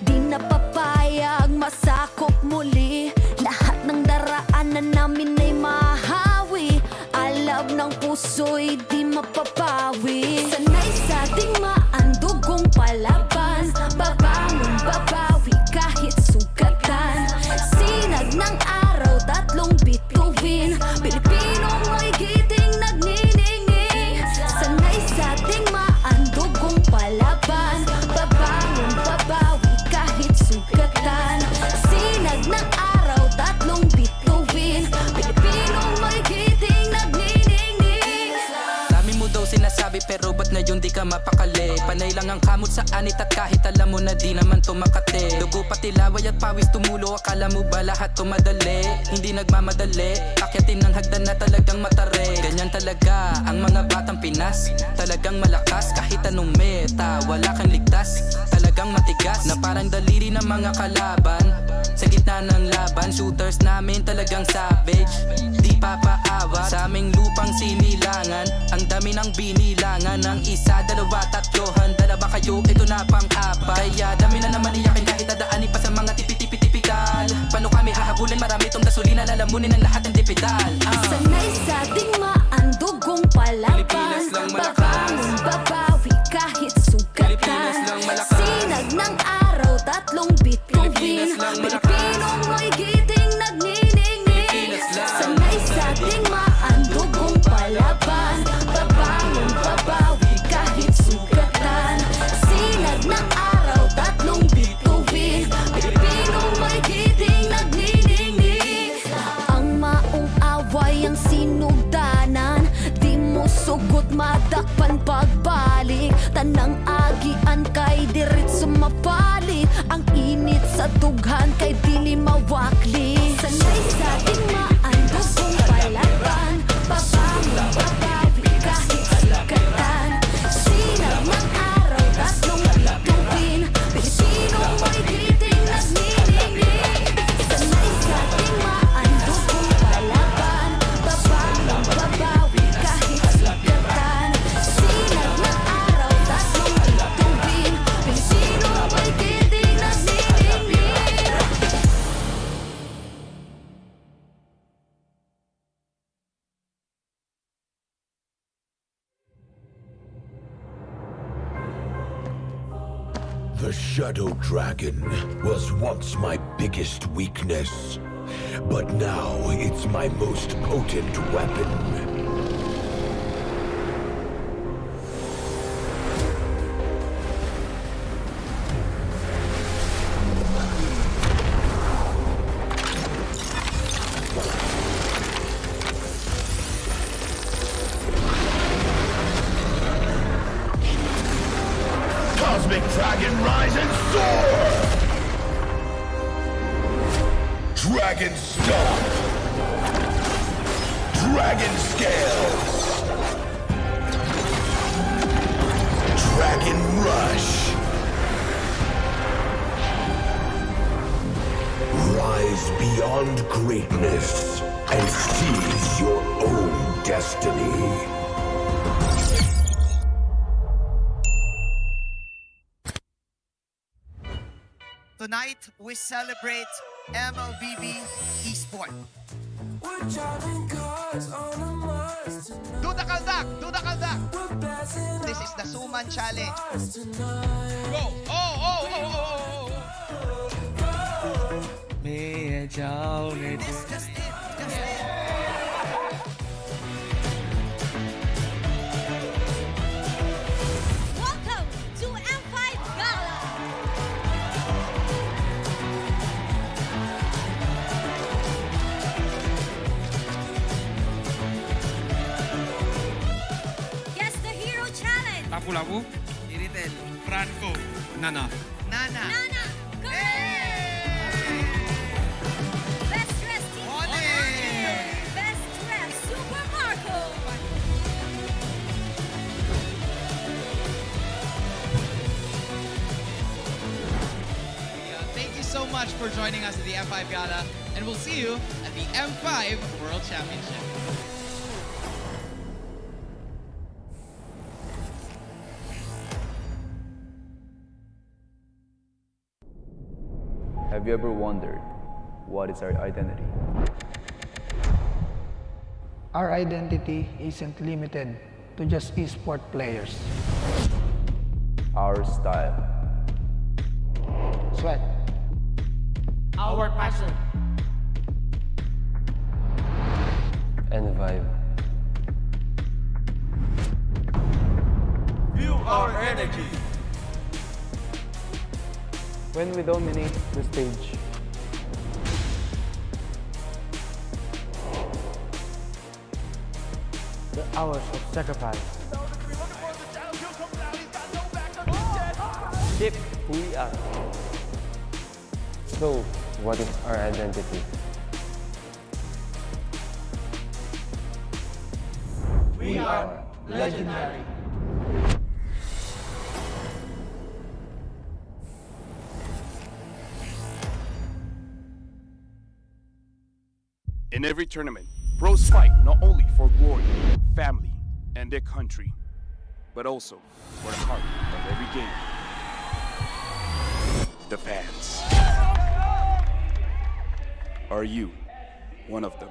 Di na papayag masakop muli. Lahat ng daraanan namin ay mahawi. Alab ng puso'y di mapapawi. Sanay sa ating maandugong palaban. Babangon, babawi kahit sugatan. Sinag ng araw, 3 bituin. Pilipinong may giting nagniningning. Sanay sa ating maandugong palaban. Babangon, babawi kahit sugatan. Sinag ng araw, 3 bituin. Pilipinong may giting nagniningning. Dami mo daw sinasabi pero ba't ngayon di ka mapakali? Panay lang ang kamot sa anit at kahit alam mo na di naman to makate. Dugo pati laway at pawis tumulo, akala mo ba lahat to madali? Hindi nagmamadali, akyatin ng hagdan na talagang matare. Ganyan talaga ang mga batang Pinas, talagang malakas kahit anong meta. Wala kang ligtas, talagang matigas na parang daliri ng mga kalaban. Sa gitna ng laban, shooters namin talagang savage. Di papaawa sa aming lupang sinilangan. Ang dami ng binilangan ng 1, 2, 3. Dala ba kayo? Ito na pang-apat. Kaya dami na naman iyakin kahit dadaanin pa sa mga tipi-tipi-tipikal. Paano kami hahabulin? Marami tong gasolina, lalamunin ang lahat ng dipital. Sanay sa ating maandugong palaban. Pilipinas lang malakas. Babangon, babawi kahit sugatan. Pilipinas lang malakas. Sinag ng araw, 3 bituin. Pilipinas lang malakas. Pilipinong may giting nagniningning. Pilipinas lang. Sanay sa ating maandugong palaban. Babangon, babawi kahit sugatan. Sinag ng araw, 3 bituin. Pilipinong may giting nagniningning. Ang maong away ang sinugdanan. Di mo sugot madakpan pagbalik. Tanang agian kay dirit sumapalik. Ang init sa dughan kay dili mawakli. Sanay sa ating maandugong palaban. Babangon, babawi kahit sugatan. Sinag ng araw, 3 bituin. The Shadow Dragon was once my biggest weakness, but now it's my most potent weapon. Cosmic Dragon, rise and soar! Dragon Stomp! Dragon Scales! Dragon Rush! Rise beyond greatness and seize your own destiny. Tonight, we celebrate MLBB Esport. Do the kaldak! Do the kaldak! This is the Suman Challenge. Go! Oh! This just it. Welcome to M5 Gala! Guess the Hero Challenge! Lapu-lapu, Iritel, Franco, Nana. Nana. Best Dressed Team Onic! Best Dressed Super Marco! Thank you so much for joining us at the M5 Gala, and we'll see you at the M5 World Championship. Have you ever wondered what is our identity? Our identity isn't limited to just esport players. Our style. Sweat. Our passion. And vibe. Feel our energy. When we dominate the stage, the hours of sacrifice. Shape who we are. So, what is our identity? We are legendary. In every tournament, pros fight not only for glory, family, and their country, but also for the heart of every game. The fans. Are you one of them?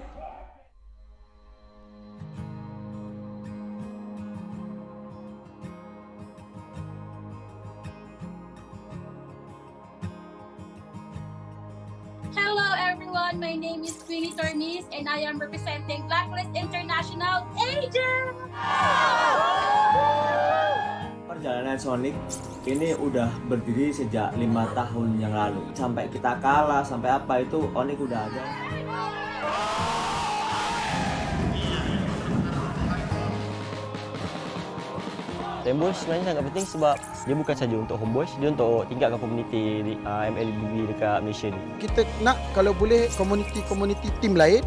Hello everyone, my name is Queenie Tornis and I am representing Blacklist International Agent! Perjalanan Sonic ini udah berdiri sejak 5 tahun yang lalu. Sampai kita kalah, sampai apa itu Onic udah ada. Flame sebenarnya sangat penting sebab dia bukan saja untuk homeboys, dia untuk tingkatkan komuniti di MLBB dekat Malaysia ni. Kita nak kalau boleh komuniti tim lain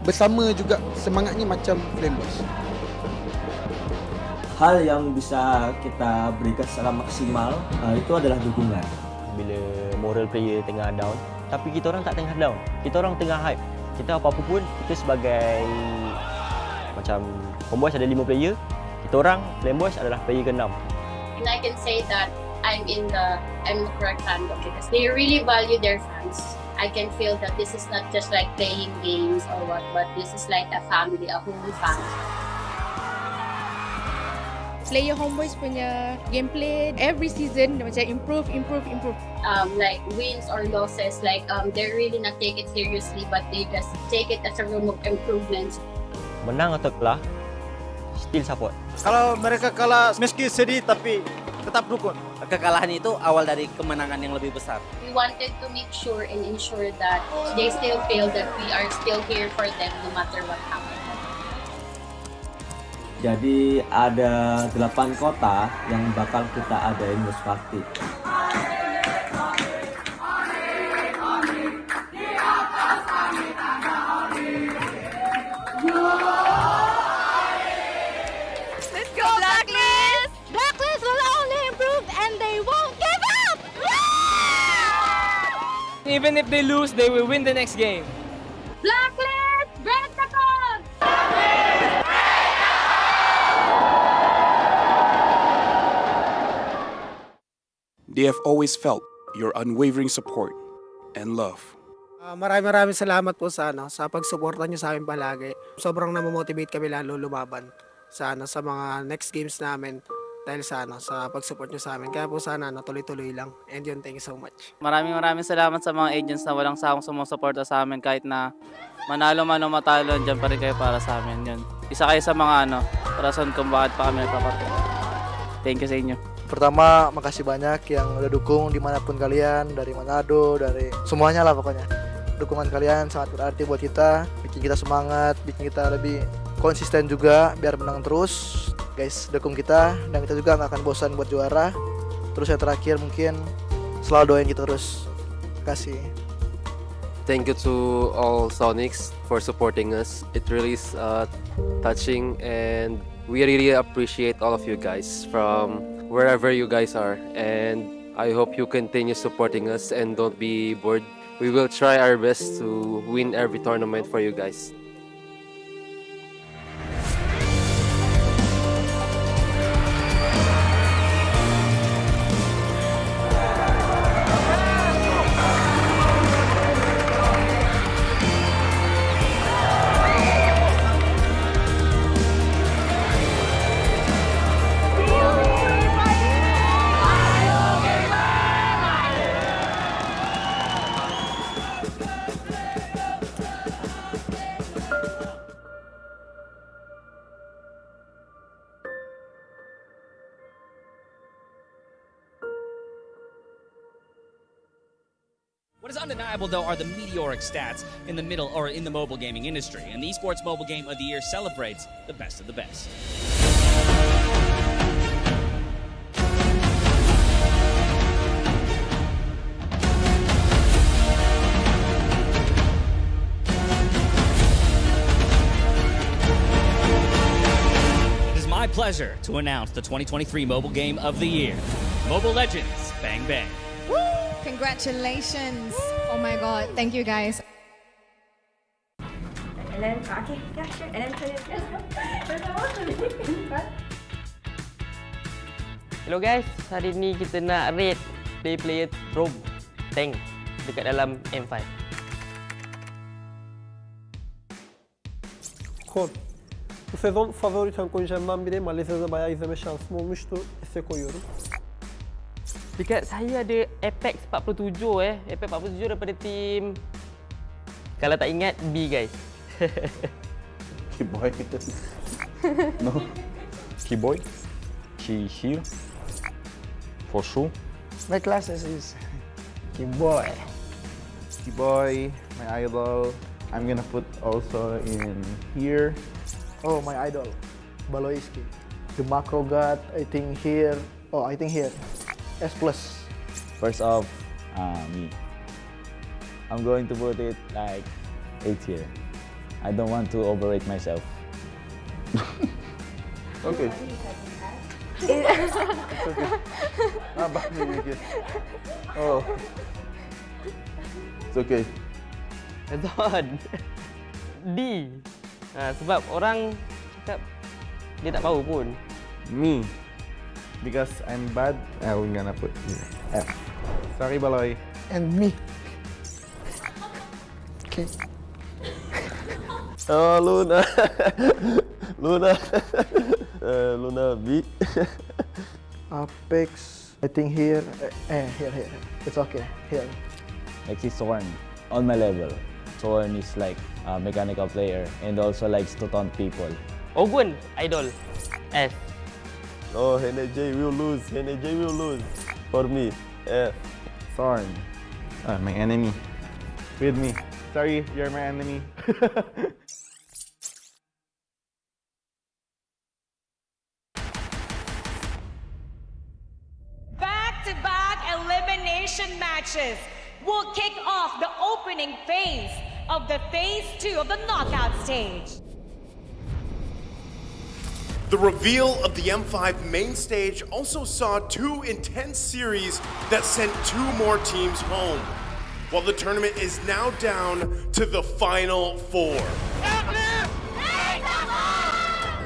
bersama juga semangatnya macam Flame Boys. Hal yang bisa kita berikan secara maksimal itu adalah dukungan. Bila moral player tengah down, tapi kita orang tak tengah down, kita orang tengah hype. Kita apa-apa pun, kita sebagai macam homeboys ada 5 player, kita orang Flame Boys adalah player ke-6. And I can say that I'm the correct fandom because they really value their fans. I can feel that this is not just like playing games or what, but this is like a family, a whole family. player homeboys punya gameplay every season macam improve. Like wins or losses, like they're really not take it seriously, but they just take it as a room of improvements. Menang atau kalah, still support. Kalau mereka kalah meski sedih tapi tetap dukung. Kekalahan itu awal dari kemenangan yang lebih besar. We wanted to make sure and ensure that they still feel that we are still here for them no matter what happens. Jadi ada 8 kota yang bakal kita adain muspakti. Let's go, Blacklist! Blacklist will only improve and they won't give up! Even if they lose, they will win the next game. Blacklist, break the code! They have always felt your unwavering support and love. Maraming salamat po sa pagsuporta niyo sa amin palagi. Sobrang namomotivate kami lalo lumaban sa mga next games namin dahil sa pagsupport niyo sa amin. Kaya po sana tuloy-tuloy lang. And yun, thank you so much. Maraming salamat sa mga agents na walang sawang sumusuporta sa amin kahit na manalo man o matalo, dyan pa rin kayo para sa amin. Yun. Isa kayo sa mga rason kung bakit pa kami nagpapatuloy. Thank you sa inyo. Pertama, makasih banyak yang udah dukung dimanapun kalian, dari Manado, dari semuanya lah pokoknya. Dukungan kalian sangat berarti buat kita, bikin kita semangat, bikin kita lebih konsisten juga biar menang terus. Guys, dukung kita dan kita juga nggak akan bosan buat juara. Terus yang terakhir mungkin selalu doain kita terus. Terima kasih. Thank you to all Sonics for supporting us. It really is touching, and we really appreciate all of you guys from wherever you guys are, and I hope you continue supporting us and don't be bored. We will try our best to win every tournament for you guys. What is undeniable, though, are the meteoric stats in the middle or in the mobile gaming industry, and the Esports Mobile Game of the Year celebrates the best of the best. It is my pleasure to announce the 2023 Mobile Game of the Year, Mobile Legends Bang Bang. Congratulations! Oh my god, thank you guys. And then, okay, yeah, sure. And then Hello guys, hari ni kita nak rate player roam tank dekat dalam M5. Kon. Bu sezon favori tank oyuncularımdan biri. Malezya'da bayağı izleme şansım olmuştu. Size koyuyorum. Dekat saya ada Apex 47 Apex 47 daripada tim, kalau tak ingat, B guys. Keyboy. No. Keyboy. She here. For sure. My classes is Keyboy. Keyboy, my idol. I'm gonna put also in here. Oh, my idol, Baloiski. The macro god, I think here. Oh, I think here. S+. First off, me. I'm going to put it like 8 here. I don't want to overrate myself. Okay. It's okay. Abang ni Oh. It's okay. Betul. D. Sebab orang cakap dia tak tahu pun. Me. Because I'm bad, I'm gonna put F. Sorry, Baloy. And me. Okay. Oh, Luna. Luna. Luna B. Apex, I think here. Here. It's okay. Here. Next is Zorn, on my level. Zorn is like a mechanical player and also likes to taunt people. Ogun, idol. S. Oh, NJ will lose. NJ will lose. For me, F. Zorn, my enemy. With me. Sorry, you're my enemy. Back-to-back elimination matches will kick off the opening phase of the Phase 2 of the knockout stage. The reveal of the M5 main stage also saw two intense series that sent two more teams home, while the tournament is now down to the final four.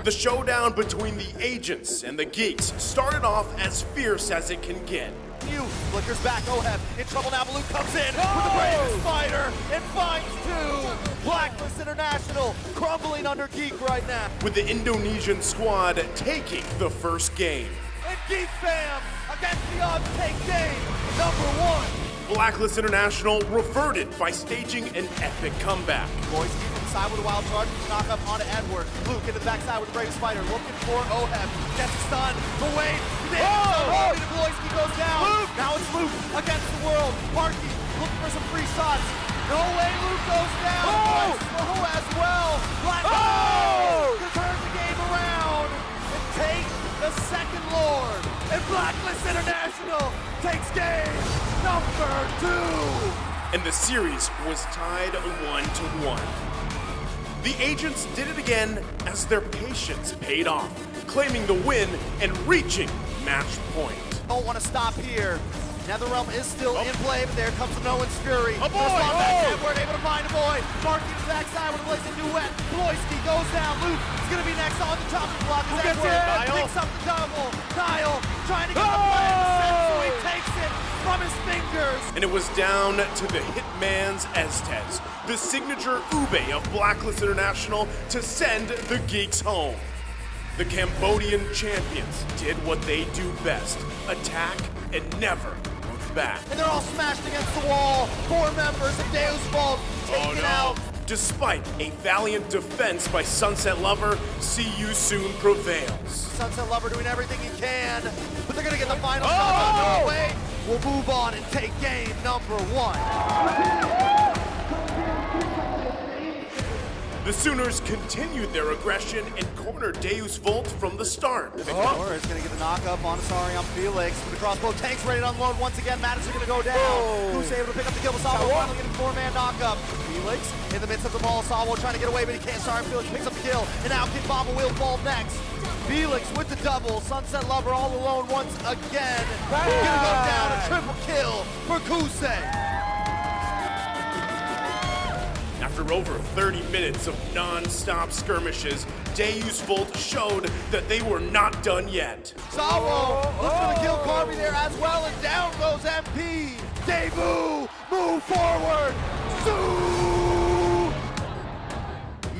The showdown between the agents and the geeks started off as fierce as it can get. New flickers back. Oheb in trouble now. Baloo comes in with the bravest fighter and finds two. Blacklist International crumbling under Geek right now. With the Indonesian squad taking the first game. And Geek fam against the odds take game number one. Blacklist International reverted by staging an epic comeback. Boys keep inside with a wild charge. Knock up onto Edward. Luke into the backside with the bravest fighter. Looking for Oheb. Gets a stun. The wave. Bloisky goes down. Luke. Now it's Luke against the world. Marky looking for some free shots. No way Luke goes down. Slow as well. Black to turn the game around and take the second Lord. And Blacklist International takes game number 2. And the series was tied 1-1. The agents did it again as their patience paid off, claiming the win and reaching match point. Don't want to stop here. Netherrealm is still in play, but there comes the Nolan's Fury. A boy! Edward able to find a boy. Marky to the backside with a blazing duet. Bloisky goes down. Luke is going to be next on the top of the block. Who gets it? Picks up the double. Kyle trying to get the play in the set, so he takes it from his fingers. And it was down to the Hitman's Estes, the signature Ube of Blacklist International, to send the geeks home. The Cambodian champions did what they do best, attack and never look back. And they're all smashed against the wall. 4 members of Deus Vault taken out. Despite a valiant defense by Sunset Lover, See You Soon prevails. Sunset Lover doing everything he can, but they're gonna get the final shot out of the way. We'll move on and take game number 1. The Sooners continued their aggression and cornered Deus Volt from the start. Is going to get the knock-up on Asari on Felix. With the crossbow, Tank's ready to unload once again. Madison going to go down. Who's able to pick up the kill? Sawo finally getting 4-man knock-up. Felix in the midst of the ball. Sawo trying to get away, but he can't. Sorry, Felix picks up the kill. And now Kid Baba will fall next. Felix with the double. Sunset Lover all alone once again. Going to go down. A triple kill for Kusei. After over 30 minutes of non-stop skirmishes, Deus Volt showed that they were not done yet. Sawo looks for the kill Carby there as well, and down goes MP. Debu, move forward.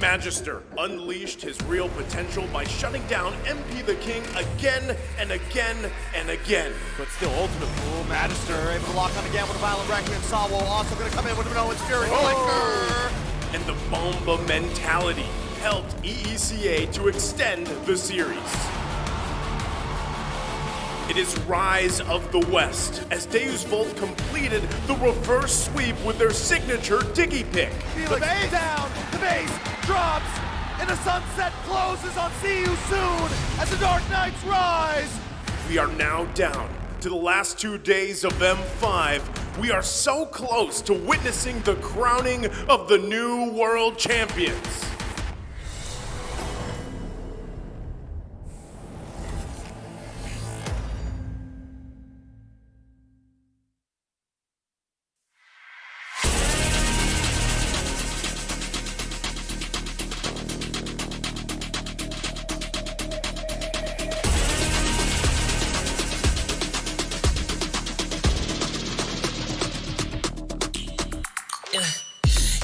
Magister unleashed his real potential by shutting down MP the King again and again and again. But still, ultimate pool. Magister able to lock on again with a violent requiem. Sawo also going to come in with an Owens Fury. And the Bomba mentality helped EECA to extend the series. It is Rise of the West as Deus Volt completed the reverse sweep with their signature Diggy Pick. The base down, the base drops, and the sunset closes on See You Soon as the Dark Knights rise. We are now down to the last 2 days of M5. We are so close to witnessing the crowning of the new world champions.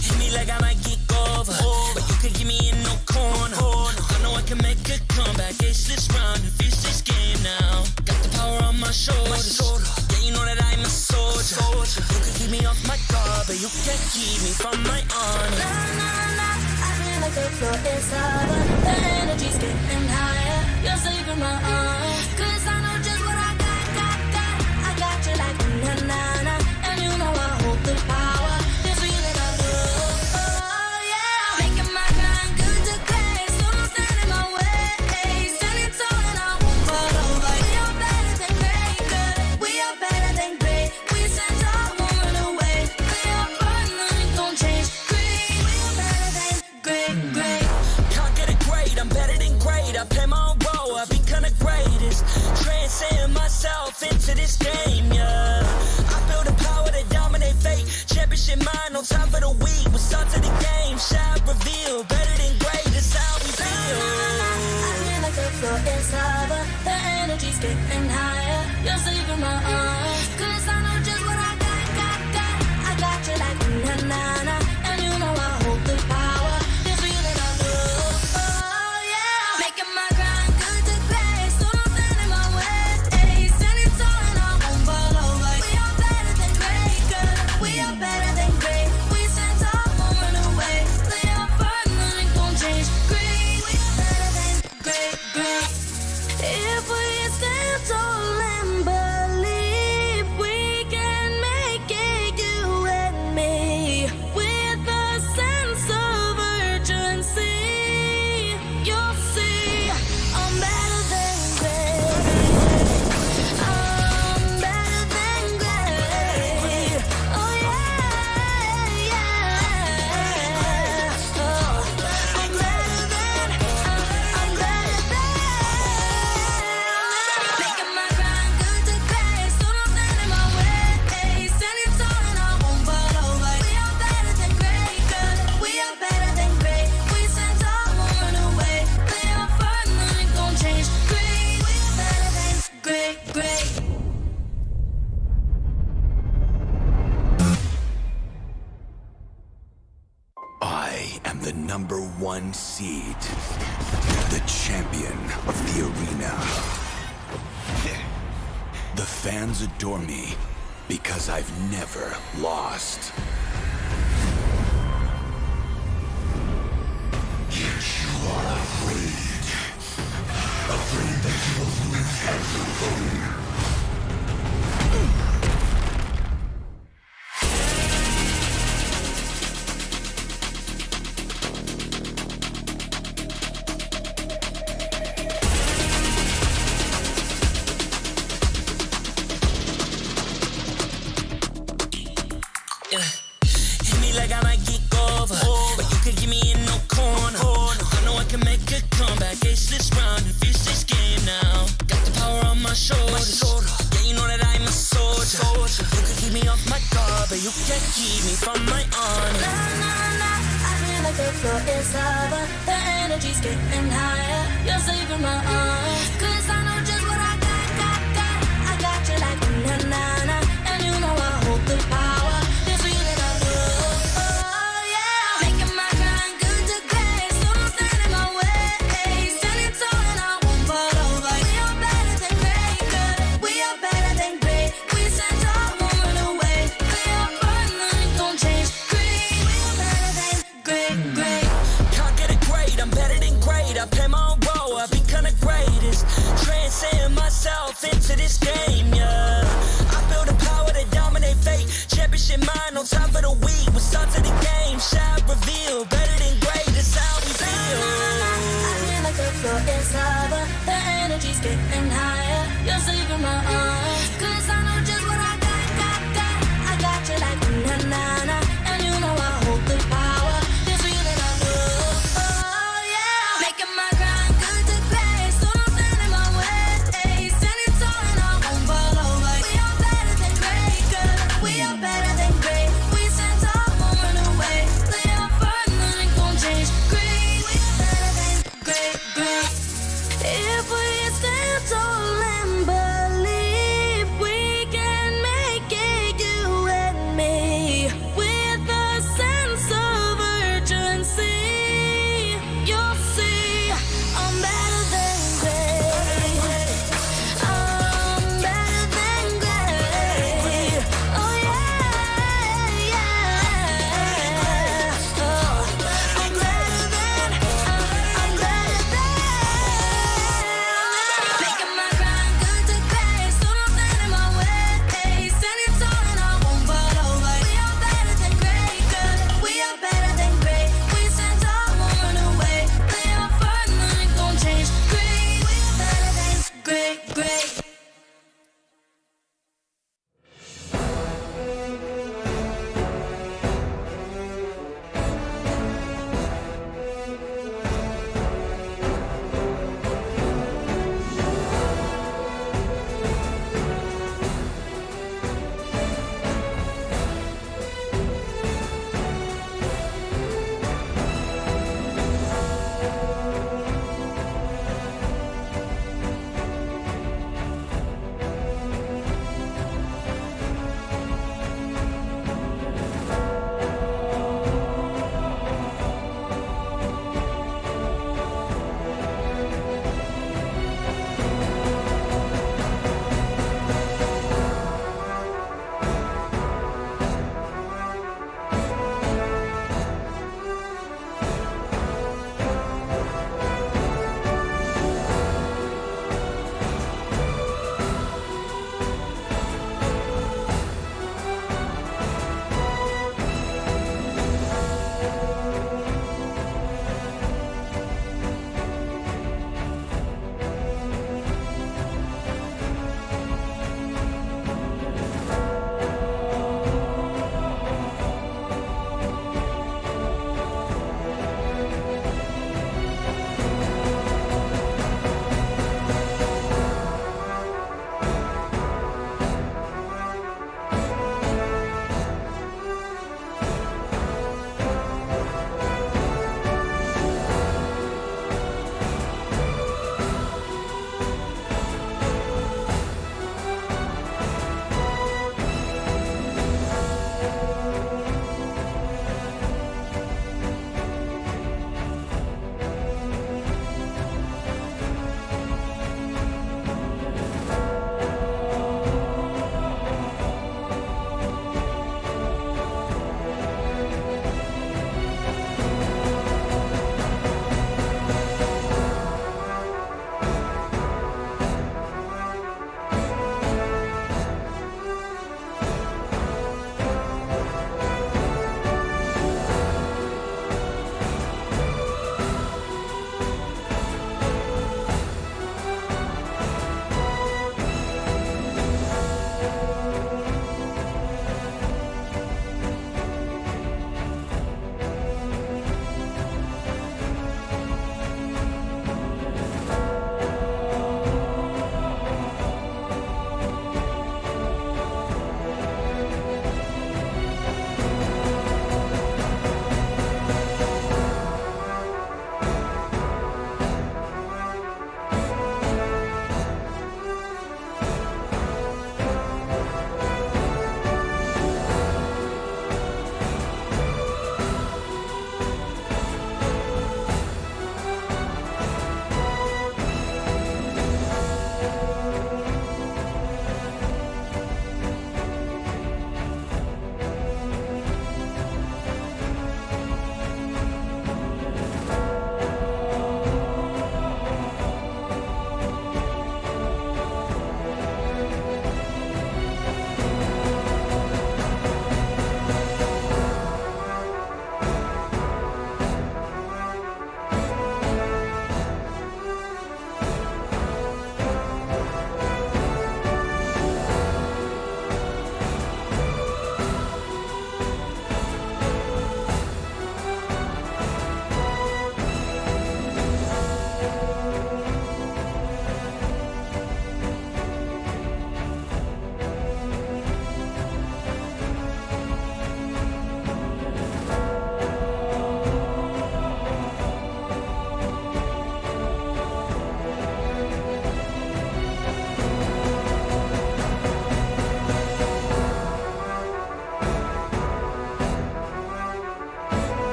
Hit me like I might kick over, but you can can't keep me from my Onic. I feel like the floor is lava. The energy's getting higher. You're saving my arm. 'Cause I know just what I got. I got you like na-na-na. And you know I hold the power. This feeling I love. Oh yeah. Making my grind good to great. So don't stand in my way. Standing tall and I won't fall over. We are better than great, good. We are better than great. We stand tall, won't run away. We are fun, nothing gon' change. Great, we are better than great. Can't get it great, I'm better than great. I play my own role, I become the greatest. Transcend myself into this game, yeah. I build a power to dominate fate. Championship mind, no time for the weak. What's up to the game, shall reveal. Better than great, that's how we feel. I feel like the floor is lava. The energy's getting higher. You're saving my arm. 'Cause I know just what I got. I got you like na-na-na. And you know I hold the power. This feeling I love. Oh yeah. Making my grind good to great. So don't stand in my way. Standing tall and I won't fall over. We are better than great, good. We are better than great. We stand tall, won't run away. We are fun, nothing gon' change. Great, we are better than great. If we stand tall and believe, we can make it, you and me. With a sense of urgency, you'll see I'm better than great. I'm better than great. Oh yeah. Oh, I'm better than. Making my grind good to great. So don't stand in my way. Standing tall and I won't fall over. We are better than great, good. We are better than great. We stand tall, won't run away. We are fun, nothing gon' change. Great, we are better than great. I am the #1 seed, the champion of the arena. The fans adore me because I've never lost. Yet you are afraid that you will lose everything. Hit me like I might get over, but you could give me in no corner. I know I can make a comeback, ace this round and finish this game now. Got the power on my shoulders, yeah, you know that I'm a soldier. You could keep me off my guard, but you can't keep me from my Onic. I feel like the floor is lava. The energy's getting higher. You're saving my arm. 'Cause I know just what I got. I got you like na-na-na. And you know I hold the power. This feeling I love. Oh yeah. Making my grind good to great. So don't stand in my way. Standing tall and I won't fall over. We are better than great, good. We are better than great. We stand tall, won't run away. We are fun, nothing gon' change. Great, we are better than great. Can't get it great, I'm better than great. I play my own role, I become the greatest. Transcend myself into this game, yeah. I build a power to dominate fate. Championship mind, no time for the weak. What's up to the game, shall reveal. Better than great, that's how we feel. I feel like the floor is lava. The energy's getting higher. You're saving my arm. 'Cause I know just what I got. I got you like na-na-na. And you know I hold the power. This feeling I love. Oh yeah. Making my grind good to great. So don't stand in my way. Standing tall and I won't fall over. We are better than great, good. We are better than great. We stand tall, won't run away. We are fun, nothing gon' change. Great, we are better than great. If we stand tall and believe.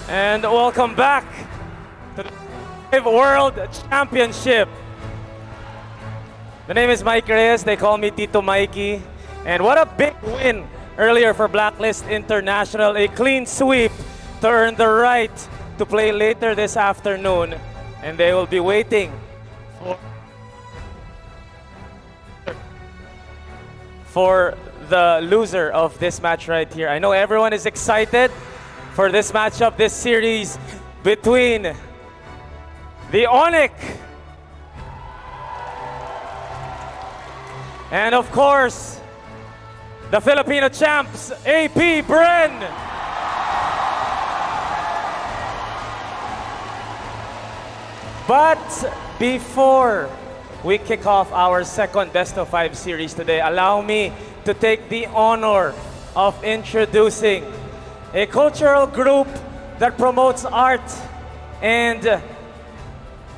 And welcome back to the World Championship. The name is Mike Reyes. They call me Tito Mikey. And what a big win earlier for Blacklist International. A clean sweep to earn the right to play later this afternoon. And they will be waiting for the loser of this match right here. I know everyone is excited for this matchup, this series between the Onic and of course the Filipino champs, AP Bren. But before we kick off our second best of 5 series today, allow me to take the honor of introducing a cultural group that promotes art and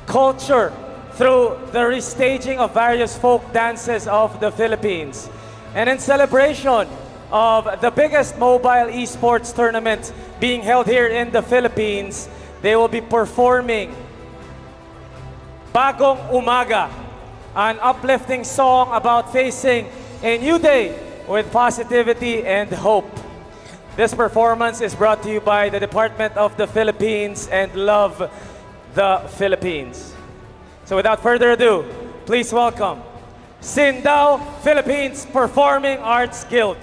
culture through the restaging of various folk dances of the Philippines. And in celebration of the biggest mobile esports tournament being held here in the Philippines, they will be performing Bagong Umaga, an uplifting song about facing a new day with positivity and hope. This performance is brought to you by the Department of the Philippines and Love the Philippines. So without further ado, please welcome Sindao Philippines Performing Arts Guild.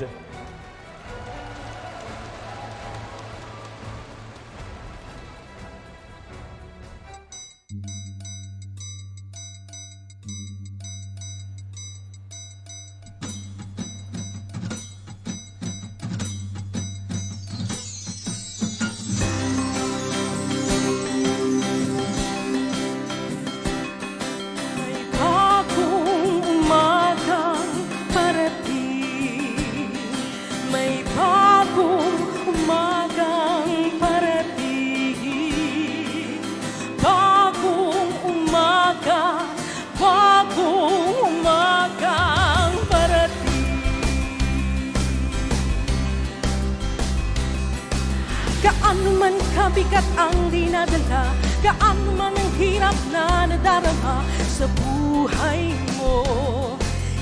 Gaano man kabigat ang dinadala, gaano man ang hirap na nadarama sa buhay mo,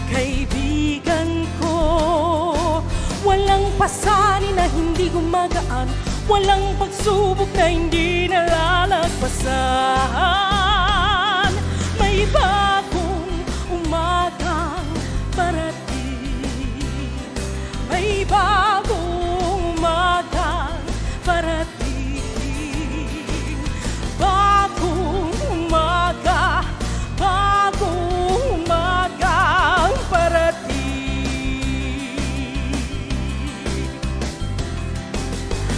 kaibigan ko. Walang pasanin na hindi gumagaan, walang pagsubok na hindi nalalagpasan. May bagong umagang parating, may bagong umagang parating, bagong umaga, bagong umagang parating.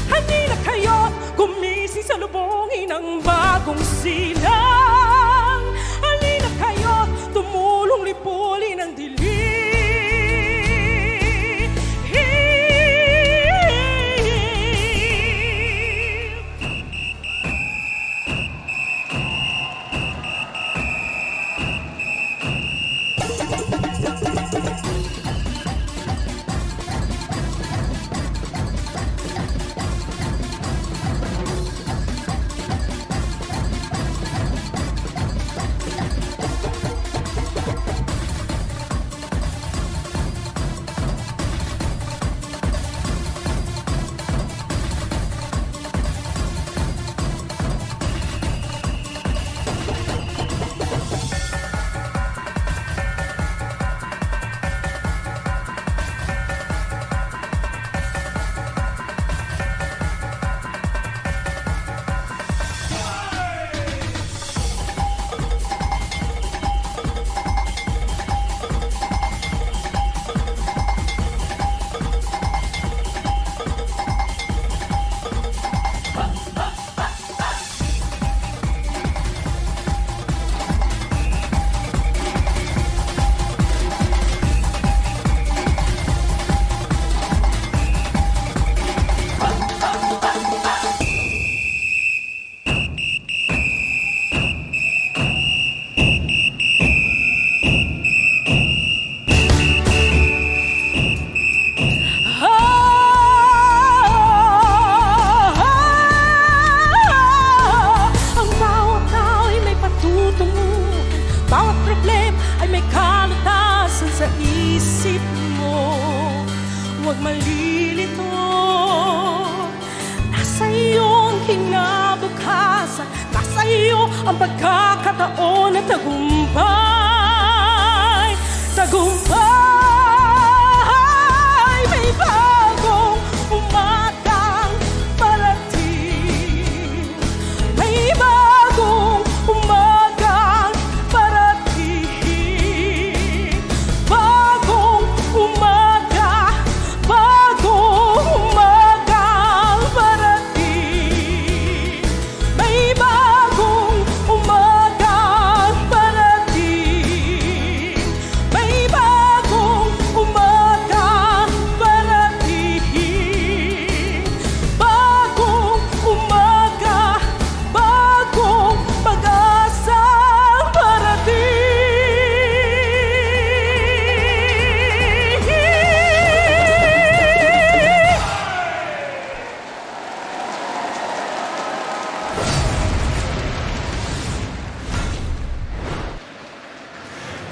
Handi na kayo gumising sa lubungin ng bagong silang. Handi na kayo tumulong lipulin ang dilim. huwag malilito. Nasa iyong kinabukasan, nasa iyo ang pagkakataon at tagumpay. Tagumpay, may bagong umagang parating. May bagong umagang parating. Bagong umaga, bagong umagang parating. May bagong umagang parating. May bagong umagang parating. Bagong umaga, bagong pag-asang parating.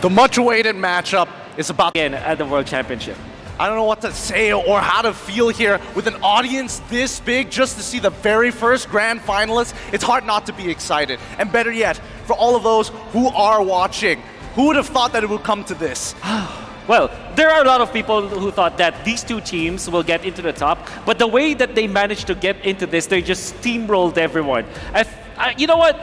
The much-awaited matchup is about again at the World Championship. I don't know what to say or how to feel here with an audience this big just to see the very first grand finalists. It's hard not to be excited. And better yet, for all of those who are watching, who would have thought that it would come to this? Well, there are a lot of people who thought that these two teams will get into the top, but the way that they managed to get into this, they just steamrolled everyone. You know what?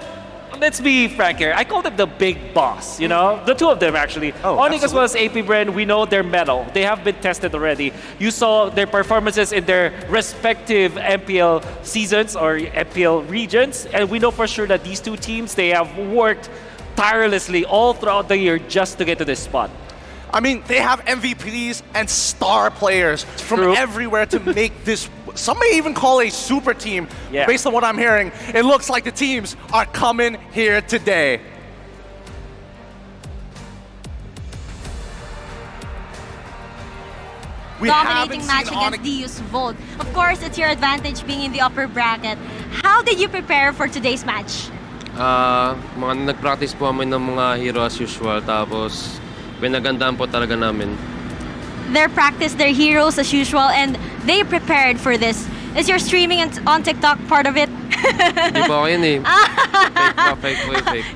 Let's be frank here. I call them the big boss, you know? The two of them, actually. Onic as well as AP Bren, we know their mettle. They have been tested already. You saw their performances in their respective MPL seasons or MPL regions, and we know for sure that these two teams, they have worked tirelessly all throughout the year just to get to this spot. I mean, they have MVPs and star players from everywhere to make this, some may even call a super team. Yeah. Based on what I'm hearing, it looks like the teams are coming here today. Dominating match against DU's Volt. Of course, it's your advantage being in the upper bracket. How did you prepare for today's match? Mga nag-practice po kami ng mga hero as usual, tapos pinagandaan po talaga namin. Their practice, their heroes as usual, and they prepared for this. Is your streaming on TikTok part of it? Hindi po ako yun eh. Fake.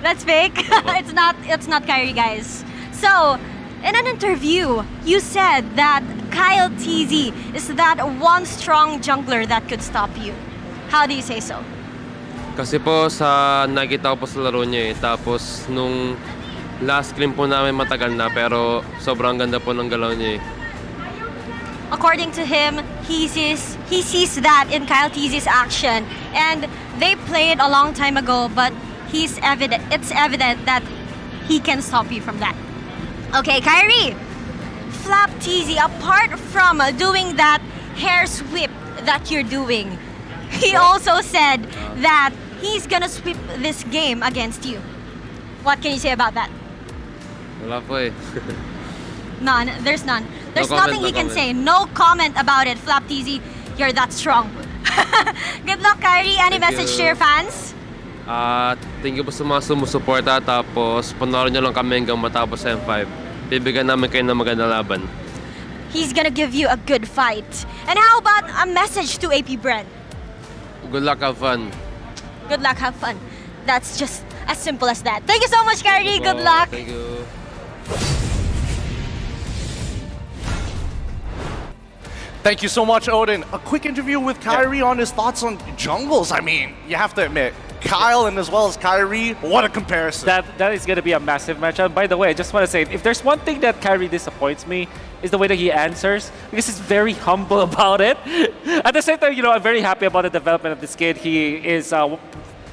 That's fake? It's not Kyrie, guys. So, in an interview, you said that Kyle TZ is that one strong jungler that could stop you. How do you say so? Kasi po sa nakita ko po sa laro niya eh. Tapos nung last scrim po namin matagal na, pero sobrang ganda po ng galaw niya eh. According to him, he sees that in Kyle TZ's action, and they played a long time ago, but it's evident that he can stop you from that. Okay, Kyrie, Flap TZ, apart from doing that hair sweep that you're doing, he also said that he's gonna sweep this game against you. What can you say about that? Wala po eh. None. There's none. There's No nothing comment, he no can comment. say. No comment about it. Flap TZ, you're that strong. Good luck, Kyrie. Any Thank message you. to your fans? Thank you po sa mga sumusuporta, tapos panoorin nyo lang kami hanggang matapos sa M5. Bibigyan namin kayo ng magandang laban. He's gonna give you a good fight. And how about a message to AP Bren? Good luck, have fun. Good luck, have fun. That's just as simple as that. Thank you so much, Kyrie. Good luck. Thank you. Thank you so much, Odin. A quick interview with Kyrie on his thoughts on jungles. I mean, you have to admit, Kyle and as well as Kyrie, what a comparison. That is going to be a massive matchup. By the way, I just want to say, if there's one thing that Kyrie disappoints me, is the way that he answers, because he's very humble about it. At the same time, you know, I'm very happy about the development of this kid. He is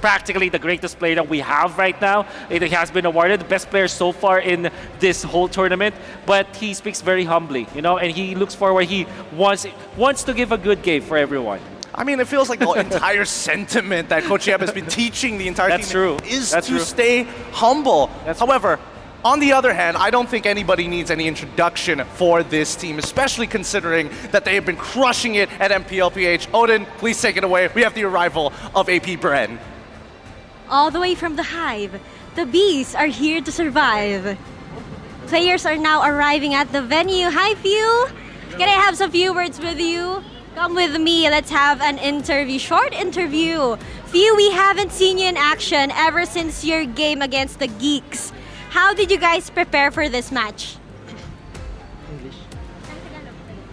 practically the greatest player that we have right now. He has been awarded the best player so far in this whole tournament, but he speaks very humbly, you know, and he looks forward. He wants to give a good game for everyone. I mean, it feels like the entire sentiment that Coach Yeb has been teaching the entire team is to stay humble. However, on the other hand, I don't think anybody needs any introduction for this team, especially considering that they have been crushing it at MPLPH. Odin, please take it away. We have the arrival of AP Bren. All the way from the Hive, the bees are here to survive. Players are now arriving at the venue. Hi, View. Can I have some few words with you? Come with me. Let's have an interview, short interview. Few, we haven't seen you in action ever since your game against the Geeks. How did you guys prepare for this match?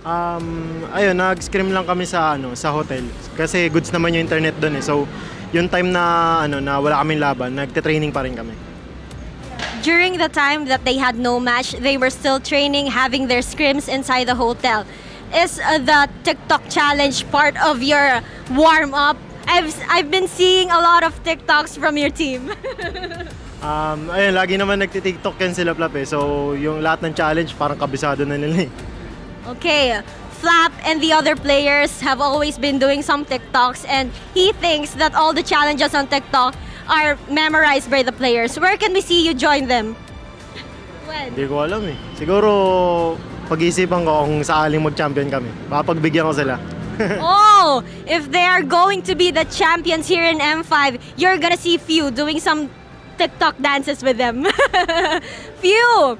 Ayun, nag-scrim lang kami sa hotel kasi goods naman yung internet doon eh. So, yung time na wala kaming laban, nagte-training pa rin kami. During the time that they had no match, they were still training, having their scrims inside the hotel. Is the TikTok challenge part of your warm-up? I've been seeing a lot of TikToks from your team. Ayun, lagi naman nagti-TikTok yan sila Flap eh. So, yung lahat ng challenge parang kabisado na nila eh. Okay, Flap and the other players have always been doing some TikToks, and he thinks that all the challenges on TikTok are memorized by the players. Where can we see you join them? When? Hindi ko alam eh. Siguro pag-iisipan ko kung saaling mag-champion kami. Baka pagbigyan ko sila. Oh, if they are going to be the champions here in M5, you're gonna see Few doing some TikTok dances with them. Few,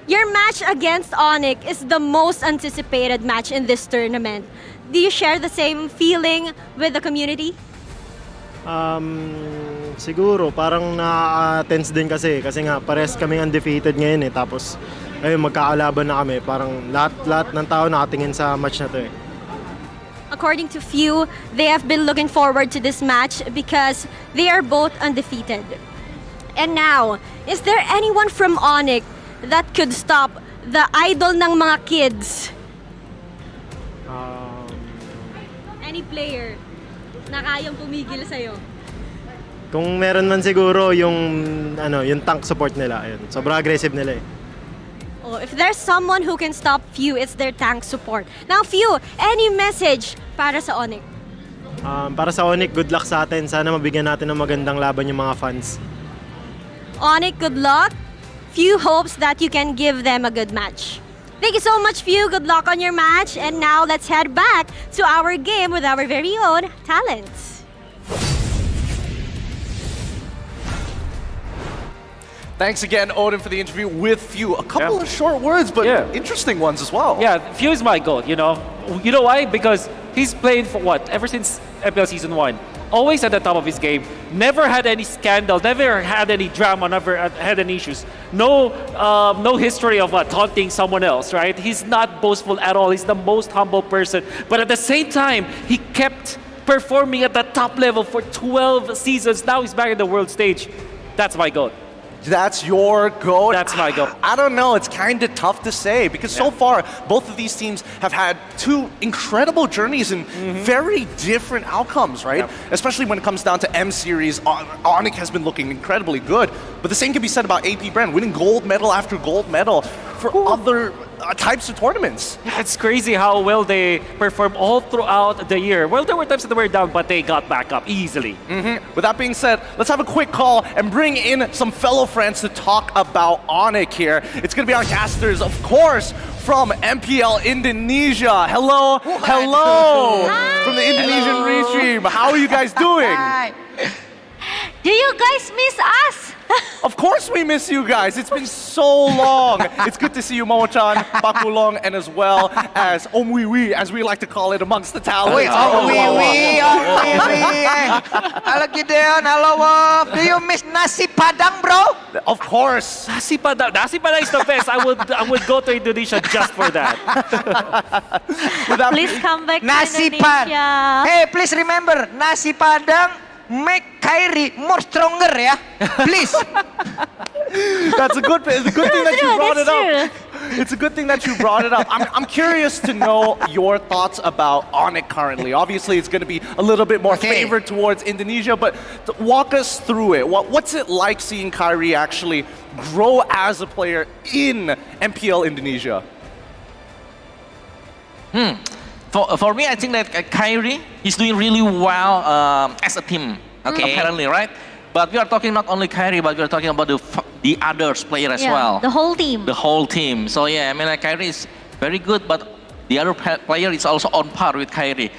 your match against Onic is the most anticipated match in this tournament. Do you share the same feeling with the community? Siguro parang na-tense din kasi nga pares kaming undefeated ngayon eh. Tapos ayun, magkakalaban na kami. Parang lahat ng tao nakatingin sa match na to eh. According to Few, they have been looking forward to this match because they are both undefeated. And now, is there anyone from Onic that could stop the idol ng mga kids? Any player na kayang pumigil sa'yo? Kung meron man siguro yung tank support nila. Ayun. Sobrang aggressive nila eh. Oh, if there's someone who can stop Few, it's their tank support. Now, Few, any message para sa Onic? Para sa Onic, good luck sa atin. Sana mabigyan natin ng magandang laban yung mga fans. Onic, good luck. Few hopes that you can give them a good match. Thank you so much, Few. Good luck on your match. And now let's head back to our game with our very own talents. Thanks again, Odin, for the interview with Few. A couple of short words, but interesting ones as well. Yeah, Few is my goat, you know. You know why? Because he's played for what? Ever since MPL Season 1. Always at the top of his game. Never had any scandal, never had any drama, never had any issues. No history of taunting someone else, right? He's not boastful at all. He's the most humble person. But at the same time, he kept performing at the top level for 12 seasons. Now he's back in the world stage. That's my goat. That's your goat? That's my goat. I don't know. It's kind of tough to say because so far, both of these teams have had two incredible journeys and very different outcomes, right? Especially when it comes down to M Series, Onic has been looking incredibly good. But the same can be said about AP Bren, winning gold medal after gold medal for other types of tournaments. Yeah, it's crazy how well they perform all throughout the year. Well, there were times that they were down, but they got back up easily. With that being said, let's have a quick call and bring in some fellow friends to talk about Onic here. It's going to be our casters, of course, from MPL Indonesia. Hello, hello, from the Indonesian restream. How are you guys doing? Do you guys miss us? Of course we miss you guys. It's been so long. It's good to see you, Momo-chan, Bakulong, and as well as Omwiwi, as we like to call it amongst the talent. Wait, Omwiwi. Hello, Gideon. Hello, Wolf. Do you miss nasi padang, bro? Of course. Nasi padang is the best. I would go to Indonesia just for that. Please come back nasi to Indonesia. Hey, please remember, nasi padang make Kyrie more stronger, yeah? Please. That's a good thing that you brought it up. It's a good thing that you brought it up. I'm curious to know your thoughts about Onic currently. Obviously, it's going to be a little bit more favored towards Indonesia, but walk us through it. What's it like seeing Kyrie actually grow as a player in MPL Indonesia? For me, I think that Kyrie is doing really well as a team, apparently, right? But we are talking not only Kyrie, but we are talking about the others player as well. The whole team. The whole team. So yeah, I mean, like, Kyrie is very good, but the other player is also on par with Kyrie.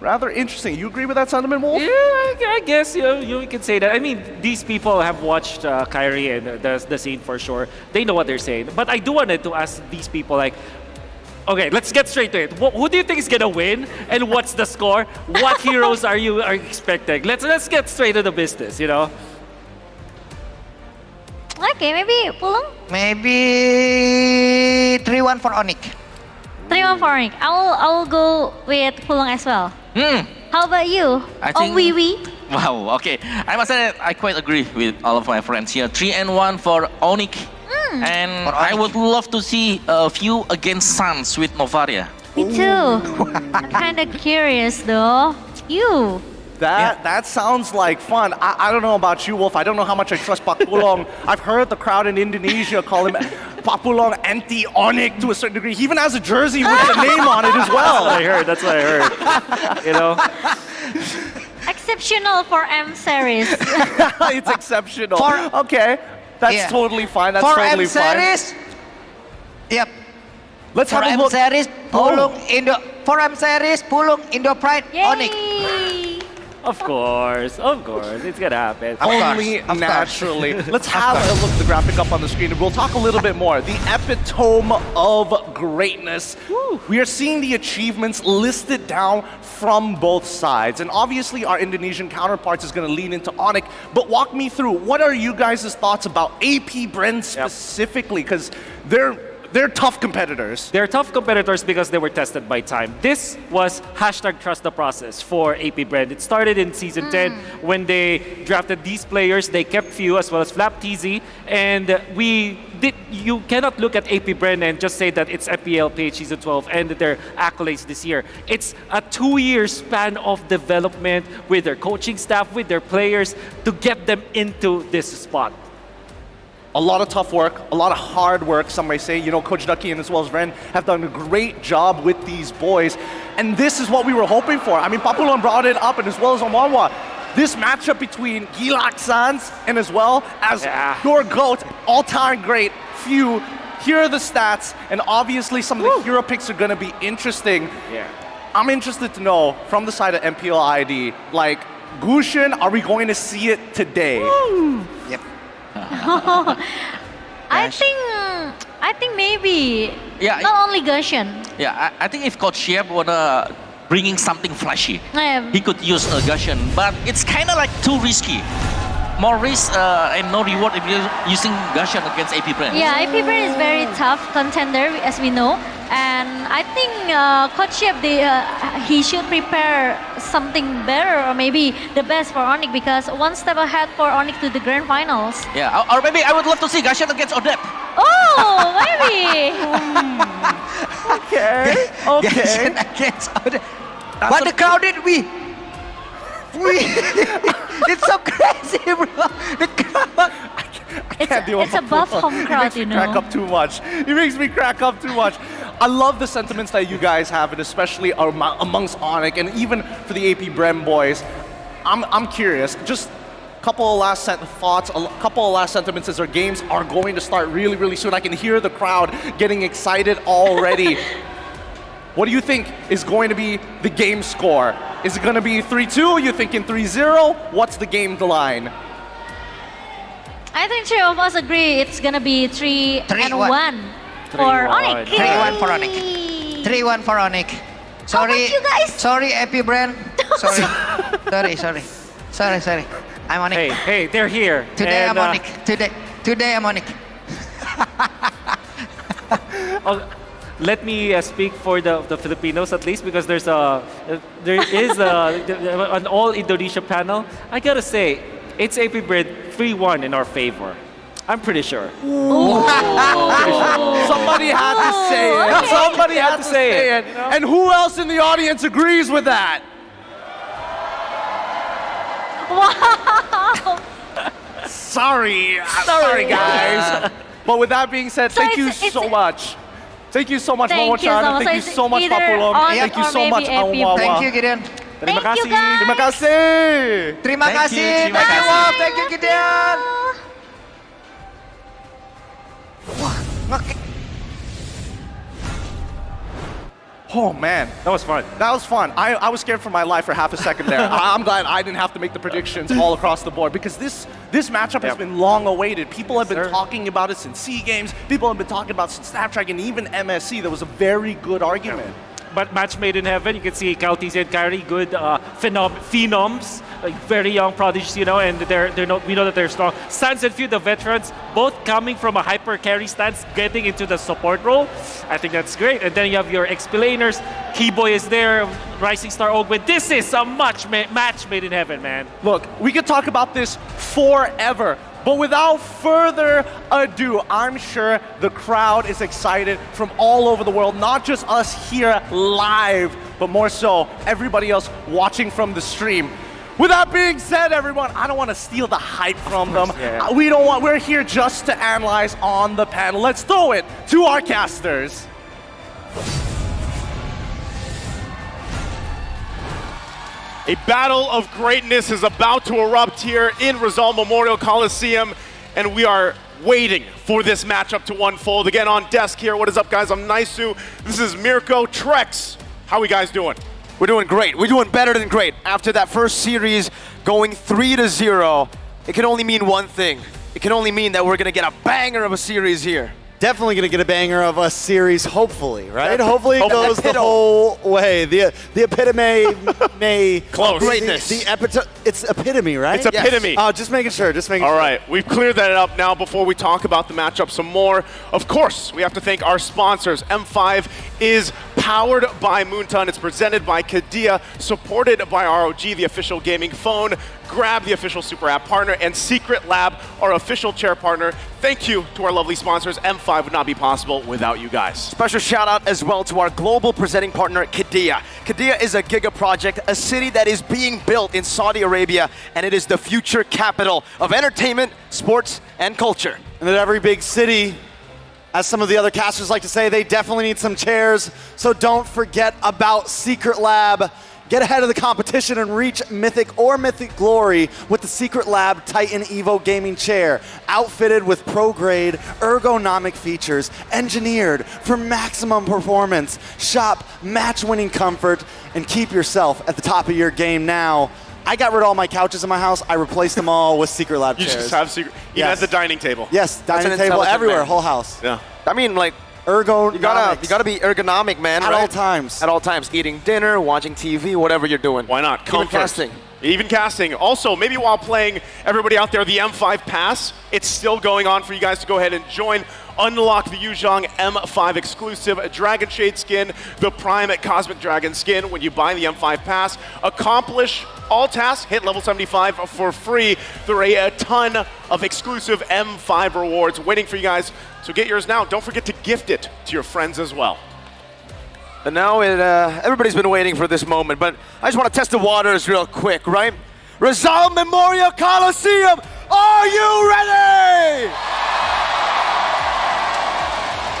Rather interesting. You agree with that sentiment, Wolf? Yeah, I guess you can say that. I mean, these people have watched Kyrie and the scene for sure. They know what they're saying. But I do wanted to ask these people, like, okay, let's get straight to it. Who do you think is gonna win, and what's the score? What heroes are you expecting? Let's get straight to the business. You know. Okay, maybe Pulong? Maybe 3-1 for Onic. 3-1 for Onic. I will go with Pulong as well. How about you? I think- Wee Wee? Wow, okay. I must say that I quite agree with all of my friends here. 3-1 for Onic. And I would love to see a few against Suns with Novaria. Me too. I'm kind of curious though. You? That sounds like fun. I don't know about you, Wolf. I don't know how much I trust Pakpulong. I've heard the crowd in Indonesia call him Pakpulong anti-Onic to a certain degree. He even has a jersey with the name on it as well. That's what I heard. You know? Exceptional for M series. It's exceptional. Okay. That's totally fine. That's for totally M fine. series, yep. Let's for have a M look. series, Pulong for M series, Pulong Indo Pride, Onic. Of course, it's gonna happen. Only naturally. Let's have a look at the graphic up on the screen and we'll talk a little bit more. The epitome of greatness. We are seeing the achievements listed down from both sides. And obviously our Indonesian counterparts is gonna lean into Onic, but walk me through, what are you guys' thoughts about AP Bren specifically? Because they're tough competitors. They're tough competitors because they were tested by time. This was #TrustTheProcess for AP Bren. It started in Season 10 when they drafted these players. They kept few as well as Flap TZ. And you cannot look at AP Bren and just say that it's FPL page Season 12 and their accolades this year. It's a 2-year span of development with their coaching staff, with their players to get them into this spot. A lot of tough work, a lot of hard work, some may say. You know, Coach Ducky and as well as Bren have done a great job with these boys. And this is what we were hoping for. I mean, Papulon brought it up, and as well as Omanwa. This matchup between Gilak Sans and as well as your GOAT, all-time great, Few. Here are the stats, and obviously some of the hero picks are going to be interesting. Yeah. I'm interested to know, from the side of MPL ID, like, Gushin, are we going to see it today? Yep. I think maybe not only Gushin. Yeah, I think if Coach Yep wanna bringing something flashy, he could use a Gushin, but it's kind of like too risky. More risk and no reward if you're using Gushin against AP Bren. Yeah, AP Bren is very tough contender, as we know. And I think Coach Yep, he should prepare something better or maybe the best for Onic, because one step ahead for Onic to the grand finals. Yeah, or maybe I would love to see Gushin against Odette. Oh, maybe. Okay. Gushin against Odette. What the crowd did we? It's so crazy, bro. The crowd. It's a buff home crowd, you know. Crack up too much. It makes me crack up too much. I love the sentiments that you guys have, and especially amongst Onic, and even for the AP Bren boys. I'm curious. Just a couple of last thoughts, a couple of last sentiments as our games are going to start really, really soon. I can hear the crowd getting excited already. What do you think is going to be the game score? Is it going to be 3-2? Are you thinking 3-0? What's the game line? I think three of us agree it's gonna be 3-1 for Onic. 3-1 for Onic. 3-1 for Onic. Sorry, you guys? Sorry, AP Bren. Sorry. I'm Onic. Hey, they're here. Today I'm Onic. Today I'm Onic. Let me speak for the Filipinos at least, because there is an all Indonesia panel. I gotta say, it's AP Bren 3-1 in our favor. I'm pretty sure. Somebody had to say it. Okay. Somebody had to say it. And who else in the audience agrees with that? Wow. Sorry guys. But with that being said, thank you so much. Thank you so much, Momo-chan. Thank you so much, Papulong. Thank you so much, Awawa. Thank you, Gideon. Terima kasih. guys. Terima kasih. Terima kasih. Thank you, Wolf. Thank you, Gideon. Wah, Oh man, That was fun. that was fun. I was scared for my life for half a second there. I'm glad I didn't have to make the predictions all across the board because this matchup has been long awaited. People have been talking about it since SEA Games. People have been talking about it since Snapdragon, even MSC. There was a very good argument. But match made in heaven. You can see Kaltis and Kyrie, good phenoms, like very young prodigies, you know, and we know that they're strong. Sans and Few, the veterans, both coming from a hyper carry stance, getting into the support role. I think that's great. And then you have your explainers. Keyboy is there, Rising Star Ogwen. This is a match made in heaven, man. Look, we could talk about this forever. But without further ado, I'm sure the crowd is excited from all over the world, not just us here live, but more so everybody else watching from the stream. With that being said, everyone, I don't want to steal the hype from them. Yeah. We're here just to analyze on the panel. Let's throw it to our casters. A battle of greatness is about to erupt here in Rizal Memorial Coliseum, and we are waiting for this matchup to unfold. Again, on desk here, what is up, guys? I'm Naisu. This is Mirko. Trex, how we guys doing? We're doing great. We're doing better than great. After that first series going 3-0, it can only mean one thing. It can only mean that we're gonna get a banger of a series here. Definitely going to get a banger of a series, hopefully, right? Hopefully it goes the whole way. The epitome may... Close. Greatness. It's epitome, right? It's epitome. Oh, just making sure, All right, we've cleared that up now before we talk about the matchup some more. Of course, we have to thank our sponsors. M5 is powered by Moonton. It's presented by Kadia, supported by ROG, the official gaming phone. Grab, the official Super App partner, and Secret Lab, our official chair partner. Thank you to our lovely sponsors. M5 would not be possible without you guys. Special shout out as well to our global presenting partner, Qiddiya. Qiddiya is a giga project, a city that is being built in Saudi Arabia, and it is the future capital of entertainment, sports, and culture. And that every big city, as some of the other casters like to say, they definitely need some chairs. So don't forget about Secret Lab. Get ahead of the competition and reach mythic or mythic glory with the Secret Lab Titan Evo gaming chair, outfitted with pro-grade ergonomic features, engineered for maximum performance. Shop match-winning comfort and keep yourself at the top of your game now. I got rid of all my couches in my house. I replaced them all with Secret Lab chairs. You just have Secret, even at the dining table. Yes, dining table everywhere, whole house. Yeah. I mean, like, you gotta be ergonomic, man. At all times. At all times. Eating dinner, watching TV, whatever you're doing. Why not? Comfort. Even casting. Even casting. Also, maybe while playing, everybody out there, the M5 Pass, it's still going on for you guys to go ahead and join. Unlock the Yuzhong M5 exclusive Dragon Shade skin, the Prime Cosmic Dragon skin when you buy the M5 Pass. Accomplish all tasks, hit level 75 for free. There are a ton of exclusive M5 rewards waiting for you guys, so get yours now. Don't forget to gift it to your friends as well. And now everybody's been waiting for this moment, but I just want to test the waters real quick, right? Rizal Memorial Coliseum, are you ready?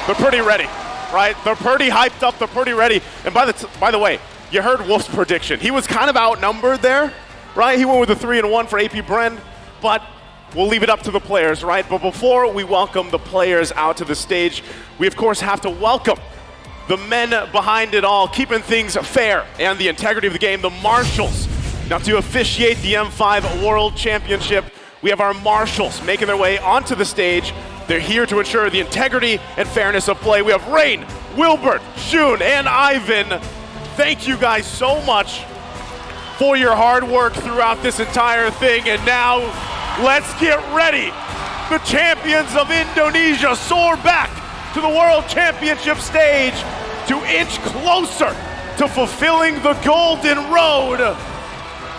They're pretty ready, right? They're pretty hyped up, they're pretty ready. And by the way, you heard Wolf's prediction. He was kind of outnumbered there, right? He went with a 3-1 for AP Bren, but we'll leave it up to the players, right? But before we welcome the players out to the stage, we of course have to welcome the men behind it all, keeping things fair and the integrity of the game, the Marshals. Now to officiate the M5 World Championship, we have our Marshals making their way onto the stage. They're here to ensure the integrity and fairness of play. We have Rain, Wilbert, Shun, and Ivan. Thank you guys so much for your hard work throughout this entire thing. And now, let's get ready. The champions of Indonesia soar back to the World Championship stage to inch closer to fulfilling the Golden Road.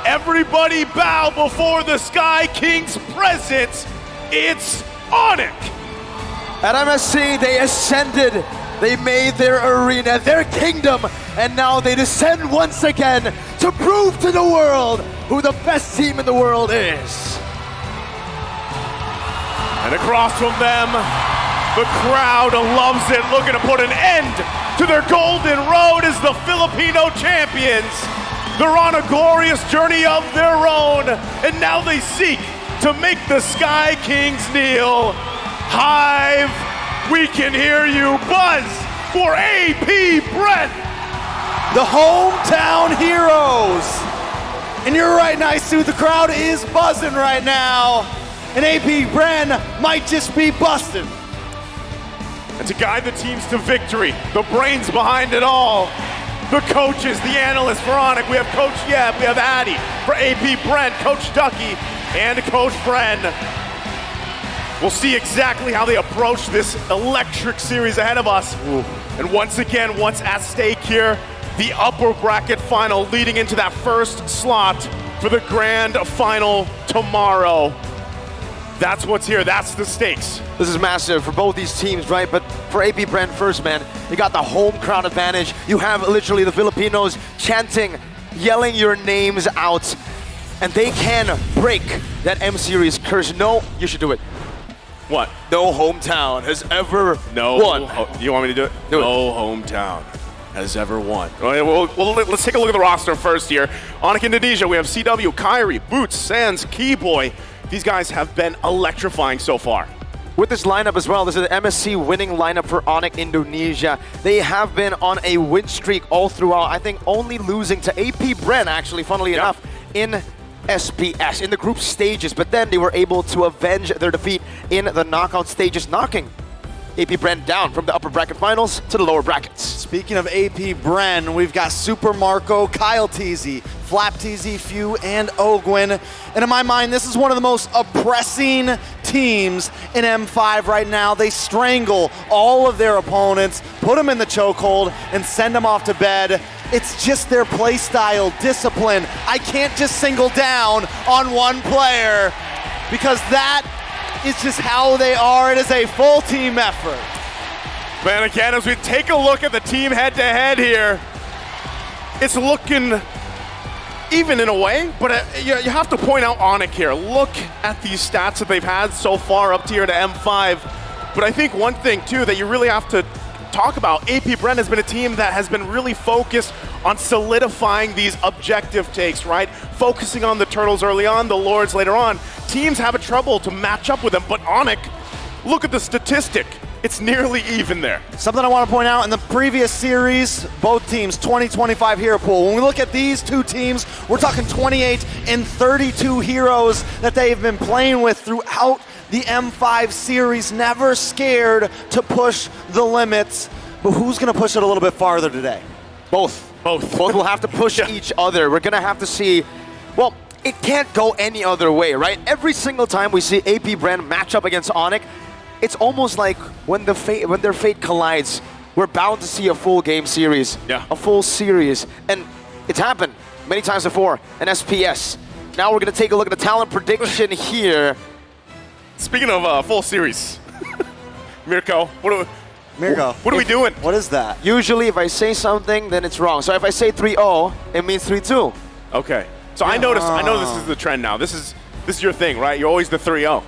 Everybody bow before the Sky King's presence. It's Onic. At MSC, they ascended, they made their arena, their kingdom, and now they descend once again to prove to the world who the best team in the world is. And across from them, the crowd loves it, looking to put an end to their golden road as the Filipino champions. They're on a glorious journey of their own, and now they seek to make the Sky Kings kneel. Hive, we can hear you. Buzz for AP Bren. the hometown heroes. And you're right, Nice Suit. The crowd is buzzing right now. And AP Bren might just be busted. And to guide the teams to victory, the brains behind it all, the coaches, the analysts for Onic, we have Coach Yeb, we have Addy, for AP Bren, Coach Ducky, and Coach Bren. We'll see exactly how they approach this electric series ahead of us. Ooh. And once again, what's at stake here, the upper bracket final leading into that first slot for the grand final tomorrow. That's what's here, that's the stakes. This is massive for both these teams, right? But for AP Bren first, man, you got the home crowd advantage. You have literally the Filipinos chanting, yelling your names out, and they can break that M-Series curse. No, you should do it. What? No hometown has ever won. You want me to do it? Do it. No hometown has ever won. All right, well, let's take a look at the roster first here. Onic Indonesia, we have CW, Kyrie, Boots, Sands, Keyboy. These guys have been electrifying so far. With this lineup as well, this is the MSC winning lineup for Onic Indonesia. They have been on a win streak all throughout. I think only losing to AP Bren, actually, funnily enough, in SPS, in the group stages. But then they were able to avenge their defeat in the knockout stages, knocking AP Bren down from the upper bracket finals to the lower brackets. Speaking of AP Bren, we've got Super Marco, Kyle Teasy, Flap Teasy, Few, and Ogwin. And in my mind, this is one of the most oppressing teams in M5 right now. They strangle all of their opponents, put them in the chokehold, and send them off to bed. It's just their play style, discipline. I can't just single down on one player because that is just how they are. It is a full team effort. Man, again, as we take a look at the team head-to-head here, it's looking even in a way, but you have to point out Onic here. Look at these stats that they've had so far up here to M5. But I think one thing, too, that you really have to talk about, AP Bren has been a team that has been really focused on solidifying these objective takes, right? Focusing on the Turtles early on, the Lords later on. Teams have a trouble to match up with them, but Onic, look at the statistic. It's nearly even there. Something I want to point out, in the previous series, both teams, 20-25 hero pool. When we look at these two teams, we're talking 28 and 32 heroes that they've been playing with throughout the M5 series, never scared to push the limits. But who's going to push it a little bit farther today? Both will have to push each other. We're going to have to see, well, it can't go any other way, right? Every single time we see AP Bren match up against Onic, it's almost like when their fate collides, we're bound to see a full game series, a full series. And it's happened many times before in SPS. Now we're going to take a look at the talent prediction here. Speaking of full series, Mirko, what are we doing? What is that? Usually if I say something, then it's wrong. So if I say 3-0, it means 3-2. Okay. So I know this is the trend now. This is your thing, right? You're always the 3-0.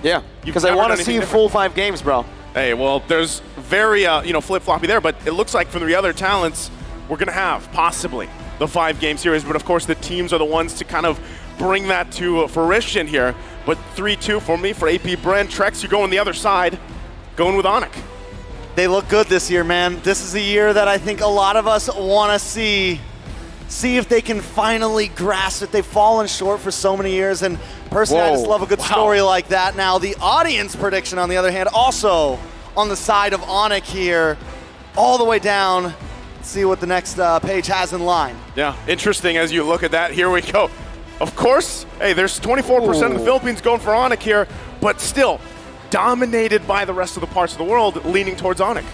Yeah, because I want to see full 5 games, bro. Hey, well, there's very flip-floppy there, but it looks like from the other talents, we're going to have possibly the 5-game series. But of course, the teams are the ones to kind of bring that to fruition here. But 3-2 for me, for AP Bren. Trex, you're going the other side, going with Onic. They look good this year, man. This is a year that I think a lot of us want to see if they can finally grasp it. They've fallen short for so many years, and personally, I just love a good story like that. Now, the audience prediction, on the other hand, also on the side of Onic here, all the way down. Let's see what the next page has in line. Yeah, interesting as you look at that. Here we go. Of course, hey, there's 24% of the Philippines going for Onic here, but still dominated by the rest of the parts of the world, leaning towards Onic.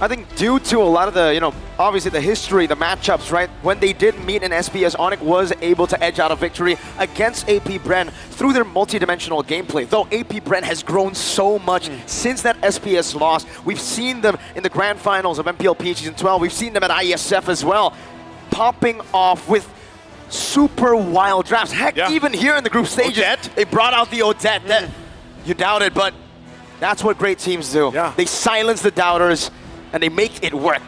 I think due to a lot of the, obviously the history, the matchups, right? When they did meet in SPS, Onic was able to edge out a victory against AP Bren through their multi-dimensional gameplay. Though AP Bren has grown so much since that SPS loss. We've seen them in the grand finals of MPLP Season 12. We've seen them at ISF as well, popping off with super wild drafts. Heck, even here in the group stages, they brought out the Odette. That you doubted, but that's what great teams do. They silence the doubters, and they make it work.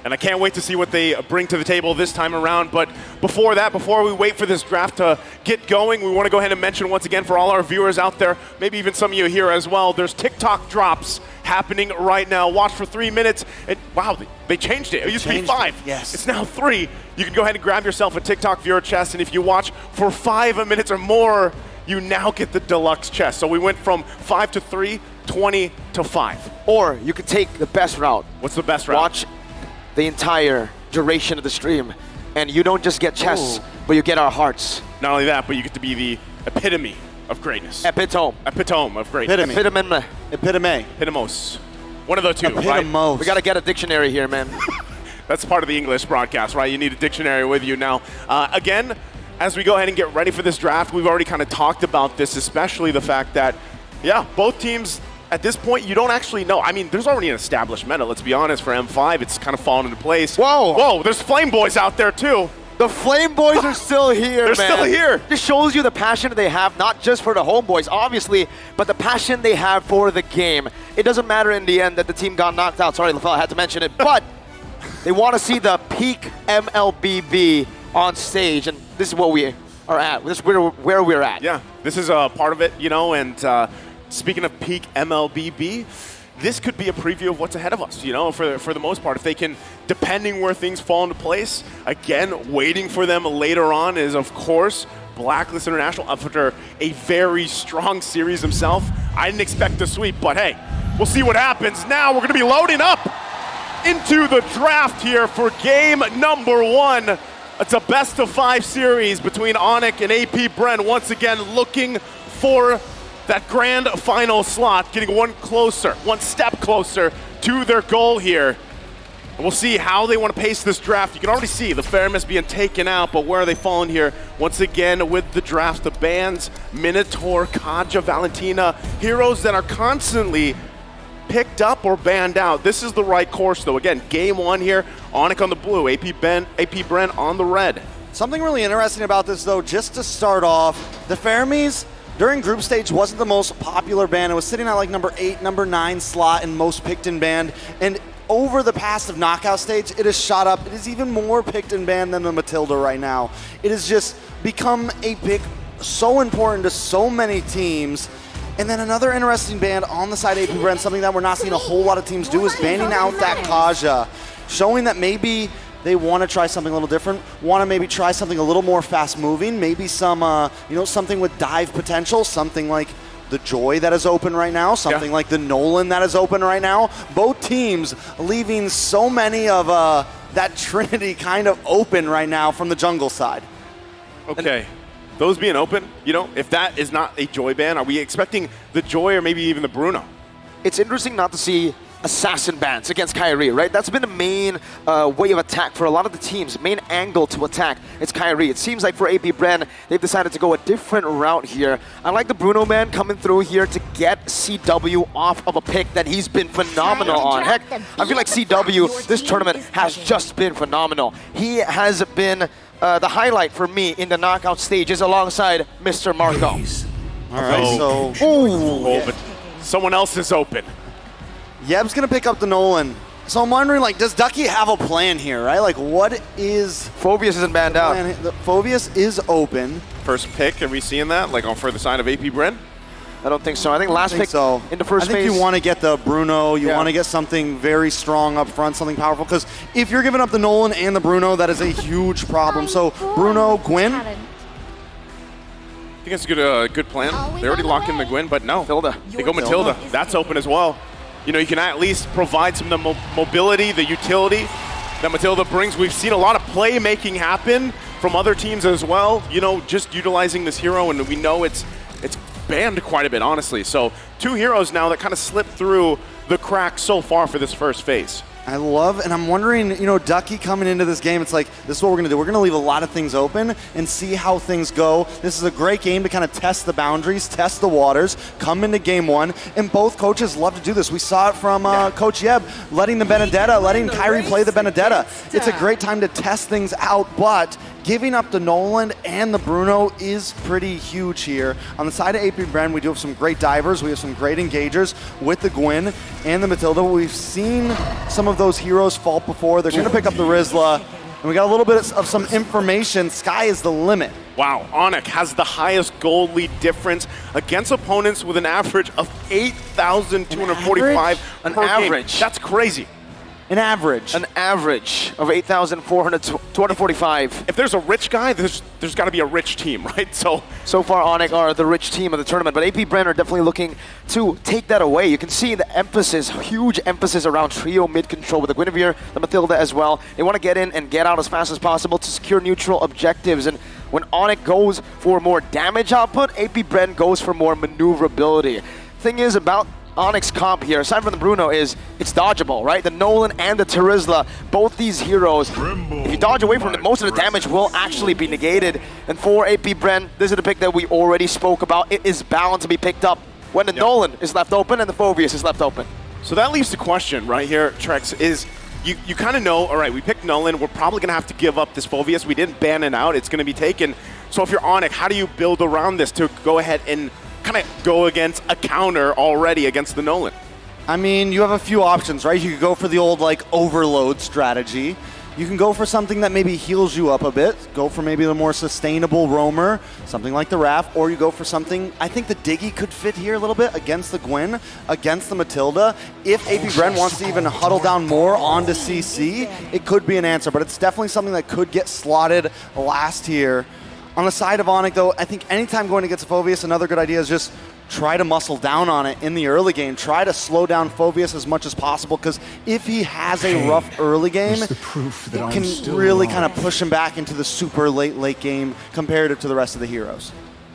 And I can't wait to see what they bring to the table this time around. But before that, before we wait for this draft to get going, we want to go ahead and mention once again for all our viewers out there, maybe even some of you here as well, there's TikTok drops happening right now. Watch for 3 minutes. And wow, they changed it. It used to be 5. Yes. It's now 3. You can go ahead and grab yourself a TikTok viewer chest, and if you watch for 5 minutes or more, you now get the deluxe chest. So we went from 5 to 3, 20 to 5. Or you could take the best route. What's the best route? Watch the entire duration of the stream, and you don't just get chests, but you get our hearts. Not only that, but you get to be the epitome of greatness. Epitome. Epitome of greatness. Epitome. Epitome. Epitomos. One of the two, right? Epitomos. We got to get a dictionary here, man. That's part of the English broadcast, right? You need a dictionary with you now. Again, as we go ahead and get ready for this draft, we've already kind of talked about this, especially the fact that, yeah, both teams, at this point, you don't actually know. I mean, there's already an established meta, let's be honest. For M5, it's kind of fallen into place. Whoa! Whoa, there's Flame Boys out there, too. The Flame Boys are still here, They're still here. Just shows you the passion they have, not just for the homeboys, obviously, but the passion they have for the game. It doesn't matter in the end that the team got knocked out. Sorry, LaFell, I had to mention it. But they want to see the peak MLBB on stage, and this is what we are at. This is where we're at. Yeah, this is a part of it, you know, and speaking of peak MLBB, this could be a preview of what's ahead of us, you know, for the most part. If they can, depending where things fall into place, again, waiting for them later on is, of course, Blacklist International after a very strong series himself. I didn't expect the sweep, but hey, we'll see what happens. Now we're going to be loading up into the draft here for game number 1. It's a best-of-5 series between Onic and AP Bren, once again looking for that grand final slot, getting one step closer to their goal here. And we'll see how they want to pace this draft. You can already see the Fairness being taken out, but where are they falling here? Once again with the draft, the bans, Minotaur, Kaja, Valentina, heroes that are constantly picked up or banned out. This is the right course, though. Again, game 1 here, Onic on the blue, AP Bren on the red. Something really interesting about this, though, just to start off, the Fermis during group stage wasn't the most popular band. It was sitting at like number 8, number 9 slot in most picked in band. And over the past of knockout stage, it has shot up. It is even more picked in band than the Matilda right now. It has just become a pick so important to so many teams. And then another interesting band on the side of AP Bren, something that we're not seeing a whole lot of teams do, is banning out that Kaja, showing that maybe they want to try something a little different, want to maybe try something a little more fast-moving, maybe some, something with dive potential, something like the Joy that is open right now, something like the Nolan that is open right now. Both teams leaving so many of that Trinity kind of open right now from the jungle side. Okay. Those being open, you know, if that is not a Joy ban, are we expecting the Joy or maybe even the Bruno? It's interesting not to see assassin bans against Kyrie, right? That's been the main way of attack for a lot of the teams, main angle to attack. It's Kyrie. It seems like for AP Bren, they've decided to go a different route here. I like the Bruno man coming through here to get CW off of a pick that he's been phenomenal on. Heck, I feel like CW, this tournament has just been phenomenal. He has been the highlight for me in the knockout stages alongside Mr. Marco. All right, so... But someone else is open. Yeb's going to pick up the Nolan. So I'm wondering, like, does Ducky have a plan here, right? Like, what is... Phobius isn't banned out. Phobius is open. First pick, are we seeing that? Like, on for the side of AP Bren? I don't think so. I think last pick in the first phase. I think you want to get the Bruno. You want to get something very strong up front, something powerful. Because if you're giving up the Nolan and the Bruno, that is a huge problem. So Bruno, Gwyn. I think that's a good plan. They already lock in the Gwyn, but no. Matilda. They go Matilda. That's open as well. You know, you can at least provide some of the mobility, the utility that Matilda brings. We've seen a lot of playmaking happen from other teams as well. You know, just utilizing this hero, and we know it's banned quite a bit, honestly. So 2 heroes now that kind of slipped through the cracks so far for this first phase. I love, and I'm wondering, you know, Ducky coming into this game, it's like, this is what we're going to do. We're going to leave a lot of things open and see how things go. This is a great game to kind of test the boundaries, test the waters, come into game 1, and both coaches love to do this. We saw it from Coach Yeb, letting the Benedetta, letting Kyrie play the Benedetta. It's a great time to test things out, but giving up the Nolan and the Bruno is pretty huge here. On the side of AP Bren, we do have some great divers. We have some great engagers with the Gwyn and the Matilda. We've seen some of those heroes fault before. They're going to pick up the Rizla. And we got a little bit of some information. Sky is the limit. Wow, Onic has the highest gold lead difference against opponents with an average of 8,245 An per game. average? That's crazy. An average. An average of 8,245. If there's a rich guy, there's got to be a rich team, right? So far, Onic are the rich team of the tournament, but AP Bren are definitely looking to take that away. You can see the emphasis, huge emphasis around trio mid-control with the Guinevere, the Matilda as well. They want to get in and get out as fast as possible to secure neutral objectives. And when Onic goes for more damage output, AP Bren goes for more maneuverability. Thing is about Onic's comp here, aside from the Bruno, is it's dodgeable, right? The Nolan and the Terizla, both these heroes, if you dodge away from them, most of the damage will actually be negated. And for AP Bren, this is the pick that we already spoke about. It is bound to be picked up when the Nolan is left open and the Phoveus is left open. So that leaves the question right here, Trex, is you kind of know, all right, we picked Nolan, we're probably going to have to give up this Phoveus. We didn't ban it out, it's going to be taken. So if you're Onic, how do you build around this to go ahead and kind of go against a counter already against the Nolan? I mean, you have a few options, right? You could go for the old, like, overload strategy. You can go for something that maybe heals you up a bit. Go for maybe the more sustainable roamer, something like the Raph, or you go for something, I think the Diggy could fit here a little bit against the Gwen, against the Matilda. If AP Bren wants to even huddle down more onto CC, it could be an answer, but it's definitely something that could get slotted last here. On the side of Onic, though, I think anytime going against a Phoveus, another good idea is just try to muscle down on it in the early game. Try to slow down Phoveus as much as possible, because if he has a rough early game, it can really kind of push him back into the super late game comparative to the rest of the heroes.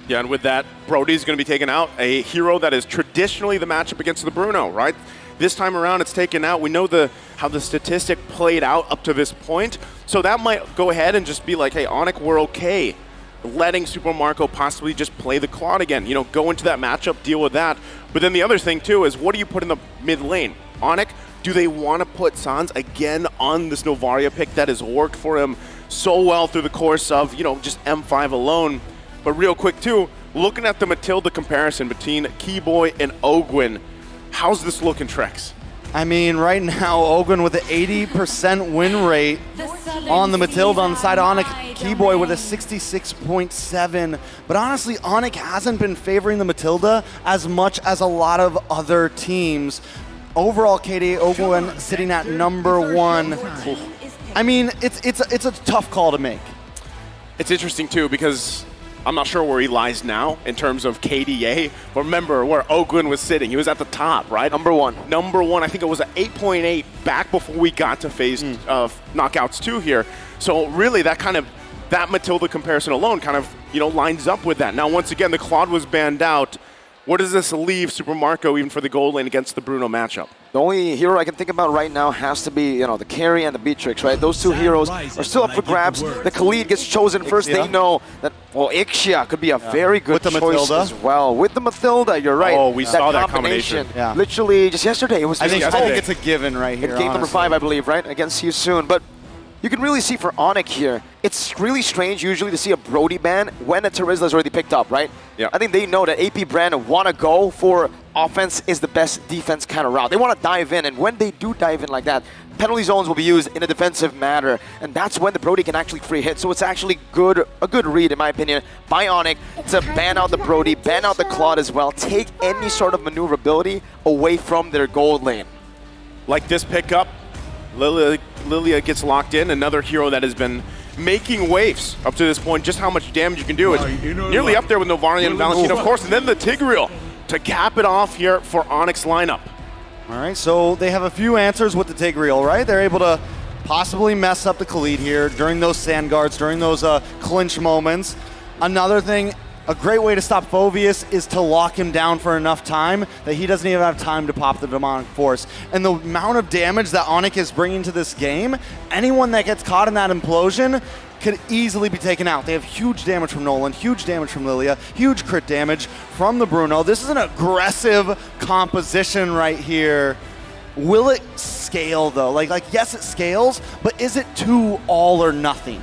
Yeah, and with that, Brody's going to be taken out, a hero that is traditionally the matchup against the Bruno, right? This time around, it's taken out. We know how the statistic played out up to this point, so that might go ahead and just be like, hey, Onic, we're okay letting Super Marco possibly just play the Claude again. You know, go into that matchup, deal with that. But then the other thing, too, is what do you put in the mid lane? Onic, do they want to put Sans again on this Novaria pick that has worked for him so well through the course of, you know, just M5 alone? But real quick, too, looking at the Matilda comparison between Keyboy and Ogwyn, how's this looking, Trex? I mean, right now, Ogwyn with an 80% win rate on the Matilda on the side of Onic. Keyboy with a 66.7. But honestly, Onic hasn't been favoring the Matilda as much as a lot of other teams. Overall, KD, Ogwyn sitting at #1. I mean, it's a tough call to make. It's interesting, too, because I'm not sure where he lies now in terms of KDA, but remember where Ogwyn was sitting. He was at the top, right? #1. #1, I think it was an 8.8 back before we got to phase of knockouts 2 here. So really that Matilda comparison alone kind of, you know, lines up with that. Now, once again, the Claude was banned out. Where does this leave Super Marco even for the gold lane against the Bruno matchup? The only hero I can think about right now has to be, you know, the Carry and the Beatrix, right? Those two heroes are still up for grabs. The Khalid gets chosen first. They know that, well, Ixia could be a very good choice Matilda as well. With the Matilda, you're right. Oh, we saw that combination. Yeah. Literally just yesterday. It was I think it's a given right here, in game number 5, I believe, right? Against you soon. But you can really see for Onic here, it's really strange usually to see a Brody ban when a Terizla is already picked up, right? Yeah. I think they know that AP Bren want to go for offense is the best defense kind of route. They want to dive in, and when they do dive in like that, penalty zones will be used in a defensive manner, and that's when the Brody can actually free hit. So it's actually a good read, in my opinion, by Onic to ban out the Brody, ban out the Claude as well, take any sort of maneuverability away from their gold lane. Like this pickup, Lilia gets locked in, another hero that has been making waves up to this point. Just how much damage you can do. It's nearly up there with Novaria and Valentina, of course, and then the Tigreal to cap it off here for Onic's lineup. All right, so they have a few answers with the Tigreal, right? They're able to possibly mess up the Khalid here during those sand guards, during those clinch moments. Another thing, a great way to stop Phoveus is to lock him down for enough time that he doesn't even have time to pop the Demonic Force. And the amount of damage that Onic is bringing to this game, anyone that gets caught in that implosion could easily be taken out. They have huge damage from Nolan, huge damage from Lilia, huge crit damage from the Bruno. This is an aggressive composition right here. Will it scale, though? Like yes, it scales, but is it too all or nothing?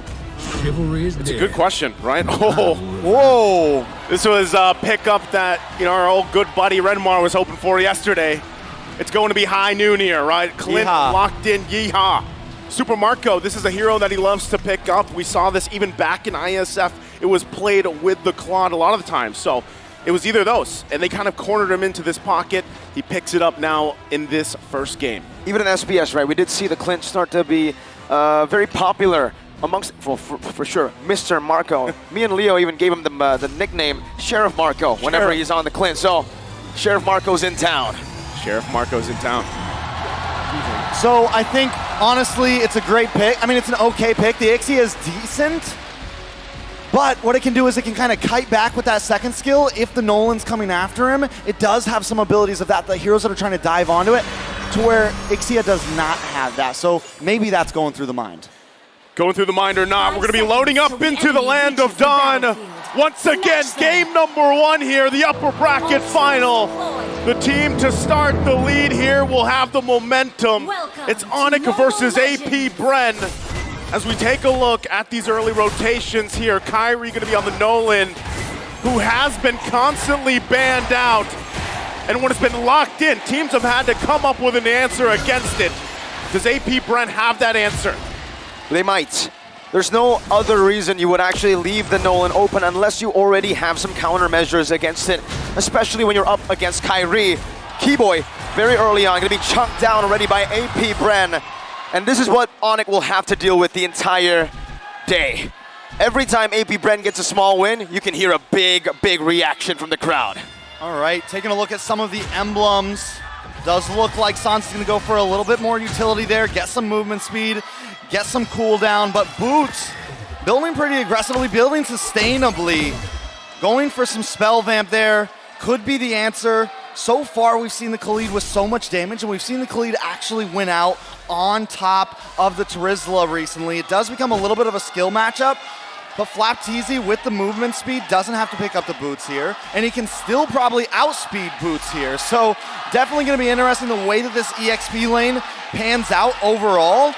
It's a good question, right? Oh, whoa! This was a pickup that, you know, our old good buddy Renmar was hoping for yesterday. It's going to be high noon here, right? Clint locked in, yeehaw. Super Marco, this is a hero that he loves to pick up. We saw this even back in ISF it was played with the Claude a lot of the time. So it was either those, and they kind of cornered him into this pocket. He picks it up now in this first game. Even in SBS, right, we did see the clinch start to be very popular amongst, well, for sure, Mr. Marco. Me and Leo even gave him the nickname Sheriff Marco whenever he's on the clinch. So Sheriff Marco's in town. Sheriff Marco's in town. So I think, honestly, it's a great pick. I mean, it's an okay pick. The Ixie is decent, but what it can do is it can kind of kite back with that second skill. If the Nolan's coming after him, it does have some abilities of that, the heroes that are trying to dive onto it, to where Ixia does not have that. So maybe that's going through the mind. Going through the mind or not, we're going to be loading up into the land of Dawn. Once again, game number 1 here, the upper bracket final. The team to start the lead here will have the momentum. It's Onic versus AP Bren. As we take a look at these early rotations here, Kyrie going to be on the Nolan, who has been constantly banned out. And when it's been locked in, teams have had to come up with an answer against it. Does AP Bren have that answer? They might. There's no other reason you would actually leave the Nolan open unless you already have some countermeasures against it, especially when you're up against Kyrie. Keyboy, very early on, going to be chunked down already by AP Bren. And this is what Onic will have to deal with the entire day. Every time AP Bren gets a small win, you can hear a big, big reaction from the crowd. All right, taking a look at some of the emblems. Does look like Sans is going to go for a little bit more utility there, get some movement speed, get some cooldown, but Boots building pretty aggressively, building sustainably, going for some spell vamp there, could be the answer. So far, we've seen the Khalid with so much damage, and we've seen the Khalid actually win out on top of the Terizla recently. It does become a little bit of a skill matchup, but Flapteezy with the movement speed doesn't have to pick up the Boots here, and he can still probably outspeed Boots here. So definitely going to be interesting the way that this EXP lane pans out overall.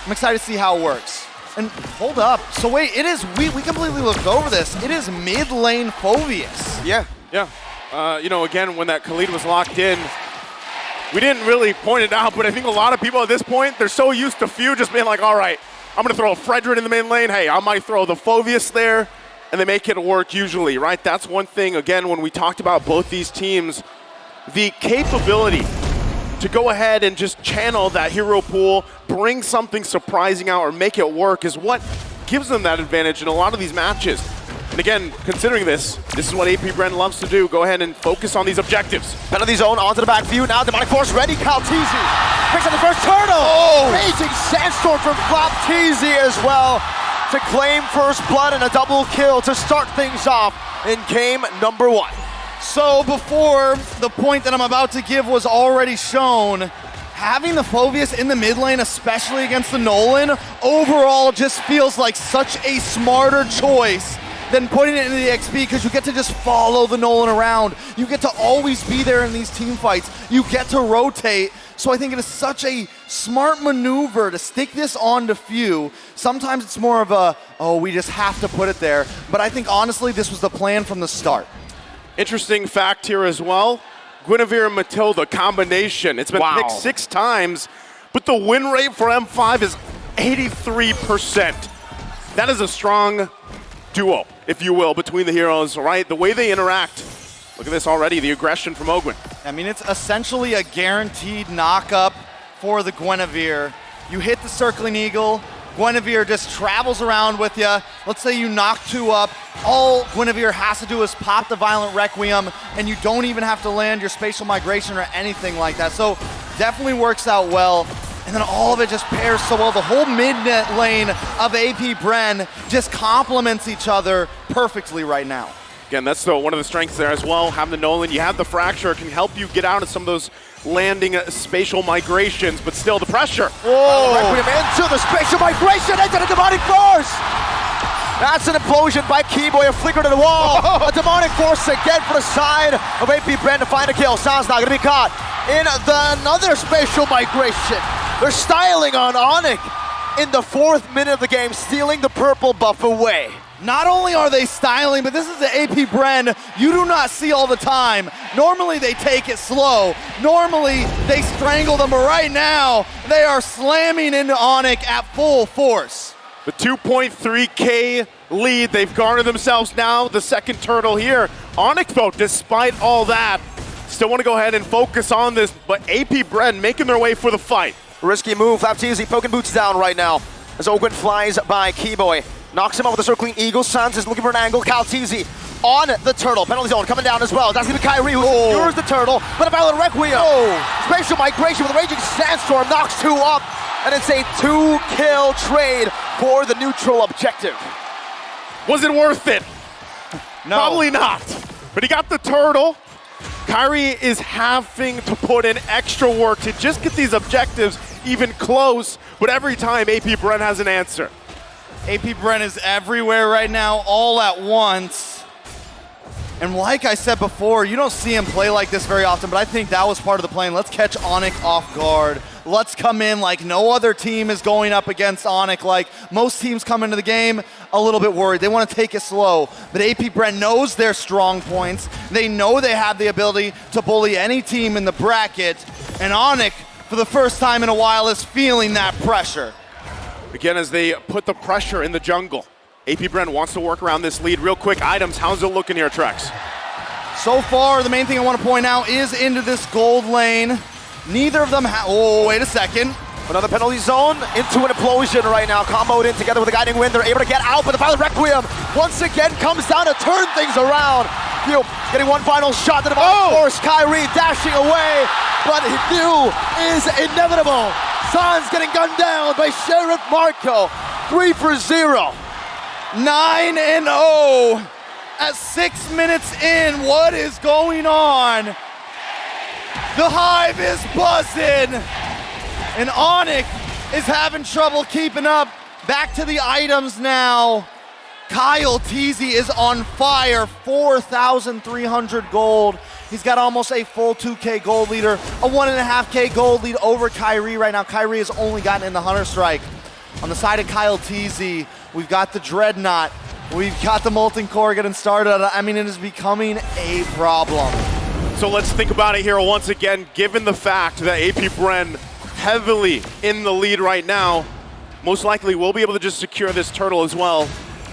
I'm excited to see how it works. And hold up, so wait, it is, we completely looked over this. It is mid lane Phoveus. Yeah. You know, again, when that Khalid was locked in, we didn't really point it out, but I think a lot of people at this point, they're so used to Few just being like, all right, I'm going to throw a Fredrin in the main lane. Hey, I might throw the Phoveus there, and they make it work usually, right? That's one thing, again, when we talked about both these teams, the capability to go ahead and just channel that hero pool, bring something surprising out or make it work is what gives them that advantage in a lot of these matches. And again, considering this is what AP Bren loves to do. Go ahead and focus on these objectives. Penalty zone onto the back view. Now Demonic Force ready. Kalteezy picks up the first turtle. Oh! Amazing sandstorm from Flapteezy as well to claim first blood and a double kill to start things off in game number 1. So before the point that I'm about to give was already shown, having the Phoveus in the mid lane, especially against the Nolan, overall just feels like such a smarter choice than putting it into the XP, because you get to just follow the Nolan around. You get to always be there in these team fights. You get to rotate. So I think it is such a smart maneuver to stick this on to Few. Sometimes it's more of a, oh, we just have to put it there. But I think honestly, this was the plan from the start. Interesting fact here as well. Guinevere and Matilda combination. It's been picked 6 times, but the win rate for M5 is 83%. That is a strong duo, if you will, between the heroes, right? The way they interact. Look at this already, the aggression from Ogwin. I mean, it's essentially a guaranteed knock-up for the Guinevere. You hit the Circling Eagle, Guinevere just travels around with you. Let's say you knock 2 up. All Guinevere has to do is pop the Violent Requiem, and you don't even have to land your Spatial Migration or anything like that. So definitely works out well. And then all of it just pairs so well. The whole mid-net lane of AP Bren just complements each other perfectly right now. Again, that's one of the strengths there as well. Having the Nolan, you have the Fracture, it can help you get out of some of those landing spatial migrations, but still the pressure. Whoa! Requiem into the spatial migration, into the Demonic Force! That's an implosion by Keyboy, a flicker to the wall. A Demonic Force again for the side of AP Bren to find a kill. Sounds not gonna be caught in another spatial migration. They're styling on Onic in the 4th minute of the game, stealing the purple buff away. Not only are they styling, but this is the AP Bren you do not see all the time. Normally they take it slow. Normally they strangle them, but right now they are slamming into Onic at full force. The 2.3K lead. They've garnered themselves now the second turtle here. Onic, though, despite all that, still want to go ahead and focus on this, but AP Bren making their way for the fight. Risky move, FlapTeasy poking boots down right now. As Ogwen flies by Keyboy. Knocks him out with a circling eagle. Sans is looking for an angle. FlapTeasy on the turtle. Penalty zone coming down as well. That's going to be Kyrie who secures the turtle. But a Violent Requiem. Spatial migration with a Raging Sandstorm knocks 2 up. And it's a 2-kill trade for the neutral objective. Was it worth it? No. Probably not. But he got the turtle. Kyrie is having to put in extra work to just get these objectives even close. But every time, AP Bren has an answer. AP Bren is everywhere right now, all at once. And like I said before, you don't see him play like this very often, but I think that was part of the plan. Let's catch Onic off guard. Let's come in like no other team is going up against Onic. Like most teams come into the game a little bit worried. They want to take it slow. But AP Bren knows their strong points. They know they have the ability to bully any team in the bracket. And Onic, for the first time in a while, is feeling that pressure. Again, as they put the pressure in the jungle. AP Bren wants to work around this lead real quick. Items, how's it looking here, Trex? So far, the main thing I want to point out is into this gold lane. Neither of them oh, wait a second. Another penalty zone into an implosion right now. Comboed in together with a guiding wind. They're able to get out, but the Violent Requiem once again comes down to turn things around. Hugh getting one final shot to the force. Kyrie dashing away, but Hugh is inevitable. Sans getting gunned down by Sheriff Marco. 3-0. 9-0 at 6 minutes in. What is going on? The Hive is buzzing, and Onic is having trouble keeping up. Back to the items now. FlapTeasy is on fire, 4,300 gold. He's got almost a full 2K gold leader, a 1.5K gold lead over Kyrie right now. Kyrie has only gotten in the Hunter Strike. On the side of FlapTeasy, we've got the Dreadnought. We've got the Molten Core getting started. I mean, it is becoming a problem. So let's think about it here once again, given the fact that AP Bren heavily in the lead right now, most likely we'll be able to just secure this turtle as well.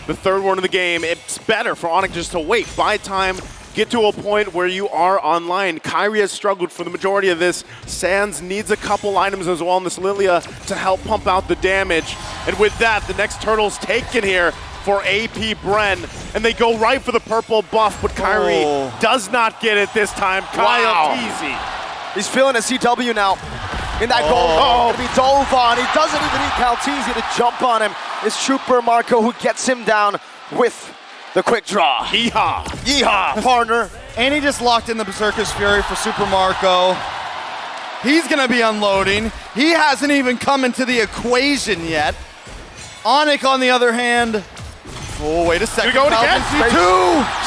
The third one of the game, it's better for Onic just to wait, buy time, get to a point where you are online. Kyrie has struggled for the majority of this. Sans needs a couple items as well in this Lilia to help pump out the damage. And with that, the next turtle's taken here for AP Bren, and they go right for the purple buff, but Kyrie does not get it this time. FlapTeasy. He's feeling a CW now. In that goal, gonna be dove on. He doesn't even need FlapTeasy to jump on him. It's Trooper Marco who gets him down with the quick draw. Yeehaw. Yeehaw, partner. And he just locked in the Berserker's Fury for Super Marco. He's gonna be unloading. He hasn't even come into the equation yet. Onic, on the other hand, oh, wait a second. Going again.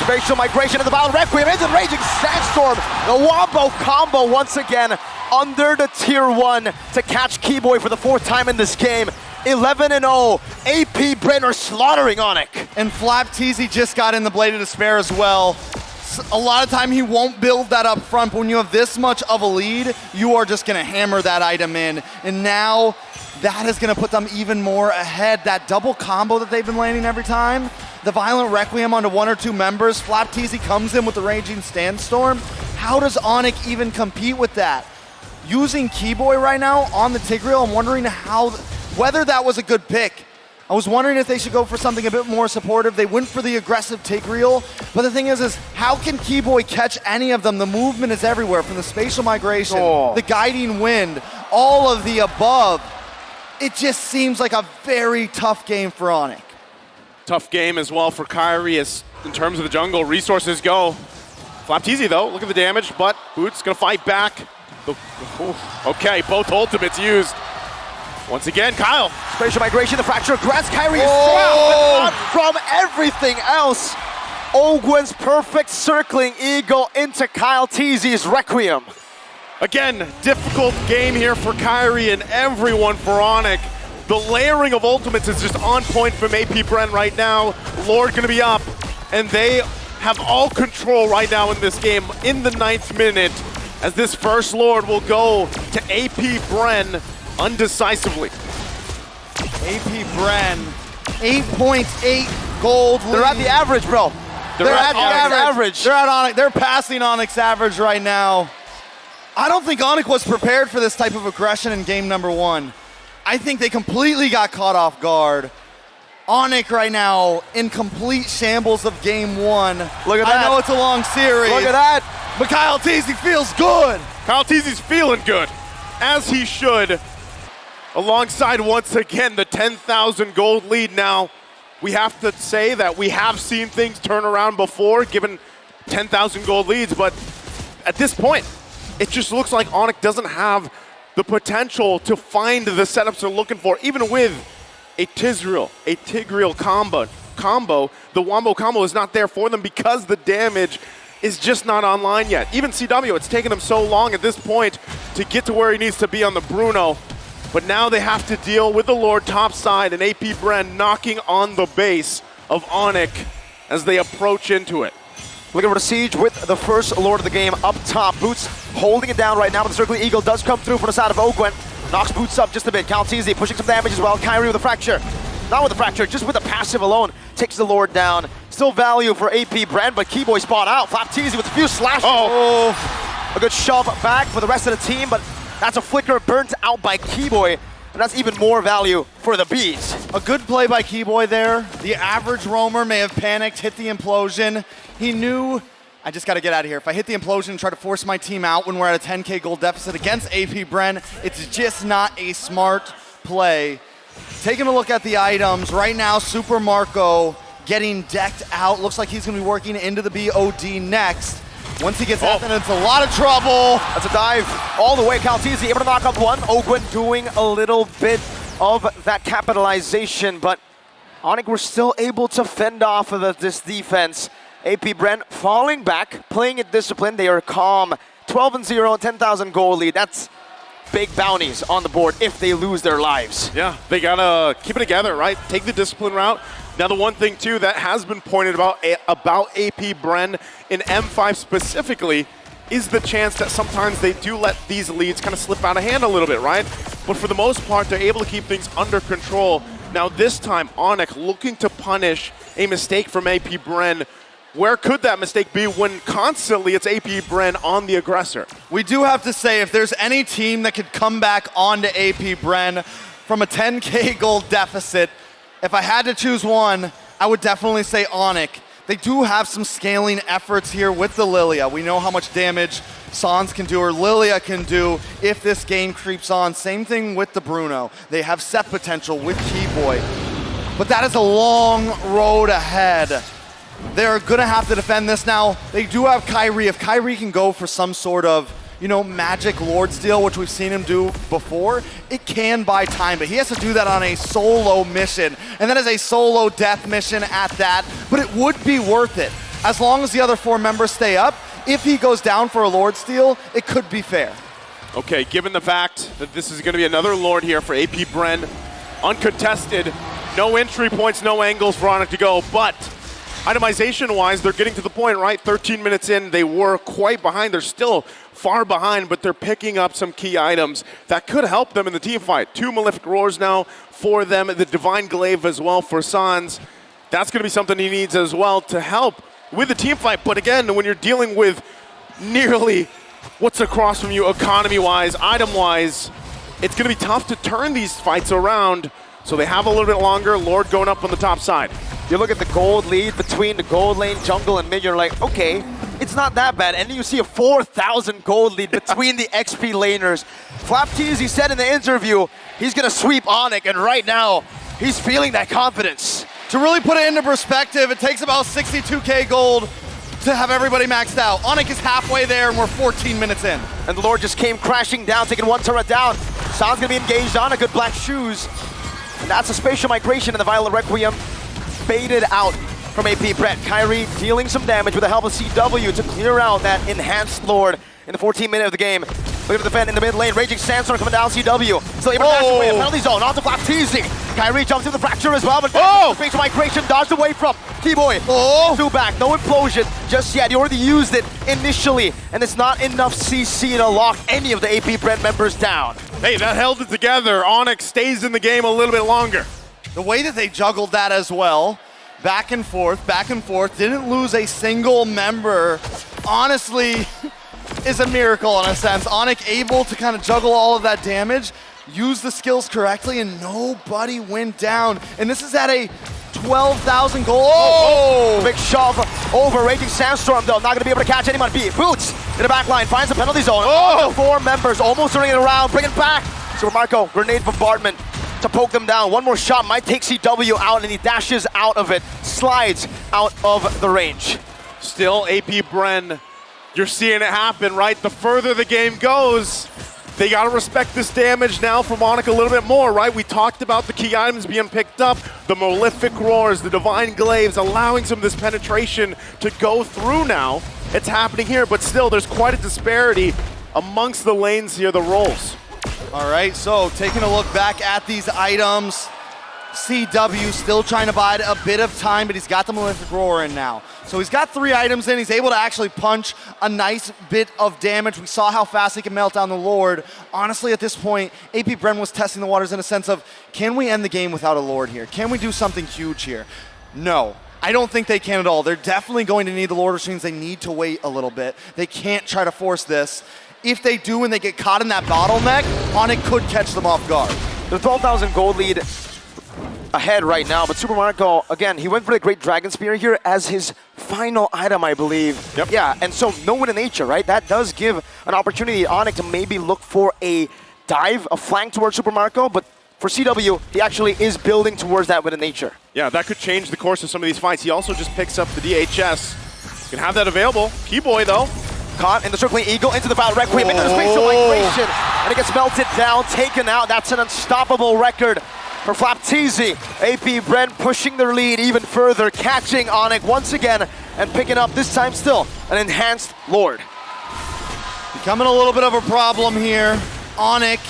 Spatial migration of the Violent Requiem into the Raging Sandstorm. The Wombo combo once again under the tier 1 to catch Keyboy for the 4th time in this game. 11-0. AP Bren are slaughtering Onic. And FlapTeasy just got in the Blade of Despair as well. A lot of time he won't build that up front, but when you have this much of a lead, you are just gonna hammer that item in. And now that is gonna put them even more ahead. That double combo that they've been landing every time, the Violent Requiem onto 1 or 2 members, FlapTeasy comes in with the Raging Sandstorm. How does Onic even compete with that? Using Keyboy right now on the Tigreal, I'm wondering whether that was a good pick. I was wondering if they should go for something a bit more supportive. They went for the aggressive Tigreal, but the thing is how can Keyboy catch any of them? The movement is everywhere, from the spatial migration, the guiding wind, all of the above. It just seems like a very tough game for Onic. Tough game as well for Kyrie as in terms of the jungle, resources go. FlapTeasy though, look at the damage, but Boots gonna fight back. Okay, both ultimates used. Once again, Kyle. Spatial migration, the fracture grants Kyrie is from everything else. Ogwen's perfect circling eagle into FlapTeasy's Requiem. Again, difficult game here for Kyrie and everyone for Onic. The layering of ultimates is just on point from AP Bren right now. Lord gonna be up, and they have all control right now in this game in the 9th minute, as this first Lord will go to AP Bren undecisively. AP Bren, 8 points, 8 gold They're at the average, bro. They're at the average. They're at Onic. They're passing Onic's average right now. I don't think Onic was prepared for this type of aggression in game number 1. I think they completely got caught off guard. Onic right now in complete shambles of game 1. Look at that. I know it's a long series. Look at that. But Kyle Teasy feels good. Kyle Teasy's feeling good, as he should. Alongside, once again, the 10,000 gold lead. Now, we have to say that we have seen things turn around before, given 10,000 gold leads, but at this point, it just looks like Onic doesn't have the potential to find the setups they're looking for, even with a Tigreal combo. The Wombo combo is not there for them because the damage is just not online yet. Even CW, it's taken him so long at this point to get to where he needs to be on the Bruno. But now they have to deal with the Lord topside and AP Bren knocking on the base of Onic as they approach into it. Looking for the siege with the first Lord of the game up top. Boots holding it down right now, but the Circling Eagle does come through from the side of Ogwen. Knocks Boots up just a bit. Calteezy pushing some damage as well. Kyrie with a fracture. Not with the fracture, just with the passive alone. Takes the Lord down. Still value for AP Bren, but Keyboy spot out. Flapteezy with a few slashes. Oh, a good shove back for the rest of the team, but that's a flicker burnt out by Keyboy, and that's even more value for the Bees. A good play by Keyboy there. The average roamer may have panicked, hit the implosion. He knew, I just got to get out of here. If I hit the implosion and try to force my team out when we're at a 10K gold deficit against AP Bren, it's just not a smart play. Taking a look at the items, right now Super Marco getting decked out. Looks like he's going to be working into the BOD next. Once he gets out, then it's a lot of trouble. That's a dive all the way. Calteezy able to knock up one. Ogwen doing a little bit of that capitalization, but Onic were still able to fend off of this defense. AP Bren falling back, playing it disciplined. They are calm. 12-0, 10,000 gold lead. That's big bounties on the board if they lose their lives. Yeah, they gotta keep it together, right? Take the discipline route. Now, the one thing, too, that has been pointed about AP Bren in M5 specifically is the chance that sometimes they do let these leads kind of slip out of hand a little bit, right? But for the most part, they're able to keep things under control. Now, this time, Onic looking to punish a mistake from AP Bren. Where could that mistake be when constantly it's AP Bren on the aggressor? We do have to say, if there's any team that could come back onto AP Bren from a 10K gold deficit, if I had to choose one, I would definitely say Onic. They do have some scaling efforts here with the Lilia. We know how much damage Sans can do or Lilia can do if this game creeps on. Same thing with the Bruno. They have set potential with Keyboy. But that is a long road ahead. They're gonna have to defend this now. They do have Kyrie. If Kyrie can go for some sort of, you know, magic Lord steal, which we've seen him do before, it can buy time, but he has to do that on a solo mission. And that is a solo death mission at that, but it would be worth it. As long as the other 4 members stay up, if he goes down for a Lord steal, it could be fair. Okay, given the fact that this is gonna be another Lord here for AP Bren, uncontested, no entry points, no angles for Onic to go, but itemization-wise, they're getting to the point, right? 13 minutes in, they were quite behind. They're still far behind, but they're picking up some key items that could help them in the team fight. 2 Malefic Roars now for them, the Divine Glaive as well for Sans. That's going to be something he needs as well to help with the team fight. But again, when you're dealing with nearly what's across from you economy-wise, item-wise, it's going to be tough to turn these fights around. So they have a little bit longer. Lord going up on the top side. You look at the gold lead between the gold lane, jungle, and mid, you're like, okay, it's not that bad. And then you see a 4,000 gold lead between the XP laners. Flapteezy said in the interview, he's gonna sweep Onic, and right now, he's feeling that confidence. To really put it into perspective, it takes about 62K gold to have everybody maxed out. Onic is halfway there, and we're 14 minutes in. And the Lord just came crashing down, taking 1 turret down. San's gonna be engaged on a good black shoes. And that's a spatial migration in the Violent Requiem. Baited out from AP Bren. Kyrie dealing some damage with the help of CW to clear out that enhanced Lord in the 14th minute of the game. Looking to defend in the mid lane. Raging Sandstorm coming down. CW still able to dash away. A penalty zone onto Flapteezy. Kyrie jumps through the fracture as well, but spatial migration dodged away from Keyboy. Two back, no implosion just yet. He already used it initially, and it's not enough CC to lock any of the AP Bren members down. Hey, that held it together. Onic stays in the game a little bit longer. The way that they juggled that as well, back and forth, didn't lose a single member. Honestly, is a miracle in a sense. Onic able to kind of juggle all of that damage, use the skills correctly, and nobody went down. And this is at a 12,000 goal. Oh! Big shove over Raging Sandstorm, though. Not going to be able to catch anyone. Boots in the back line, finds the penalty zone. Oh! 4 members, almost turning it around. Bring it back. Super Marco, grenade bombardment to poke them down. One more shot might take CW out, and he dashes out of it. Slides out of the range. Still AP Bren. You're seeing it happen, right? The further the game goes, they gotta respect this damage now from Onic a little bit more, right? We talked about the key items being picked up, the Malefic Roars, the Divine Glaives, allowing some of this penetration to go through now. It's happening here, but still, there's quite a disparity amongst the lanes here, the roles. All right, so taking a look back at these items, CW still trying to bide a bit of time, but he's got the Malefic Roar in now. So he's got 3 items in. He's able to actually punch a nice bit of damage. We saw how fast he can melt down the Lord. Honestly, at this point, AP Bren was testing the waters in a sense of, can we end the game without a Lord here? Can we do something huge here? No. I don't think they can at all. They're definitely going to need the Lord, which means they need to wait a little bit. They can't try to force this. If they do and they get caught in that bottleneck, Onic could catch them off guard. The 12,000 gold lead ahead right now, but Super Marco, again, he went for the Great Dragon Spear here as his final item, I believe. Yep. Yeah, and so no win in nature, right? That does give an opportunity to Onic to maybe look for a dive, a flank towards Super Marco, but for CW, he actually is building towards that win in nature. Yeah, that could change the course of some of these fights. He also just picks up the DHS. Can have that available. Keyboy, though. Caught in the circling eagle into the Battle Requiem, into the space of migration, and it gets melted down, taken out. That's an unstoppable record for Flapteezy. AP Bren pushing their lead even further, catching Onic once again, and picking up, this time still, an enhanced Lord. Becoming a little bit of a problem here. Onic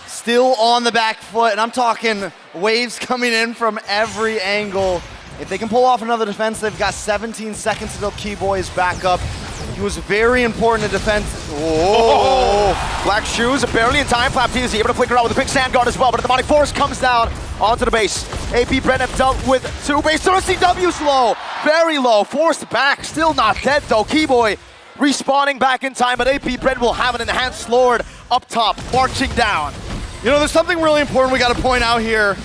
still on the back foot, and I'm talking waves coming in from every angle. If they can pull off another defense, they've got 17 seconds until Keyboy is back up. He was very important in defense. Oh! Black Shoes barely in time. Flapteezy able to flicker out with a quick sand guard as well, but the demonic force comes down onto the base. AP Bren have dealt with 2 base. CW's low, very low, forced back, still not dead though. Keyboy respawning back in time, but AP Bren will have an enhanced Lord up top, marching down. You know, there's something really important we got to point out here.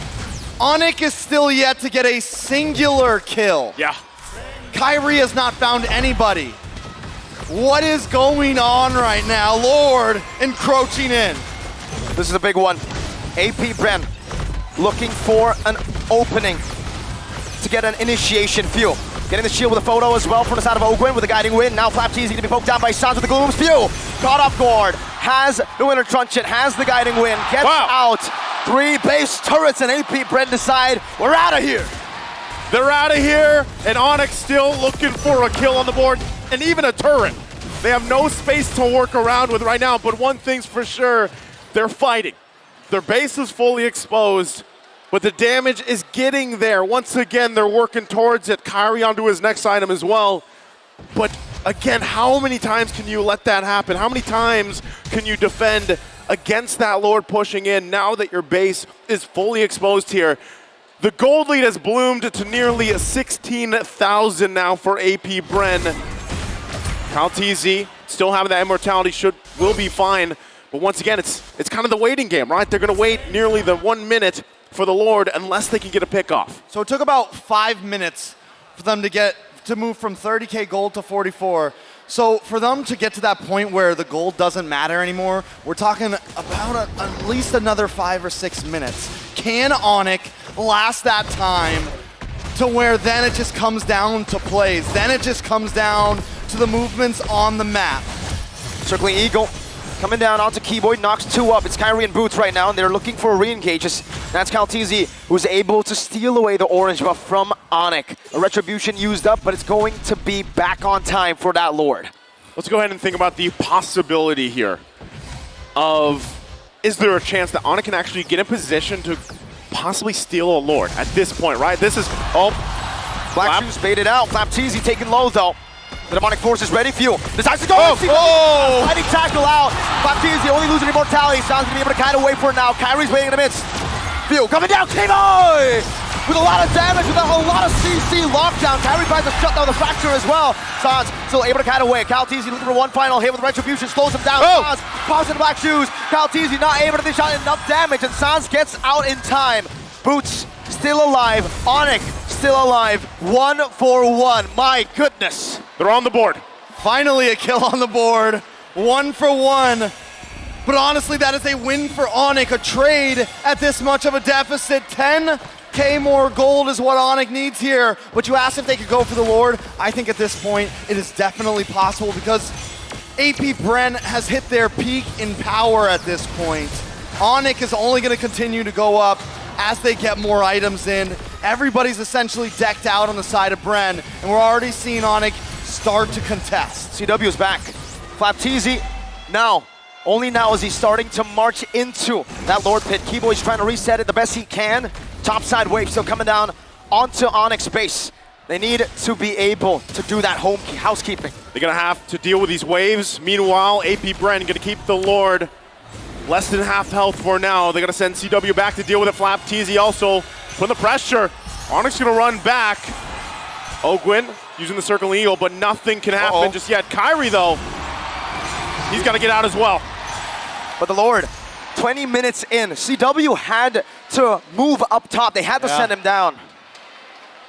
Onic is still yet to get a singular kill. Yeah. Kyrie has not found anybody. What is going on right now? Lord encroaching in. This is a big one. AP Bren looking for an opening to get an initiation fuel. Getting the shield with a photo as well from the side of Ogwen with a guiding wind. Now Flapteezy to be poked down by Sans with the Gloom's Few. Caught off guard. Has the Winter Truncheon, has the guiding wind. Gets out. 3 base turrets and AP Bren decide we're out of here. They're out of here, and Onic still looking for a kill on the board, and even a turret. They have no space to work around with right now, but one thing's for sure, they're fighting. Their base is fully exposed, but the damage is getting there. Once again, they're working towards it. Kyrie onto his next item as well. But again, how many times can you let that happen? How many times can you defend against that Lord pushing in now that your base is fully exposed here? The gold lead has bloomed to nearly 16,000 now for AP Bren. Flapteezy still having that immortality, will be fine. But once again, it's kind of the waiting game, right? They're going to wait nearly the 1 minute for the Lord unless they can get a pick off. So it took about 5 minutes for them to move from 30K gold to 44. So for them to get to that point where the gold doesn't matter anymore, we're talking about at least another 5 or 6 minutes. Can Onic last that time to where then it just comes down to plays? Then it just comes down to the movements on the map. Circling Eagle coming down onto Keyboy, knocks 2 up. It's Kyrie and Boots right now, and they're looking for a re-engage. That's Flapteezy, who's able to steal away the orange buff from Onic. A retribution used up, but it's going to be back on time for that Lord. Let's go ahead and think about the possibility here of, is there a chance that Onic can actually get in position to possibly steal a Lord at this point, right? This is, Black Shoes baited out. Flapteezy taken low though. The demonic force is ready. Fuel decides to go. Fighting tackle out. Flapteezy only losing immortality. Sounds to be able to kite away for it now. Kyrie's waiting in the midst. Fuel coming down. Keyboy! with a lot of damage, with a lot of CC lockdown. Kyrie tries to shut down the Fracture as well. Sans still able to cut away. Calteezy looking for one final hit with Retribution, slows him down. Sans pops in black shoes. Calteezy not able to dish out enough damage, and Sans gets out in time. Boots still alive. Onic still alive. 1 for 1. My goodness. They're on the board. Finally a kill on the board. 1 for 1. But honestly, that is a win for Onic. A trade at this much of a deficit. 10K more gold is what Onic needs here. But you asked if they could go for the Lord. I think at this point, it is definitely possible because AP Bren has hit their peak in power at this point. Onic is only going to continue to go up as they get more items in. Everybody's essentially decked out on the side of Bren, and we're already seeing Onic start to contest. CW's back. Flapteezy now. Only now is he starting to march into that Lord Pit. Keyboy's trying to reset it the best he can. Topside wave still coming down onto Onyx base. They need to be able to do that housekeeping. They're going to have to deal with these waves. Meanwhile, AP Bren going to keep the Lord less than half health for now. They're going to send CW back to deal with it. Flapteezy also putting the pressure. Onyx going to run back. Ogwin using the Circle Eagle, but nothing can happen just yet. Kyrie, though, he's got to get out as well. But the Lord, 20 minutes in, CW had to move up top. They had to send him down.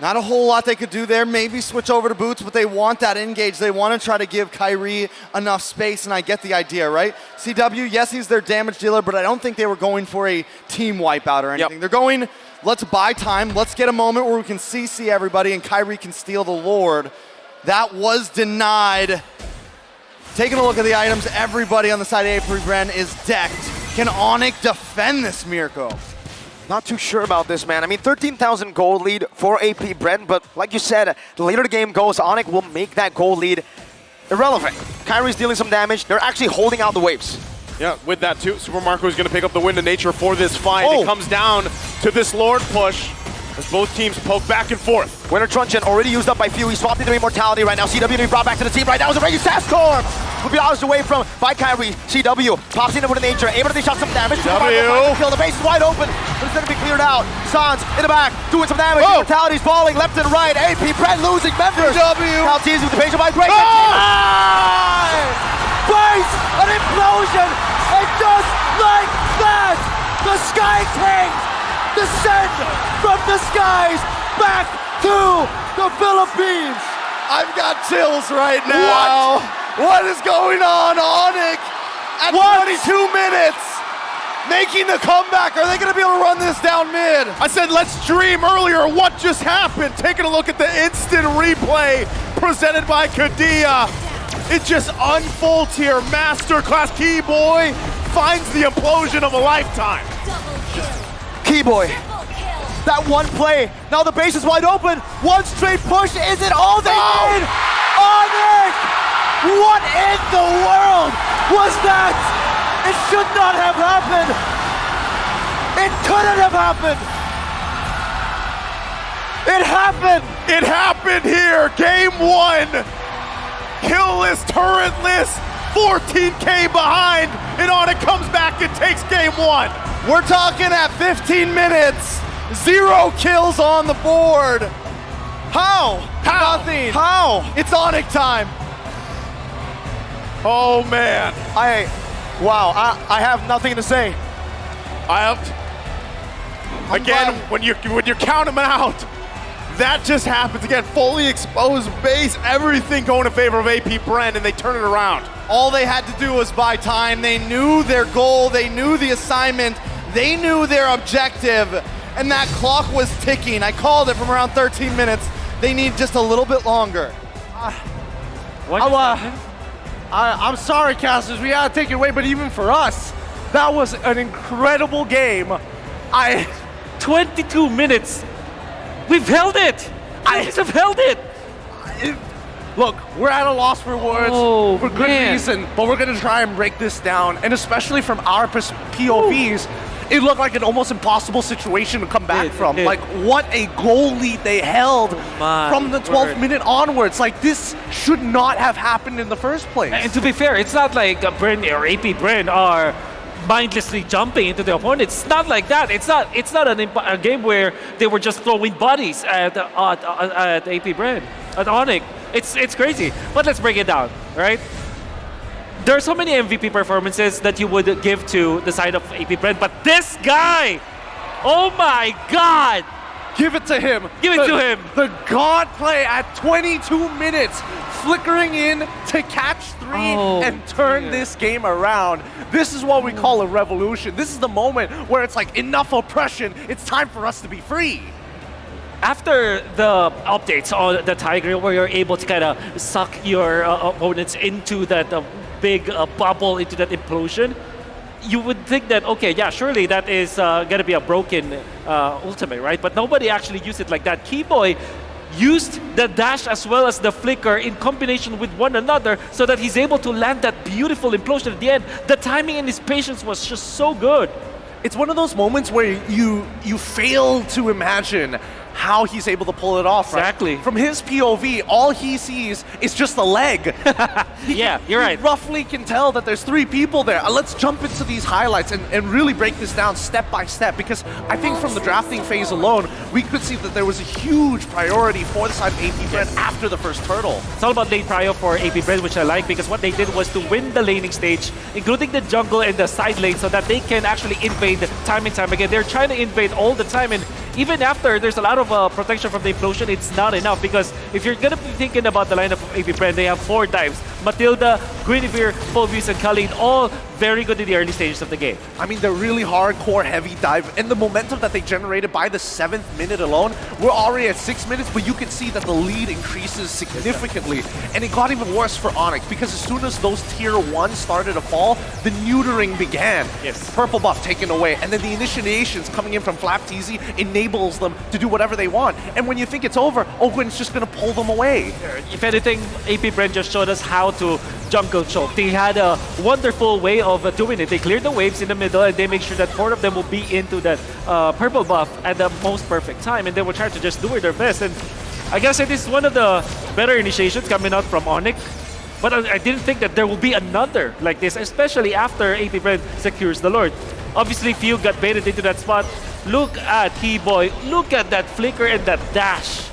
Not a whole lot they could do there. Maybe switch over to Boots, but they want that engage. They want to try to give Kyrie enough space, and I get the idea, right? CW, yes, he's their damage dealer, but I don't think they were going for a team wipeout or anything. They're going, let's buy time. Let's get a moment where we can CC everybody and Kyrie can steal the Lord. That was denied. Taking a look at the items, everybody on the side of AP Bren is decked. Can Onic defend this Mirko? Not too sure about this, man. I mean, 13,000 gold lead for AP Bren, but like you said, the later the game goes, Onic will make that gold lead irrelevant. Kyrie's dealing some damage. They're actually holding out the waves. Yeah, with that too, Super Marco is going to pick up the win to nature for this fight. It comes down to this Lord push as both teams poke back and forth. Winter Truncheon already used up by few. He swapped into Immortality right now. CW to be brought back to the team right now. Is a regular Sandstorm. Will be dodged away from by Kyrie. CW pops in with the nature, able to dish out some damage. Kill. The base is wide open, but it's going to be cleared out. Sans in the back, doing some damage. Immortality's falling left and right. AP Bren losing members. Calteezy with the patient by break. Base, an implosion, and just like that, the Sky Kings descend from the skies back to the Philippines. I've got chills right now. What is going on, Onic? At 22 minutes, making the comeback. Are they going to be able to run this down mid? I said let's dream earlier. What just happened? Taking a look at the instant replay presented by Kadia. It just unfolds here. Masterclass. Keyboy finds the implosion of a lifetime. Keyboy, that one play. Now the base is wide open. One straight push. Is it all they need? Onic! What in the world was that? It should not have happened. It couldn't have happened. It happened. It happened here. Game 1. Killless, turretless, 14K behind, and Onic comes back and takes game 1. We're talking at 15 minutes. 0 kills on the board. How? Nothing. How? It's Onic time. Oh man. I have nothing to say. Again, when you count them out, that just happens again. Fully exposed base, everything going in favor of AP Bren, and they turn it around. All they had to do was buy time. They knew their goal. They knew the assignment. They knew their objective, and that clock was ticking. I called it from around 13 minutes. They need just a little bit longer. I'm sorry, casters. We gotta take it away, but even for us, that was an incredible game. 22 minutes. We've held it. I have held it. Look, we're at a loss for words for good reason, but we're gonna try and break this down. And especially from our POVs, it looked like an almost impossible situation to come back from. Like, what a goal lead they held from the 12th minute onwards. Like, this should not have happened in the first place. And to be fair, it's not like Bren or AP Bren are mindlessly jumping into the opponent. It's not like that. It's not a game where they were just throwing bodies at AP Bren, at Onic. It's crazy. But let's break it down, right? There are so many MVP performances that you would give to the side of AP Bren, but this guy, oh my God! Give it to him. Give it to him. The God play at 22 minutes, flickering in to catch 3 and turn this game around. This is what we call a revolution. This is the moment where it's like, enough oppression. It's time for us to be free. After the updates on the Tiger, where you're able to kind of suck your opponents into that big bubble, into that implosion, you would think that, okay, yeah, surely that is going to be a broken ultimate, right? But nobody actually used it like that. Keyboy used the dash as well as the flicker in combination with one another so that he's able to land that beautiful implosion at the end. The timing and his patience was just so good. It's one of those moments where you fail to imagine how he's able to pull it off, right? Exactly. From his POV, all he sees is just a leg. Yeah, you're right. He roughly can tell that there's 3 people there. Let's jump into these highlights and really break this down step by step, because I think from the drafting phase alone, we could see that there was a huge priority for the side of AP Bren after the first turtle. It's all about lane prio for AP Bren, which I like, because what they did was to win the laning stage, including the jungle and the side lane, so that they can actually invade time and time again. They're trying to invade all the time, and even after there's a lot of protection from the implosion, it's not enough, because if you're going to be thinking about the lineup of AP Bren, they have 4 dives. Matilda, Guinevere, Phoebus, and Khalid, all very good in the early stages of the game. I mean, they're really hardcore heavy dive, and the momentum that they generated by the 7th minute alone, we're already at 6 minutes, but you can see that the lead increases significantly. And it got even worse for Onic, because as soon as those tier 1 started to fall, the neutering began. Yes. Purple buff taken away, and then the initiations coming in from FlapTZ enables them to do whatever they want. And when you think it's over, Owen's just going to pull them away. If anything, AP Bren just showed us how to jungle choke. They had a wonderful way of doing it. They cleared the waves in the middle, and they make sure that 4 of them will be into that purple buff at the most perfect time, and they will try to just do it their best. And I gotta say, this is one of the better initiations coming out from Onic. But I didn't think that there will be another like this, especially after AP Bren secures the Lord. Obviously, Few got baited into that spot. Look at Keyboy. Look at that flicker and that dash.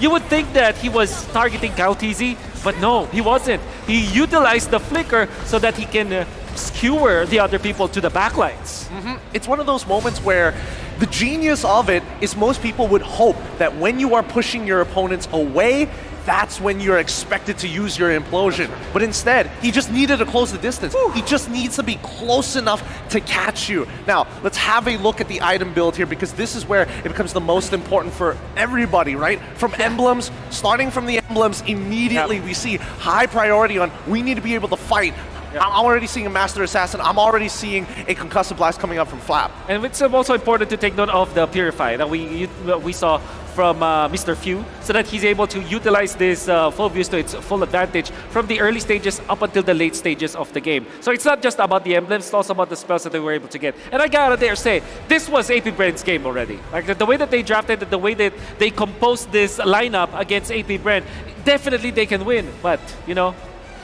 You would think that he was targeting CalTZ, but no, he wasn't. He utilized the flicker so that he can skewer the other people to the backlines. It's one of those moments where the genius of it is most people would hope that when you are pushing your opponents away, that's when you're expected to use your implosion. But instead, he just needed to close the distance. He just needs to be close enough to catch you. Now, let's have a look at the item build here, because this is where it becomes the most important for everybody, right? From emblems, starting from the emblems, immediately we see high priority on we need to be able to fight. I'm already seeing a Master Assassin. I'm already seeing a Concussive Blast coming up from Flap. And it's also important to take note of the Purify that we saw from Mr. Few, so that he's able to utilize this full views to its full advantage from the early stages up until the late stages of the game. So it's not just about the emblems, it's also about the spells that they were able to get. And I gotta dare say, this was AP Bren's game already. Like the way that they drafted it, the way that they composed this lineup against AP Bren, definitely they can win. But, you know,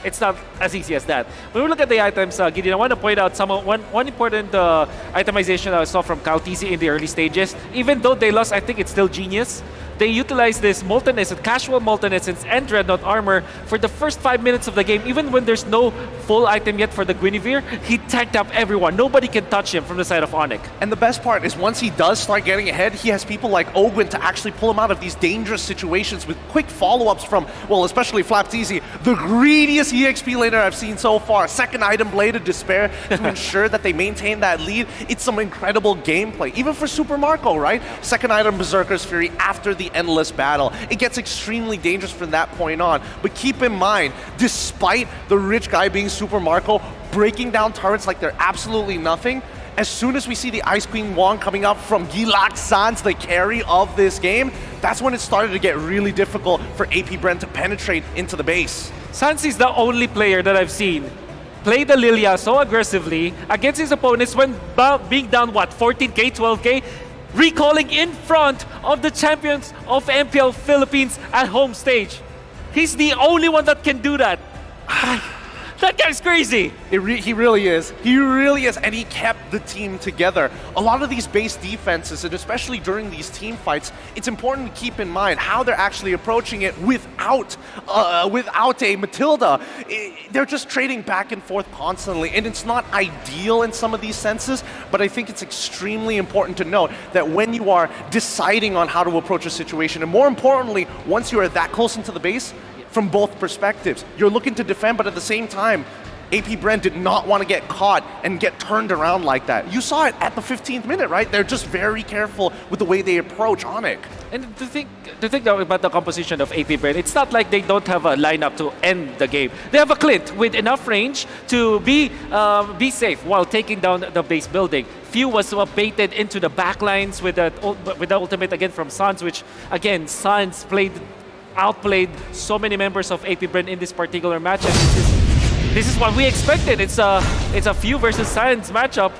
it's not as easy as that. When we look at the items, Gideon, I want to point out one important itemization I saw from CalTZ in the early stages. Even though they lost, I think it's still genius. They utilized this Molten Essence, casual Molten Essence, and Dreadnought Armor for the first 5 minutes of the game. Even when there's no full item yet for the Guinevere, he tanked up everyone. Nobody can touch him from the side of Onic. And the best part is once he does start getting ahead, he has people like Ogwin to actually pull him out of these dangerous situations with quick follow-ups from, well, especially FlapTZ, the greediest EXP laner I've seen so far. Second item, Blade of Despair, to ensure that they maintain that lead. It's some incredible gameplay, even for Super Marco, right? Second item, Berserker's Fury, after the endless battle. It gets extremely dangerous from that point on. But keep in mind, despite the rich guy being Super Marco, breaking down turrets like they're absolutely nothing, as soon as we see the Ice Queen Wong coming up from Gilak Sans, the carry of this game, that's when it started to get really difficult for AP Bren to penetrate into the base. Sans is the only player that I've seen play the Lilia so aggressively against his opponents when being down, what, 14k, 12k? Recalling in front of the champions of MPL Philippines at home stage. He's the only one that can do that. That guy's crazy. He really is. He really is, and he kept the team together. A lot of these base defenses, and especially during these team fights, it's important to keep in mind how they're actually approaching it without a Matilda. They're just trading back and forth constantly, and it's not ideal in some of these senses, but I think it's extremely important to note that when you are deciding on how to approach a situation, and more importantly, once you are that close into the base, from both perspectives. You're looking to defend, but at the same time, AP Bren did not want to get caught and get turned around like that. You saw it at the 15th minute, right? They're just very careful with the way they approach Onic. And to think about the composition of AP Bren, it's not like they don't have a lineup to end the game. They have a Clint with enough range to be safe while taking down the base building. Few was baited into the backlines with the ultimate again from Suns, which again, Suns outplayed so many members of AP Bren in this particular match, and this is what we expected. It's a Few versus Science matchup,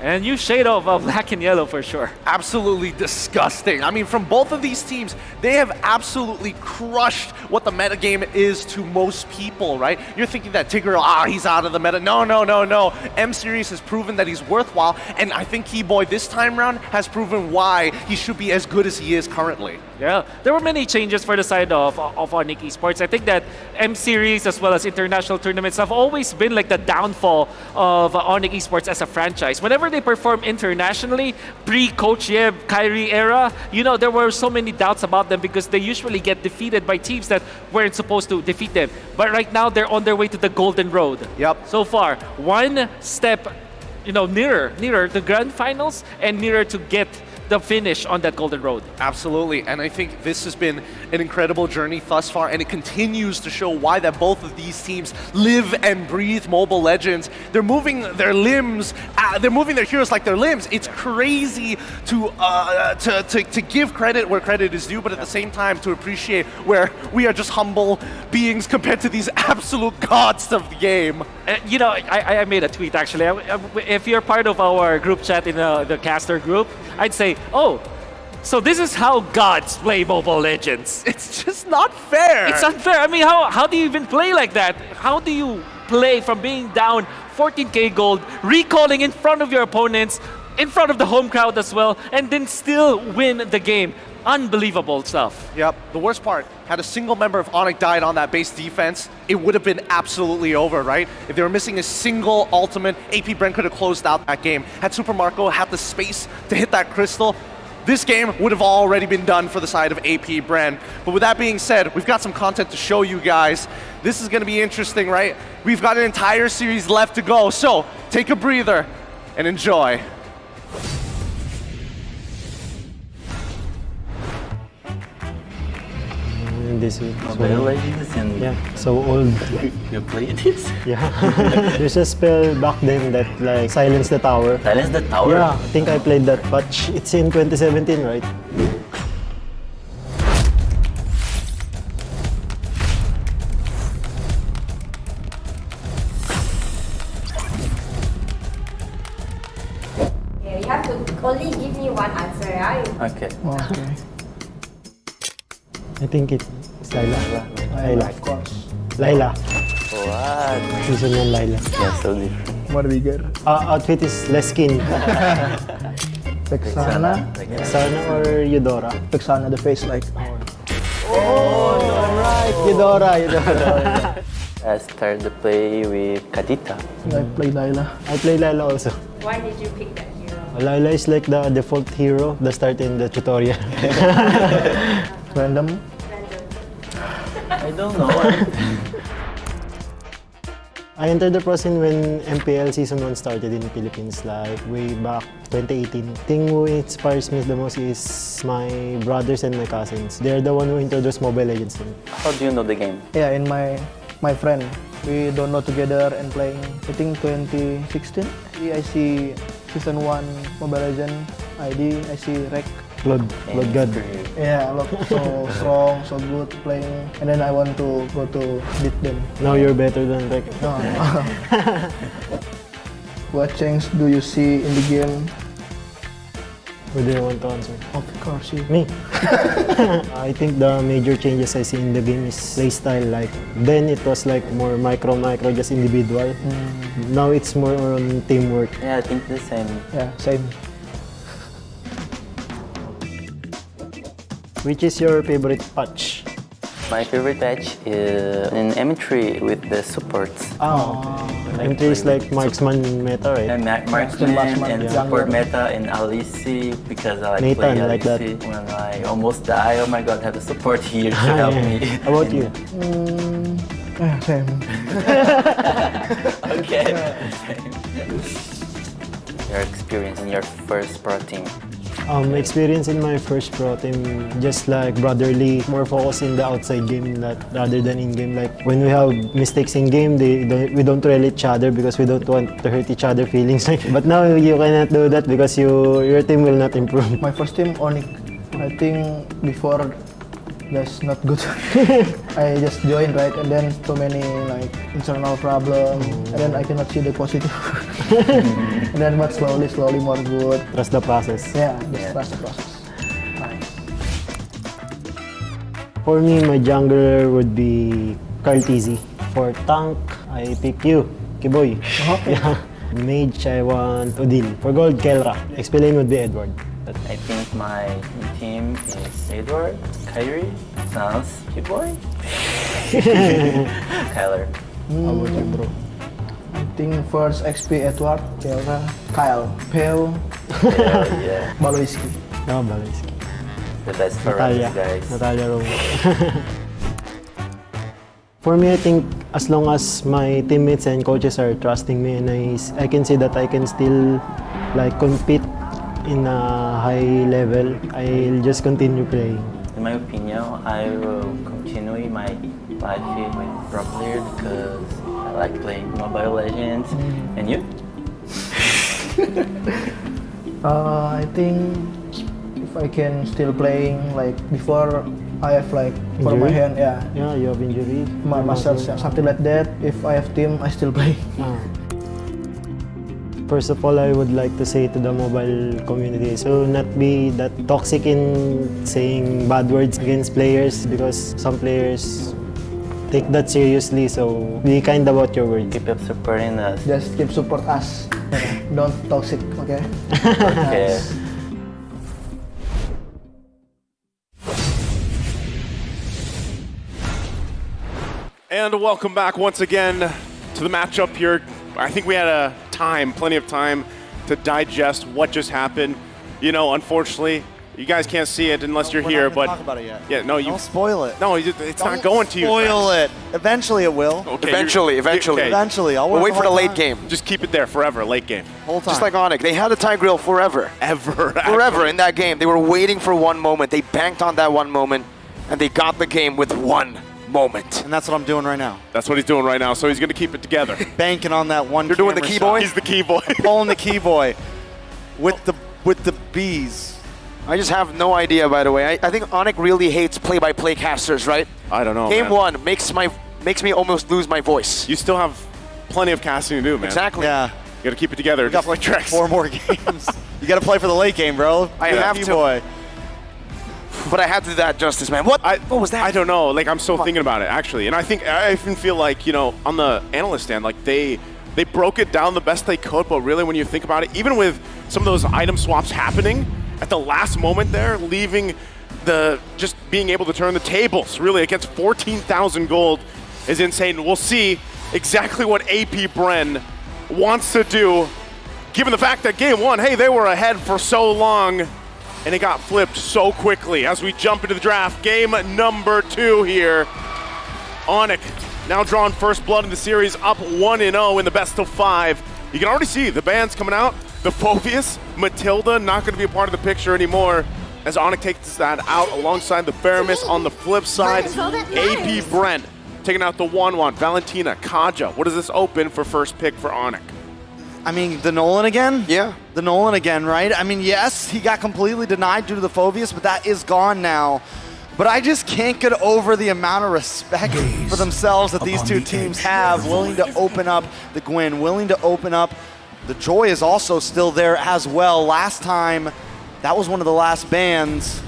and new shade of black and yellow for sure. Absolutely disgusting. I mean, from both of these teams, they have absolutely crushed what the metagame is to most people, right? You're thinking that Tigreal, he's out of the meta. No. M-Series has proven that he's worthwhile, and I think Keyboy this time around has proven why he should be as good as he is currently. Yeah, there were many changes for the side of Onic Esports. I think that M-Series as well as international tournaments have always been like the downfall of Onic Esports as a franchise. Whenever they perform internationally, pre-Coach Yeb, Kyrie era, there were so many doubts about them because they usually get defeated by teams that weren't supposed to defeat them. But right now, they're on their way to the golden road. Yep. So far, one step, nearer the grand finals and nearer to get the finish on that golden road. Absolutely, and I think this has been an incredible journey thus far, and it continues to show why that both of these teams live and breathe Mobile Legends. They're moving their limbs, they're moving their heroes like their limbs. It's crazy to give credit where credit is due, but at the same time to appreciate where we are just humble beings compared to these absolute gods of the game. I made a tweet actually. If you're part of our group chat in the caster group, I'd say, so this is how gods play Mobile Legends. It's just not fair. It's unfair. I mean, how do you even play like that? How do you play from being down 14k gold, recalling in front of your opponents, in front of the home crowd as well, and then still win the game? Unbelievable stuff. Yep. The worst part, had a single member of Onic died on that base defense, it would have been absolutely over, right? If they were missing a single ultimate, AP Bren could have closed out that game. Had Super Marco had the space to hit that crystal, this game would have already been done for the side of AP Bren. But with that being said, we've got some content to show you guys. This is going to be interesting, right? We've got an entire series left to go, so take a breather and enjoy. This week. Mobile Legends and yeah, so old. You play this? Yeah. There's a spell back then that like silence the tower. Silence the tower? Yeah, I think I played that, but it's in 2017, right? Yeah, you have to only give me one answer, right? Okay. Okay. I think it's Layla. Layla. Of course. Layla. What? Season 1 Layla. Yeah, so different. What bigger? Outfit is less skin. Texana? Texana or Eudora? Texana, the face like. Oh, alright. Eudora. I started to play with Kadita. I play Layla. I play Layla also. Why did you pick that hero? Layla is like the default hero that start in the tutorial. Random? I don't know. I entered the pro scene when MPL Season 1 started in the Philippines, like way back 2018. The thing who inspires me the most is my brothers and my cousins. They're the one who introduced Mobile Legends to me. How do you know the game? Yeah, in my friend. We download together and playing, I think 2016. I see Season 1 Mobile Legends ID, I see Rek. Blood God. Yeah, look, so strong, so good playing. And then I want to go to beat them. Now you're better than Rek. No. What change do you see in the game? Who do you want to answer? Of course, you. Me. I think the major changes I see in the game is playstyle. Like then it was like more micro, just individual. Now it's more on teamwork. Yeah, I think the same. Yeah, same. Which is your favorite patch? My favorite patch is in M3 with the supports. M3 is like marksman meta, right? And marksman and support meta and Alici because I like Nathan, playing like that. Alici. When I almost die, oh my god, I have a support here to help me. How about you? Same. Okay. Your experience in your first pro team. Experience in my first pro team, just like brotherly, more focus in the outside game rather than in game. Like when we have mistakes in game, we don't trail each other because we don't want to hurt each other feelings. But now you cannot do that because your team will not improve. My first team, Onic. I think before that's not good. I just joined, right, and then too many like internal problem, and then I cannot see the positive. And then but slowly more good. Trust the process. Yeah, just trust the process. Nice. For me, my jungler would be Carl TZ. For tank, I pick you, Kiboy. Okay. Yeah. Mage, I want Odil. For gold, Kelra. Explain would be Edward. I think my team is Edward, Kyrie, Sans, Kiboy, Kyler. How about you, bro? I think first XP Edward, Kyle, Pale, Yeah, Baloiski. No, Baliski. the best for Natalia. us, guys. Natalia Rome. For me, I think as long as my teammates and coaches are trusting me and I can see that I can still like compete in a high level, I'll just continue playing. In my opinion, I will continue my life with pro player because I like playing Mobile Legends. And you? I think if I can still playing like before, I have like for my Injury? hand, yeah. Yeah, you have injury. My muscles, something like that. If I have team, I still play. First of all, I would like to say to the mobile community, so not be that toxic in saying bad words against players because some players take that seriously, so be kind about your words. Keep up supporting us. Just keep support us. Don't toxic, okay? Okay. And welcome back once again to the matchup here. I think we had plenty of time to digest what just happened. You know, unfortunately, you guys can't see it unless you're here, but talk about it yet. yeah, no, you Don't spoil it. No, it's not going to you. Spoil it. Eventually it will. Okay, Eventually. okay. Eventually. I'll We'll work wait for the late time. game. Just keep it there forever, late game. Whole time. Just like Onic, they had the time grill forever. Forever in that game. They were waiting for one moment. They banked on that one moment, and they got the game with one moment. And that's what I'm doing right now. That's what he's doing right now, so he's going to keep it together. Banking on that one. You're doing the camera key shot. boy? He's the key boy. Pulling the key boy with the bees. I just have no idea, by the way. I think Onic really hates play-by-play casters, right? I don't know, Game man. one makes me almost lose my voice. You still have plenty of casting to do, man. Exactly. Yeah. You got to keep it together. We got just like Trex. 4 more games. You got to play for the late game, bro. I You're the have key to. Boy. But I had to do that justice, man. What was that? I don't know. Like, I'm still thinking about it, actually. And I even feel like, you know, on the analyst stand, like, they broke it down the best they could, but really when you think about it, even with some of those item swaps happening at the last moment there, leaving just being able to turn the tables, really, against 14,000 gold is insane. We'll see exactly what AP Bren wants to do, given the fact that game one, hey, they were ahead for so long, and it got flipped so quickly as we jump into the draft. Game number 2 here. Onic now drawing first blood in the series, up 1-0 in the best of 5. You can already see the bands coming out. The Phobius, Matilda, not going to be a part of the picture anymore as Onic takes that out alongside the Baramis. On the flip side, AP Bren taking out the 1-1. Valentina, Kaja, what does this open for first pick for Onic? I mean, the Nolan again? Yeah. The Nolan again, right? I mean, yes, he got completely denied due to the Phobius, but that is gone now. But I just can't get over the amount of respect for themselves that these two teams have, willing to open up the Gwyn, willing to open up. The Joy is also still there as well. Last time That was one of the last bans.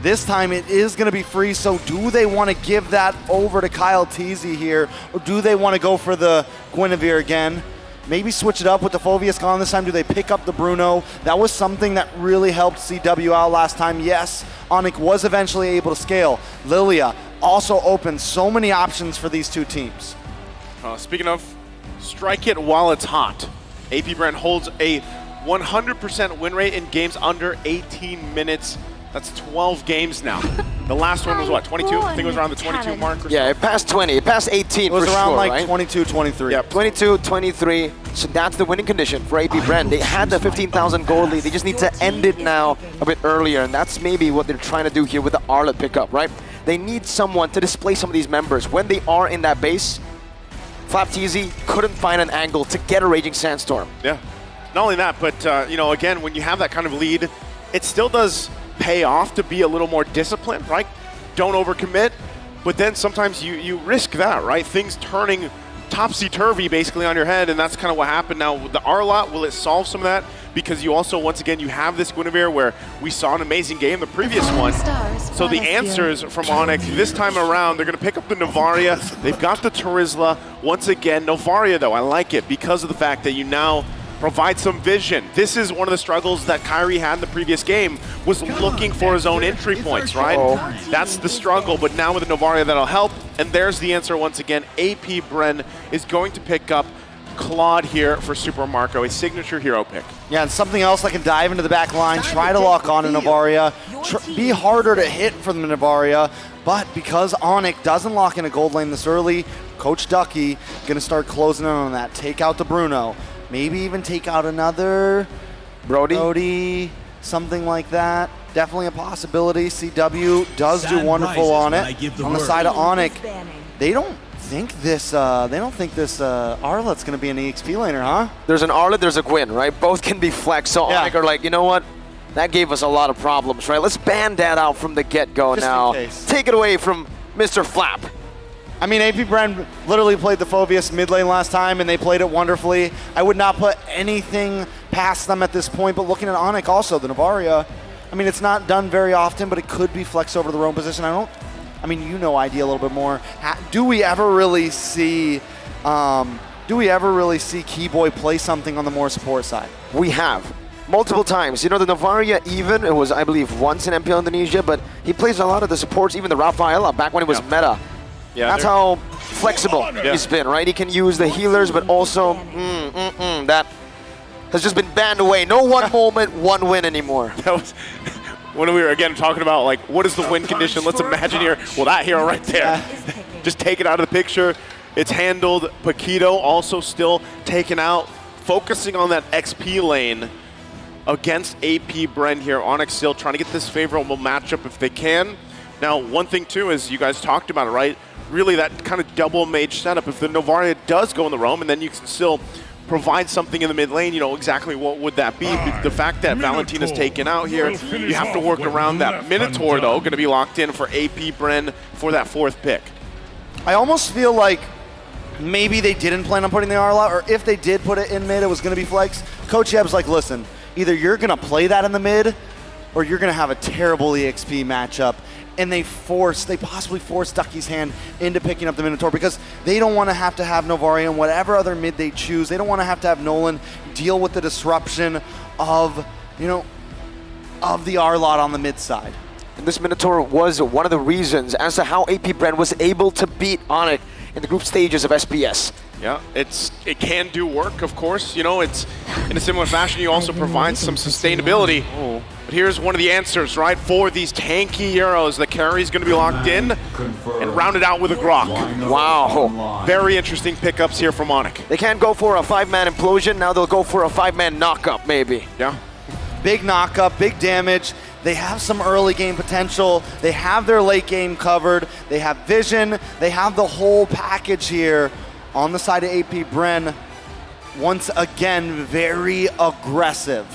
This time it is going to be free, so do they want to give that over to Kyle Teasy here, or do they want to go for the Guinevere again? Maybe switch it up with the Phoveus gone this time. Do they pick up the Bruno? That was something that really helped CW out last time. Yes, Onic was eventually able to scale. Lilia also opened so many options for these two teams. Speaking of, strike it while it's hot. AP Bren holds a 100% win rate in games under 18 minutes. That's 12 games now. The last one was what, 22? I think it was around the 22 mark or Yeah, it passed 20. It passed 18 It was for around sure, like right? 22, 23. Yep, 22, 23. So that's the winning condition for AP Bren. They had the 15,000 gold lead. They just need to end it now a bit earlier, and that's maybe what they're trying to do here with the Arlet pickup, right? They need someone to display some of these members. When they are in that base, Flap Teasy couldn't find an angle to get a Raging Sandstorm. Yeah. Not only that, but you know, again, when you have that kind of lead, it still does pay off to be a little more disciplined, right? Don't overcommit, but then sometimes you risk that, right? Things turning topsy-turvy basically on your head, and that's kind of what happened now with the Arlot. Will it solve some of that? Because you also, once again, you have this Guinevere where we saw an amazing game the previous one. So the answers from Onic this time around, they're going to pick up the Novaria. They've got the Terizla. Once again, Novaria, though, I like it because of the fact that you now provide some vision. This is one of the struggles that Kyrie had in the previous game, was looking for his own entry points, right? That's the struggle, but now with the Novaria, that'll help. And there's the answer once again. AP Bren is going to pick up Claude here for Super Marco, a signature hero pick. Yeah, and something else that can dive into the back line, try to lock on a Novaria, be harder to hit from the Novaria, but because Onic doesn't lock in a gold lane this early, Coach Ducky gonna start closing in on that. Take out the Bruno, maybe even take out another Brody, something like that. Definitely a possibility. CW does do wonderful on it. On the side of Onic, they don't think this Arlet's going to be an EXP laner, huh? There's an Arlet, there's a Gwyn, right? Both can be flexed, so Yeah. Onic are like, you know what? That gave us a lot of problems, right? Let's ban that out from the get-go Just now. in case. Take it away from Mr. Flap. I mean, AP Bren literally played the Phoveus mid lane last time, and they played it wonderfully. I would not put anything past them at this point, but looking at Onic also, the Novaria, I mean, it's not done very often, but it could be flexed over to the roam position. I mean, you know ID a little bit more. Do we ever really see Keyboy play something on the more support side? We have. Multiple times. You know, the Novaria even, it was, I believe, once in MPL Indonesia, but he plays a lot of the supports, even the Rafaela, back when it was meta. Yeah, that's how flexible he's been, right? He can use the healers, but also, that has just been banned away. No one moment, one win anymore. That was when we were again talking about like what is the win condition. Let's imagine here. Well, that hero right there, just take it out of the picture. It's handled. Paquito also still taken out, focusing on that XP lane against AP Bren here. Onic still trying to get this favorable matchup if they can. Now, one thing too is you guys talked about it, right? Really that kind of double mage setup. If the Novaria does go in the roam and then you can still provide something in the mid lane, you know, exactly what would that be? The fact that Valentina's taken out here, you have to work around that. Minotaur, though, going to be locked in for AP Bren for that fourth pick. I almost feel like maybe they didn't plan on putting the Arlot, or if they did put it in mid, it was going to be flex. Coach Yeb's like, listen, either you're going to play that in the mid, or you're going to have a terrible EXP matchup. And they possibly force Ducky's hand into picking up the Minotaur because they don't want to have Novaria and whatever other mid they choose. They don't want to have Nolan deal with the disruption of, of the Arlot on the mid side. And this Minotaur was one of the reasons as to how AP Bren was able to beat Onic in the group stages of SPS. Yeah, it can do work, of course. You know, it's in a similar fashion, you also provide some sustainability. But here's one of the answers, right, for these tanky heroes. The carry's going to be locked in and rounded out with a Grok. Wow. Very interesting pickups here from Onic. They can't go for a 5-man implosion. Now they'll go for a 5-man knockup, maybe. Yeah. Big knockup, big damage. They have some early game potential. They have their late game covered. They have vision. They have the whole package here on the side of AP Bren. Once again, very aggressive.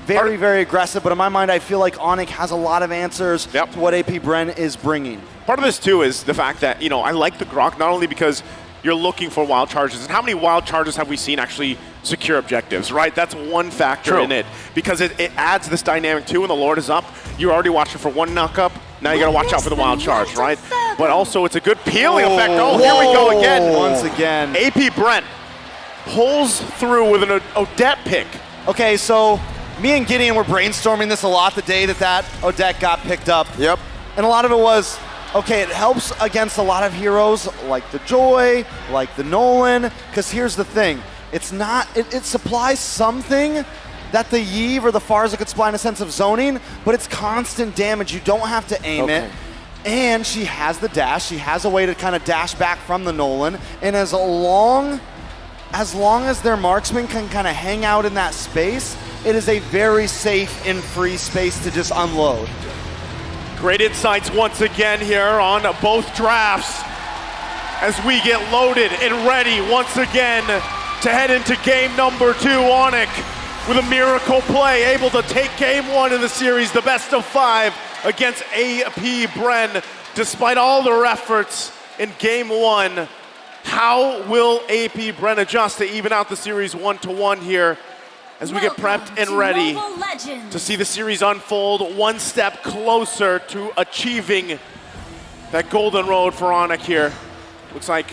Very, very aggressive, but in my mind, I feel like Onic has a lot of answers to what AP Bren is bringing. Part of this, too, is the fact that, I like the Grok, not only because you're looking for wild charges. And how many wild charges have we seen actually secure objectives, right? That's one factor in it, because it adds this dynamic too. When the Lord is up, you're already watching for one knock-up. Now you got to watch out for the wild charge, right? But also it's a good peeling effect. Oh, here we go again. Once again. AP Brent pulls through with an Odette pick. Okay, so me and Gideon were brainstorming this a lot the day that Odette got picked up. Yep. And a lot of it was, okay, it helps against a lot of heroes like the Joy, like the Nolan, because here's the thing. It's not, it supplies something that the Yve or the Farza could supply in a sense of zoning, but it's constant damage. You don't have to aim it. And she has the dash. She has a way to kind of dash back from the Nolan. And as long as their marksman can kind of hang out in that space, it is a very safe and free space to just unload. Great insights once again here on both drafts as we get loaded and ready once again to head into game number 2. Onic with a miracle play, able to take game 1 in the series, the best of 5 against AP Bren. Despite all their efforts in game 1, how will AP Bren adjust to even out the series 1-1 here as we get prepped and ready to see the series unfold one step closer to achieving that golden road for Onic here? Looks like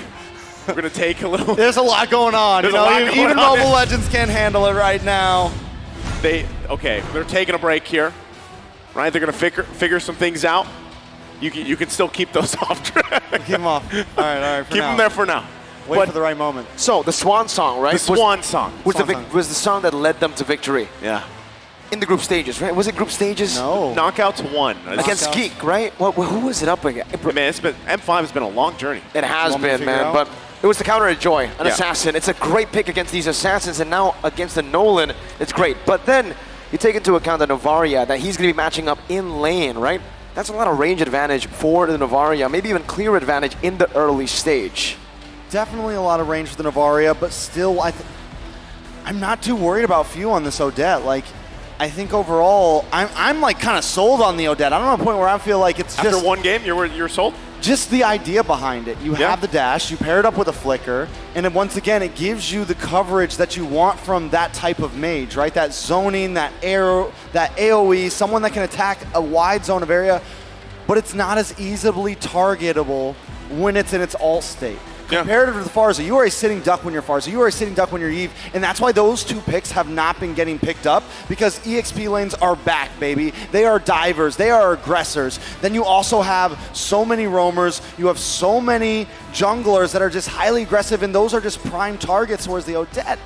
we're gonna take a little. There's a lot going on. Even Mobile Legends can't handle it right now. They're taking a break here, right? They're gonna figure some things out. You can still keep those off track. Keep them off. All right. Keep them there for now. Wait for the right moment. So the Swan Song, right? The Swan Song was the song that led them to victory. Yeah. In the group stages, right? Was it group stages? No. Knockouts 1 against Geek, right? Who was it up against? Man, M5 has been a long journey. It has been, man. But it was the counter at Joy, an assassin. It's a great pick against these assassins, and now against the Nolan, it's great. But then you take into account the Novaria, that he's going to be matching up in lane, right? That's a lot of range advantage for the Novaria, maybe even clear advantage in the early stage. Definitely a lot of range for the Novaria, but still, I'm not too worried about Few on this Odette. Like, I think overall, I'm like kind of sold on the Odette. I don't know a point where I feel like it's just... After one game, you're sold? Just the idea behind it. You have the dash, you pair it up with a flicker, and then once again, it gives you the coverage that you want from that type of mage, right? That zoning, that arrow, that AoE, someone that can attack a wide zone of area, but it's not as easily targetable when it's in its alt state. Comparative to the Farza, you are a sitting duck when you're Farza, you are a sitting duck when you're Eve, and that's why those two picks have not been getting picked up, because EXP lanes are back, baby. They are divers, they are aggressors. Then you also have so many roamers, you have so many junglers that are just highly aggressive, and those are just prime targets, whereas the Odette,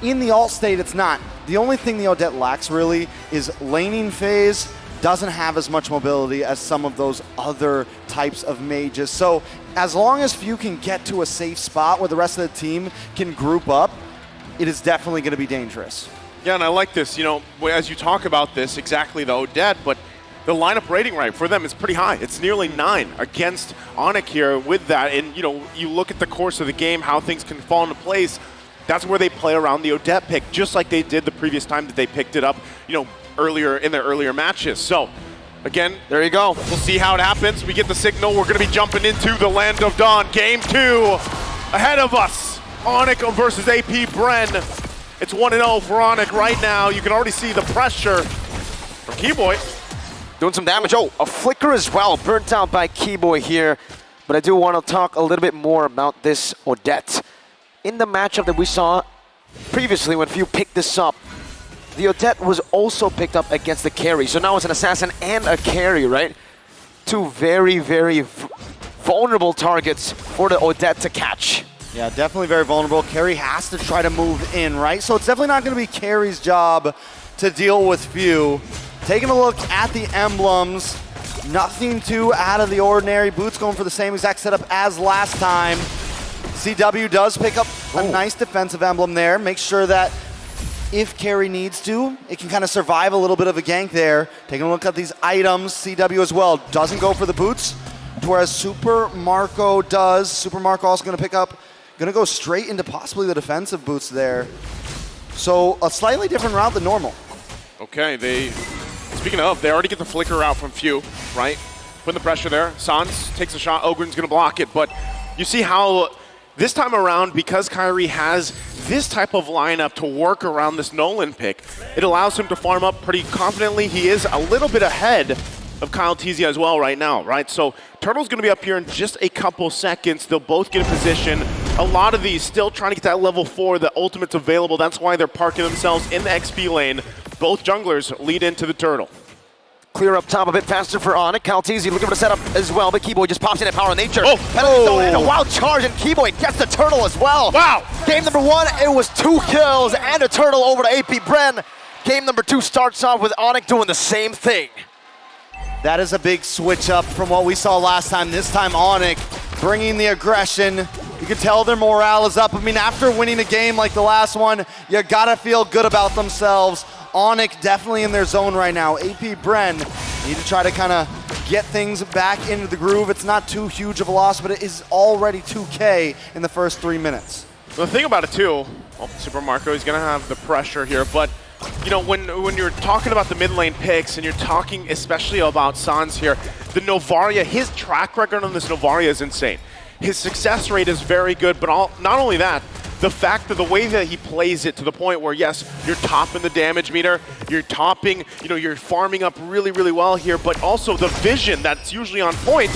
in the alt state, it's not. The only thing the Odette lacks, really, is laning phase. Doesn't have as much mobility as some of those other types of mages. So as long as Few can get to a safe spot where the rest of the team can group up, it is definitely going to be dangerous. Yeah, and I like this, as you talk about this, exactly the Odette, but the lineup rating right for them is pretty high. It's nearly 9 against Onic here with that. And, you look at the course of the game, how things can fall into place. That's where they play around the Odette pick, just like they did the previous time that they picked it up, earlier in their earlier matches. So again, there you go. We'll see how it happens. We get the signal. We're going to be jumping into the Land of Dawn. Game 2 ahead of us. Onic versus AP Bren. It's 1-0 for Onic right now. You can already see the pressure from Keyboy. Doing some damage. Oh, a flicker as well. Burnt out by Keyboy here. But I do want to talk a little bit more about this Odette. In the matchup that we saw previously when Few picked this up, the Odette was also picked up against the carry. So now it's an assassin and a carry, right? Two very, very vulnerable targets for the Odette to catch. Yeah, definitely very vulnerable. Carry has to try to move in, right? So it's definitely not going to be Carry's job to deal with Few. Taking a look at the emblems, nothing too out of the ordinary. Boots going for the same exact setup as last time. CW does pick up a nice defensive emblem there. Make sure that if Carry needs to, it can kind of survive a little bit of a gank there. Taking a look at these items, CW as well doesn't go for the boots, whereas Super Marco does. Super Marco also going to pick up, going to go straight into possibly the defensive boots there. So a slightly different route than normal. Okay, speaking of, they already get the flicker out from Few, right? Putting the pressure there. Sans takes a shot, Ogren's going to block it, but you see how This time around, because Kyrie has this type of lineup to work around this Nolan pick, it allows him to farm up pretty confidently. He is a little bit ahead of Kyle Tizia as well right now, right? So Turtle's going to be up here in just a couple seconds. They'll both get in position. A lot of these still trying to get that level 4. The ultimate's available. That's why they're parking themselves in the XP lane. Both junglers lead into the Turtle. Clear up top a bit faster for Onic. Kaltizi looking for the setup as well, but Keyboy just pops in at Power of Nature. And a wild charge, and Keyboy gets the Turtle as well. Wow! Game number 1, it was 2 kills and a Turtle over to AP Bren. Game number 2 starts off with Onic doing the same thing. That is a big switch up from what we saw last time. This time Onic bringing the aggression. You can tell their morale is up. I mean, after winning a game like the last one, you gotta feel good about themselves. Onic definitely in their zone right now. AP Bren need to try to kind of get things back into the groove. It's not too huge of a loss, but it is already 2K in the first 3 minutes. The thing about it too, Super Marco is going to have the pressure here, but you know, when you're talking about the mid lane picks and you're talking especially about Sans here, the Novaria, his track record on this Novaria is insane. His success rate is very good, but not only that, the fact that the way that he plays it to the point where, yes, you're topping the damage meter, you're topping, you know, you're farming up really, really well here, but also the vision that's usually on point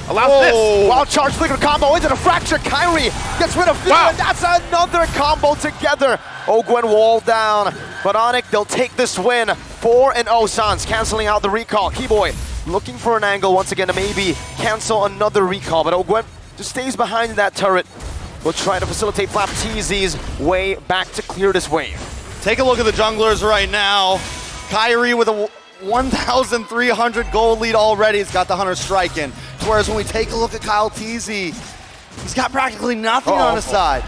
allows this. Wild charge flicker combo into the fracture. Kyrie gets rid of Fear, and that's another combo together. Ogwen wall down, but Onic, they'll take this win. 4-0 Sans, canceling out the recall. Keyboy looking for an angle once again to maybe cancel another recall, but Ogwen just stays behind that turret. We'll try to facilitate Flapteezy's way back to clear this wave. Take a look at the junglers right now. Kyrie with a 1,300 gold lead already. He's got the Hunter strike in. Whereas when we take a look at Kyle Teasy, he's got practically nothing on his side.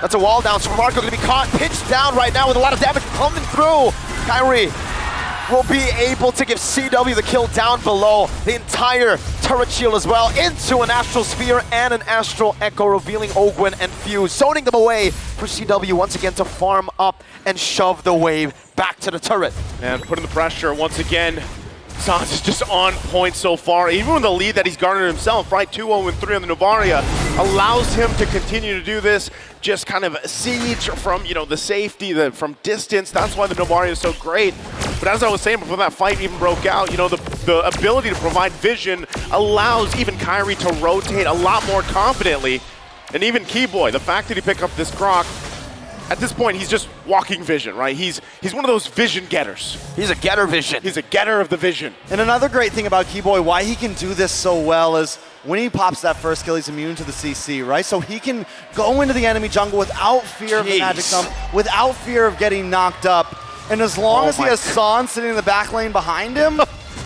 That's a wall down. Super Marco gonna be caught, pinched down right now with a lot of damage coming through. Kyrie will be able to give CW the kill down below. The entire turret shield as well into an Astral Sphere and an Astral Echo, revealing Ogwen and Fuse, zoning them away for CW once again to farm up and shove the wave back to the turret. And putting the pressure once again. Sans is just on point so far. Even with the lead that he's garnered himself, right? 2-0 and 3 on the Novaria allows him to continue to do this. Just kind of siege from, you know, the safety, from distance. That's why the Novaria is so great. But as I was saying before that fight even broke out, you know, the ability to provide vision allows even Kyrie to rotate a lot more confidently. And even Keyboy, the fact that he picked up this Croc, at this point, he's just walking vision, right? He's one of those vision getters. He's a getter vision. He's a getter of the vision. And another great thing about Keyboy, why he can do this so well is when he pops that first kill, he's immune to the CC, right? So he can go into the enemy jungle without fear of the magic sum, without fear of getting knocked up. And as long as he has Sans sitting in the back lane behind him,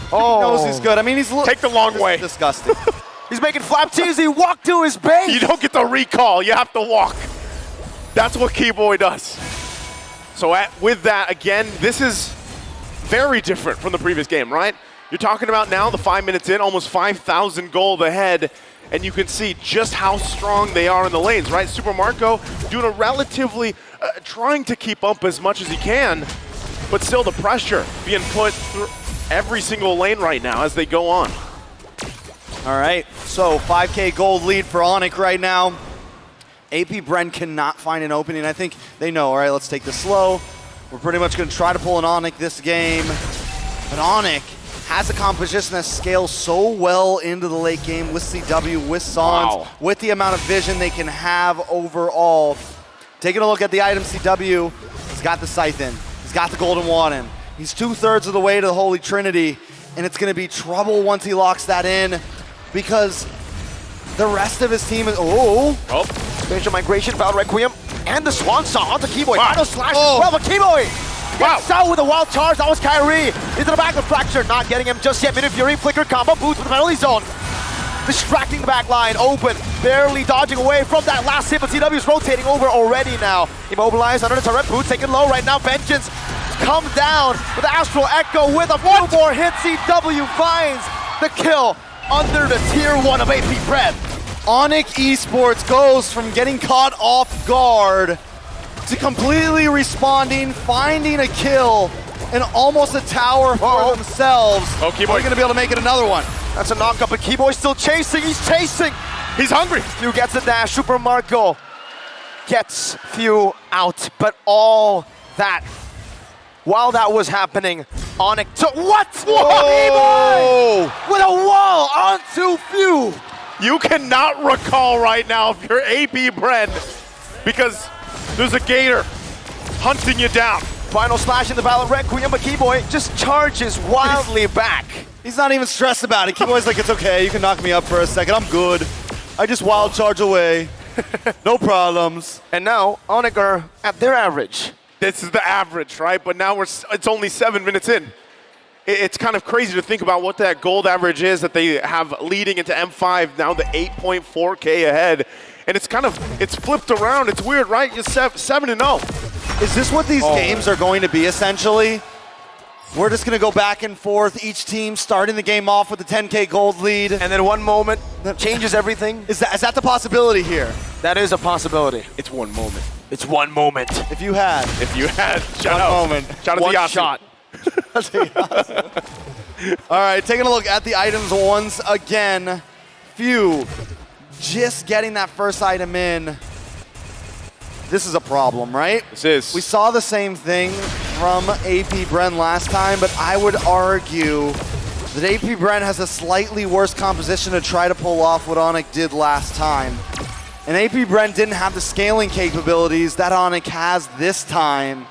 he knows he's good. I mean, he's take the long way. Disgusting. He's making Flapteezy walk to his base. You don't get the recall. You have to walk. That's what Keyboy does. So with that, again, this is very different from the previous game, right? You're talking about now the 5 minutes in, almost 5,000 gold ahead, and you can see just how strong they are in the lanes, right? Super Marco doing a relatively, trying to keep up as much as he can, but still the pressure being put through every single lane right now as they go on. All right, so 5K gold lead for Onic right now. AP Bren cannot find an opening. I think they know, all right, let's take this slow. We're pretty much going to try to pull an Onic this game. But Onic has a composition that scales so well into the late game with CW, with Sans, with the amount of vision they can have overall. Taking a look at the item CW, he's got the Scythe in. He's got the Golden Wand in. He's 2/3 of the way to the Holy Trinity, and it's going to be trouble once he locks that in because the rest of his team is, Spatial Migration, Val Requiem, and the Swan Song onto Keyboy. Final slash as well, but Keyboy gets out with a wild charge. That was Kyrie into the back of Fracture, not getting him just yet. Minute Fury, Flicker combo, boots with the penalty zone. Distracting the back line, open, barely dodging away from that last hit, but CW's rotating over already now. Immobilized under the turret, boots taken low right now. Vengeance come down with the Astral Echo with a few more hits. CW finds the kill under the tier 1 of AP Bren. Onic Esports goes from getting caught off guard to completely responding, finding a kill, and almost a tower for themselves. Keyboy going to be able to make it another one. That's a knock-up, but Keyboy's still chasing. He's chasing. He's hungry. Few gets the dash. Super Marco gets Few out. But all that, while that was happening, Onic took what? Whoa! With a wall onto Few. You cannot recall right now if you're AP Bren because there's a gator hunting you down. Final slash in the Valor Requiem, but Keyboy just charges wildly back. He's not even stressed about it. Keyboy's like, it's okay, you can knock me up for a second, I'm good. I just wild charge away. No problems. And now, Onic are at their average. This is the average, right? But now it's only 7 minutes in. It's kind of crazy to think about what that gold average is that they have leading into M5, now the 8.4K ahead. And it's flipped around. It's weird, right? You're 7-0. Is this what these games are going to be, essentially? We're just going to go back and forth, each team starting the game off with a 10K gold lead. And then one moment that changes everything. Is that the possibility here? That is a possibility. It's one moment. It's one moment. If you had. Shout out. Moment. Shout out one to Yasu. shot. All right, taking a look at the items once again. Few just getting that first item in. This is a problem, right? This is. We saw the same thing from AP Bren last time, but I would argue that AP Bren has a slightly worse composition to try to pull off what Onic did last time. And AP Bren didn't have the scaling capabilities that Onic has this time.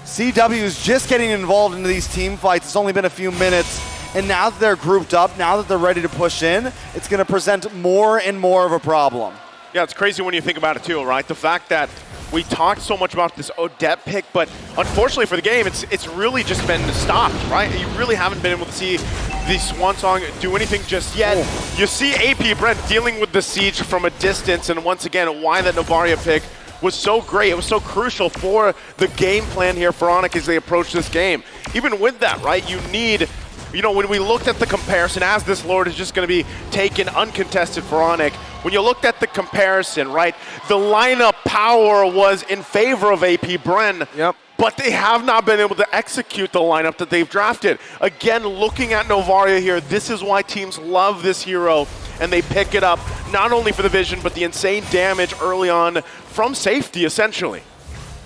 CW is just getting involved into these team fights. It's only been a few minutes. And now that they're grouped up, now that they're ready to push in, it's going to present more and more of a problem. Yeah, it's crazy when you think about it too, right? The fact that we talked so much about this Odette pick, but unfortunately for the game, it's really just been stopped, right? You really haven't been able to see the Swan Song do anything just yet. Oh. You see AP Brent dealing with the siege from a distance, and once again, why that Novaria pick was so great. It was so crucial for the game plan here for Onic as they approach this game. Even with that, right, you need, you know, when we looked at the comparison, as this Lord is just going to be taken uncontested for Onic, when you looked at the comparison, right, the lineup power was in favor of AP Bren. Yep. But they have not been able to execute the lineup that they've drafted. Again, looking at Novaria here, this is why teams love this hero, and they pick it up, not only for the vision, but the insane damage early on from safety, essentially.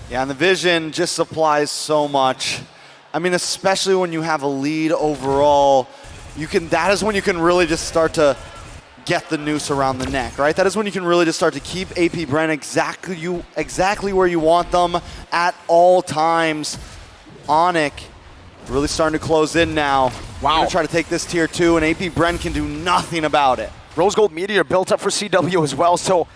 Yeah, and the vision just supplies so much. I mean, especially when you have a lead overall, that is when you can really just start to get the noose around the neck, right? That is when you can really just start to keep AP Bren exactly where you want them at all times. Onic really starting to close in now. Wow. Gonna try to take this tier 2, and AP Bren can do nothing about it. Rose Gold Meteor built up for CW as well, so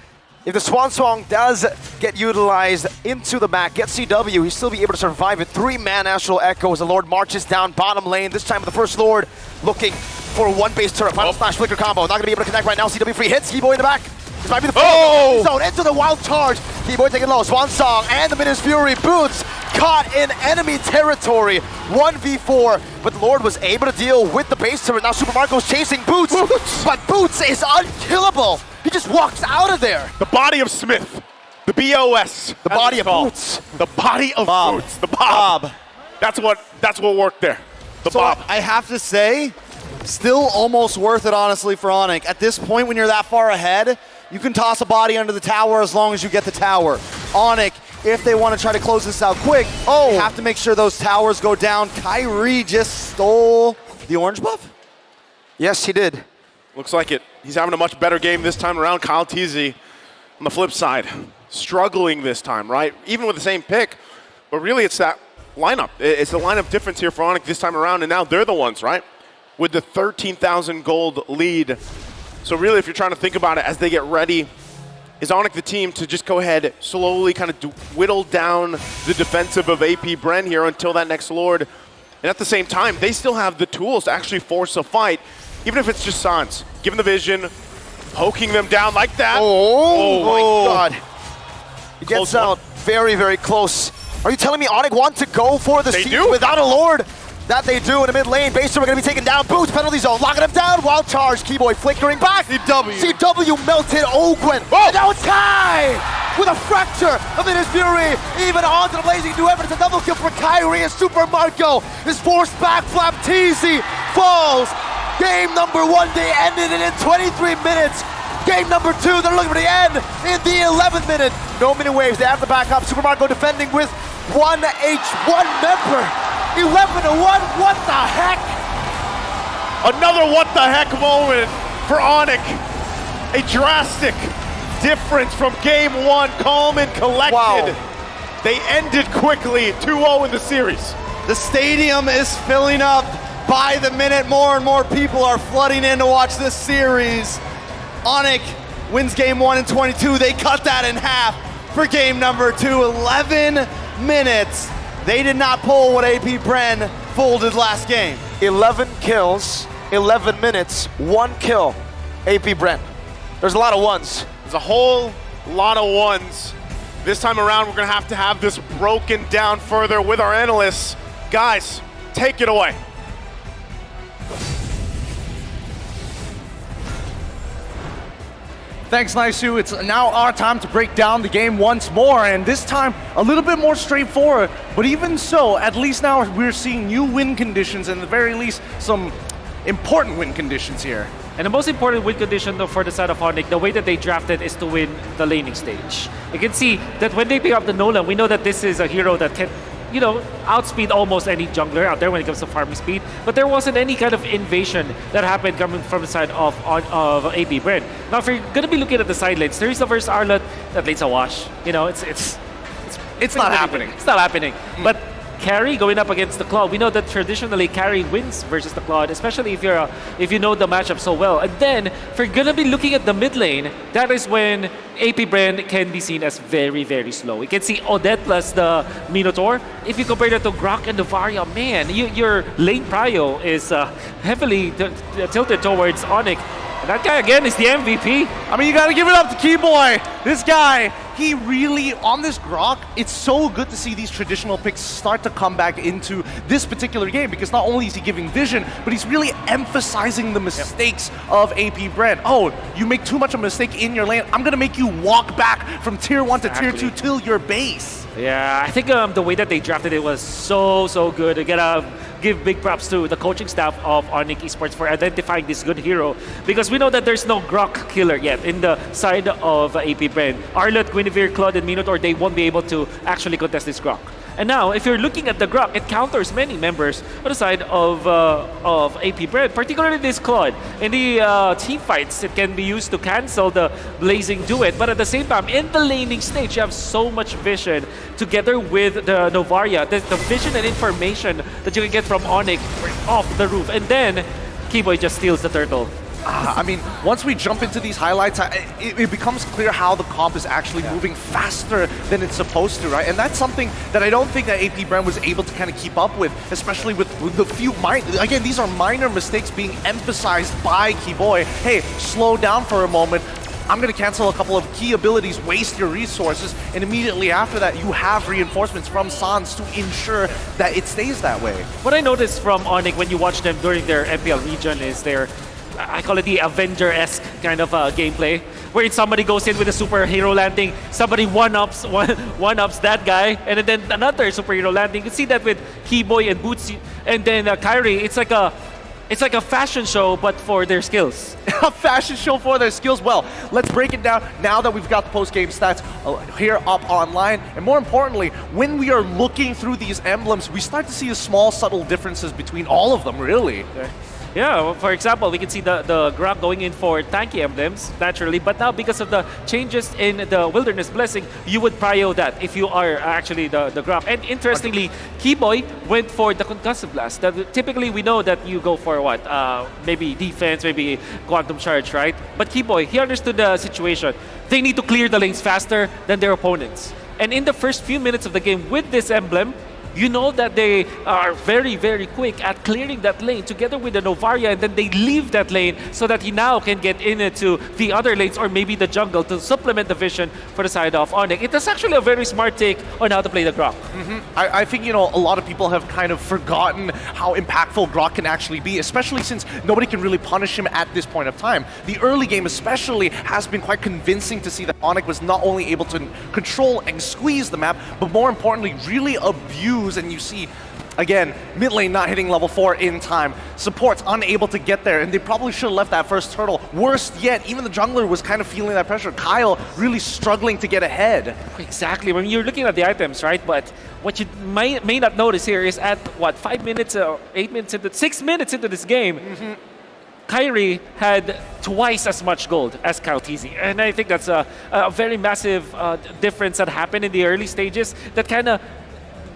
if the Swan Song does get utilized into the back, get CW, he'll still be able to survive it. 3-man Astral Echo as the Lord marches down bottom lane. This time with the first Lord looking for one base turret. Final slash flicker combo. Not going to be able to connect right now. CW free hits. Keyboy in the back. This might be the zone into the wild charge. Keyboy taking low. Swan Song and the Midas Fury. Boots caught in enemy territory. 1v4, but Lord was able to deal with the base turret. Now Super Marco's chasing Boots, but Boots is unkillable. He just walks out of there. The body of Smith. The BOS. The body of Boots. The body of Boots. The Bob. That's what worked there. The Bob. I have to say, still almost worth it, honestly, for Onic. At this point, when you're that far ahead, you can toss a body under the tower as long as you get the tower. Onic, if they want to try to close this out quick, they have to make sure those towers go down. Kyrie just stole the orange buff? Yes, he did. Looks like it. He's having a much better game this time around. Kyle Teasy, on the flip side, struggling this time, right? Even with the same pick, but really it's that lineup. It's the lineup difference here for Onic this time around, and now they're the ones, right? With the 13,000 gold lead. So really, if you're trying to think about it as they get ready, is Onic the team to just go ahead, slowly kind of whittle down the defensive of AP Bren here until that next Lord. And at the same time, they still have the tools to actually force a fight, even if it's just Sans. Given the vision, poking them down like that. Oh my God. He gets out very, very close. Are you telling me Onic want to go for the siege without a Lord? That they do in the mid lane. Base are going to be taken down. Boots, penalty zone, locking him down. Wild charge. Keyboy flickering back. CW melted Ogwen. And now it's Kai with a fracture of Midas Fury. Even onto the blazing new effort. It's a double kill for Kyrie, and Super Marco is forced back. Flap Teasy falls. Game number 1, they ended it in 23 minutes. Game number 2, they're looking for the end in the 11th minute. No mini waves, they have to back up. Super Marco defending with 1 H1 member. 11-1, what the heck? Another what the heck moment for Onic. A drastic difference from game 1, calm and collected. Wow. They ended quickly, 2-0 in the series. The stadium is filling up by the minute. More and more people are flooding in to watch this series. Onic wins game 1 in 22. They cut that in half for game number 2. 11 minutes. They did not pull what AP Bren folded last game. 11 kills, 11 minutes, 1 kill. AP Bren. There's a lot of ones. There's a whole lot of ones. This time around, we're gonna have to have this broken down further with our analysts. Guys, take it away. Thanks, Naisu. It's now our time to break down the game once more, and this time a little bit more straightforward. But even so, at least now we're seeing new win conditions, and at the very least, some important win conditions here. And the most important win condition though for the side of Onic, the way that they drafted is to win the laning stage. You can see that when they pick up the Nolan, we know that this is a hero that can, you know, outspeed almost any jungler out there when it comes to farming speed. But there wasn't any kind of invasion that happened coming from the side of AP Bren. Now, if you're gonna be looking at the side lanes, there is the first Arlott that lane's a wash. You know, it's not happening. It's not happening. But carry going up against the Claw, we know that traditionally carry wins versus the Claw, especially if you know the matchup so well. And then if you're gonna be looking at the mid lane, that is when AP Bren can be seen as very, very slow. You can see Odette plus the Minotaur. If you compare that to Grok and the Varia, man, your lane prio is heavily tilted towards Onic. And that guy again is the MVP. I mean, you gotta give it up to Keyboy. This guy, he really, on this Grok, it's so good to see these traditional picks start to come back into this particular game, because not only is he giving vision, but he's really emphasizing the mistakes of AP Bren. Oh, you make too much of a mistake in your lane, I'm gonna make you walk back from tier 1 to tier 2 till your base. Yeah, I think the way that they drafted it was so good. You gotta give big props to the coaching staff of Onic Esports for identifying this good hero, because we know that there's no Grok killer yet in the side of AP Bren. Arlott, Guinevere, Claude, and Minotaur, they won't be able to actually contest this Grok. And now, if you're looking at the Grok, it counters many members on the side of AP Bren, particularly this Claude. In the team fights, it can be used to cancel the Blazing Duet, but at the same time, in the laning stage, you have so much vision together with the Novaria, the vision and information that you can get from Onic off the roof. And then, Keyboy just steals the turtle. I mean, once we jump into these highlights, it becomes clear how the comp is actually moving faster than it's supposed to, right? And that's something that I don't think that AP Bren was able to kind of keep up with, especially with the few again, these are minor mistakes being emphasized by Keyboy. Hey, slow down for a moment. I'm going to cancel a couple of key abilities, waste your resources, and immediately after that, you have reinforcements from Sans to ensure that it stays that way. What I noticed from Onic when you watch them during their MPL region is their, I call it the Avenger-esque kind of gameplay, where somebody goes in with a superhero landing, somebody one-ups that guy, and then another superhero landing. You can see that with Keyboy and Boots, and then Kyrie. It's like a fashion show, but for their skills. A fashion show for their skills. Well, let's break it down now that we've got the post-game stats here up online. And more importantly, when we are looking through these emblems, we start to see the small, subtle differences between all of them, really. Yeah, for example, we can see the Grok going in for tanky emblems, naturally, but now because of the changes in the Wilderness Blessing, you would prio that if you are actually the Grok. And interestingly, Keyboy went for the Concussive Blast. Typically, we know that you go for what? Maybe defense, maybe Quantum Charge, right? But Keyboy, he understood the situation. They need to clear the lanes faster than their opponents. And in the first few minutes of the game with this emblem, you know that they are very, very quick at clearing that lane together with the Novaria, and then they leave that lane so that he now can get into the other lanes or maybe the jungle to supplement the vision for the side of Onic. It is actually a very smart take on how to play the Grok. I think, you know, a lot of people have kind of forgotten how impactful Grok can actually be, especially since nobody can really punish him at this point of time. The early game especially has been quite convincing to see that Onic was not only able to control and squeeze the map, but more importantly, really abuse, and you see Again, mid lane not hitting level 4 in time. Support's unable to get there, and they probably should have left that first turtle. Worst yet, even the jungler was kind of feeling that pressure. Kyle really struggling to get ahead. Exactly. When you're looking at the items, right? But what you may not notice here is at, what, 5 minutes or 8 minutes into, 6 minutes into this game, Kyrie had twice as much gold as Kaltizi. And I think that's a very massive difference that happened in the early stages that kind of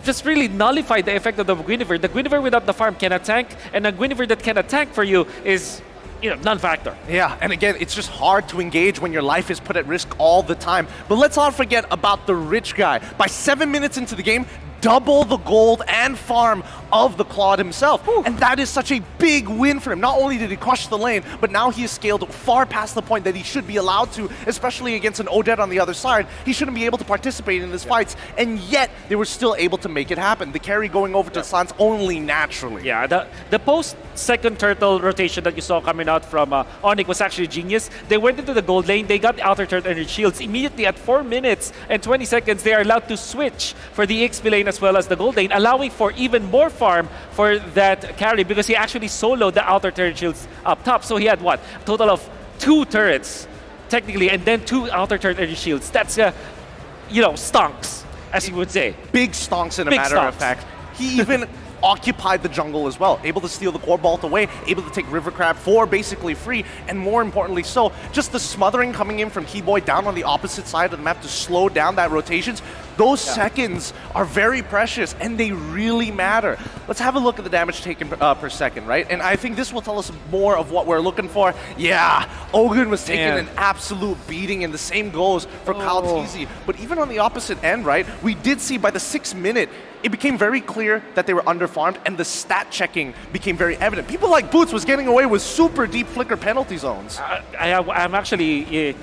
just really nullified the effect of the Guinevere. The Guinevere without the farm cannot tank, and a Guinevere that cannot tank for you is, non-factor. Yeah, and again, it's just hard to engage when your life is put at risk all the time. But let's not forget about the rich guy. By 7 minutes into the game, double the gold and farm of the Claude himself. And that is such a big win for him. Not only did he crush the lane, but now he has scaled far past the point that he should be allowed to, especially against an Odette on the other side. He shouldn't be able to participate in these fights, and yet they were still able to make it happen. The carry going over to Sans only naturally. Yeah, the post-second turtle rotation that you saw coming out from Onic was actually genius. They went into the gold lane, they got the outer turret and shields. Immediately at 4 minutes and 20 seconds, they are allowed to switch for the XP lane as well as the gold lane, allowing for even more farm for that carry because he actually soloed the outer turret shields up top. So he had what? A total of 2 turrets, technically, and then 2 outer turret energy shields. That's, stonks, as you would say. Big stonks in a Big matter stonks. of fact. He even occupied the jungle as well, able to steal the core vault away, able to take River Crab for basically free, and more importantly so, just the smothering coming in from Keyboy down on the opposite side of the map to slow down that rotations. Those seconds are very precious, and they really matter. Let's have a look at the damage taken per second, right? And I think this will tell us more of what we're looking for. Yeah, Ogun was taking an absolute beating, and the same goes for Kaltizi. But even on the opposite end, right, we did see by the 6th minute, it became very clear that they were underfarmed, and the stat checking became very evident. People like Boots was getting away with super deep flicker penalty zones. I'm actually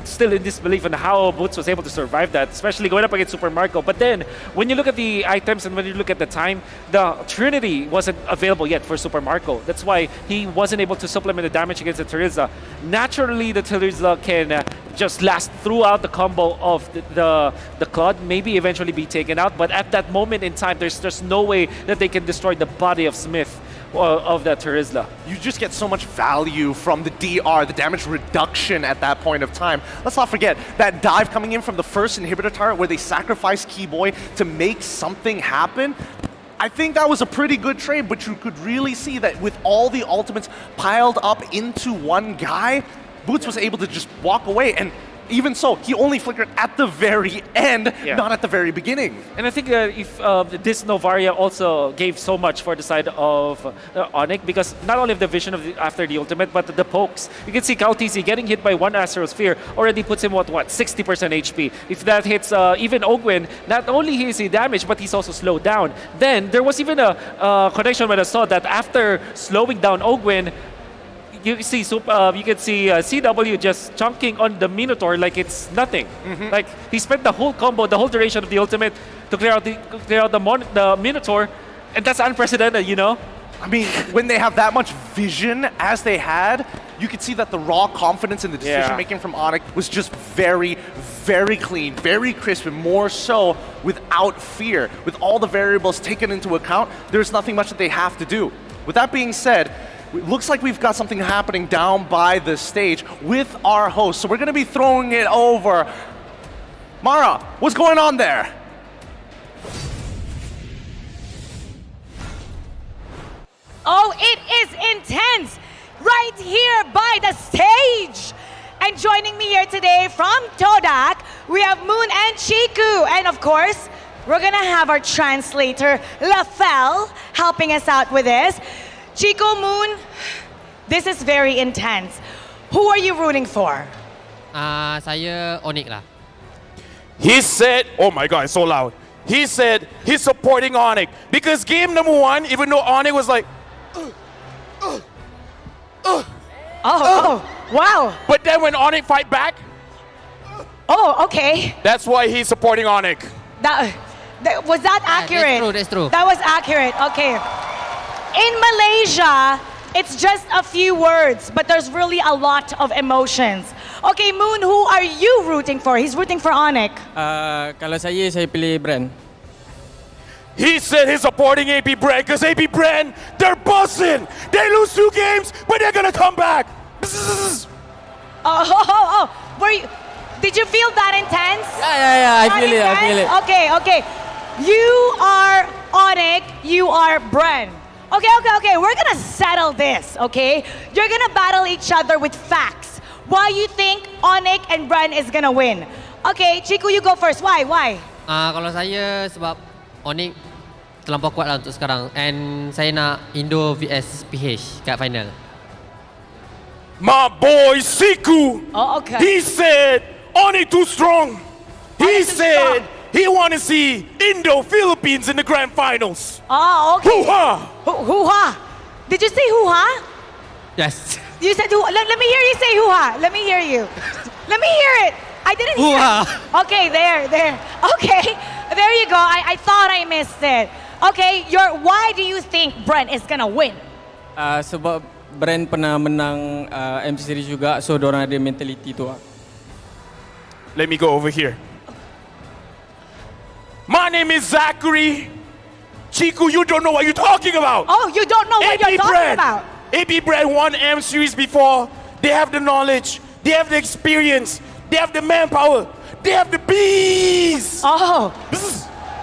still in disbelief on how Boots was able to survive that, especially going up against Super Marco. But then, when you look at the items and when you look at the time, the Trinity wasn't available yet for Super Marco. That's why he wasn't able to supplement the damage against the Terizla. Naturally, the Terizla can just last throughout the combo of the Claude, maybe eventually be taken out. But at that moment in time, there's no way that they can destroy the body of Smith of that Terizla. You just get so much value from the DR, the damage reduction at that point of time. Let's not forget that dive coming in from the first inhibitor turret where they sacrificed Keyboy to make something happen. I think that was a pretty good trade, but you could really see that with all the ultimates piled up into one guy, Boots was able to just walk away, and even so, he only flickered at the very end, not at the very beginning. And I think if this Novaria also gave so much for the side of Onic, because not only of the vision of after the ultimate, but the pokes. You can see Kaltizi getting hit by 1 Astral Sphere already puts him, what 60% HP. If that hits even Ogwin, not only is he damaged, but he's also slowed down. Then there was even a connection when I saw that after slowing down Ogwin, you can see CW just chunking on the Minotaur like it's nothing. Like he spent the whole combo, the whole duration of the ultimate to clear out the Minotaur, and that's unprecedented, I mean, when they have that much vision as they had, you could see that the raw confidence in the decision making from Onic was just very, very clean, very crisp, and more so without fear. With all the variables taken into account, there's nothing much that they have to do. With that being said, it looks like we've got something happening down by the stage with our host. So we're going to be throwing it over. Mara, what's going on there? Oh, it is intense right here by the stage. And joining me here today from Todak, we have Moon and Chiku. And of course, we're going to have our translator, Lafel, helping us out with this. Chico, Moon, this is very intense. Who are you rooting for? Saya Onic lah. He said, oh my God, it's so loud. He said he's supporting Onic because game number 1, even though Onic was like, wow. But then when Onic fight back, okay. That's why he's supporting Onic. Was that accurate? That's true. That was accurate, okay. In Malaysia, it's just a few words, but there's really a lot of emotions. Okay, Moon, who are you rooting for? He's rooting for Onic. Kalau saya pilih Bren. He said he's supporting AP Bren because AP Bren, they're buzzing. They lose 2 games, but they're gonna come back. Were you, did you feel that intense? Yeah, I That feel it, I feel intense? it. Okay. You are Onic, you are Bren. Okay, we're gonna settle this, okay? You're gonna battle each other with facts. Why you think Onic and Bren is gonna win? Okay, Chiku, you go first. Why? Kalau saya sebab Onic terlampau kuat lah untuk sekarang. And saya nak Indo vs PH kat final. My boy Siku, okay. He said Onic too strong. He said he want to see Indo-Philippines in the grand finals. Oh, okay. Hoo-ha! Hoo-ha! Did you say hoo-ha? Yes. You said hoo-ha. Let me hear you say hoo-ha. Let me hear you. Let me hear it. I didn't hear it. Okay, there. Okay, there you go. I thought I missed it. Okay, why do you think Bren is gonna win? Sebab Bren pernah menang MC Series juga, so dorang ada mentality tu. Let me go over here. My name is Zachary. Chiku, you don't know what you're talking about. Oh, you don't know what you're talking about. AP Bren won M Series before. They have the knowledge. They have the experience. They have the manpower. They have the bees. Oh.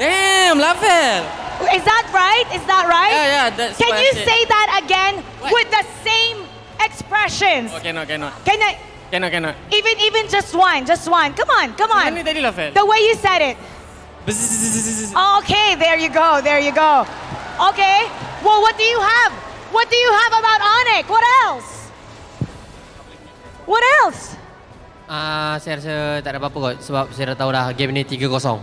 Damn, Lafel. Is that right? Yeah, that's Can what you I said. say that again with the same expressions? Oh, cannot. Can I? Cannot. Even just one. Come on. Ini tadi Lafel. The way you said it. Okay, there you go. Okay. Well, what do you have? What do you have about Onic? What else? Saya rasa tak ada apa-apa kot sebab saya dah tahu dah game ni 3-0.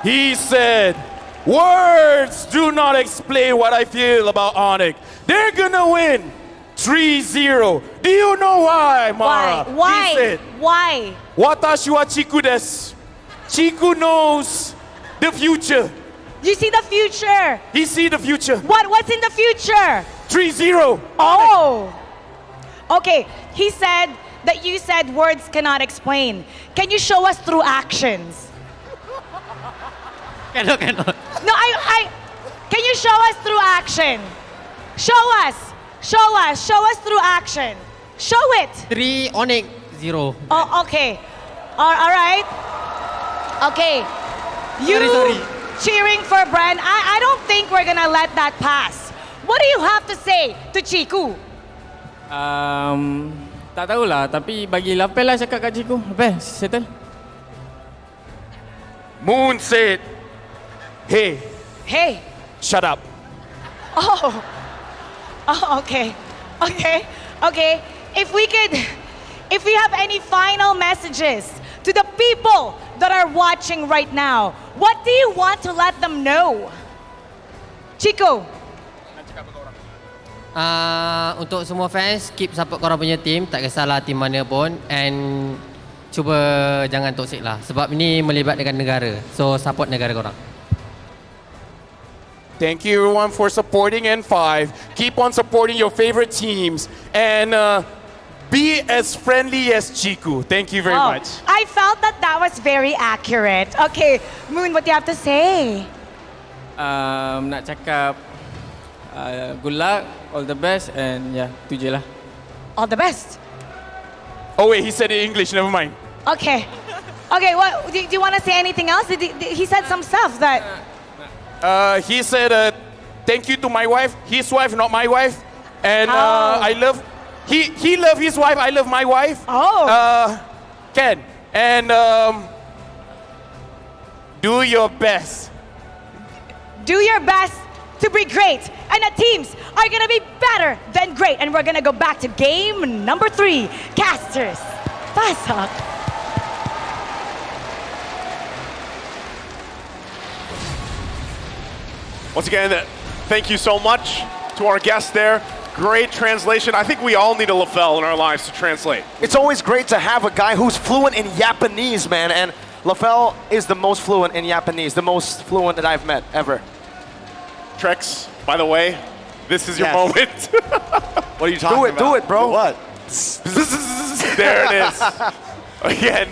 He said, words do not explain what I feel about Onic. They're gonna win 3-0. Do you know why, Mara? Why? He said, Why? Watashi wa Chiku desu. Chiku knows the future. You see the future. He see the future. What's in the future? 3-0. Oh. Okay, he said that you said words cannot explain. Can you show us through actions? Cannot. No, can you show us through action? Show us through action. Show it. 3 Onic 0. Oh, okay. All right. Okay. You Sorry. cheering for Bren. I don't think we're gonna let that pass. What do you have to say to Chiku? Tak tahulah, tapi bagi Lapel lah cakap kat Chiku. Lapel, settle. Moon said, hey, shut up. Oh, okay. If we have any final messages to the people that are watching right now, what do you want to let them know? Chico. Untuk semua fans, keep support korang punya team, tak kisahlah team mana pun, and cuba jangan toxic lah sebab ini melibatkan negara. So support negara korang. Thank you everyone for supporting N5. Keep on supporting your favorite teams and be as friendly as Chiku. Thank you very much. I felt that was very accurate. Okay, Moon, what do you have to say? Nak cakap good luck, all the best, and yeah, tu je lah. All the best. Oh wait, he said it in English, never mind. Okay. What do you want to say anything else? He said some stuff that. He said thank you to my wife, his wife, not my wife, and I love. He love his wife, I love my wife. Oh. Ken, and do your best. Do your best to be great. And the teams are going to be better than great. And we're going to go back to game number 3. Casters. Pasok. Once again, thank you so much to our guest there. Great translation. I think we all need a LaFell in our lives to translate. It's always great to have a guy who's fluent in Japanese, man. And LaFell is the most fluent in Japanese, the most fluent that I've met ever. Trex, by the way, this is your Yes. moment. What are you talking about? Do it, bro. What? There it is. Again,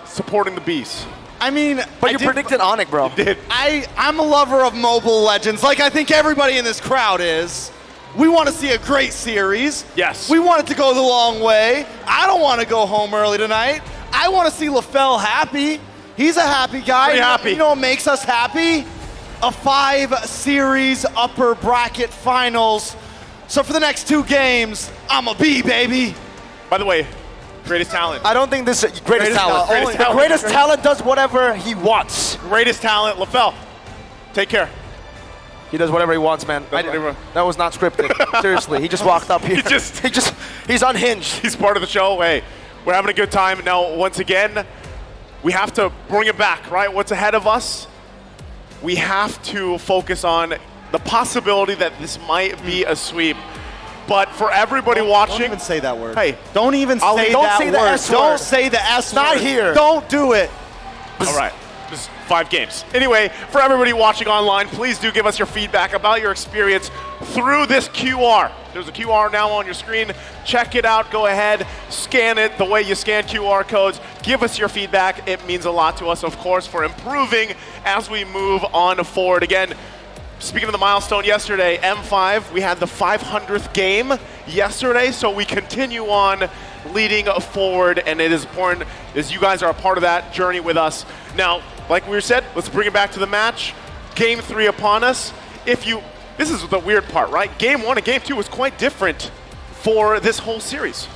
supporting the beast. I mean, but you predicted Onic, bro. You did. I'm a lover of mobile legends, like I think everybody in this crowd is. We want to see a great series. Yes. We want it to go the long way. I don't want to go home early tonight. I want to see LaFell happy. He's a happy guy. Pretty happy. You know what makes us happy? A 5-series upper bracket finals. So for the next 2 games, I'm a B, baby. By the way, greatest talent. I don't think this greatest talent. The greatest talent does whatever he wants. Greatest talent, LaFell. Take care. He does whatever he wants, man. That was not scripted. Seriously, he just walked up here. He's unhinged. He's part of the show. Hey, we're having a good time. Now, once again, we have to bring it back, right? What's ahead of us? We have to focus on the possibility that this might be a sweep. But for everybody watching, Don't even say that word. Hey, don't even Ali, say don't that say word. the S word. Don't say the S word. Not here. Don't do it. All right. Just 5 games. Anyway, for everybody watching online, please do give us your feedback about your experience through this QR. There's a QR now on your screen. Check it out. Go ahead, scan it the way you scan QR codes. Give us your feedback. It means a lot to us, of course, for improving as we move on forward. Again, speaking of the milestone yesterday, M5, we had the 500th game yesterday, so we continue on leading forward, and it is important as you guys are a part of that journey with us. Now, like we said, let's bring it back to the match. Game 3 upon us. This is the weird part, right? Game 1 and Game 2 was quite different for this whole series.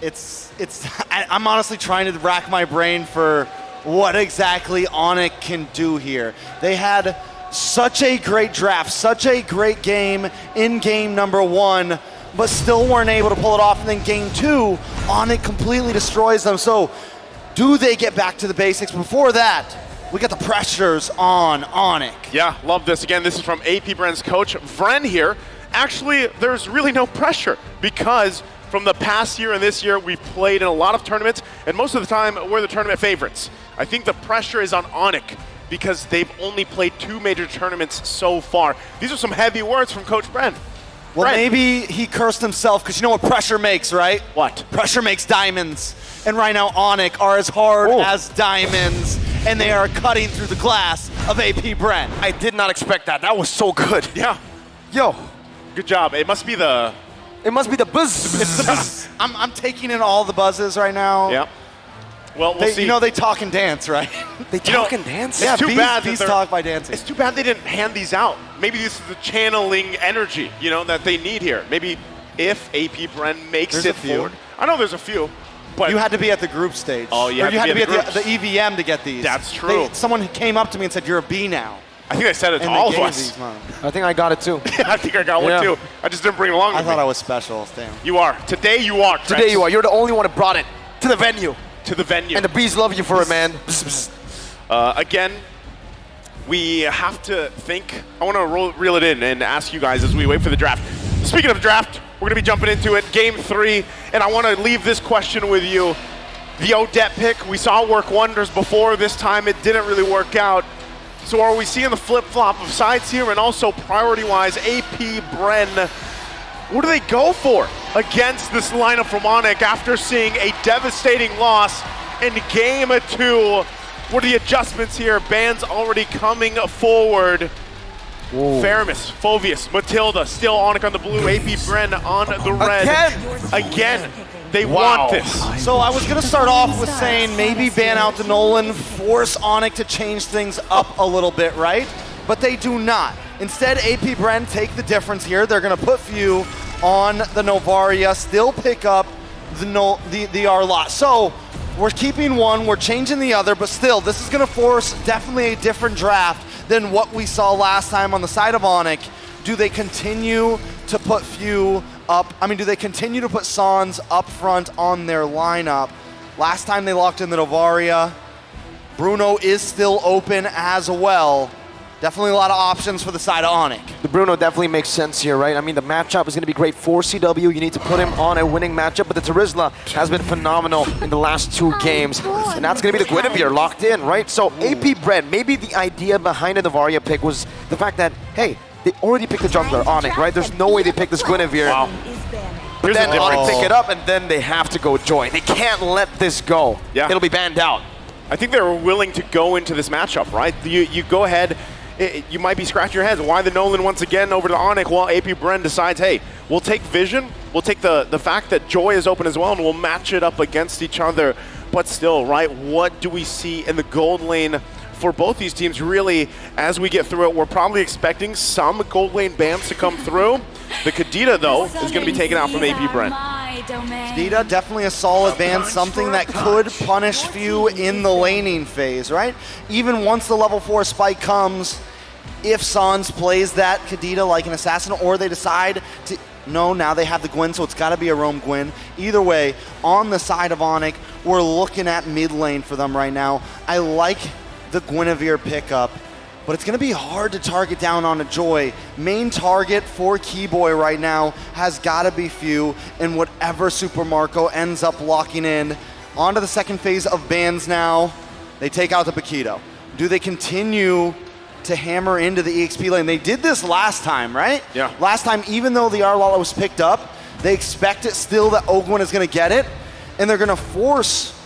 I'm honestly trying to rack my brain for what exactly Onic can do here. They had such a great draft, such a great game in game number 1, but still weren't able to pull it off. And then game 2, Onic completely destroys them. So do they get back to the basics? Before that, we got the pressures on Onic. Yeah, love this. Again, this is from AP Bren's coach, Bren here. Actually, there's really no pressure because from the past year and this year, we've played in a lot of tournaments, and most of the time, we're the tournament favorites. I think the pressure is on Onic because they've only played 2 major tournaments so far. These are some heavy words from Coach Bren. Well, Bren. maybe he cursed himself because you know what pressure makes, right? What? Pressure makes diamonds. And right now, Onic are as hard as diamonds, and they are cutting through the glass of AP Bren. I did not expect that. That was so good. Yeah. Yo. Good job. It must be the... It must be the buzz. It's the buzz. I'm taking in all the buzzes right now. Yeah. Well, we'll see. You know they talk and dance, right? They talk and dance? Yeah, It's too bad bees that talk by dancing. It's too bad they didn't hand these out. Maybe this is the channeling energy, that they need here. Maybe if AP Bren makes There's it a few. forward. I know there's a few, but You had to be at the group stage. Oh, Or you had to be at groups. the EVM to get these. That's true. Someone came up to me and said, "You're a B now." I think I said it to And all they of gave us. these, man. I think I got it too. I think I got one Yeah. too. I just didn't bring it along I with thought me. I was special. Damn. You are. Today you are. Trex. Today you are. You're the only one that brought it to the venue. To the venue. And the bees love you for it, man. Again, we have to think. I want to reel it in and ask you guys as we wait for the draft. Speaking of draft, we're going to be jumping into it. Game 3, and I want to leave this question with you. The Odette pick, we saw it work wonders before. This time it didn't really work out. So are we seeing the flip-flop of sides here? And also priority-wise, AP Bren, what do they go for against this lineup from Onic after seeing a devastating loss in game 2? What are the adjustments here? Bands already coming forward. Faramis, Fovius, Matilda, still Onic on the blue, AP Bren on the red. Again. They want this. So I was going to start off with saying maybe ban out the Nolan, force Onic to change things up a little bit, right? But they do not. Instead, AP Bren take the difference here. They're going to put Few on the Novaria, still pick up the Arlot. So we're keeping one, we're changing the other, but still, this is going to force definitely a different draft than what we saw last time on the side of Onic. Do they continue to put Few up? Do they continue to put Sans up front on their lineup? Last time they locked in the Novaria. Bruno is still open as well. Definitely a lot of options for the side of Onic. The Bruno definitely makes sense here, right? The matchup is going to be great for CW. You need to put him on a winning matchup, but the Terizla has been phenomenal in the last 2 games. And that's going to be the Guinevere locked in, right? So AP Bren, maybe the idea behind the Novaria pick was the fact that, hey, they already picked the jungler, Onic, right? There's no way they picked this Guinevere. Wow. But then Onic pick it up, and then they have to go join. They can't let this go. Yeah. It'll be banned out. I think they were willing to go into this matchup, right? You go ahead, you might be scratching your heads. Why the Nolan once again over to Onic while AP Bren decides, hey, we'll take vision, we'll take the fact that Joy is open as well, and we'll match it up against each other. But still, right, what do we see in the gold lane for both these teams? Really, as we get through it, we're probably expecting some gold lane bans to come through. The Kadita, though, is going to be taken out from AP Bren. Kadita, definitely a solid ban, something that could punish Few in the laning phase, right? Even once the level 4 spike comes, if Sans plays that Kadita like an assassin, or they decide to, no, now they have the Gwen, so it's got to be a roam Gwen. Either way, on the side of Onic, we're looking at mid lane for them right now. I like the Guinevere pickup, but it's going to be hard to target down on a Joy. Main target for Keyboy right now has got to be Few, and whatever Super Marco ends up locking in. On to the second phase of bans now. They take out the Paquito. Do they continue to hammer into the EXP lane? They did this last time, right? Yeah. Last time, even though the Arlala was picked up, they expect it still that Ogwin is going to get it, and they're going to force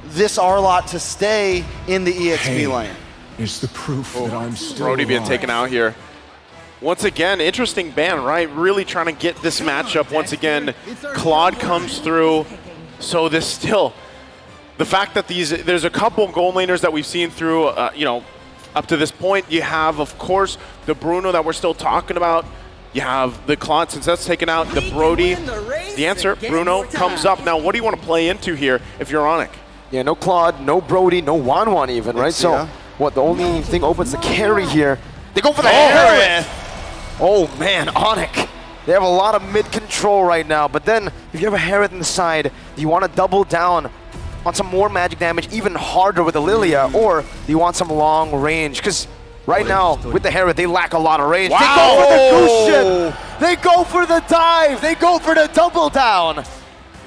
this Arlot to stay in the EXP lane. Is the proof that I'm still Brody being alive. taken out here. Once again, interesting ban, right? Really trying to get this matchup. Once again, Claude comes through. So this still, the fact that there's a couple gold laners that we've seen through, you know, up to this point. You have, of course, the Bruno that we're still talking about. You have the Claude, since that's taken out, the Brody. The answer, Bruno, comes up. Now, what do you want to play into here if you're Onic? Yeah, no Claude, no Brody, no Wanwan even, right? So, what, the only thing opens the carry here. They go for the Hereth! Oh man, Onic. They have a lot of mid control right now, but then if you have a Hereth in the side, do you want to double down on some more magic damage, even harder with the Lilia, or do you want some long range? Because right now, with the Hereth, they lack a lot of range. Wow. They go for the Gushin! They go for the dive! They go for the double down!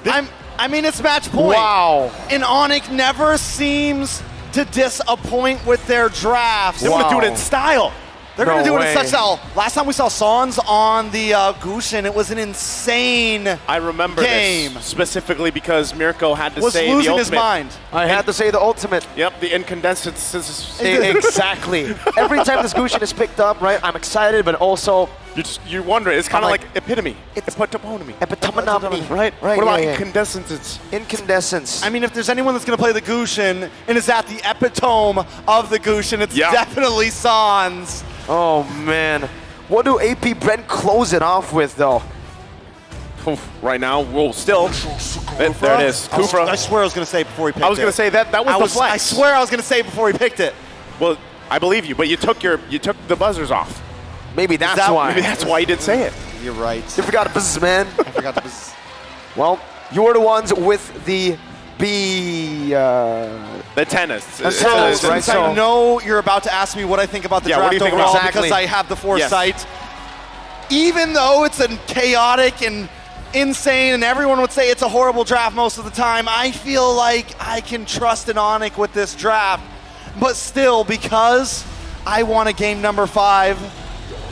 I mean, it's match point. Wow. And Onic never seems to disappoint with their drafts. They want to do it in style. They're going to do it in such style. Last time we saw Sans on the Gushin, it was an insane I remember game. this specifically because Mirko had to Was say the losing ultimate. his mind. I had to say the ultimate. Yep, the incandescence. Exactly. Every time this Gushin is picked up, right, I'm excited, but also... You're wondering, it's kind of like epitome. Epitome. Right? Right. What about yeah. incandescence? Incandescence. I mean, if there's anyone that's going to play the Gushin and is at the epitome of the Gushin, it's definitely Sans. Oh, man. What do AP Bren close it off with, though? Right now, we'll still. There it is. Kufra. I swear I was going to say before he picked it. I was going to say that was the flex. I swear I was going to say before he picked it. Well, I believe you, but you took the buzzers off. Maybe that's why. Maybe that's why you didn't say it. You're right. You forgot the business, man. I forgot the business. Well, you're the ones with the B... the tennis. Since I know you're about to ask me what I think about the draft overall because I have the foresight. Even though it's a chaotic and insane and everyone would say it's a horrible draft most of the time, I feel like I can trust an Onic with this draft. But still, because I want a game number 5,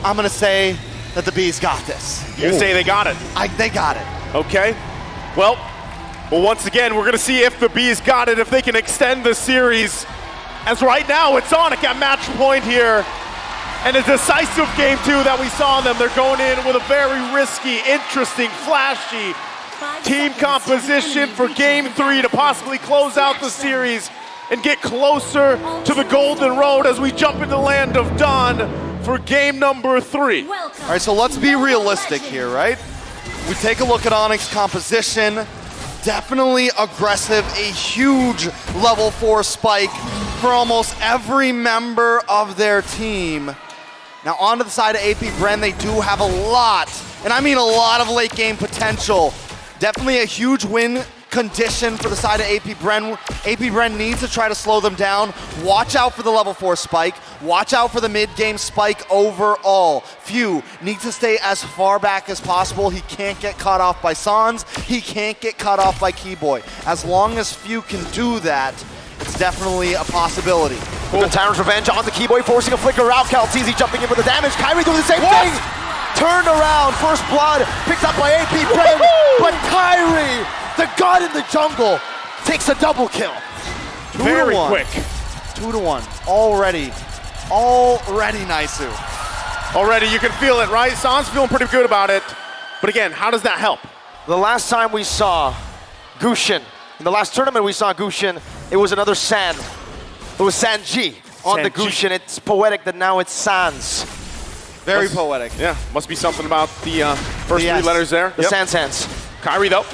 I'm going to say that the Bees got this. You say they got it? They got it. Okay. Well, once again, we're going to see if the Bees got it, if they can extend the series. As right now, it's Onic at match point here. And a decisive game, too, that we saw them. They're going in with a very risky, interesting, flashy team composition for game 3 to possibly close out the series and get closer to the Golden Road as we jump into the land of Dawn for game number 3. All right, so let's be realistic here, right? We take a look at Onic's composition. Definitely aggressive, a huge level 4 spike for almost every member of their team. Now onto the side of AP Bren, they do have a lot, and I mean a lot of late game potential. Definitely a huge win condition for the side of AP Bren. AP Bren needs to try to slow them down. Watch out for the level 4 spike. Watch out for the mid-game spike overall. Few needs to stay as far back as possible. He can't get caught off by Sans. He can't get caught off by Keyboy. As long as Few can do that, it's definitely a possibility. With the Tyrant's Revenge on the Keyboy, forcing a flicker out. Calteezy jumping in for the damage. Kyrie doing the same thing. Turned around, first blood, picked up by AP Bren, but Kyrie, the god in the jungle, takes a double kill. Very quick. 2-1. Already Naisu. Already, you can feel it, right? San's feeling pretty good about it. But again, how does that help? The last time we saw Gushin, in the last tournament we saw Gushin, it was another San. It was Sanji on the Gushin. It's poetic that now it's Sans. Very poetic. Yeah, must be something about the first three letters there. The Sans. Kairi, though.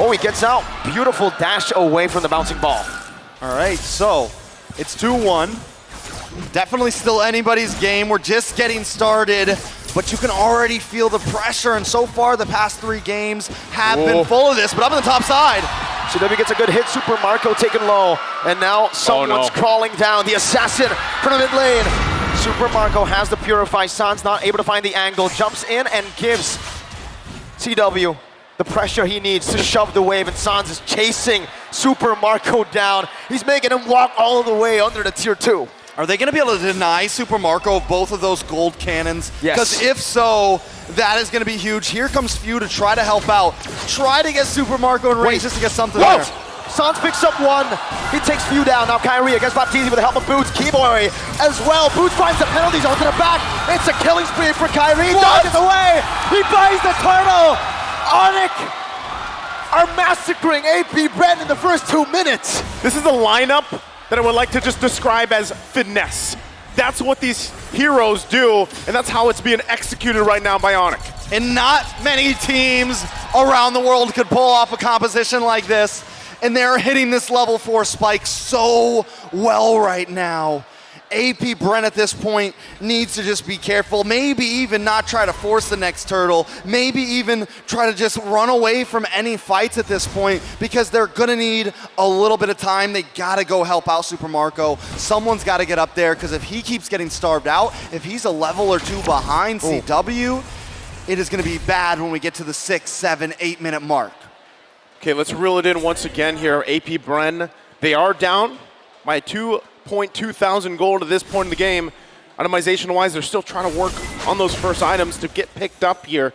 Oh, he gets out. Beautiful dash away from the bouncing ball. All right, so it's 2-1. Definitely still anybody's game. We're just getting started, but you can already feel the pressure, and so far the past 3 games have been full of this, but up on the top side. CW gets a good hit, Super Marco taken low, and now someone's crawling down. The assassin from the mid lane. Super Marco has the Purify. San's not able to find the angle, jumps in and gives CW the pressure he needs to shove the wave, and Sans is chasing Super Marco down. He's making him walk all the way under the tier 2. Are they going to be able to deny Super Marco both of those gold cannons? Yes. Because if so, that is going to be huge. Here comes Few to try to help out. Try to get Super Marco in range just to get something there. Sans picks up 1. He takes Few down. Now Kairi against Baptiste with the help of Boots. Keyboy as well. Boots finds the penalties onto the back. It's a killing spree for Kairi. Dodges away. He buys the turtle. Onic are massacring AP Bren in the first 2 minutes. This is a lineup that I would like to just describe as finesse. That's what these heroes do, and that's how it's being executed right now by Onic. And not many teams around the world could pull off a composition like this, and they're hitting this level 4 spike so well right now. AP Bren at this point needs to just be careful, maybe even not try to force the next turtle, maybe even try to just run away from any fights at this point, because they're gonna need a little bit of time. They gotta go help out Super Marco. Someone's gotta get up there, because if he keeps getting starved out, if he's a level or 2 behind CW, it is gonna be bad when we get to the 6, 7, 8 minute mark. Okay, let's reel it in once again here. AP Bren, they are down by 2,200 gold at this point in the game. Itemization-wise, they're still trying to work on those first items to get picked up here,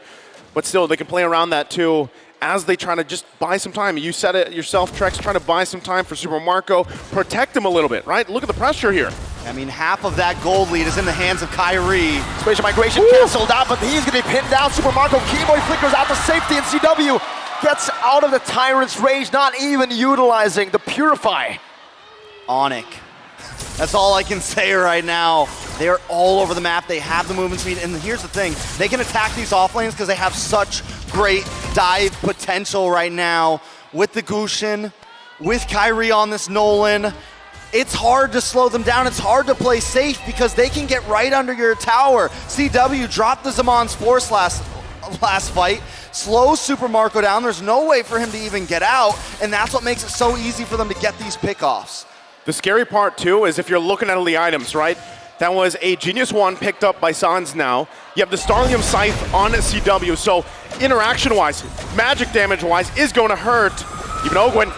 but still, they can play around that too as they try to just buy some time. You said it yourself, Trex, trying to buy some time for Super Marco, protect him a little bit, right? Look at the pressure here. I mean, half of that gold lead is in the hands of Kairi. Spatial migration canceled out, but he's gonna be pinned down. Super Marco Keyboy flickers out to safety, and CW gets out of the Tyrant's rage, not even utilizing the Purify. Onic. That's all I can say right now. They are all over the map. They have the movement speed, and here's the thing. They can attack these off lanes because they have such great dive potential right now. With the Gushin, with Kairi on this Nolan, it's hard to slow them down. It's hard to play safe because they can get right under your tower. CW dropped the Zaman's Force last fight, slows Super Marco down. There's no way for him to even get out, and that's what makes it so easy for them to get these pickoffs. The scary part, too, is if you're looking at all the items, right? That was a Genius 1 picked up by Sans now. You have the Starlium Scythe on CW, so interaction-wise, magic damage-wise, is going to hurt. Even Ogwin.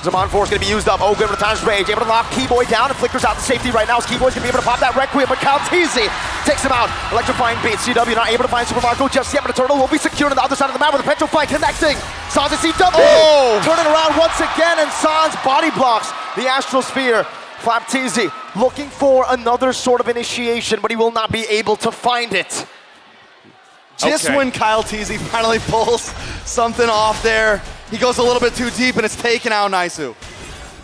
Zaman Force going to be used up. Ogwin with the Time's Rage, able to lock Keyboy down and flickers out to safety right now. Keyboy's going to be able to pop that Requiem, but Calteezy takes him out. Electrifying beat. CW not able to find Super Marco just yet, but the turtle will be secured on the other side of the map with the Petrify connecting. Sans and CW turning around once again, and Sans body blocks the Astral Sphere. Flapteezy looking for another sort of initiation, but he will not be able to find it. Just when Kyle Teasy finally pulls something off there, he goes a little bit too deep and it's taken out Naisu.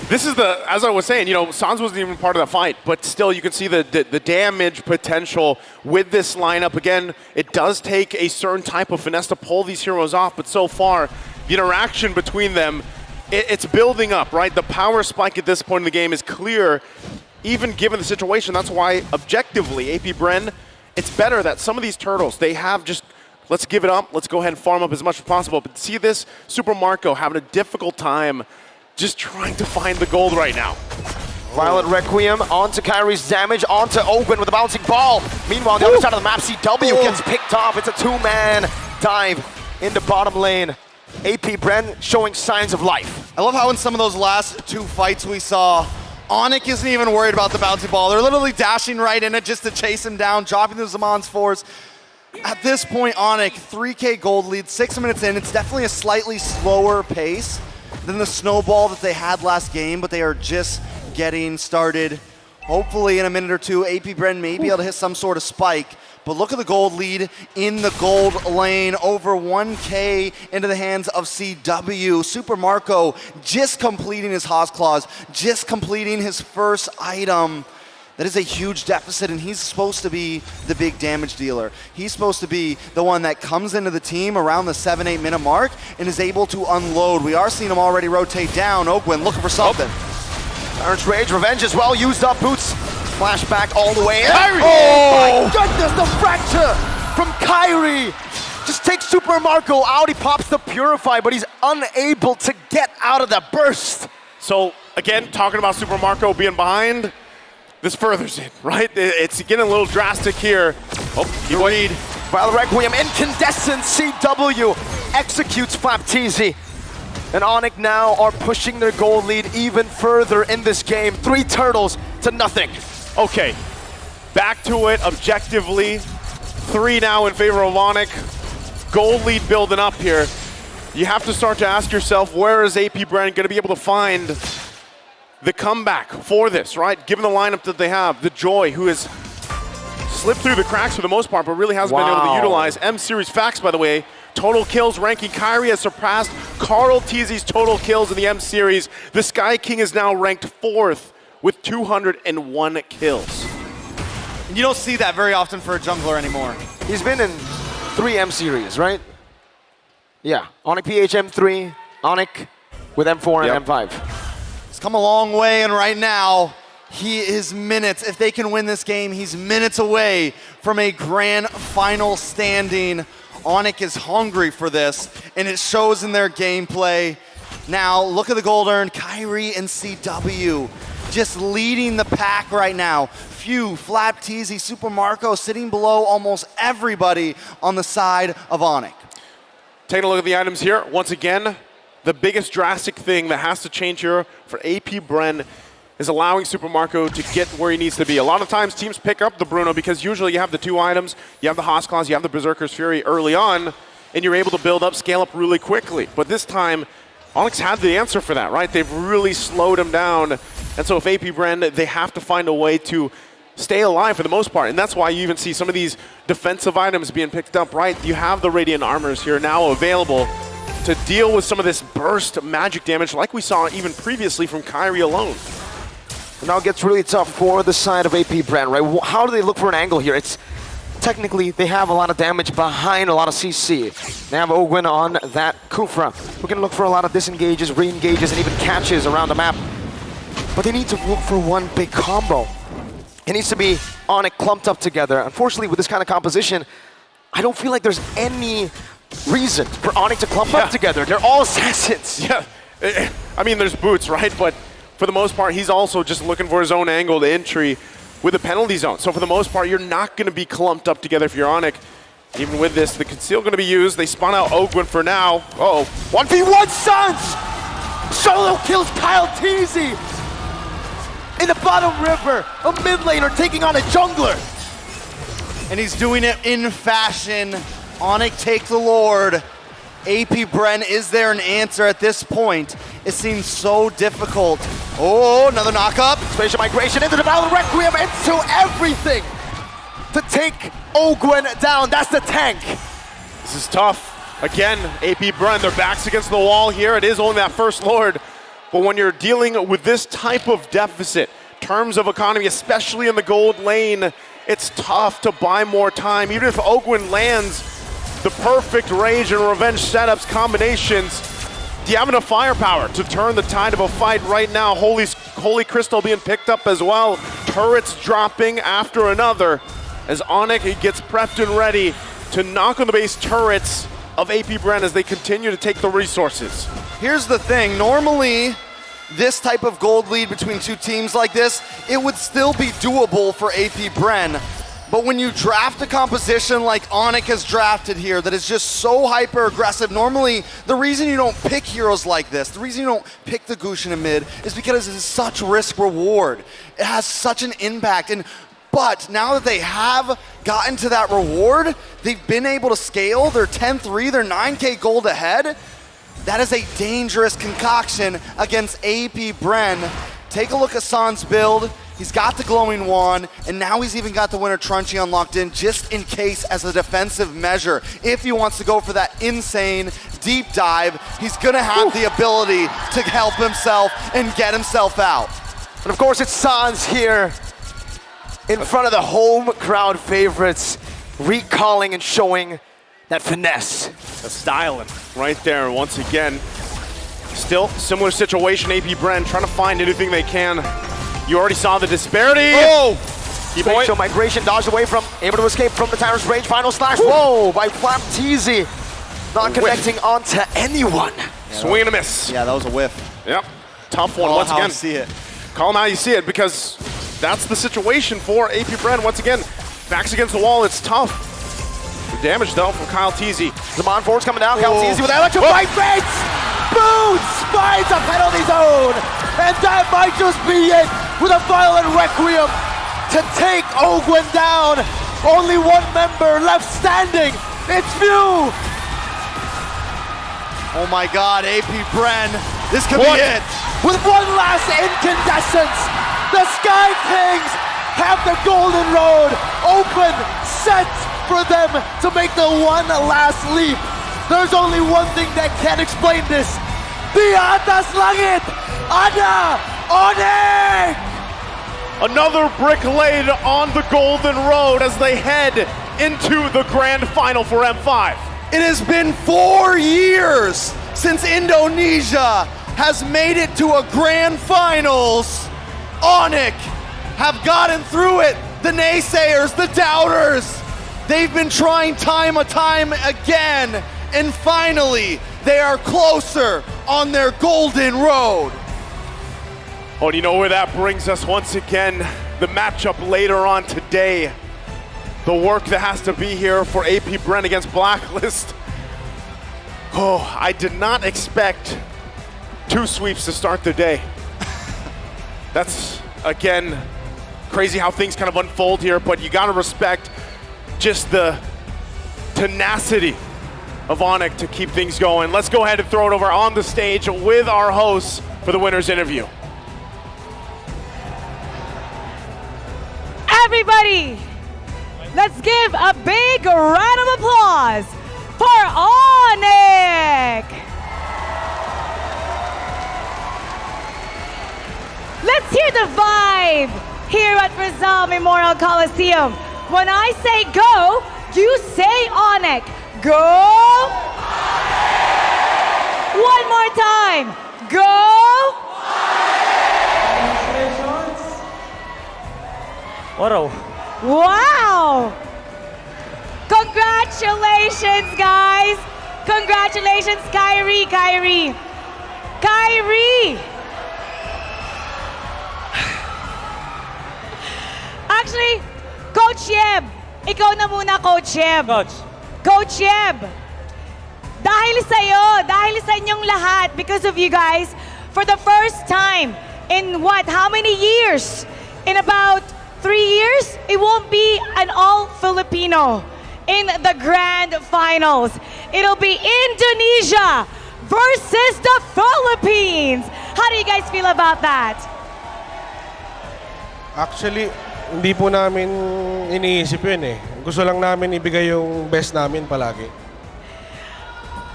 This is the, as I was saying, you know, Sans wasn't even part of that fight, but still you can see the damage potential with this lineup. Again, it does take a certain type of finesse to pull these heroes off, but so far, the interaction between them, it's building up, right? The power spike at this point in the game is clear, even given the situation. That's why, objectively, AP Bren, it's better that some of these turtles, they have just, let's give it up, let's go ahead and farm up as much as possible. But see this Super Marco having a difficult time just trying to find the gold right now. Violet Requiem onto Kairi's damage, onto Ogwin with a bouncing ball. Meanwhile, on the other side of the map, CW gets picked off. It's a two-man dive into bottom lane. AP Bren showing signs of life. I love how in some of those last two fights we saw, Onic isn't even worried about the bouncy ball. They're literally dashing right in it just to chase him down, dropping the Zaman's Force. At this point, Onic, 3K gold lead, 6 minutes in. It's definitely a slightly slower pace than the snowball that they had last game, but they are just getting started. Hopefully in a minute or two, AP Bren may be able to hit some sort of spike. But look at the gold lead in the gold lane, over 1K into the hands of CW. Super Marco just completing his Haas Claws, just completing his first item. That is a huge deficit, and he's supposed to be the big damage dealer. He's supposed to be the one that comes into the team around the 7-8 minute mark and is able to unload. We are seeing him already rotate down. Ogwin looking for something. Tyrant's Rage, Revenge is well used up. Boots flashback all the way in. Oh my goodness, the fracture from Kyrie. Just takes Super Marco out. He pops the Purify, but he's unable to get out of that burst. So, again, talking about Super Marco being behind, this furthers it, right? It's getting a little drastic here. Oh, you lead. Vile Requiem, Incandescent, CW executes Flapteezy. And Onic now are pushing their goal lead even further in this game. 3 turtles to nothing. Okay, back to it objectively. 3 now in favor of Onic. Goal lead building up here. You have to start to ask yourself, where is AP Bren going to be able to find the comeback for this, right? Given the lineup that they have, the Joy, who has slipped through the cracks for the most part, but really hasn't been able to utilize. M-Series Facts, by the way, total kills ranking. Kyrie has surpassed Carl Teasy's total kills in the M-Series. The Sky King is now ranked 4th with 201 kills. And you don't see that very often for a jungler anymore. He's been in 3 M-Series, right? Yeah, Onic PH M3, Onic with M4 and M5. He's come a long way, and right now, he is minutes. If they can win this game, he's minutes away from a grand final standing. Onic is hungry for this, and it shows in their gameplay. Now, look at the gold earned. Kyrie and CW just leading the pack right now. Few, Flapteezy, Super Marco sitting below almost everybody on the side of Onic. Taking a look at the items here. Once again, the biggest drastic thing that has to change here for AP Bren is allowing Super Marco to get where he needs to be. A lot of times teams pick up the Bruno because usually you have the 2 items, you have the Haas Claws, you have the Berserker's Fury early on, and you're able to build up, scale up really quickly. But this time, Onyx had the answer for that, right? They've really slowed him down. And so if AP Bren, they have to find a way to stay alive for the most part. And that's why you even see some of these defensive items being picked up, right? You have the Radiant Armors here now available to deal with some of this burst magic damage like we saw even previously from Kyrie alone. And now it gets really tough for the side of AP Bren, right? How do they look for an angle here? It's technically, they have a lot of damage behind a lot of CC. They have Ogwin on that Kufra. We're gonna look for a lot of disengages, re-engages, and even catches around the map. But they need to look for one big combo. It needs to be Onic clumped up together. Unfortunately, with this kind of composition, I don't feel like there's any reason for Onic to clump up together. They're all assassins. Yeah, I mean, there's Boots, right? But for the most part, he's also just looking for his own angle to entry with the penalty zone. So for the most part, you're not going to be clumped up together if you're Onic. Even with this, the conceal going to be used. They spawn out Ogwin for now. Uh-oh. 1v1 Suns! Solo kills Kyle Teasy! In the bottom river, a mid laner taking on a jungler. And he's doing it in fashion. Onic take the Lord. AP Bren, is there an answer at this point? It seems so difficult. Oh, another knockup. Spatial migration into the Battle Requiem, into everything to take Ogwin down. That's the tank. This is tough. Again, AP Bren, their backs against the wall here. It is only that first Lord. But when you're dealing with this type of deficit, terms of economy, especially in the gold lane, it's tough to buy more time. Even if Ogwin lands the perfect rage and revenge setups, combinations, do you have enough firepower to turn the tide of a fight right now? Holy Crystal being picked up as well. Turrets dropping after another as Onic gets prepped and ready to knock on the base turrets of AP Bren as they continue to take the resources. Here's the thing, normally this type of gold lead between 2 teams like this, it would still be doable for AP Bren. But when you draft a composition like Onic has drafted here that is just so hyper aggressive, normally the reason you don't pick heroes like this, the reason you don't pick the Gusion in mid is because it's such risk reward. It has such an impact. But now that they have gotten to that reward, they've been able to scale. They're 10-3, they're 9K gold ahead. That is a dangerous concoction against AP Bren. Take a look at San's build. He's got the glowing wand, and now he's even got the Winter Truncheon locked in just in case as a defensive measure. If he wants to go for that insane deep dive, he's gonna have the ability to help himself and get himself out. And of course, it's Sans here in front of the home crowd favorites, recalling and showing that finesse. The styling right there once again. Still similar situation, AP Bren trying to find anything they can. You already saw the disparity. Oh! Spatial migration dodged away from, able to escape from the Tyrant's range. Final slash, whoa, by Flap Teasy. Not connecting onto anyone. Swing and a miss. Yeah, that was a whiff. Yep, tough one once again. See it. Call him how you see it, because that's the situation for AP Bren. Once again, backs against the wall, it's tough. The damage though from Kyle Teasy. Zaman Force coming down, Kyle Teasy with electrified fates! Boots finds a penalty zone! And that might just be it with a violent requiem to take Ogwen down. Only one member left standing. It's View. Oh my God, AP Bren. This could be it. With one last incandescence, the Sky Kings have the golden road open, set for them to make the one last leap. There's only one thing that can explain this. Di atas langit, ada Onic! Another brick laid on the golden road as they head into the grand final for M5. It has been 4 years since Indonesia has made it to a grand finals. Onic have gotten through it. The naysayers, the doubters, they've been trying time and time again, and finally they are closer on their golden road. Oh, and you know where that brings us once again? The matchup later on today. The work that has to be here for AP Bren against Blacklist. Oh, I did not expect 2 sweeps to start the day. That's, again, crazy how things kind of unfold here, but you gotta respect just the tenacity of Onic to keep things going. Let's go ahead and throw it over on the stage with our hosts for the winner's interview. Everybody, let's give a big round of applause for Onic. Let's hear the vibe here at Rizal Memorial Coliseum. When I say go, you say Onic. Go. One more time. Go. Wow. Congratulations, guys. Congratulations, Kyrie. Actually, Coach Yeb, ikaw na muna, Coach Yeb. Coach Yeb, dahil sa inyong lahat, because of you guys, for the first time in how many years? In about 3 years, it won't be an all-Filipino in the grand finals. It'll be Indonesia versus the Philippines. How do you guys feel about that? Actually, hindi po namin iniisip yun eh. Gusto lang namin ibigay yung best namin palagi.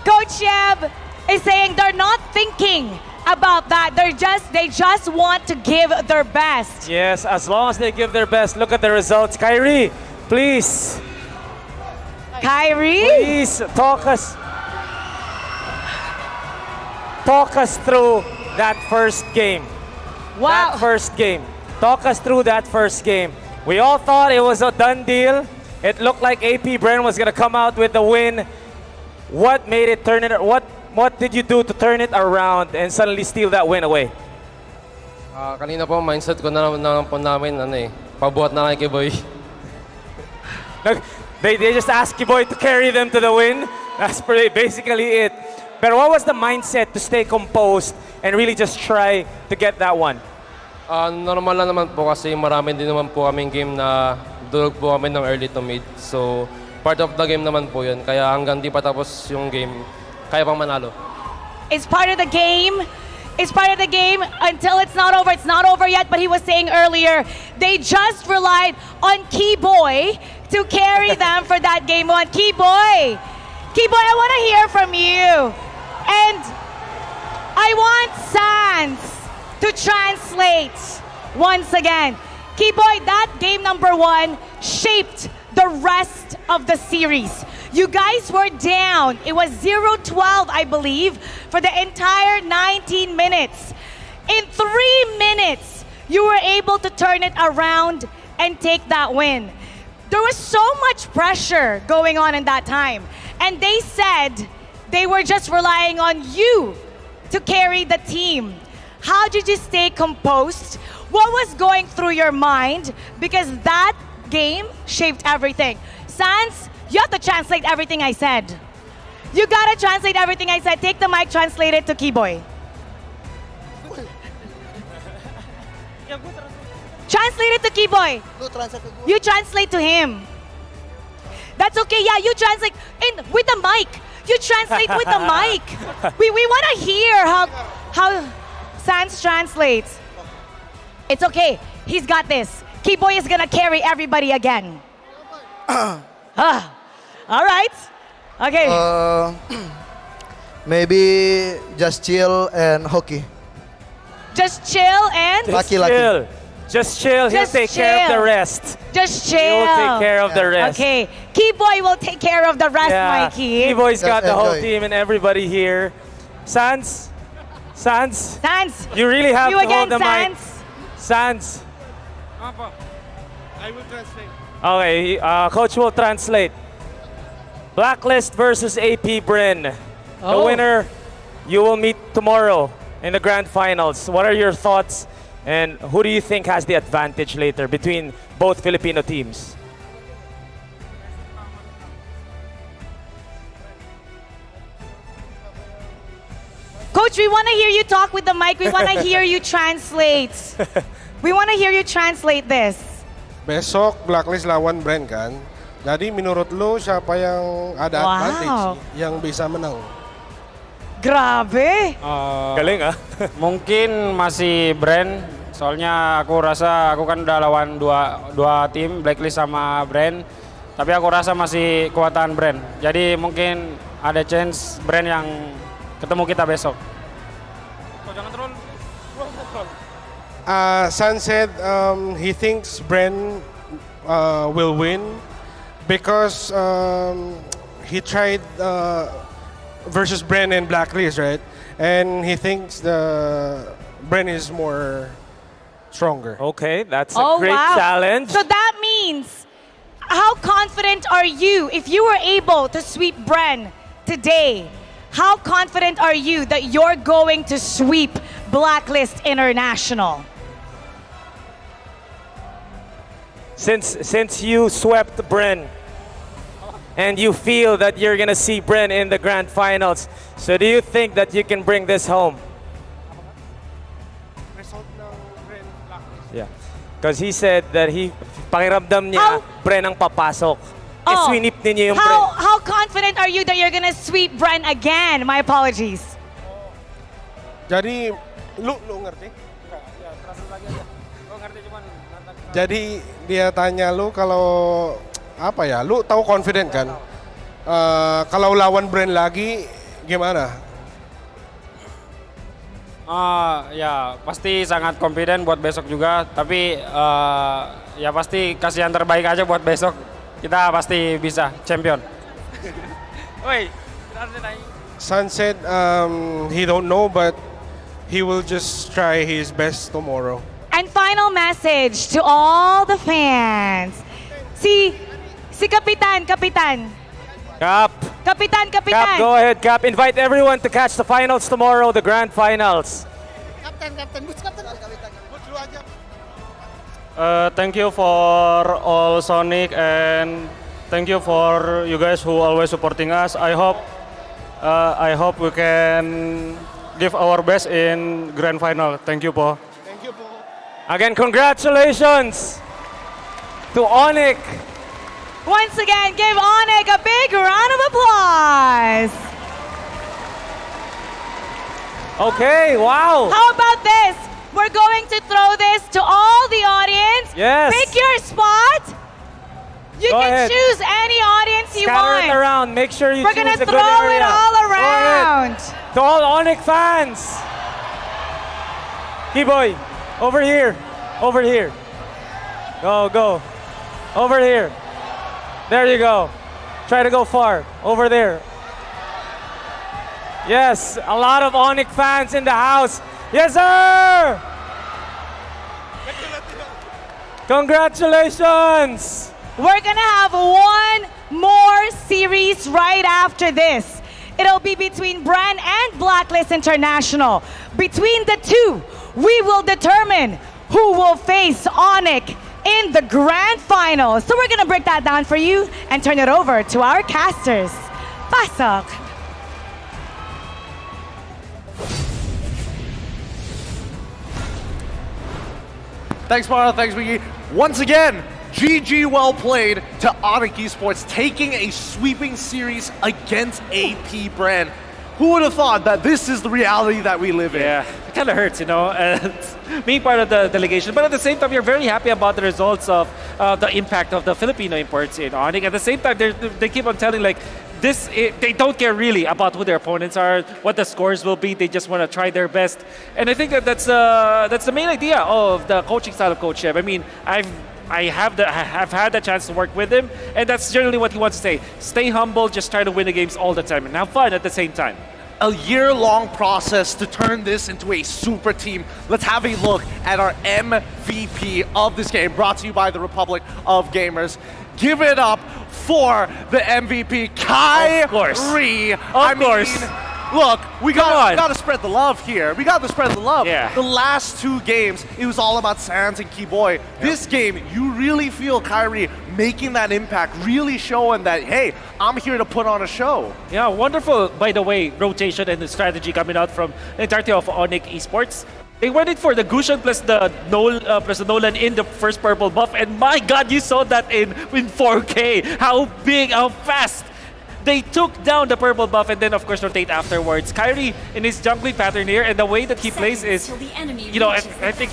Coach Yeb is saying they're not thinking about that. They just want to give their best. Yes, as long as they give their best. Look at the results. Kyrie, please. Kyrie? Please talk us through that first game. Wow. That first game. Talk us through that first game. We all thought it was a done deal. It looked like AP Bren was going to come out with the win. What made it turn it? What did you do to turn it around and suddenly steal that win away? Kanina po, mindset ko na naman po namin, pabuhat na kay Boy. They just asked Kiboy to carry them to the win. That's basically it. But what was the mindset to stay composed and really just try to get that one? Normal lang naman po kasi marami din naman po kaming game na durog po kami ng early to mid. So, part of the game naman po yun. Kaya hanggang di pa tapos yung game, kaya pang manalo. It's part of the game. It's part of the game until it's not over. It's not over yet, but he was saying earlier, they just relied on Keyboy to carry them for that game one. Keyboy, I want to hear from you. And I want Sans to translate once again. Keyboy, that game number one shaped the rest of the series. You guys were down. It was 0-12, I believe, for the entire 19 minutes. In 3 minutes, you were able to turn it around and take that win. There was so much pressure going on in that time. And they said they were just relying on you to carry the team. How did you stay composed? What was going through your mind? Because that game shaped everything. Sans, you have to translate everything I said. You gotta translate everything I said. Take the mic, translate it to Keyboy. Translate it to Keyboy. You translate to him. That's okay, yeah, you translate with the mic. You translate with the mic. We want to hear how Sans translates. It's okay, he's got this. Keyboy is gonna carry everybody again. All right. Okay. Maybe just chill and hockey. Just chill and Lucky. Just chill. He'll take care of the rest. Just chill. He will take care of the rest. Okay. Keyboy will take care of the rest, Mikey. Keyboy's got the whole team and everybody here. Sans. You really have you to again, hold the Sans. mic. Sans. I will translate. Okay, Coach will translate. Blacklist versus AP Bren. The winner, you will meet tomorrow in the grand finals. What are your thoughts, and who do you think has the advantage later between both Filipino teams? Coach, we want to hear you talk with the mic. We want to hear you translate. We want to hear you translate this. Besok, Blacklist lawan Bren kan. Jadi menurut lo siapa yang ada advantage yang bisa menang? Grabe. Galing ah. Mungkin masih Bren. Soalnya aku rasa aku kan udah lawan dua tim, Blacklist sama Bren. Tapi aku rasa masih kekuatan Bren. Jadi mungkin ada chance Bren yang ketemu kita besok. San said he thinks Bren will win because he tried versus Bren and Blacklist, right? And he thinks Bren is more stronger. Okay, that's a great challenge. So that means, how confident are you if you were able to sweep Bren today? How confident are you that you're going to sweep Blacklist International? Since you swept Bren and you feel that you're gonna see Bren in the grand finals, so do you think that you can bring this home? Yeah, because he said that pakiramdam niya Bren ang papasok. Swinip ninyo yung Bren. How confident are you that you're gonna sweep Bren again? My apologies. Jadi, lu ngerti? Jadi dia tanya lu kalau apa ya? Lu tahu confident kan? Kalau lawan Bren lagi gimana? Ya pasti sangat confident buat besok juga. Tapi ya pasti kasih yang terbaik aja buat besok. Kita pasti bisa champion. San said he don't know but he will just try his best tomorrow. And final message to all the fans. Si Kapitan. Cap, Kapitan. go ahead, Cap. Invite everyone to catch the finals tomorrow, the grand finals. Kapten. Thank you for all Sonic and thank you for you guys who always supporting us. I hope we can give our best in grand final. Thank you, Po. Again, congratulations to Onic. Once again, give Onic a big round of applause. Okay, wow. How about this? We're going to throw this to all the audience. Yes. Pick your spot. You Go can ahead. choose any audience you Scatter want. it around. Make sure you We're choose gonna a good throw area. it all Go ahead. around. To all Onic fans. Keyboy, over here. Over here. Go. Over here. There you go. Try to go far. Over there. Yes, a lot of Onic fans in the house. Yes, sir! Congratulations! We're gonna have one more series right after this. It'll be between Bren and Blacklist International. Between the two, we will determine who will face Onic in the grand final. So we're gonna break that down for you and turn it over to our casters. Pasok. Thanks, Mara. Thanks, Wiggy. Once again, GG well played to Onic Esports, taking a sweeping series against AP Bren. Who would have thought that this is the reality that we live in? Yeah, it kind of hurts, you know, being part of the delegation. But at the same time, we're very happy about the results of the impact of the Filipino imports in Onic. At the same time, they keep on telling, like, they don't care really about who their opponents are, what the scores will be. They just want to try their best. And I think that's the main idea of the coaching style of Coach Shev. I mean, I have had the chance to work with him, and that's generally what he wants to say. Stay humble, just try to win the games all the time, and have fun at the same time. A year-long process to turn this into a super team. Let's have a look at our MVP of this game, brought to you by the Republic of Gamers. Give it up for the MVP, Kyrie. Of course. Of course. Look, we got to spread the love here. We got to spread the love. Yeah. The last two games, it was all about Sans and Keyboy. This game, you really feel Kyrie making that impact, really showing that, hey, I'm here to put on a show. Yeah, wonderful, by the way, rotation and the strategy coming out from the entirety of Onic Esports. They went in for the Gushan plus the Nolan in the first purple buff, and my God, you saw that in 4K. How big, how fast they took down the purple buff and then, of course, rotate afterwards. Kyrie in his jungling pattern here, and the way that he plays is, you know, I think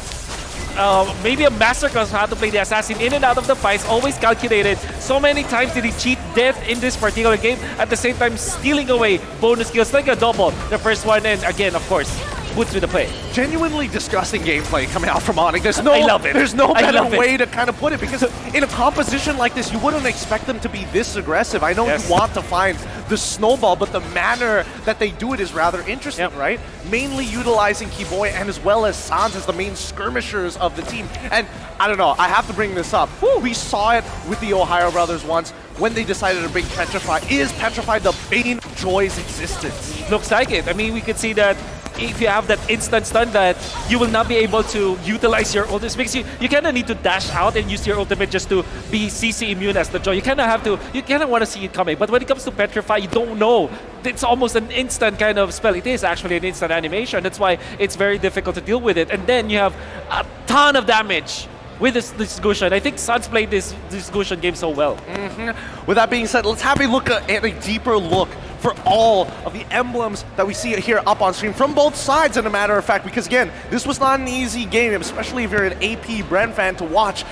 maybe a masterclass on how to play the assassin in and out of the fights, always calculated. So many times did he cheat death in this particular game, at the same time stealing away bonus skills like a double. The first one, and again, of course, put through the play. Genuinely disgusting gameplay coming out from Onic. I love it. There's no I better love it. way to kind of put it, because in a composition like this, you wouldn't expect them to be this aggressive. I know Yes. you want to find the snowball, but the manner that they do it is rather interesting, right? Mainly utilizing Keyboy and as well as Sans as the main skirmishers of the team. And I don't know, I have to bring this up. We saw it with the Ohio brothers once when they decided to bring Petrify. Is Petrify the bane of Joy's existence? Looks like it. I mean, we could see that if you have that instant stun, that you will not be able to utilize your ultimate. Because you kind of need to dash out and use your ultimate just to be CC immune as the Joy. You kind of want to see it coming. But when it comes to Petrify, you don't know. It's almost an instant kind of spell. It is actually an instant animation. That's why it's very difficult to deal with it. And then you have a ton of damage with this Gushan. I think Suns played this Gushan game so well. With that being said, let's have a look at a deeper look for all of the emblems that we see here up on screen from both sides, as a matter of fact, because again, this was not an easy game, especially if you're an AP Bren fan to watch.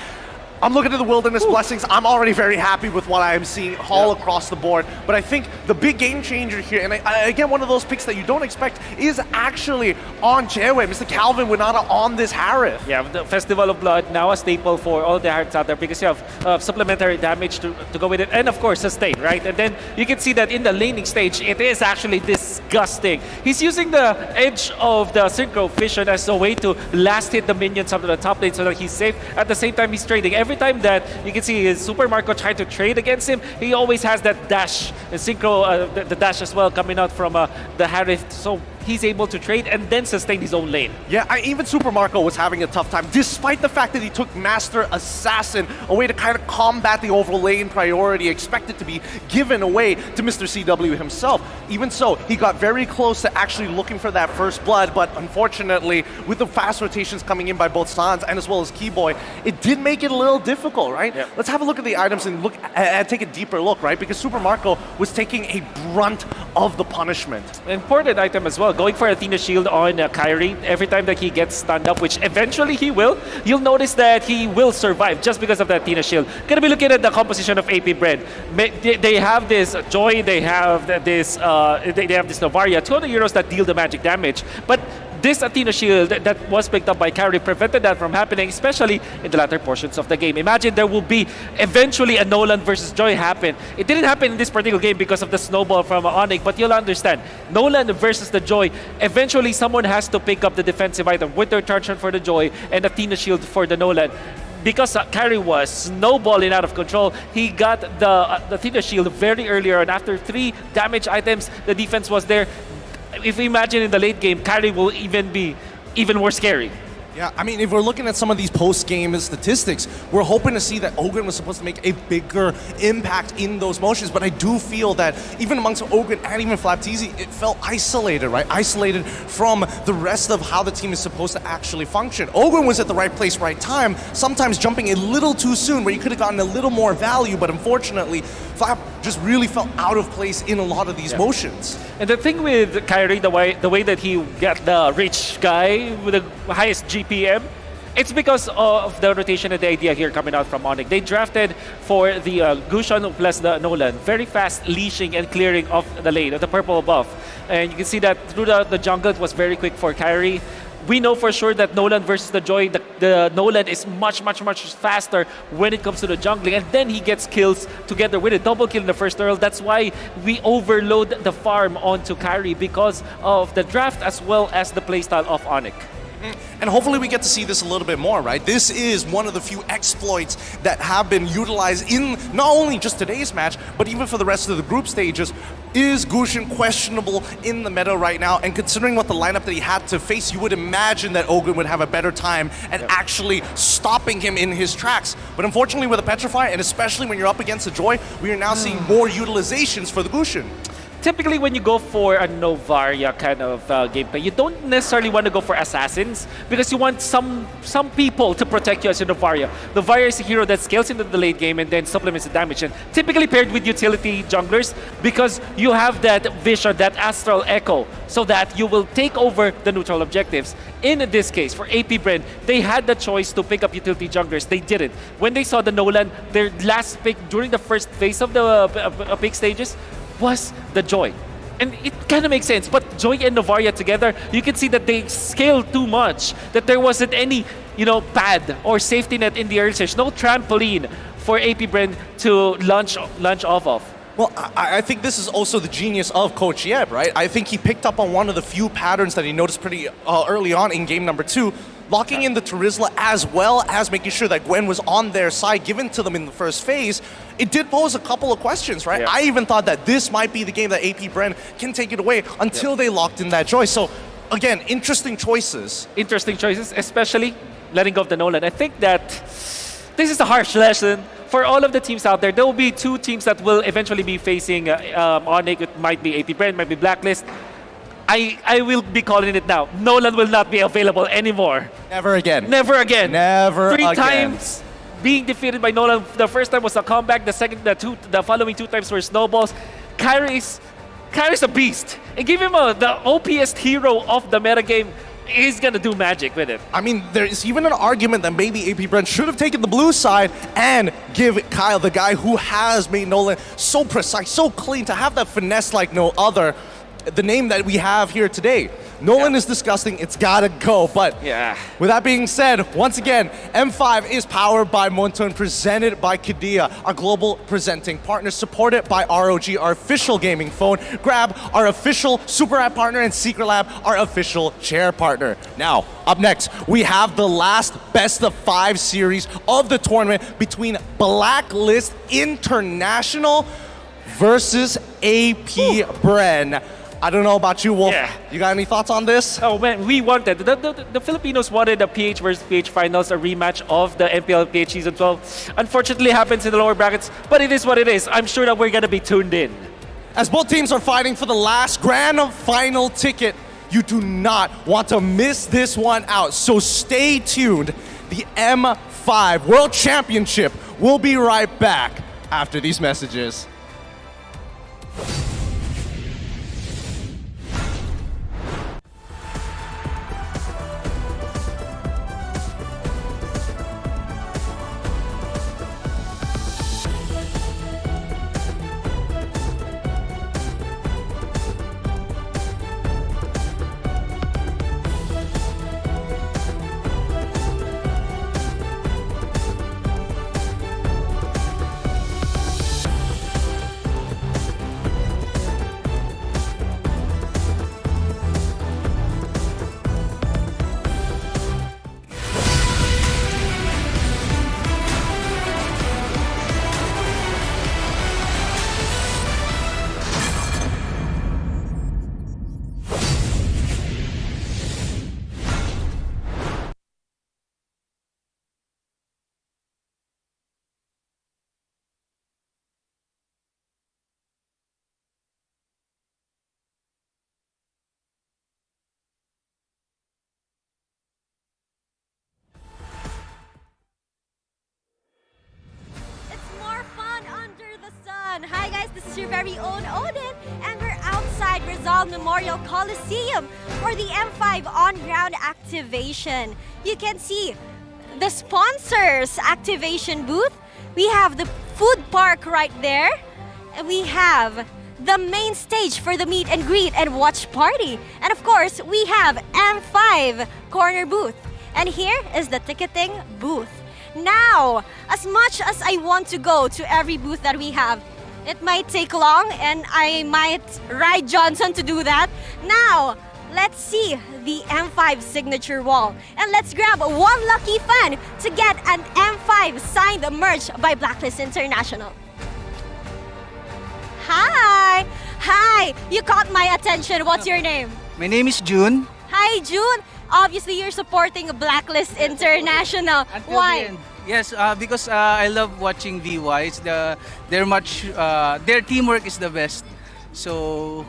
I'm looking at the Wilderness Blessings. I'm already very happy with what I am seeing all across the board. But I think the big game changer here, and again, one of those picks that you don't expect, is actually on Jaewei. Mr. Calvin Winata on this Harith. Yeah, the Festival of Blood, now a staple for all the Hariths out there, because you have supplementary damage to go with it. And of course, sustain, right? And then you can see that in the laning stage, it is actually disgusting. He's using the edge of the Synchro Vision as a way to last hit the minions up to the top lane so that he's safe. At the same time, he's trading. Every time that you can see Super Marco trying to trade against him, he always has that dash, the Synchro, the dash as well coming out from the Harith. So he's able to trade and then sustain his own lane. Yeah, even Super Marco was having a tough time, despite the fact that he took Master Assassin, a way to kind of combat the overall lane priority expected to be given away to Mr. CW himself. Even so, he got very close to actually looking for that first blood, but unfortunately, with the fast rotations coming in by both Sans and as well as Keyboy, it did make it a little difficult, right? Yep. Let's have a look at the items and look and take a deeper look, right? Because Super Marco was taking a brunt of the punishment. Important item as well. going for Athena Shield on Kyrie. Every time that he gets stunned up, which eventually he will, you'll notice that he will survive just because of the Athena Shield. Gonna be looking at the composition of AP Bren. They have this Joy, they have this Novaria, 200 euros that deal the magic damage. But this Athena Shield that was picked up by Kyrie prevented that from happening, especially in the latter portions of the game. Imagine there will be eventually a Nolan versus Joy happen. It didn't happen in this particular game because of the snowball from Onic, but you'll understand. Nolan versus the Joy, eventually someone has to pick up the defensive item with their Truncheon for the Joy and Athena Shield for the Nolan. Because Kyrie was snowballing out of control, he got the Athena Shield very early on. After 3 damage items, the defense was there. If we imagine in the late game, Kyrie will even be even more scary. Yeah, I mean, if we're looking at some of these post-game statistics, we're hoping to see that Ogren was supposed to make a bigger impact in those motions, but I do feel that even amongst Ogren and even Flapteezy, it felt isolated, right? Isolated from the rest of how the team is supposed to actually function. Ogren was at the right place, right time, sometimes jumping a little too soon where you could have gotten a little more value, but unfortunately, Flap just really felt out of place in a lot of these motions. And the thing with Kyrie, the way that he got the rich guy with the highest GPM, it's because of the rotation and the idea here coming out from Onic. They drafted for the Gusion plus the Nolan. Very fast leashing and clearing of the lane, of the purple buff. And you can see that through the jungle, it was very quick for Kyrie. We know for sure that Nolan versus the Joy, the Nolan is much faster when it comes to the jungling, and then he gets kills together with a double kill in the first Earl. That's why we overload the farm onto Kyrie because of the draft as well as the playstyle of Onic. And hopefully we get to see this a little bit more, right? This is one of the few exploits that have been utilized in not only just today's match, but even for the rest of the group stages. Is Gusion questionable in the meta right now? And considering what the lineup that he had to face, you would imagine that Ogren would have a better time at actually stopping him in his tracks. But unfortunately with a Petrify, and especially when you're up against a Joy, we are now seeing more utilizations for the Gusion. Typically, when you go for a Novaria kind of gameplay, you don't necessarily want to go for assassins because you want some people to protect you as a Novaria. Novaria is a hero that scales into the late game and then supplements the damage. And typically paired with utility junglers because you have that vision, that astral echo, so that you will take over the neutral objectives. In this case, for AP Bren, they had the choice to pick up utility junglers. They didn't. When they saw the Nolan, their last pick during the first phase of the pick stages was the Joy. And it kind of makes sense, but Joy and Novaria together, you can see that they scale too much, that there wasn't any, pad or safety net in the early stage, no trampoline for AP Bren to launch off of. Well, I think this is also the genius of Coach Yeb, right? I think he picked up on one of the few patterns that he noticed pretty early on in game number 2, locking in the Terizla as well as making sure that Gwen was on their side, given to them in the first phase. It did pose a couple of questions, right? I even thought that this might be the game that AP Bren can take it away until they locked in that Joy. So, again, interesting choices. Interesting choices, especially letting go of the Nolan. I think that this is a harsh lesson for all of the teams out there. There will be 2 teams that will eventually be facing Onic. It might be AP Bren, might be Blacklist. I will be calling it now. Nolan will not be available anymore. Never again. Never again. Never 3 again. times being defeated by Nolan. The first time was a comeback. The following 2 times were snowballs. Kyrie's a beast. And give him the OPest hero of the metagame. He's gonna do magic with it. I mean, there's even an argument that maybe AP Bren should have taken the blue side and give Kyle, the guy who has made Nolan so precise, so clean, to have that finesse like no other. The name that we have here today. Nolan is disgusting, it's gotta go, but with that being said, once again, M5 is powered by Montage, presented by Kadia, our global presenting partner, supported by ROG, our official gaming phone, Grab, our official Super App partner, and Secret Lab, our official chair partner. Now, up next, we have the last best of 5 series of the tournament between Blacklist International versus AP Bren. I don't know about you, Wolf. You got any thoughts on this? Oh man, we wanted, the Filipinos wanted a PH versus PH finals, a rematch of the MPL PH Season 12. Unfortunately, happens in the lower brackets, but it is what it is. I'm sure that we're gonna be tuned in. As both teams are fighting for the last grand final ticket, you do not want to miss this one out, so stay tuned. The M5 World Championship will be right back after these messages. very own Odin, and we're outside Rizal Memorial Coliseum for the M5 on-ground activation. You can see the sponsors activation booth. We have the food park right there, and we have the main stage for the meet and greet and watch party. And of course, we have M5 corner booth. And here is the ticketing booth. Now, as much as I want to go to every booth that we have, it might take long and I might ride Johnson to do that. Now, let's see the M5 signature wall. And let's grab one lucky fan to get an M5 signed merch by Blacklist International. Hi! Hi! You caught my attention. What's your name? My name is June. Hi, June. Obviously, you're supporting Blacklist International. Why? Yes, because I love watching VYs. Their teamwork is the best. So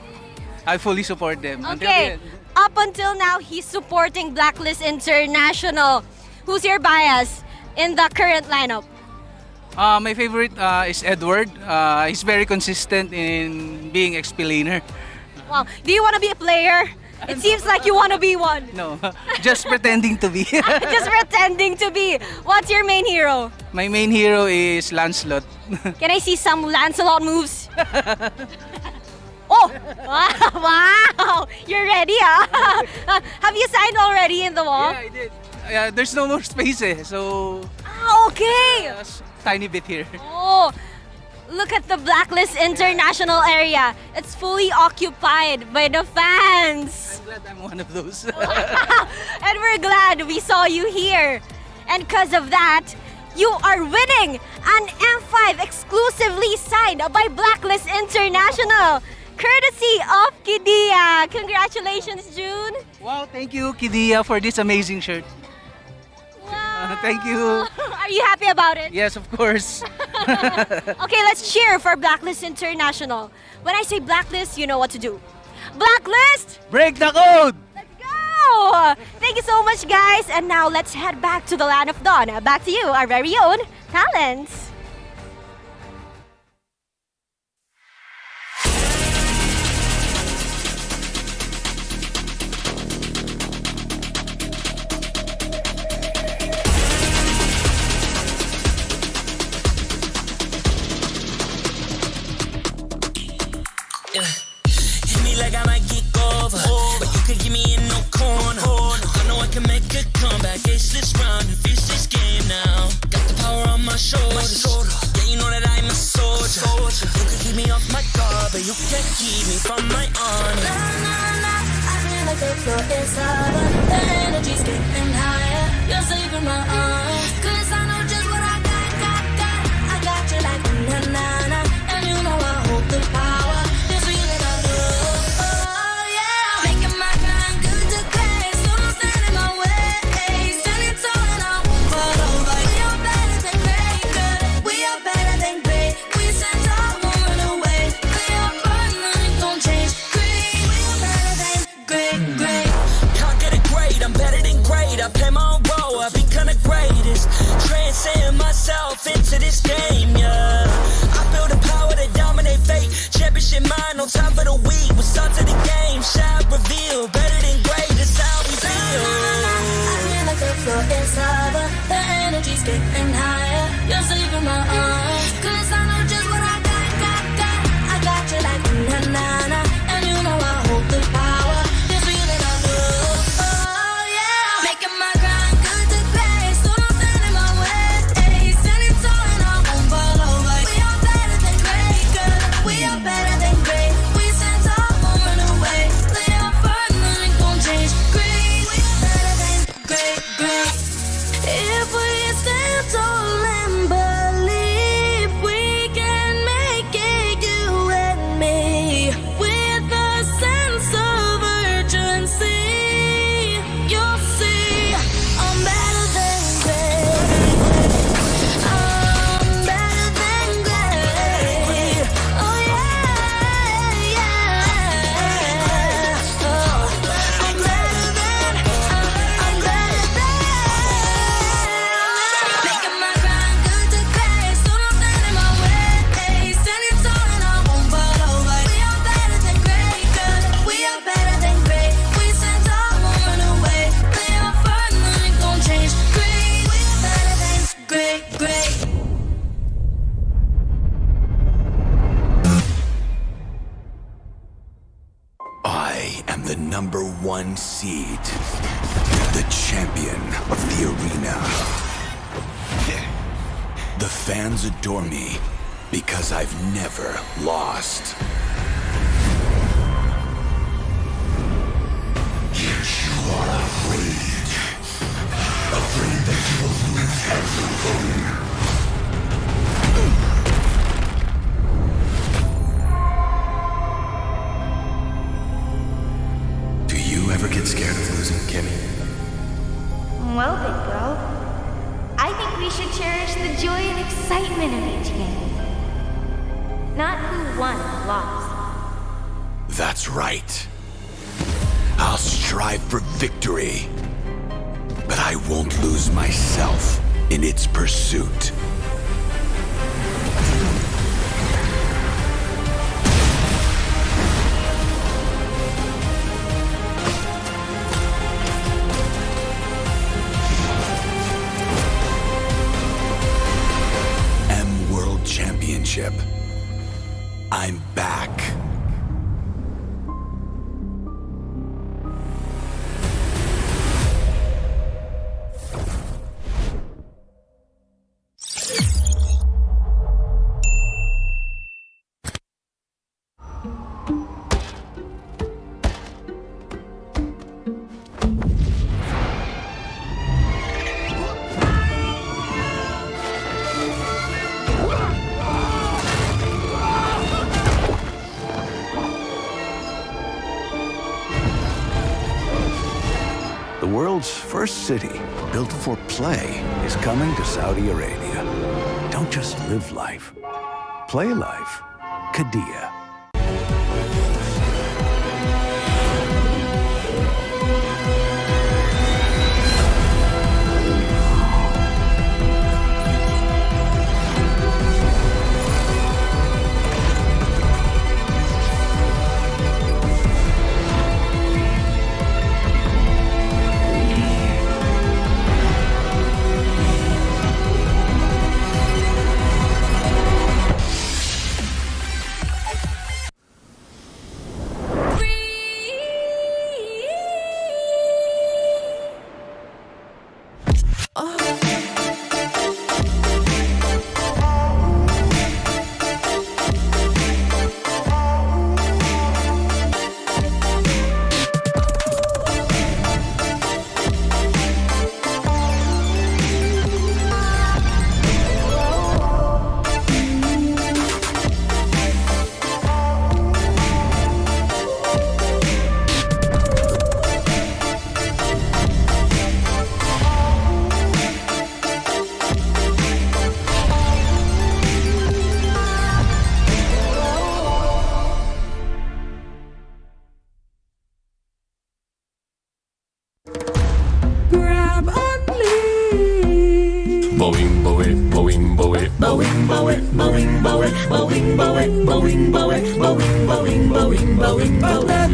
I fully support them. Okay. Up until now, he's supporting Blacklist International. Who's your bias in the current lineup? My favorite is Edward. He's very consistent in being explainer. Wow. Do you want to be a player? It seems like you want to be one. No, just pretending to be. Just pretending to be. What's your main hero? My main hero is Lancelot. Can I see some Lancelot moves? Oh! Wow! You're ready, huh? Have you signed already in the wall? Yeah, I did. There's no more space, so... Okay! Tiny bit here. Oh! Look at the Blacklist International area. It's fully occupied by the fans. I'm glad I'm one of those. And we're glad we saw you here. And because of that, you are winning an M5 exclusively signed by Blacklist International, courtesy of Kidia. Congratulations, June. Wow, thank you, Kidia, for this amazing shirt. Thank you. Are you happy about it? Yes, of course. Okay, let's cheer for Blacklist International. When I say Blacklist, you know what to do. Blacklist! Break the code! Let's go! Thank you so much, guys. And now let's head back to the Land of Dawn. Back to you, our very own talents. Hit me like I might get over, but you could give me in no corner. I know I can make a comeback, ace this round and finish this game now. Got the power on my shoulders, yeah, you know that I'm a soldier. You could keep me off my guard, but you can't keep me from my honor. I feel like the floor is over, the energy's getting higher. You're saving my arms, 'cause I know just what I got. I got you like na-na-na, and you know I hold the power. I play my own role, I become the greatest. Transcend myself into this game, yeah. I build a power to dominate fate. Championship mind, no time for the weak. We start to the game, shine, reveal. Better than great, that's how we feel. I feel like the floor is over, the energy's getting higher. You're saving my arms, 'cause I know just what I got. I got you like na-na-na, and you know I hold the power. This feeling I love. Better than great, we are better than great. We stand tall. number 1 seed, the champion of the arena. The fans adore me because I've never lost. Yet you are afraid. Afraid that you will lose everything. Do you ever get scared of losing, Kimmy? Well, big bro, I think we should cherish the joy and excitement of each game. Not who won or lost. That's right. I'll strive for victory, but I won't lose myself in its pursuit. World Championship. I'm back. The world's first city, built for play, is coming to Saudi Arabia. Don't just live life. Play life. Qiddiya.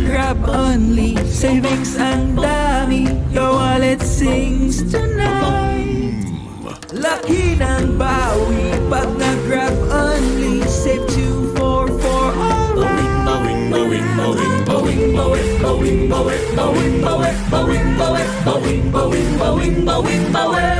Grab only, savings ang dami. Your wallet sings tonight. Laki ng bawi pag nag-grab only. Save 244 alright. Bowing, bowing, bowing, bowing, bowing, bowing, bowing, bowing, bowing, bowing, bowing, bowing, bowing, bowing, bowing, bowing.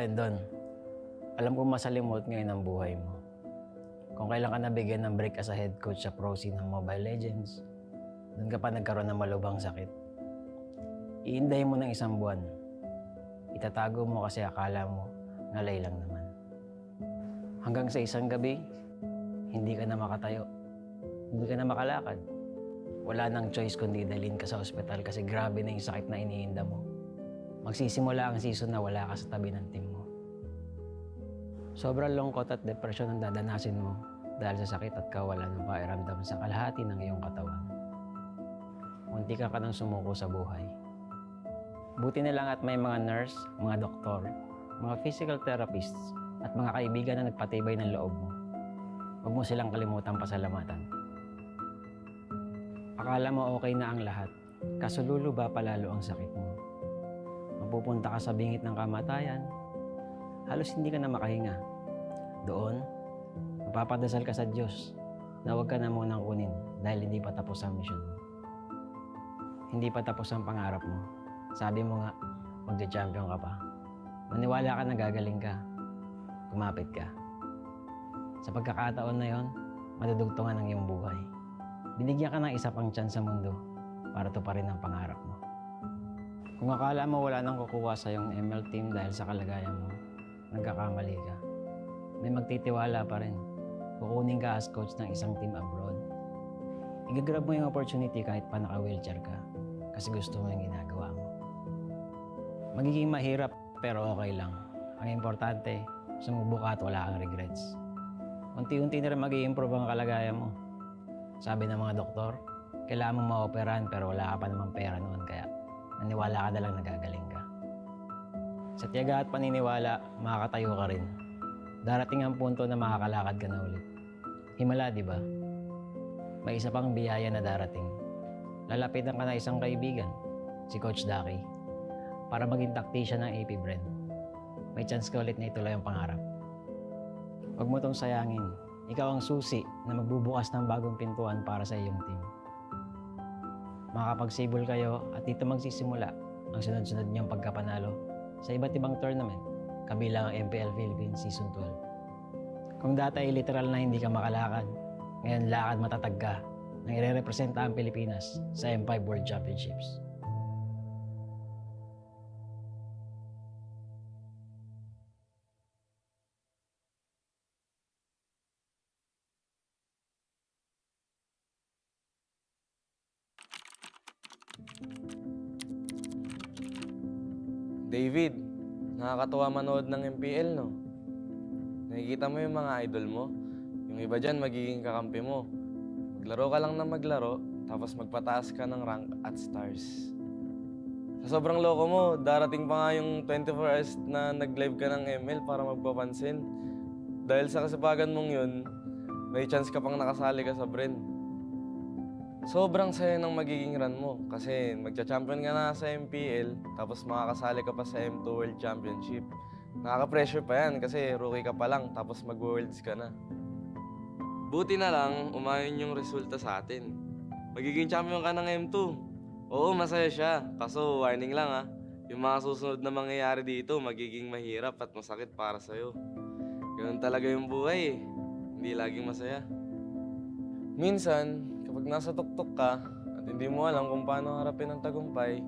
Brandon, alam kong masalimuot ngayon ang buhay mo. Kung kailan ka nabigyan ng break as a head coach sa pro scene ng Mobile Legends, doon ka pa nagkaroon ng malubhang sakit. Iindahin mo ng 1 buwan. Itatago mo kasi akala mo ngalay lang naman. Hanggang sa isang gabi, hindi ka na makatayo. Hindi ka na makalakad. Wala nang choice kundi dalhin ka sa ospital kasi grabe na yung sakit na iniinda mo. Magsisimula ang season na wala ka sa tabi ng team mo. Sobrang lungkot at depression ang dadanasin mo dahil sa sakit at kawalan ng pakiramdam sa kalahati ng iyong katawan. Munti ka nang sumuko sa buhay. Buti na lang at may mga nurse, mga doktor, mga physical therapists, at mga kaibigan na nagpatibay ng loob mo. Huwag mo silang kalimutang pasalamatan. Akala mo okay na ang lahat, kaso luluba palalo ang sakit mo. Mapupunta ka sa bingit ng kamatayan, halos hindi ka na makahinga. Doon, mapapadasal ka sa Diyos na huwag ka na munang kunin dahil hindi pa tapos ang mission mo. Hindi pa tapos ang pangarap mo. Sabi mo nga, magja-champion ka pa. Maniwala ka na gagaling ka. Kumapit ka. Sa pagkakataon na yon, madudugtungan ang iyong buhay. Binigyan ka ng isa pang chance sa mundo para tuparin ang pangarap mo. Kung akala mo wala nang kukuha sa iyong ML team dahil sa kalagayan mo, nagkakamali ka. May magtitiwala pa rin. Kukunin ka as coach ng isang team abroad. Igagrab mo yung opportunity kahit pa naka-wheelchair ka kasi gusto mo yung ginagawa mo. Magiging mahirap pero okay lang. Ang importante, sumubo ka at wala kang regrets. Unti-unti na rin mag-i-improve ang kalagayan mo. Sabi ng mga doktor, kailangan mong ma-operahan pero wala ka pa namang pera noon kaya naniwala ka na lang nagagaling ka. Sa tiyaga at paniniwala, makakatayo ka rin. Darating ang punto na makakalakad ka na ulit. Himala, di ba? May isa pang biyaya na darating. Lalapitan ka na isang kaibigan, si Coach Daki, para maging tactician ng AP Bren. May chance ka ulit na ituloy ang pangarap. Huwag mo tong sayangin. Ikaw ang susi na magbubukas ng bagong pintuan para sa iyong team. Makapagsibol kayo at dito magsisimula ang sunod-sunod niyong pagkapanalo sa iba't ibang tournament, kabilang ang MPL Philippines Season 12. Kung dati ay literal na hindi ka makalakad, ngayon lakad matatag ka nang ire-representa ang Pilipinas sa M5 World Championships. David, nakakatuwa manood ng MPL, no? Nakikita mo yung mga idol mo. Yung iba dyan, magiging kakampi mo. Maglaro ka lang na maglaro, tapos magpataas ka ng rank at stars. Sa sobrang loko mo, darating pa nga yung 24 hours na nag-live ka ng ML para magpapansin. Dahil sa kasipagan mong yun, may chance ka pang nakasali ka sa Bren. Sobrang saya ng magiging run mo kasi magcha-champion ka na sa MPL tapos makakasali ka pa sa M2 World Championship. Nakaka-pressure pa yan kasi rookie ka pa lang tapos mag-worlds ka na. Buti na lang, umayon yung resulta sa atin. Magiging champion ka ng M2. Oo, masaya siya. Kaso warning lang ha, yung mga susunod na mangyayari dito magiging mahirap at masakit para sa'yo. Ganun talaga yung buhay eh. Hindi laging masaya. Minsan, kapag nasa tuktok ka at hindi mo alam kung paano harapin ang tagumpay,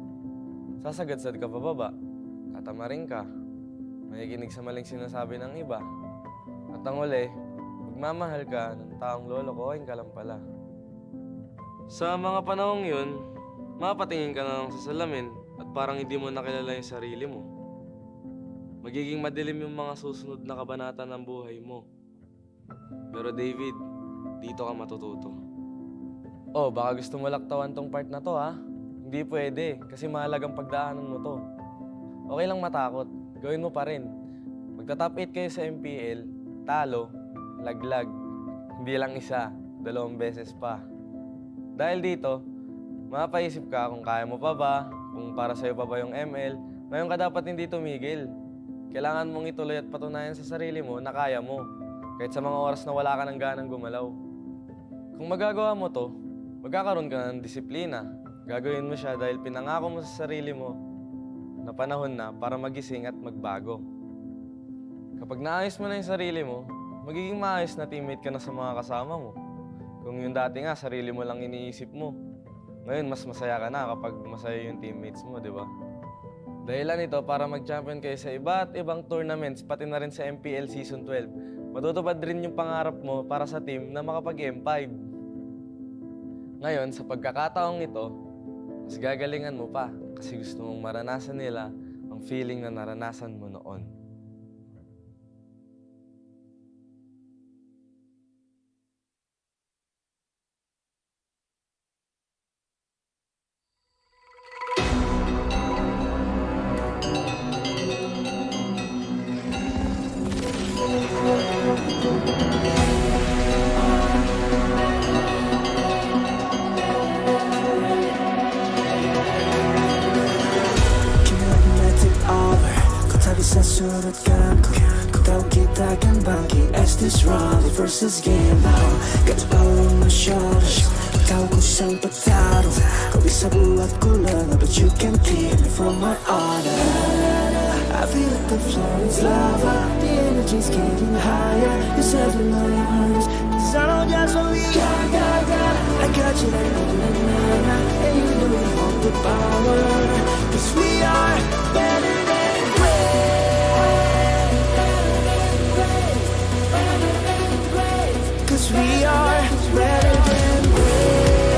sasagadsad ka pababa, tatamarin ka, makikinig sa maling sinasabi ng iba. At ang uli, magmamahal ka ng taong lolokohin ka lang pala. Sa mga panahong yun, mapatingin ka na lang sa salamin at parang hindi mo nakilala yung sarili mo. Magiging madilim yung mga susunod na kabanata ng buhay mo. Pero David, dito ka matututo. Oh, baka gusto mo laktawan tong part na to ha? Hindi pwede, kasi mahalagang pagdaanan mo to. Okay lang matakot, gawin mo pa rin. Magta-top 8 kayo sa MPL, talo, laglag. Hindi lang isa, 2 beses pa. Dahil dito, mapaisip ka kung kaya mo pa ba, kung para sa'yo pa ba yung ML. Ngayon ka dapat hindi tumigil. Kailangan mong ituloy at patunayan sa sarili mo na kaya mo. Kahit sa mga oras na wala ka ng ganang gumalaw. Kung magagawa mo to, magkakaroon ka ng disiplina. Gagawin mo siya dahil pinangako mo sa sarili mo na panahon na para magising at magbago. Kapag naayos mo na yung sarili mo, magiging maayos na teammate ka na sa mga kasama mo. Kung yung dati nga, sarili mo lang iniisip mo. Ngayon, mas masaya ka na kapag masaya yung teammates mo, di ba? Dahilan ito para mag-champion kayo sa iba't ibang tournaments, pati na rin sa MPL Season 12. Matutupad rin yung pangarap mo para sa team na makapag-M5. Ngayon, sa pagkakataong ito, mas gagalingan mo pa kasi gusto mong maranasan nila ang feeling na naranasan mo noon. Sa surut kanku Ku tahu kita akan bangkit as this rally versus game now. Got all on my shoulders. Ku tahu ku sang petarung. Kau bisa buatku lengah, but you can't keep me from my honor. I feel like the floor is lava. The energy's getting higher. You're serving my arms. Cause I don't just want me. I got you like na-na-na-na. And you know you hold the power. Cause we are better than great. Cause we are better than great.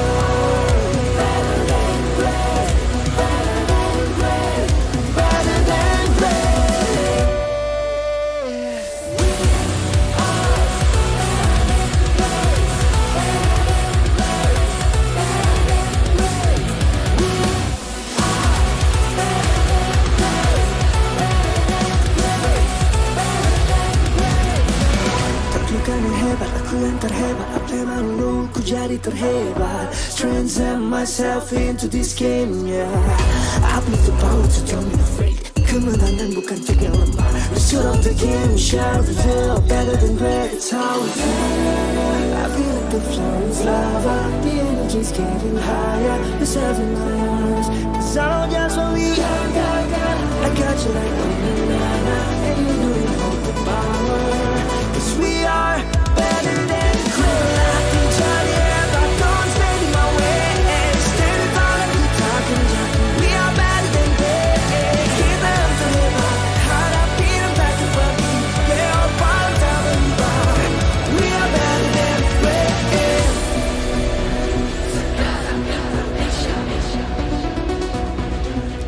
Better than great. Better than great. Better than great. We are Taklukan yang hebat, aku yang terhebat. Apa yang malu, ku jadi terhebat. Transcend myself into this game, yeah. I need the power to dominate. Kemenangan bukan tiga lemah. The shoot of the game, we shall reveal. Better than great, it's how we feel. I feel like the floor is lava. The energy's getting higher. You're serving my arms. Cause I don't just want me. I got you like na-na-na-na. And you know you hold the power. Cause we are better than great. I can tell you if I don't stand in my way. Stand in front of you talking. We are better than great. Kita yang terhebat, hadapi dan takkan pergi. Leopard tak berubah. We are better than great.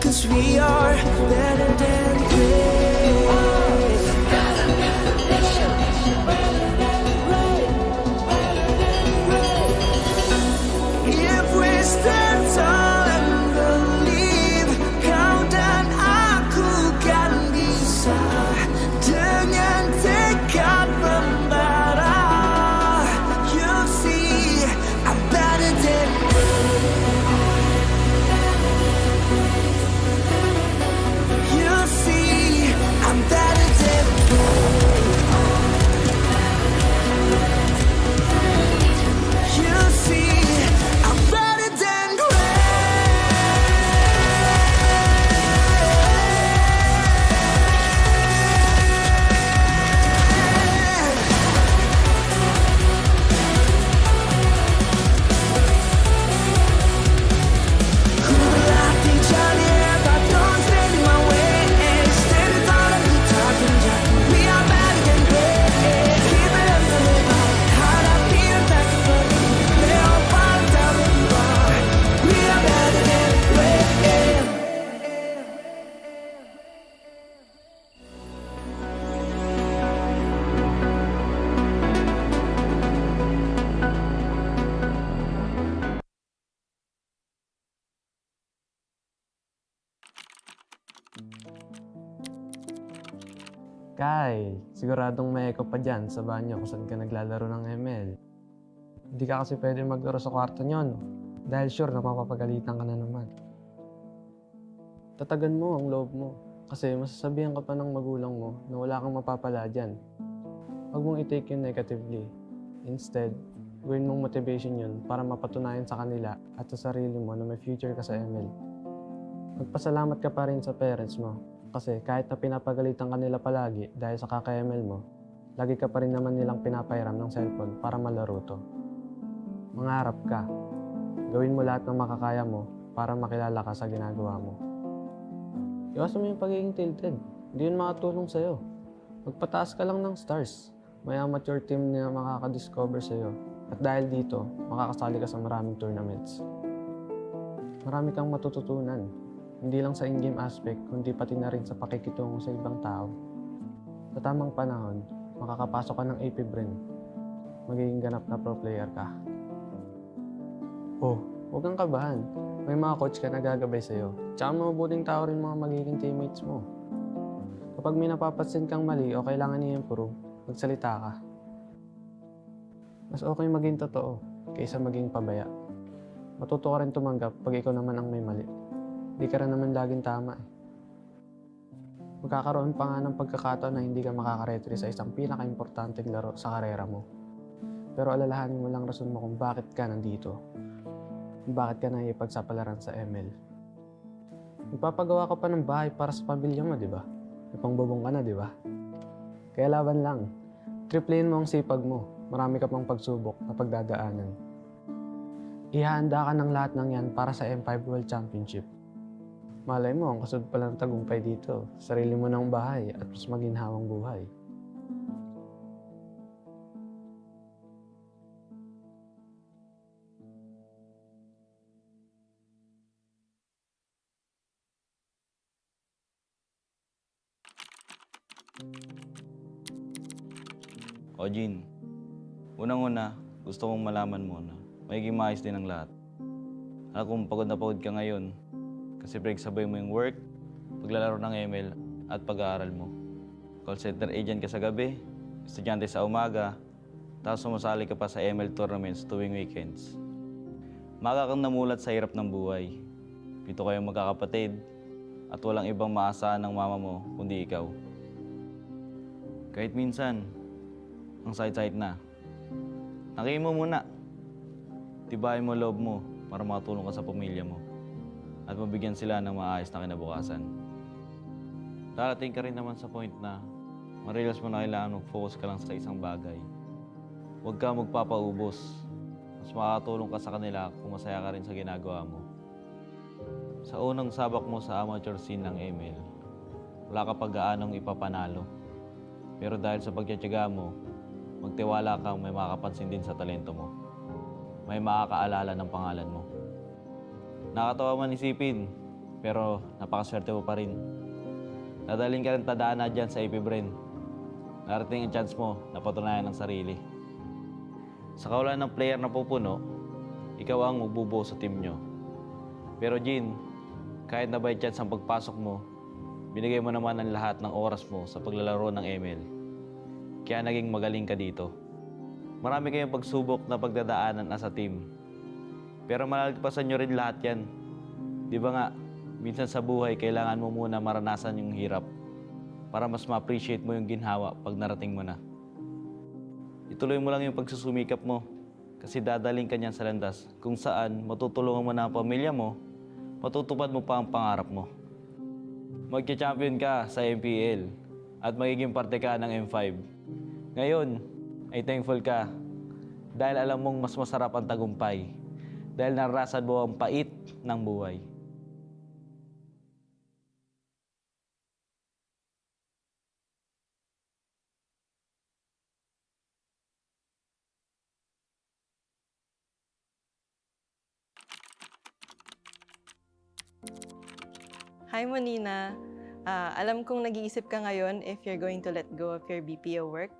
Cause we are better than great. If we stand tall and believe, kau dan aku kan bisa dengan tekad membara. You see, I'm better than you see, I'm better than you see, I'm better than Ku berlatih jadi hebat, don't stand in my way. Stand in front of you talking jatuh. We are better than great. Kita yang terhebat, hadapi dan takkan pergi. Leopard tak berubah. We are better than great. Kai, siguradong may echo pa dyan sa banyo kung saan ka naglalaro ng ML. Hindi ka kasi pwede maglaro sa kwarto nyon dahil sure na mapapagalitan ka na naman. Tatagan mo ang loob mo kasi masasabihan ka pa ng magulang mo na wala kang mapapala dyan. Huwag mong i-take yun negatively. Instead, gawin mong motivation yun para mapatunayan sa kanila at sa sarili mo na may future ka sa ML. Magpasalamat ka pa rin sa parents mo Kasi kahit na pinapagalitan ka nila palagi dahil sa kaka-ML mo, lagi ka pa rin naman nilang pinapairam ng cellphone para malaro to. Mangarap ka. Gawin mo lahat ng makakaya mo para makilala ka sa ginagawa mo. Iwasan mo yung pagiging tilted. Hindi yun makatulong sa'yo. Magpataas ka lang ng stars. May amateur team na makakadiscover sa'yo. At dahil dito, makakasali ka sa maraming tournaments. Marami kang matututunan. Hindi lang sa in-game aspect, kundi pati na rin sa pakikitungo sa ibang tao. Sa tamang panahon, makakapasok ka ng AP Bren. Magiging ganap na pro player ka. Oh, huwag kang kabahan. May mga coach ka na gagabay sa'yo. Tsaka mabubuting tao rin mga magiging teammates mo. Kapag may napapansin kang mali o kailangan i-improve, magsalita ka. Mas okay maging totoo kaysa maging pabaya. Matuto ka rin tumanggap pag ikaw naman ang may mali. Hindi ka rin naman laging tama eh. Magkakaroon pa nga ng pagkakataon na hindi ka makakaretry sa isang pinaka-importanteng laro sa karera mo. Pero alalahanin mo lang rason mo kung bakit ka nandito. Kung bakit ka naipagsapalaran sa ML. Magpapagawa ka pa ng bahay para sa pamilya mo, di ba? May pangbubong ka na, di ba? Kaya laban lang. Triplein mo ang sipag mo. Marami ka pang pagsubok na pagdadaanan. Ihahanda ka ng lahat ng yan para sa M5 World Championship. Malay mo, ang kasunod pala ng tagumpay dito. Sarili mo ng bahay at mas maginhawang buhay. O Jin, unang-una, gusto kong malaman mo na magiging maayos din ang lahat. Alam kong pagod na pagod ka ngayon kasi pinagsabay mo yung work, paglalaro ng ML at pag-aaral mo. Call center agent ka sa gabi, estudyante sa umaga, tapos sumasali ka pa sa ML tournaments tuwing weekends. Maga kang namulat sa hirap ng buhay. 7 kayong magkakapatid at walang ibang maasahan ng mama mo kundi ikaw. Kahit minsan, ang sakit-sakit na. Takihin mo muna. Tibayin mo loob mo para makatulong ka sa pamilya mo at mabigyan sila ng maayos na kinabukasan. Darating ka rin naman sa point na ma-realize mo na kailangan mag-focus ka lang sa isang bagay. Huwag ka magpapaubos. Mas makakatulong ka sa kanila kung masaya ka rin sa ginagawa mo. Sa unang sabak mo sa amateur scene ng ML, wala ka pag-aanong ipapanalo. Pero dahil sa pagtitiyaga mo, magtiwala kang may makakapansin din sa talento mo. May makakaalala ng pangalan mo. Nakakatawa man isipin, pero napakaswerte mo pa rin. Dadaling ka rin tadaan na dyan sa AP Bren. Narating ang chance mo na patunayan ng sarili. Sa kawalan ng player na pupuno, ikaw ang magbubuo sa team nyo. Pero Jin, kahit na by chance ang pagpasok mo, binigay mo naman ang lahat ng oras mo sa paglalaro ng ML. Kaya naging magaling ka dito. Marami kayong pagsubok na pagdadaanan as a team. Pero malagpasan nyo rin lahat yan. Di ba nga, minsan sa buhay kailangan mo muna maranasan yung hirap para mas ma-appreciate mo yung ginhawa pag narating mo na. Ituloy mo lang yung pagsusumikap mo kasi dadaling ka niyan sa landas kung saan matutulungan mo na ang pamilya mo, matutupad mo pa ang pangarap mo. Magka-champion ka sa MPL at magiging parte ka ng M5. Ngayon, ay thankful ka dahil alam mong mas masarap ang tagumpay dahil naranasan mo ang pait ng buhay. Hi, Monina. Alam kong nag-iisip ka ngayon if you're going to let go of your BPO work.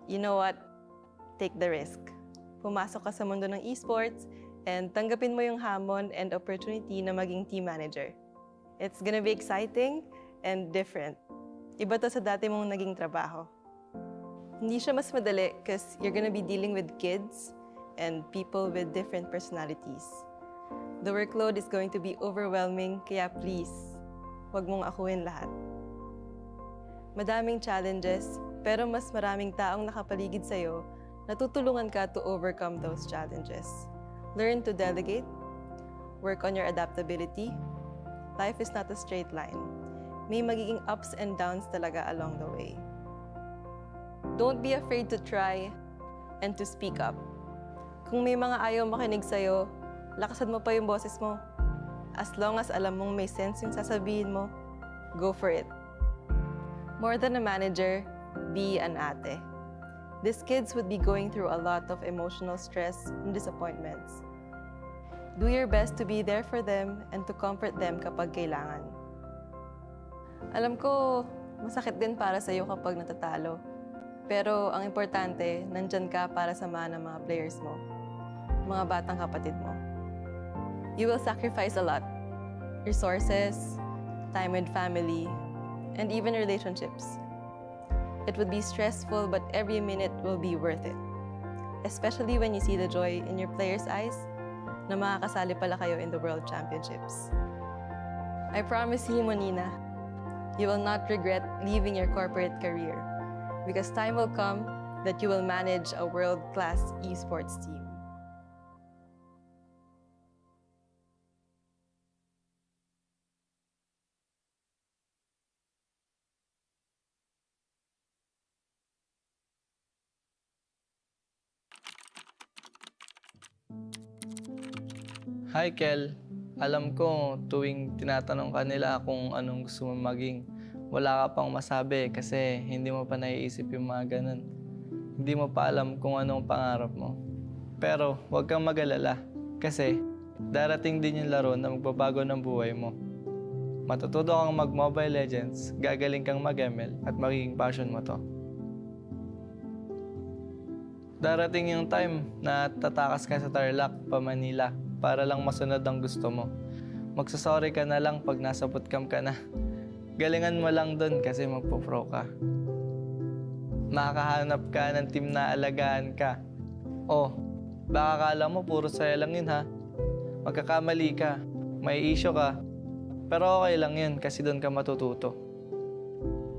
You know what? Take the risk. Pumasok ka sa mundo ng esports and tanggapin mo yung hamon and opportunity na maging team manager. It's gonna be exciting and different. Iba to sa dati mong naging trabaho. Hindi siya mas madali because you're gonna be dealing with kids and people with different personalities. The workload is going to be overwhelming, kaya please, huwag mong akuin lahat. Madaming challenges, pero mas maraming taong nakapaligid sa'yo na tutulungan ka to overcome those challenges. Learn to delegate, work on your adaptability. Life is not a straight line. may magiging ups and downs talaga along the way. Don't be afraid to try and to speak up. Kung may mga ayaw makinig sa'yo, lakasan mo pa yung boses mo. As long as alam mong may sense yung sasabihin mo, go for it. More than a manager, be an ate. These kids would be going through a lot of emotional stress and disappointments. Do your best to be there for them and to comfort them kapag kailangan. Alam ko, masakit din para sa'yo kapag natatalo. Pero ang importante, nandyan ka para samahan ng mga players mo, mga batang kapatid mo. You will sacrifice a lot. Resources, time with family, and even relationships. It would be stressful, but every minute will be worth it. Especially when you see the joy in your players' eyes na makakasali pala kayo in the World Championships. I promise you, Monina, you will not regret leaving your corporate career because time will come that you will manage a world-class esports team. Hi, Kel. Alam ko, tuwing tinatanong ka nila kung anong gusto mo maging, wala ka pang masabi kasi hindi mo pa naiisip yung mga ganun. Hindi mo pa alam kung anong pangarap mo. Pero huwag kang mag-alala kasi darating din yung laro na magbabago ng buhay mo. Matututo kang mag-Mobile Legends, gagaling kang mag-ML at magiging passion mo to. Darating yung time na tatakas ka sa Tarlac pa Manila para lang masunod ang gusto mo. Magsasorry ka na lang pag nasa bootcamp ka na. Galingan mo lang dun kasi magpo-pro ka. Makakahanap ka ng team na alagaan ka. Oh, baka akala mo puro saya lang yun ha. Magkakamali ka, may issue ka. Pero okay lang yun kasi dun ka matututo.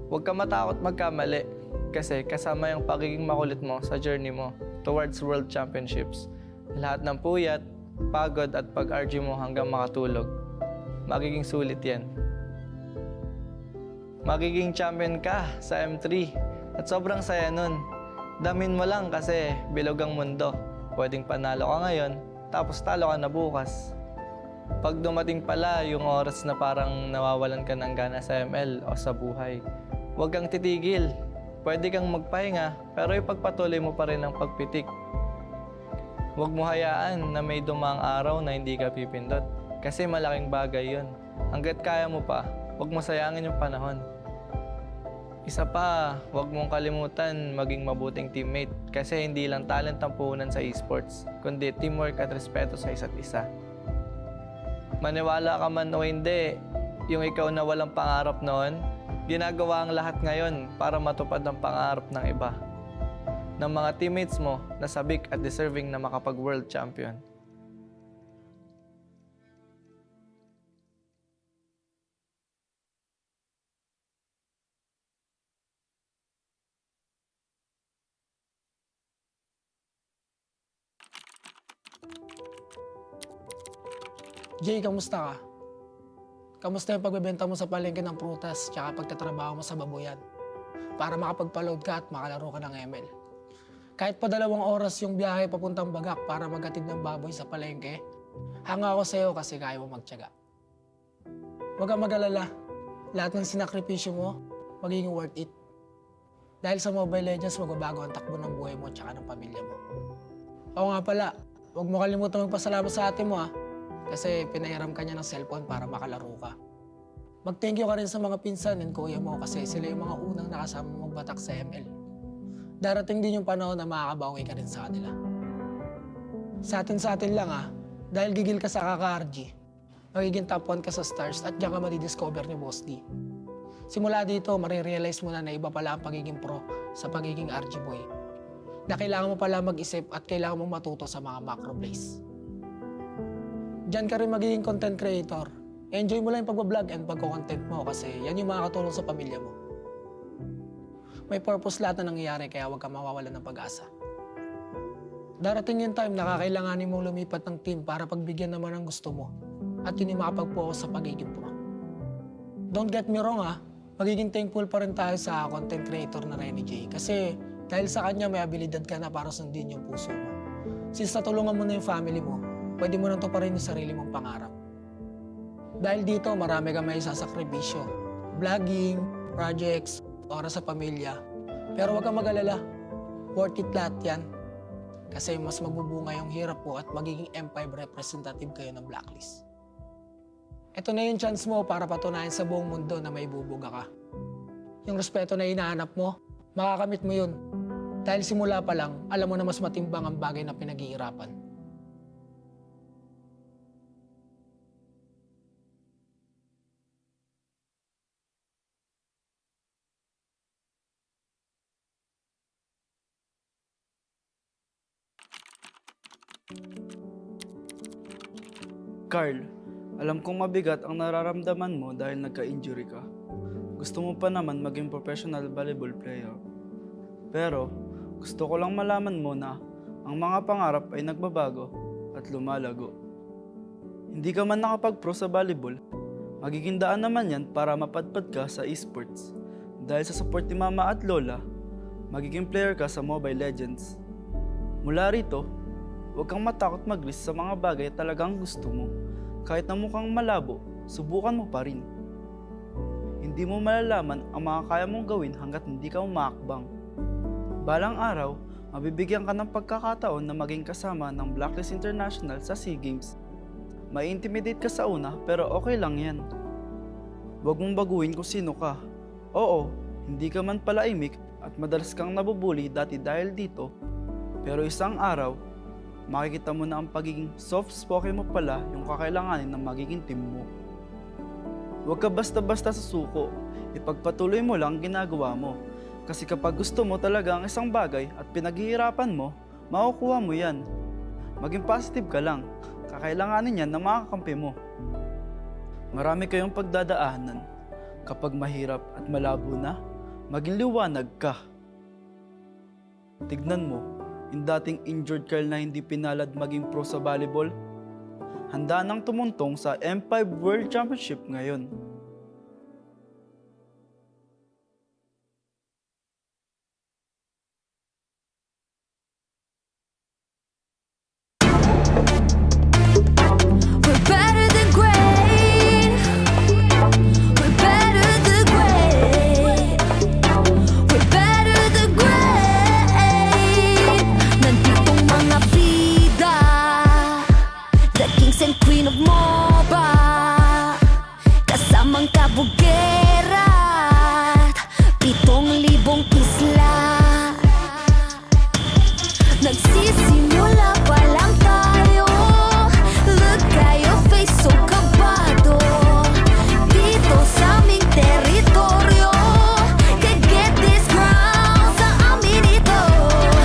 Huwag ka matakot magkamali kasi kasama yung pagiging makulit mo sa journey mo towards World Championships. Lahat ng puyat, pagod at pag-RG mo hanggang makatulog. Magiging sulit yan. Magiging champion ka sa M3 at sobrang saya nun. Damin mo lang kasi bilog ang mundo. Pwedeng panalo ka ngayon, tapos talo ka na bukas. Pag dumating pala yung oras na parang nawawalan ka ng gana sa ML o sa buhay, huwag kang titigil. Pwede kang magpahinga, pero ipagpatuloy mo pa rin ang pagpitik. Huwag mo hayaan na may dumang araw na hindi ka pipindot. Kasi malaking bagay yun. Hanggat kaya mo pa, huwag mo sayangin yung panahon. Isa pa, huwag mong kalimutan maging mabuting teammate. Kasi hindi lang talent ang puhunan sa esports, kundi teamwork at respeto sa isa't isa. Maniwala ka man o hindi, yung ikaw na walang pangarap noon, ginagawa ang lahat ngayon para matupad ang pangarap ng iba. Ng mga teammates mo na sabik at deserving na makapag-world champion. Jay, kamusta ka? Kamusta yung pagbebenta mo sa palengke ng prutas tsaka pagtatrabaho mo sa babuyan? Para makapagpa-load ka at makalaro ka ng ML. Kahit pa 2 oras yung biyahe papuntang Bagak para maghatid ng baboy sa palengke, hanga ako sa'yo kasi kaya mo magtiyaga. Huwag kang mag-alala. Lahat ng sinakripisyo mo, magiging worth it. Dahil sa Mobile Legends, magbabago ang takbo ng buhay mo at ng pamilya mo. Oo nga pala, huwag mo kalimutan magpasalamat sa ate mo kasi pinahiram ka niya ng cellphone para makalaro ka. Mag-thank you ka rin sa mga pinsan and kuya mo kasi sila yung mga unang nakasama mong batak sa ML. Darating din yung panahon na makakabawi ka rin sa kanila. Sa atin lang dahil gigil ka sa kaka-RG, magiging top 1 ka sa stars at diyan ka madidiscover ni Boss D. Simula dito, marirealize mo na iba pala ang pagiging pro sa pagiging RG boy. Na kailangan mo pala mag-isip at kailangan mong matuto sa mga macro plays. Diyan ka rin magiging content creator. Enjoy mo lang yung pag-vlog and pagko-content mo kasi yan yung makakatulong sa pamilya mo. May purpose lahat na nangyayari kaya huwag kang mawawalan ng pag-asa. Darating yung time na kakailanganin mong lumipat ng team para pagbigyan naman ng gusto mo at yun yung makapag-focus sa pagiging pro. don't get me wrong magiging thankful pa rin tayo sa content creator na Renny J. Kasi dahil sa kanya may abilidad ka na para sundin yung puso mo. Since natulungan mo na yung family mo, pwede mo nang tuparin yung sarili mong pangarap. Dahil dito, marami ka may sasakripisyo. Vlogging, projects, oras sa pamilya. Pero huwag kang mag-alala. Worth it lahat yan. Kasi mas magbubunga yung hirap po at magiging M5 representative kayo ng Blacklist. Ito na yung chance mo para patunayan sa buong mundo na may bubuga ka. Yung respeto na hinahanap mo, makakamit mo yun. Dahil simula pa lang, alam mo na mas matimbang ang bagay na pinaghihirapan. Carl, alam kong mabigat ang nararamdaman mo dahil nagka-injury ka. Gusto mo pa naman maging professional volleyball player. Pero, gusto ko lang malaman mo na ang mga pangarap ay nagbabago at lumalago. Hindi ka man nakapag-pro sa volleyball, magiging daan naman yan para mapadpad ka sa esports. Dahil sa support ni Mama at Lola, magiging player ka sa Mobile Legends. Mula rito, huwag kang matakot mag-risk sa mga bagay talagang gusto mo. Kahit na mukhang malabo, subukan mo pa rin. Hindi mo malalaman ang mga kaya mong gawin hanggat hindi ka umaakbang. Balang araw, mabibigyan ka ng pagkakataon na maging kasama ng Blacklist International sa SEA Games. Mai-intimidate ka sa una pero okay lang yan. Huwag mong baguhin kung sino ka. Oo, hindi ka man pala imik at madalas kang nabubuli dati dahil dito. Pero isang araw, makikita mo na ang pagiging soft-spoken mo pala yung kakailanganin ng magiging team mo. Huwag ka basta-basta sa suko, ipagpatuloy mo lang ginagawa mo. Kasi kapag gusto mo talaga ang isang bagay at pinaghihirapan mo, makukuha mo yan. Maging positive ka lang, kakailanganin yan ng mga kakampi mo. Marami kayong pagdadaanan. Kapag mahirap at malabo na, maging liwanag ka. Tignan mo, yung dating injured Carl na hindi pinalad maging pro sa volleyball, handa nang tumuntong sa M5 World Championship ngayon. We're better than great. We're better than great. We're better than great. Nanditong mga bida, the kings and queen of MOBA, kasamang kabugera at 7,000 isla. Nagsisimula pa lang tayo. Look at your face, so kabado. Dito sa aming teritoryo, can get this crown sa amin ito.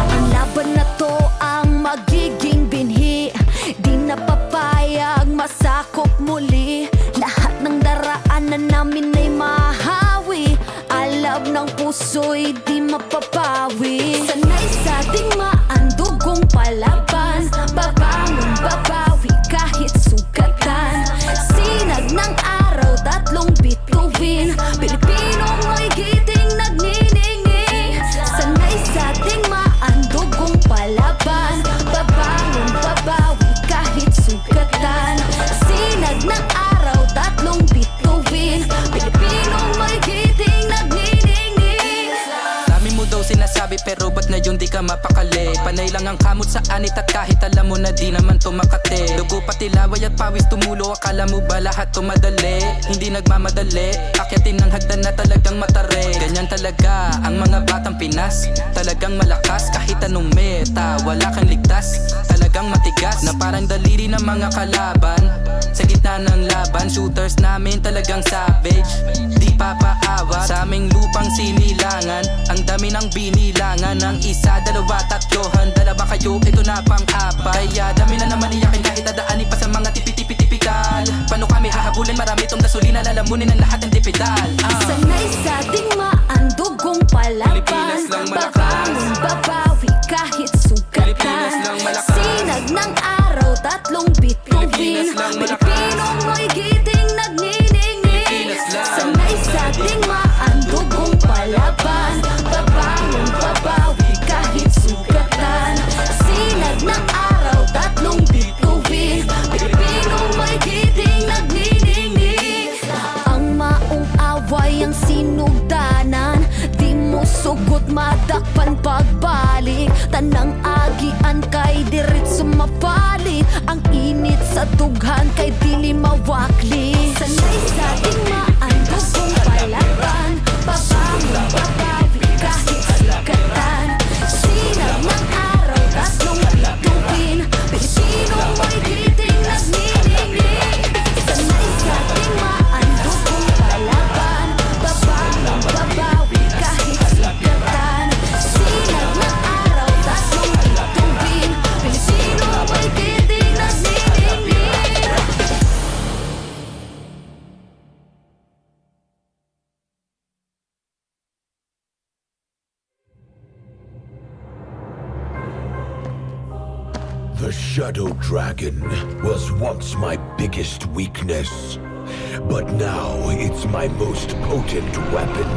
Ang laban na to ang magiging binhi. Di na papayag masakop muli. Lahat ng daraanan namin ay mahawi. Alab ng puso'y di mapapawi. Sanay sa digmaan, dugong palaban. Babangon, babawi kahit sugatan. Sinag ng araw, 3 bituin. Pilipinong may giting nagniningning. Sanay sa digmaan, dugong palaban. Babangon, babawi kahit sugatan. Sinag ng araw, 3 bituin. Pilipinong may giting nagniningning. Dami mo daw sinasabi pero ba't ngayon di ka mapakali? Panay lang ang kamot sa anit at kahit alam mo na di naman to makate. Dugo pati laway at pawis tumulo, akala mo ba lahat to madali? Hindi nagmamadali, akyatin ng hagdan na talagang matare. Ganyan talaga ang mga batang Pinas, talagang malakas kahit anong meta. Wala kang ligtas, talagang matigas na parang daliri ng mga kalaban. Sa gitna ng laban, shooters namin talagang savage. Di papaawat sa aming lupang sinilangan. Ang dami ng binilangan ng 1, 2, 3, dalawa kayo, ito na pang-apat. Kaya dami na naman iyakin kahit dadaanin pa sa mga tipi-tipi-tipikal. Paano kami hahabulin? Marami itong gasolina, lalamunin ang lahat ng dipidal. Sanay sa digmaan, dugong palaban. Babangon, babawi kahit sugatan. Sinag ng araw, 3 bituin. Pilipinong may giting nagniningning. Sanay The Shadow Dragon was once my biggest weakness, but now it's my most potent weapon.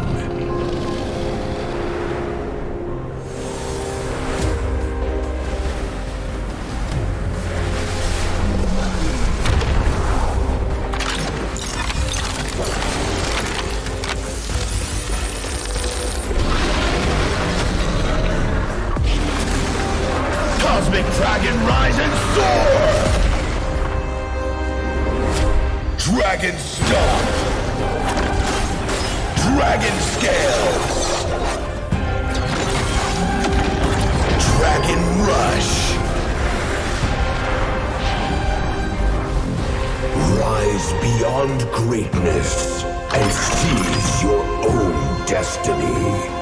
Cosmic Dragon, rise and soar! Dragon Stomp! Dragon Scales! Dragon Rush! Rise beyond greatness and seize your own destiny.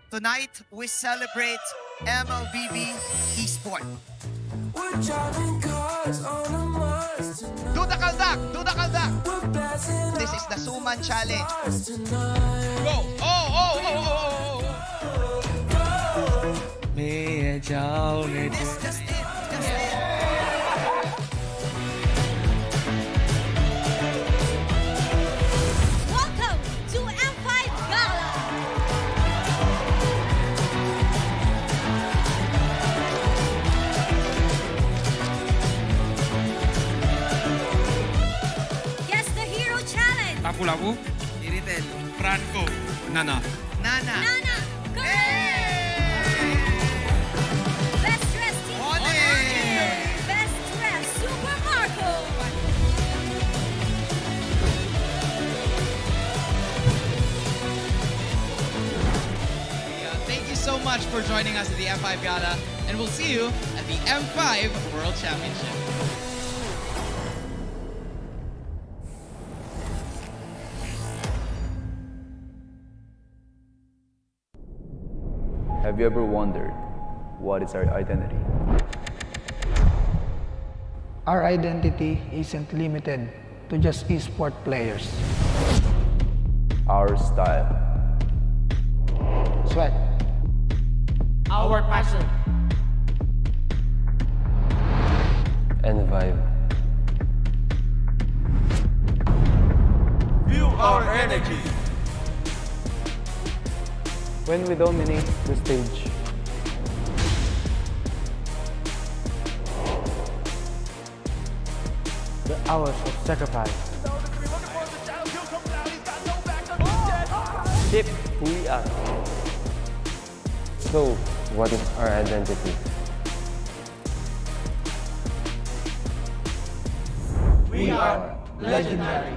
Tonight, we celebrate MLBB Esport. Do the kaldak! Do the kaldak! This is the Suman Challenge. Go! Oh! Welcome to M5 Gala! Guess the Hero Challenge! Lapu-lapu, Iritel, Franco, Nana. Nana! Best Dressed Team Onic! Best Dressed Super Marco! Thank you so much for joining us at the M5 Gala, and we'll see you at the M5 World Championship. Have you ever wondered what is our identity? Our identity isn't limited to just esport players. Our style. Sweat. Our passion. And vibe. Feel our energy. When we dominate the stage, the hours of sacrifice, Shape who we are. So, what is our identity? We are legendary.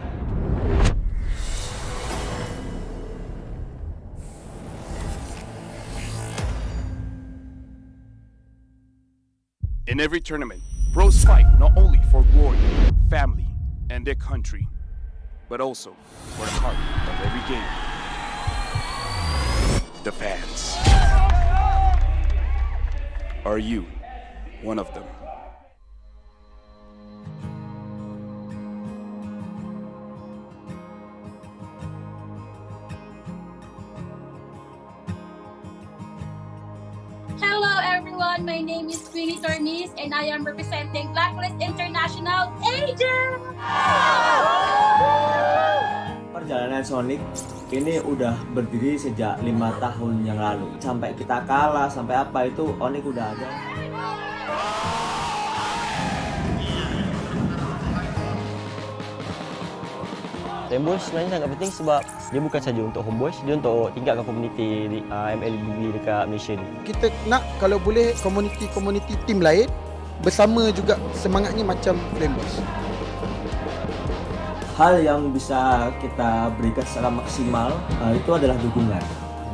In every tournament, pros fight not only for glory, family, and their country, but also for the heart of every game. The fans. Are you one of them? Hello everyone, my name is Queenie Tornis and I am representing Blacklist International Agent! Perjalanan Sonic ini udah berdiri sejak 5 tahun yang lalu. Sampai kita kalah, sampai apa itu Onic udah ada. Rainbow sebenarnya sangat penting sebab dia bukan saja untuk homeboys, dia untuk tingkatkan komuniti MLBB dekat Malaysia ni. Kita nak kalau boleh komuniti tim lain bersama juga semangatnya macam Rainbows. Hal yang bisa kita berikan secara maksimal itu adalah dukungan.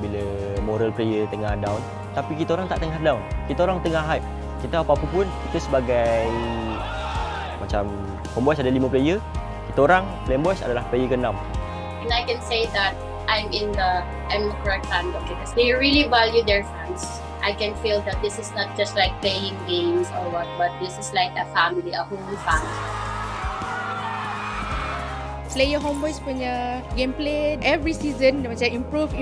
Bila moral player tengah down, tapi kita orang tak tengah down. Kita orang tengah hype. Kita apa-apa pun, kita sebagai macam homeboys ada 5 player, kita orang Playboys adalah player ke-6. And I can say that I'm the correct fandom because they really value their fans. I can feel that this is not just like playing games or what, but this is like a family, a whole family. player homeboys punya gameplay every season macam improve.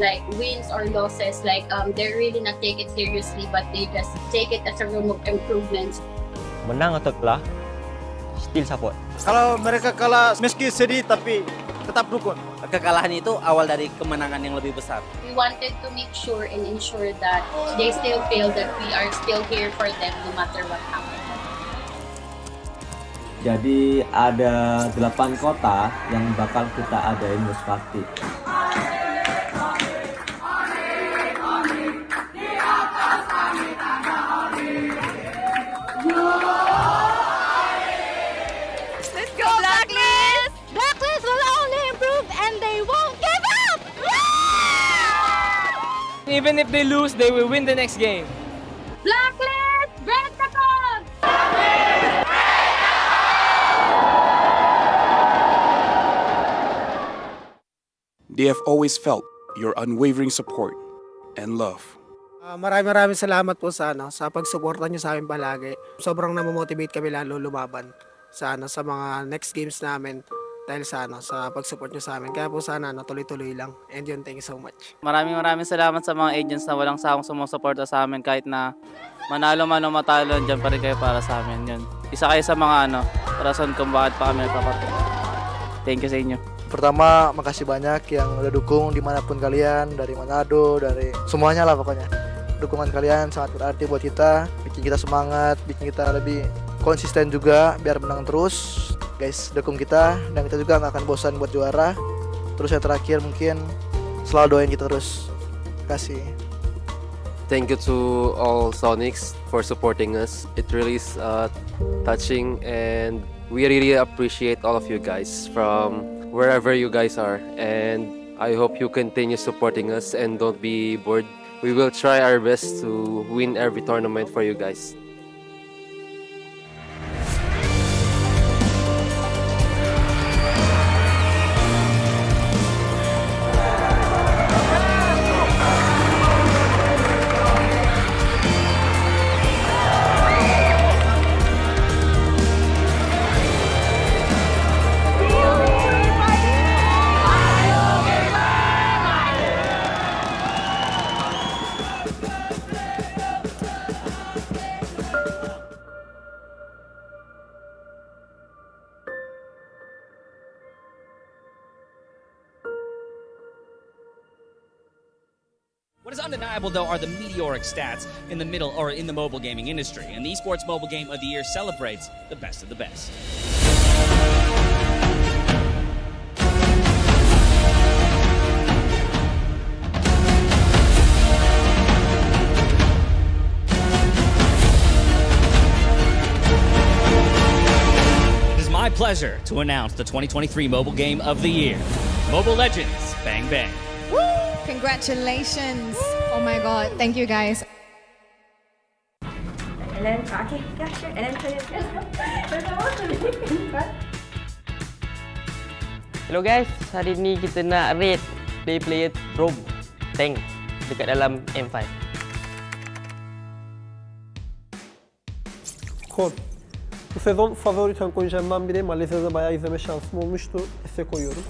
Like wins or losses, like they're really not take it seriously, but they just take it as a room of improvements. Menang atau kalah, still support. Kalau mereka kalah meski sedih tapi tetap dukung. Kekalahan itu awal dari kemenangan yang lebih besar. We wanted to make sure and ensure that they still feel that we are still here for them no matter what happens. Jadi ada 8 kota yang bakal kita adain muspakti. Let's go, Blacklist! Blacklist will only improve and they won't give up! Even if they lose, they will win the next game. Blacklist! Bren! They have always felt your unwavering support and love. Maraming salamat po sa pagsuporta niyo sa amin palagi. Sobrang namomotivate kami lalo lumaban sa mga next games namin dahil sa pagsupport niyo sa amin. Kaya po sana tuloy-tuloy lang. And yun, thank you so much. Maraming salamat sa mga agents na walang sawang sumusuporta sa amin kahit na manalo man o matalo, dyan pa rin kayo para sa amin. Yun. Isa kayo sa mga rason kung bakit pa kami nagpapatuloy. Thank you sa inyo. Pertama, makasih banyak yang udah dukung dimanapun kalian, dari Manado, dari semuanya lah pokoknya. Dukungan kalian sangat berarti buat kita, bikin kita semangat, bikin kita lebih konsisten juga biar menang terus. Guys, dukung kita dan kita juga nggak akan bosan buat juara. Terus yang terakhir mungkin selalu doain kita terus. Terima kasih. Thank you to all Sonics for supporting us. It really is touching, and we really appreciate all of you guys from wherever you guys are, and I hope you continue supporting us and don't be bored. We will try our best to win every tournament for you guys. What is undeniable, though, are the meteoric stats in the middle or in the mobile gaming industry, and the Esports Mobile Game of the Year celebrates the best of the best. It is my pleasure to announce the 2023 Mobile Game of the Year, Mobile Legends Bang Bang. Congratulations! Oh my god, thank you guys. And then, okay, yeah, sure. And then, Hello guys, hari ni kita nak rate player roam tank dekat dalam M5. Kod. Bu sezon favori tank oyuncularımdan biri. Malezya'da bayağı izleme şansım olmuştu. Size koyuyorum.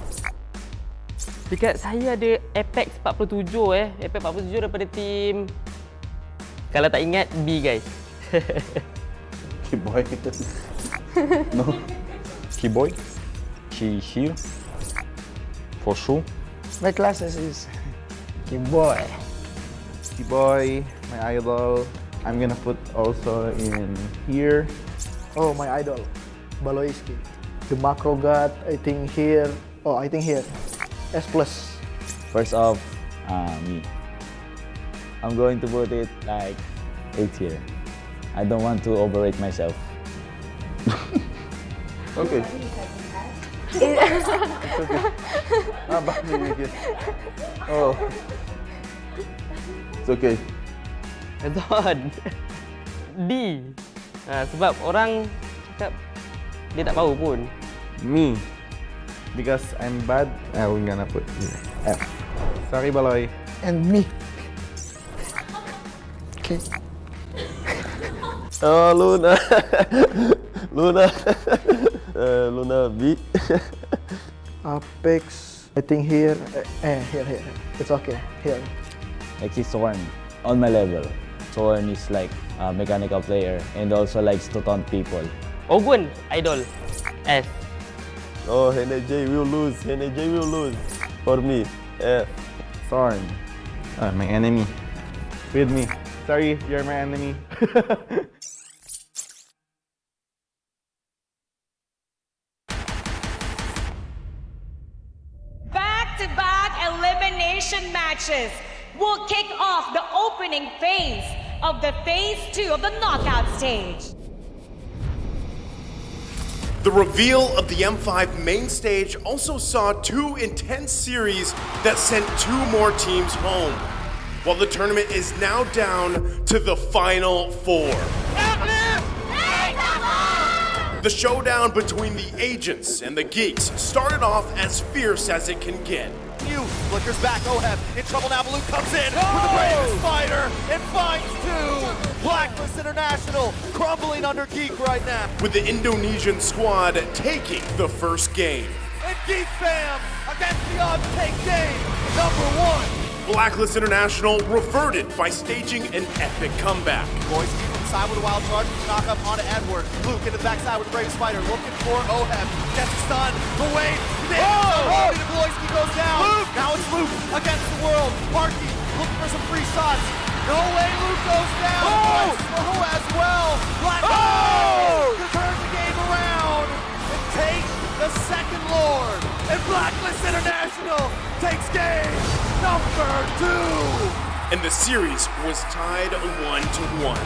Dekat saya ada Apex 47 Apex 47 daripada tim, kalau tak ingat, B guys. Keyboy. No. Keyboy. She here. For sure. My classes is Keyboy. Keyboy, my idol. I'm gonna put also in here. Oh, my idol, Baloiski. The macro god, I think here. Oh, I think here. S+. First off, me. I'm going to put it like 8 here. I don't want to overrate myself. Okay. It's okay. Oh. It's okay. Azon. D. Sebab orang cakap dia tak tahu pun. Me. Because I'm bad, I'm gonna put F. Sorry, Baloy. And me. Okay. Oh, Luna. Luna. Luna B. Apex, I think here. Here. It's okay. Here. Like si Sorn, on my level. Sorn is like a mechanical player and also likes to taunt people. Ogun, idol. S. Oh, NJ will lose. NJ will lose. For me, F. Thorn. My enemy. With me. Sorry, you're my enemy. Back-to-back elimination matches will kick off the opening phase of the Phase 2 of the knockout stage. The reveal of the M5 main stage also saw two intense series that sent two more teams home, while the tournament is now down to the final four. The showdown between the agents and the geeks started off as fierce as it can get. Flickers back, Oheb in trouble now. Baloo comes in with the bravest fighter and finds two. Blacklist International crumbling under Geek right now. With the Indonesian squad taking the first game. And Geek Fam against the odds take game number 1. Blacklist International reverted by staging an epic comeback. Boys keep inside with a wild charge, knock up onto Edward. Luke into the backside with the bravest fighter, looking for Oheb. Gets a stun, the wave, Bloisky goes down. Luke. Now it's Luke against the world. Parky looking for some free shots. No way, Luke goes down. Oh, as well. Black to turn the game around and take the second Lord. And Blacklist International takes game number 2. And the series was tied 1-1.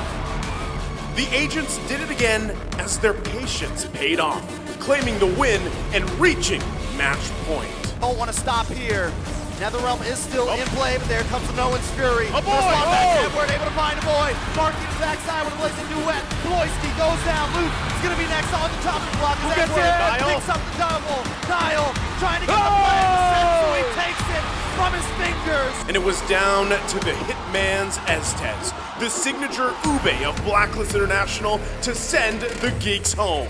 The agents did it again as their patience paid off, claiming the win and reaching match point. Don't want to stop here. Netherrealm is still in play, but there comes the Nolan's Fury. A boy! Edward able to find a boy. Marky to the backside with a blazing duet. Bloisky goes down. Luke is going to be next on the top of the block. Who gets it? Picks up the double. Niall trying to get the play in the set, so he takes it from his fingers. And it was down to the Hitman's Estes, the signature ube of Blacklist International, to send the geeks home.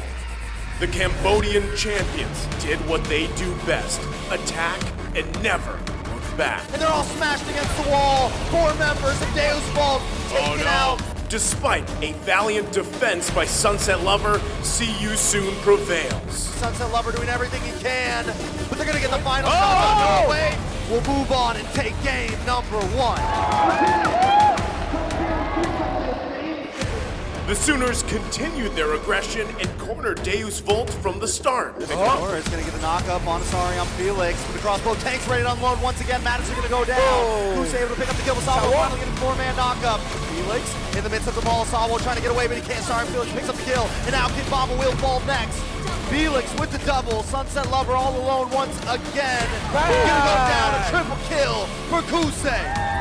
The Cambodian champions did what they do best, attack and never look back. And they're all smashed against the wall. 4 members of Deus Vault taken out. Despite a valiant defense by Sunset Lover, See You Soon prevails. Sunset Lover doing everything he can, but they're gonna get the final shot. No way. We'll move on and take game number 1. The Sooners continued their aggression and cornered Deus Volt from the start. Is going to get the knock-up on Asari on Felix. With the crossbow tanks ready to unload once again. Madison going to go down. Who's able to pick up the kill? Sawo finally getting 4-man knock-up. Felix in the midst of the ball. Sawo trying to get away, but he can't. Sorry, Felix picks up the kill. And now Kid Baba will fall next. Felix with the double. Sunset Lover all alone once again. Going to go down. A triple kill for Kusei.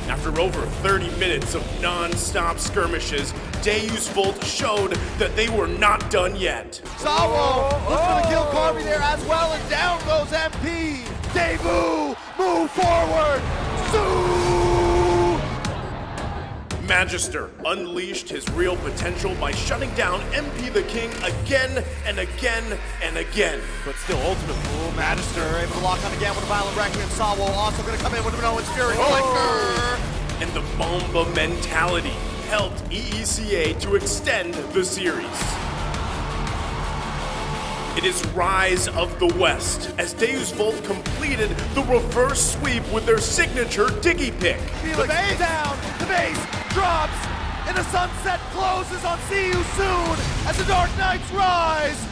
After over 30 minutes of non-stop skirmishes, Deus Volt showed that they were not done yet. Sawo looks for the kill Carvey there as well, and down goes MP. Debu, move forward. Magister unleashed his real potential by shutting down MP the King again and again and again. But still, ultimate rule. Magister able to lock on again with a violent Requiem. Sawo also going to come in with Nolan's Fury. And the Bomba mentality helped EECA to extend the series. It is Rise of the West as Deus Volt completed the reverse sweep with their signature Diggy Pick. Felix down, the base drops, and the sunset closes on See You Soon as the Dark Knights rise.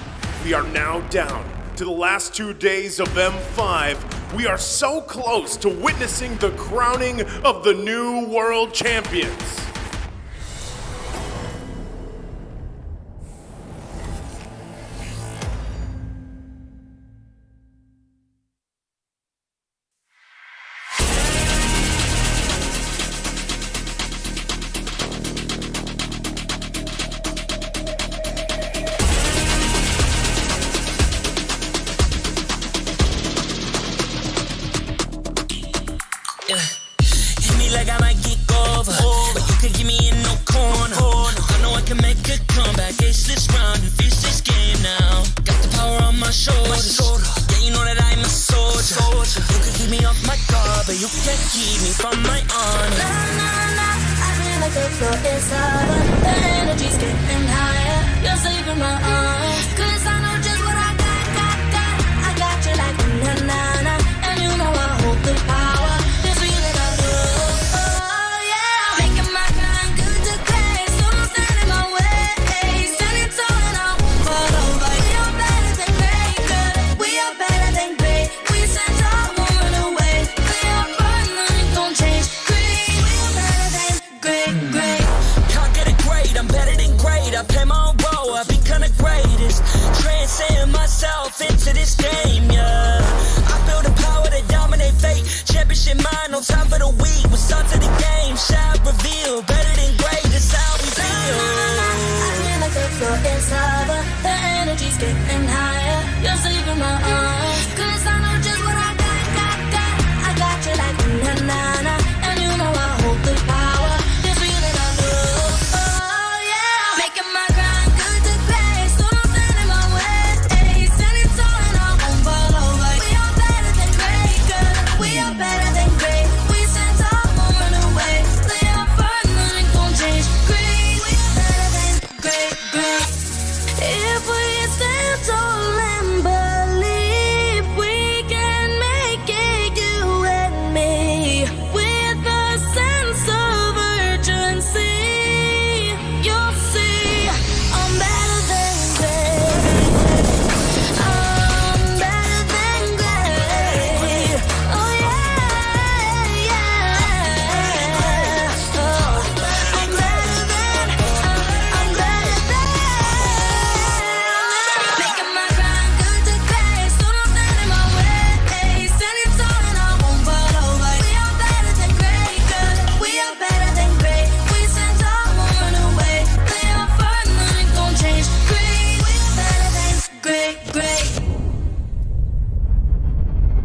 We are now down to the last 2 days of M5. We are so close to witnessing the crowning of the new world champions. my shoulders. Yeah, you know that I'm a soldier. You can keep me off my guard, but you can't keep me from my honor. Nah, nah, nah, I feel like the floor is higher. The energy's getting higher. You're saving my arms, 'cause I know just what I got. I got you like na na na, and you know I hold the power. This feeling I feel, oh yeah, making my mind good to great. So don't stand in my way, standing tall and I won't fall over. We are better than great, good. We are better than great. We stand tall, won't run away. We are born, nothing gon' change. Great, we are better than great. Can't get it great, I'm better than great. I play my own role, I become the greatest. Transcend myself into this game, yeah. I feel the power to dominate fate. Championship mind, no time for the weak.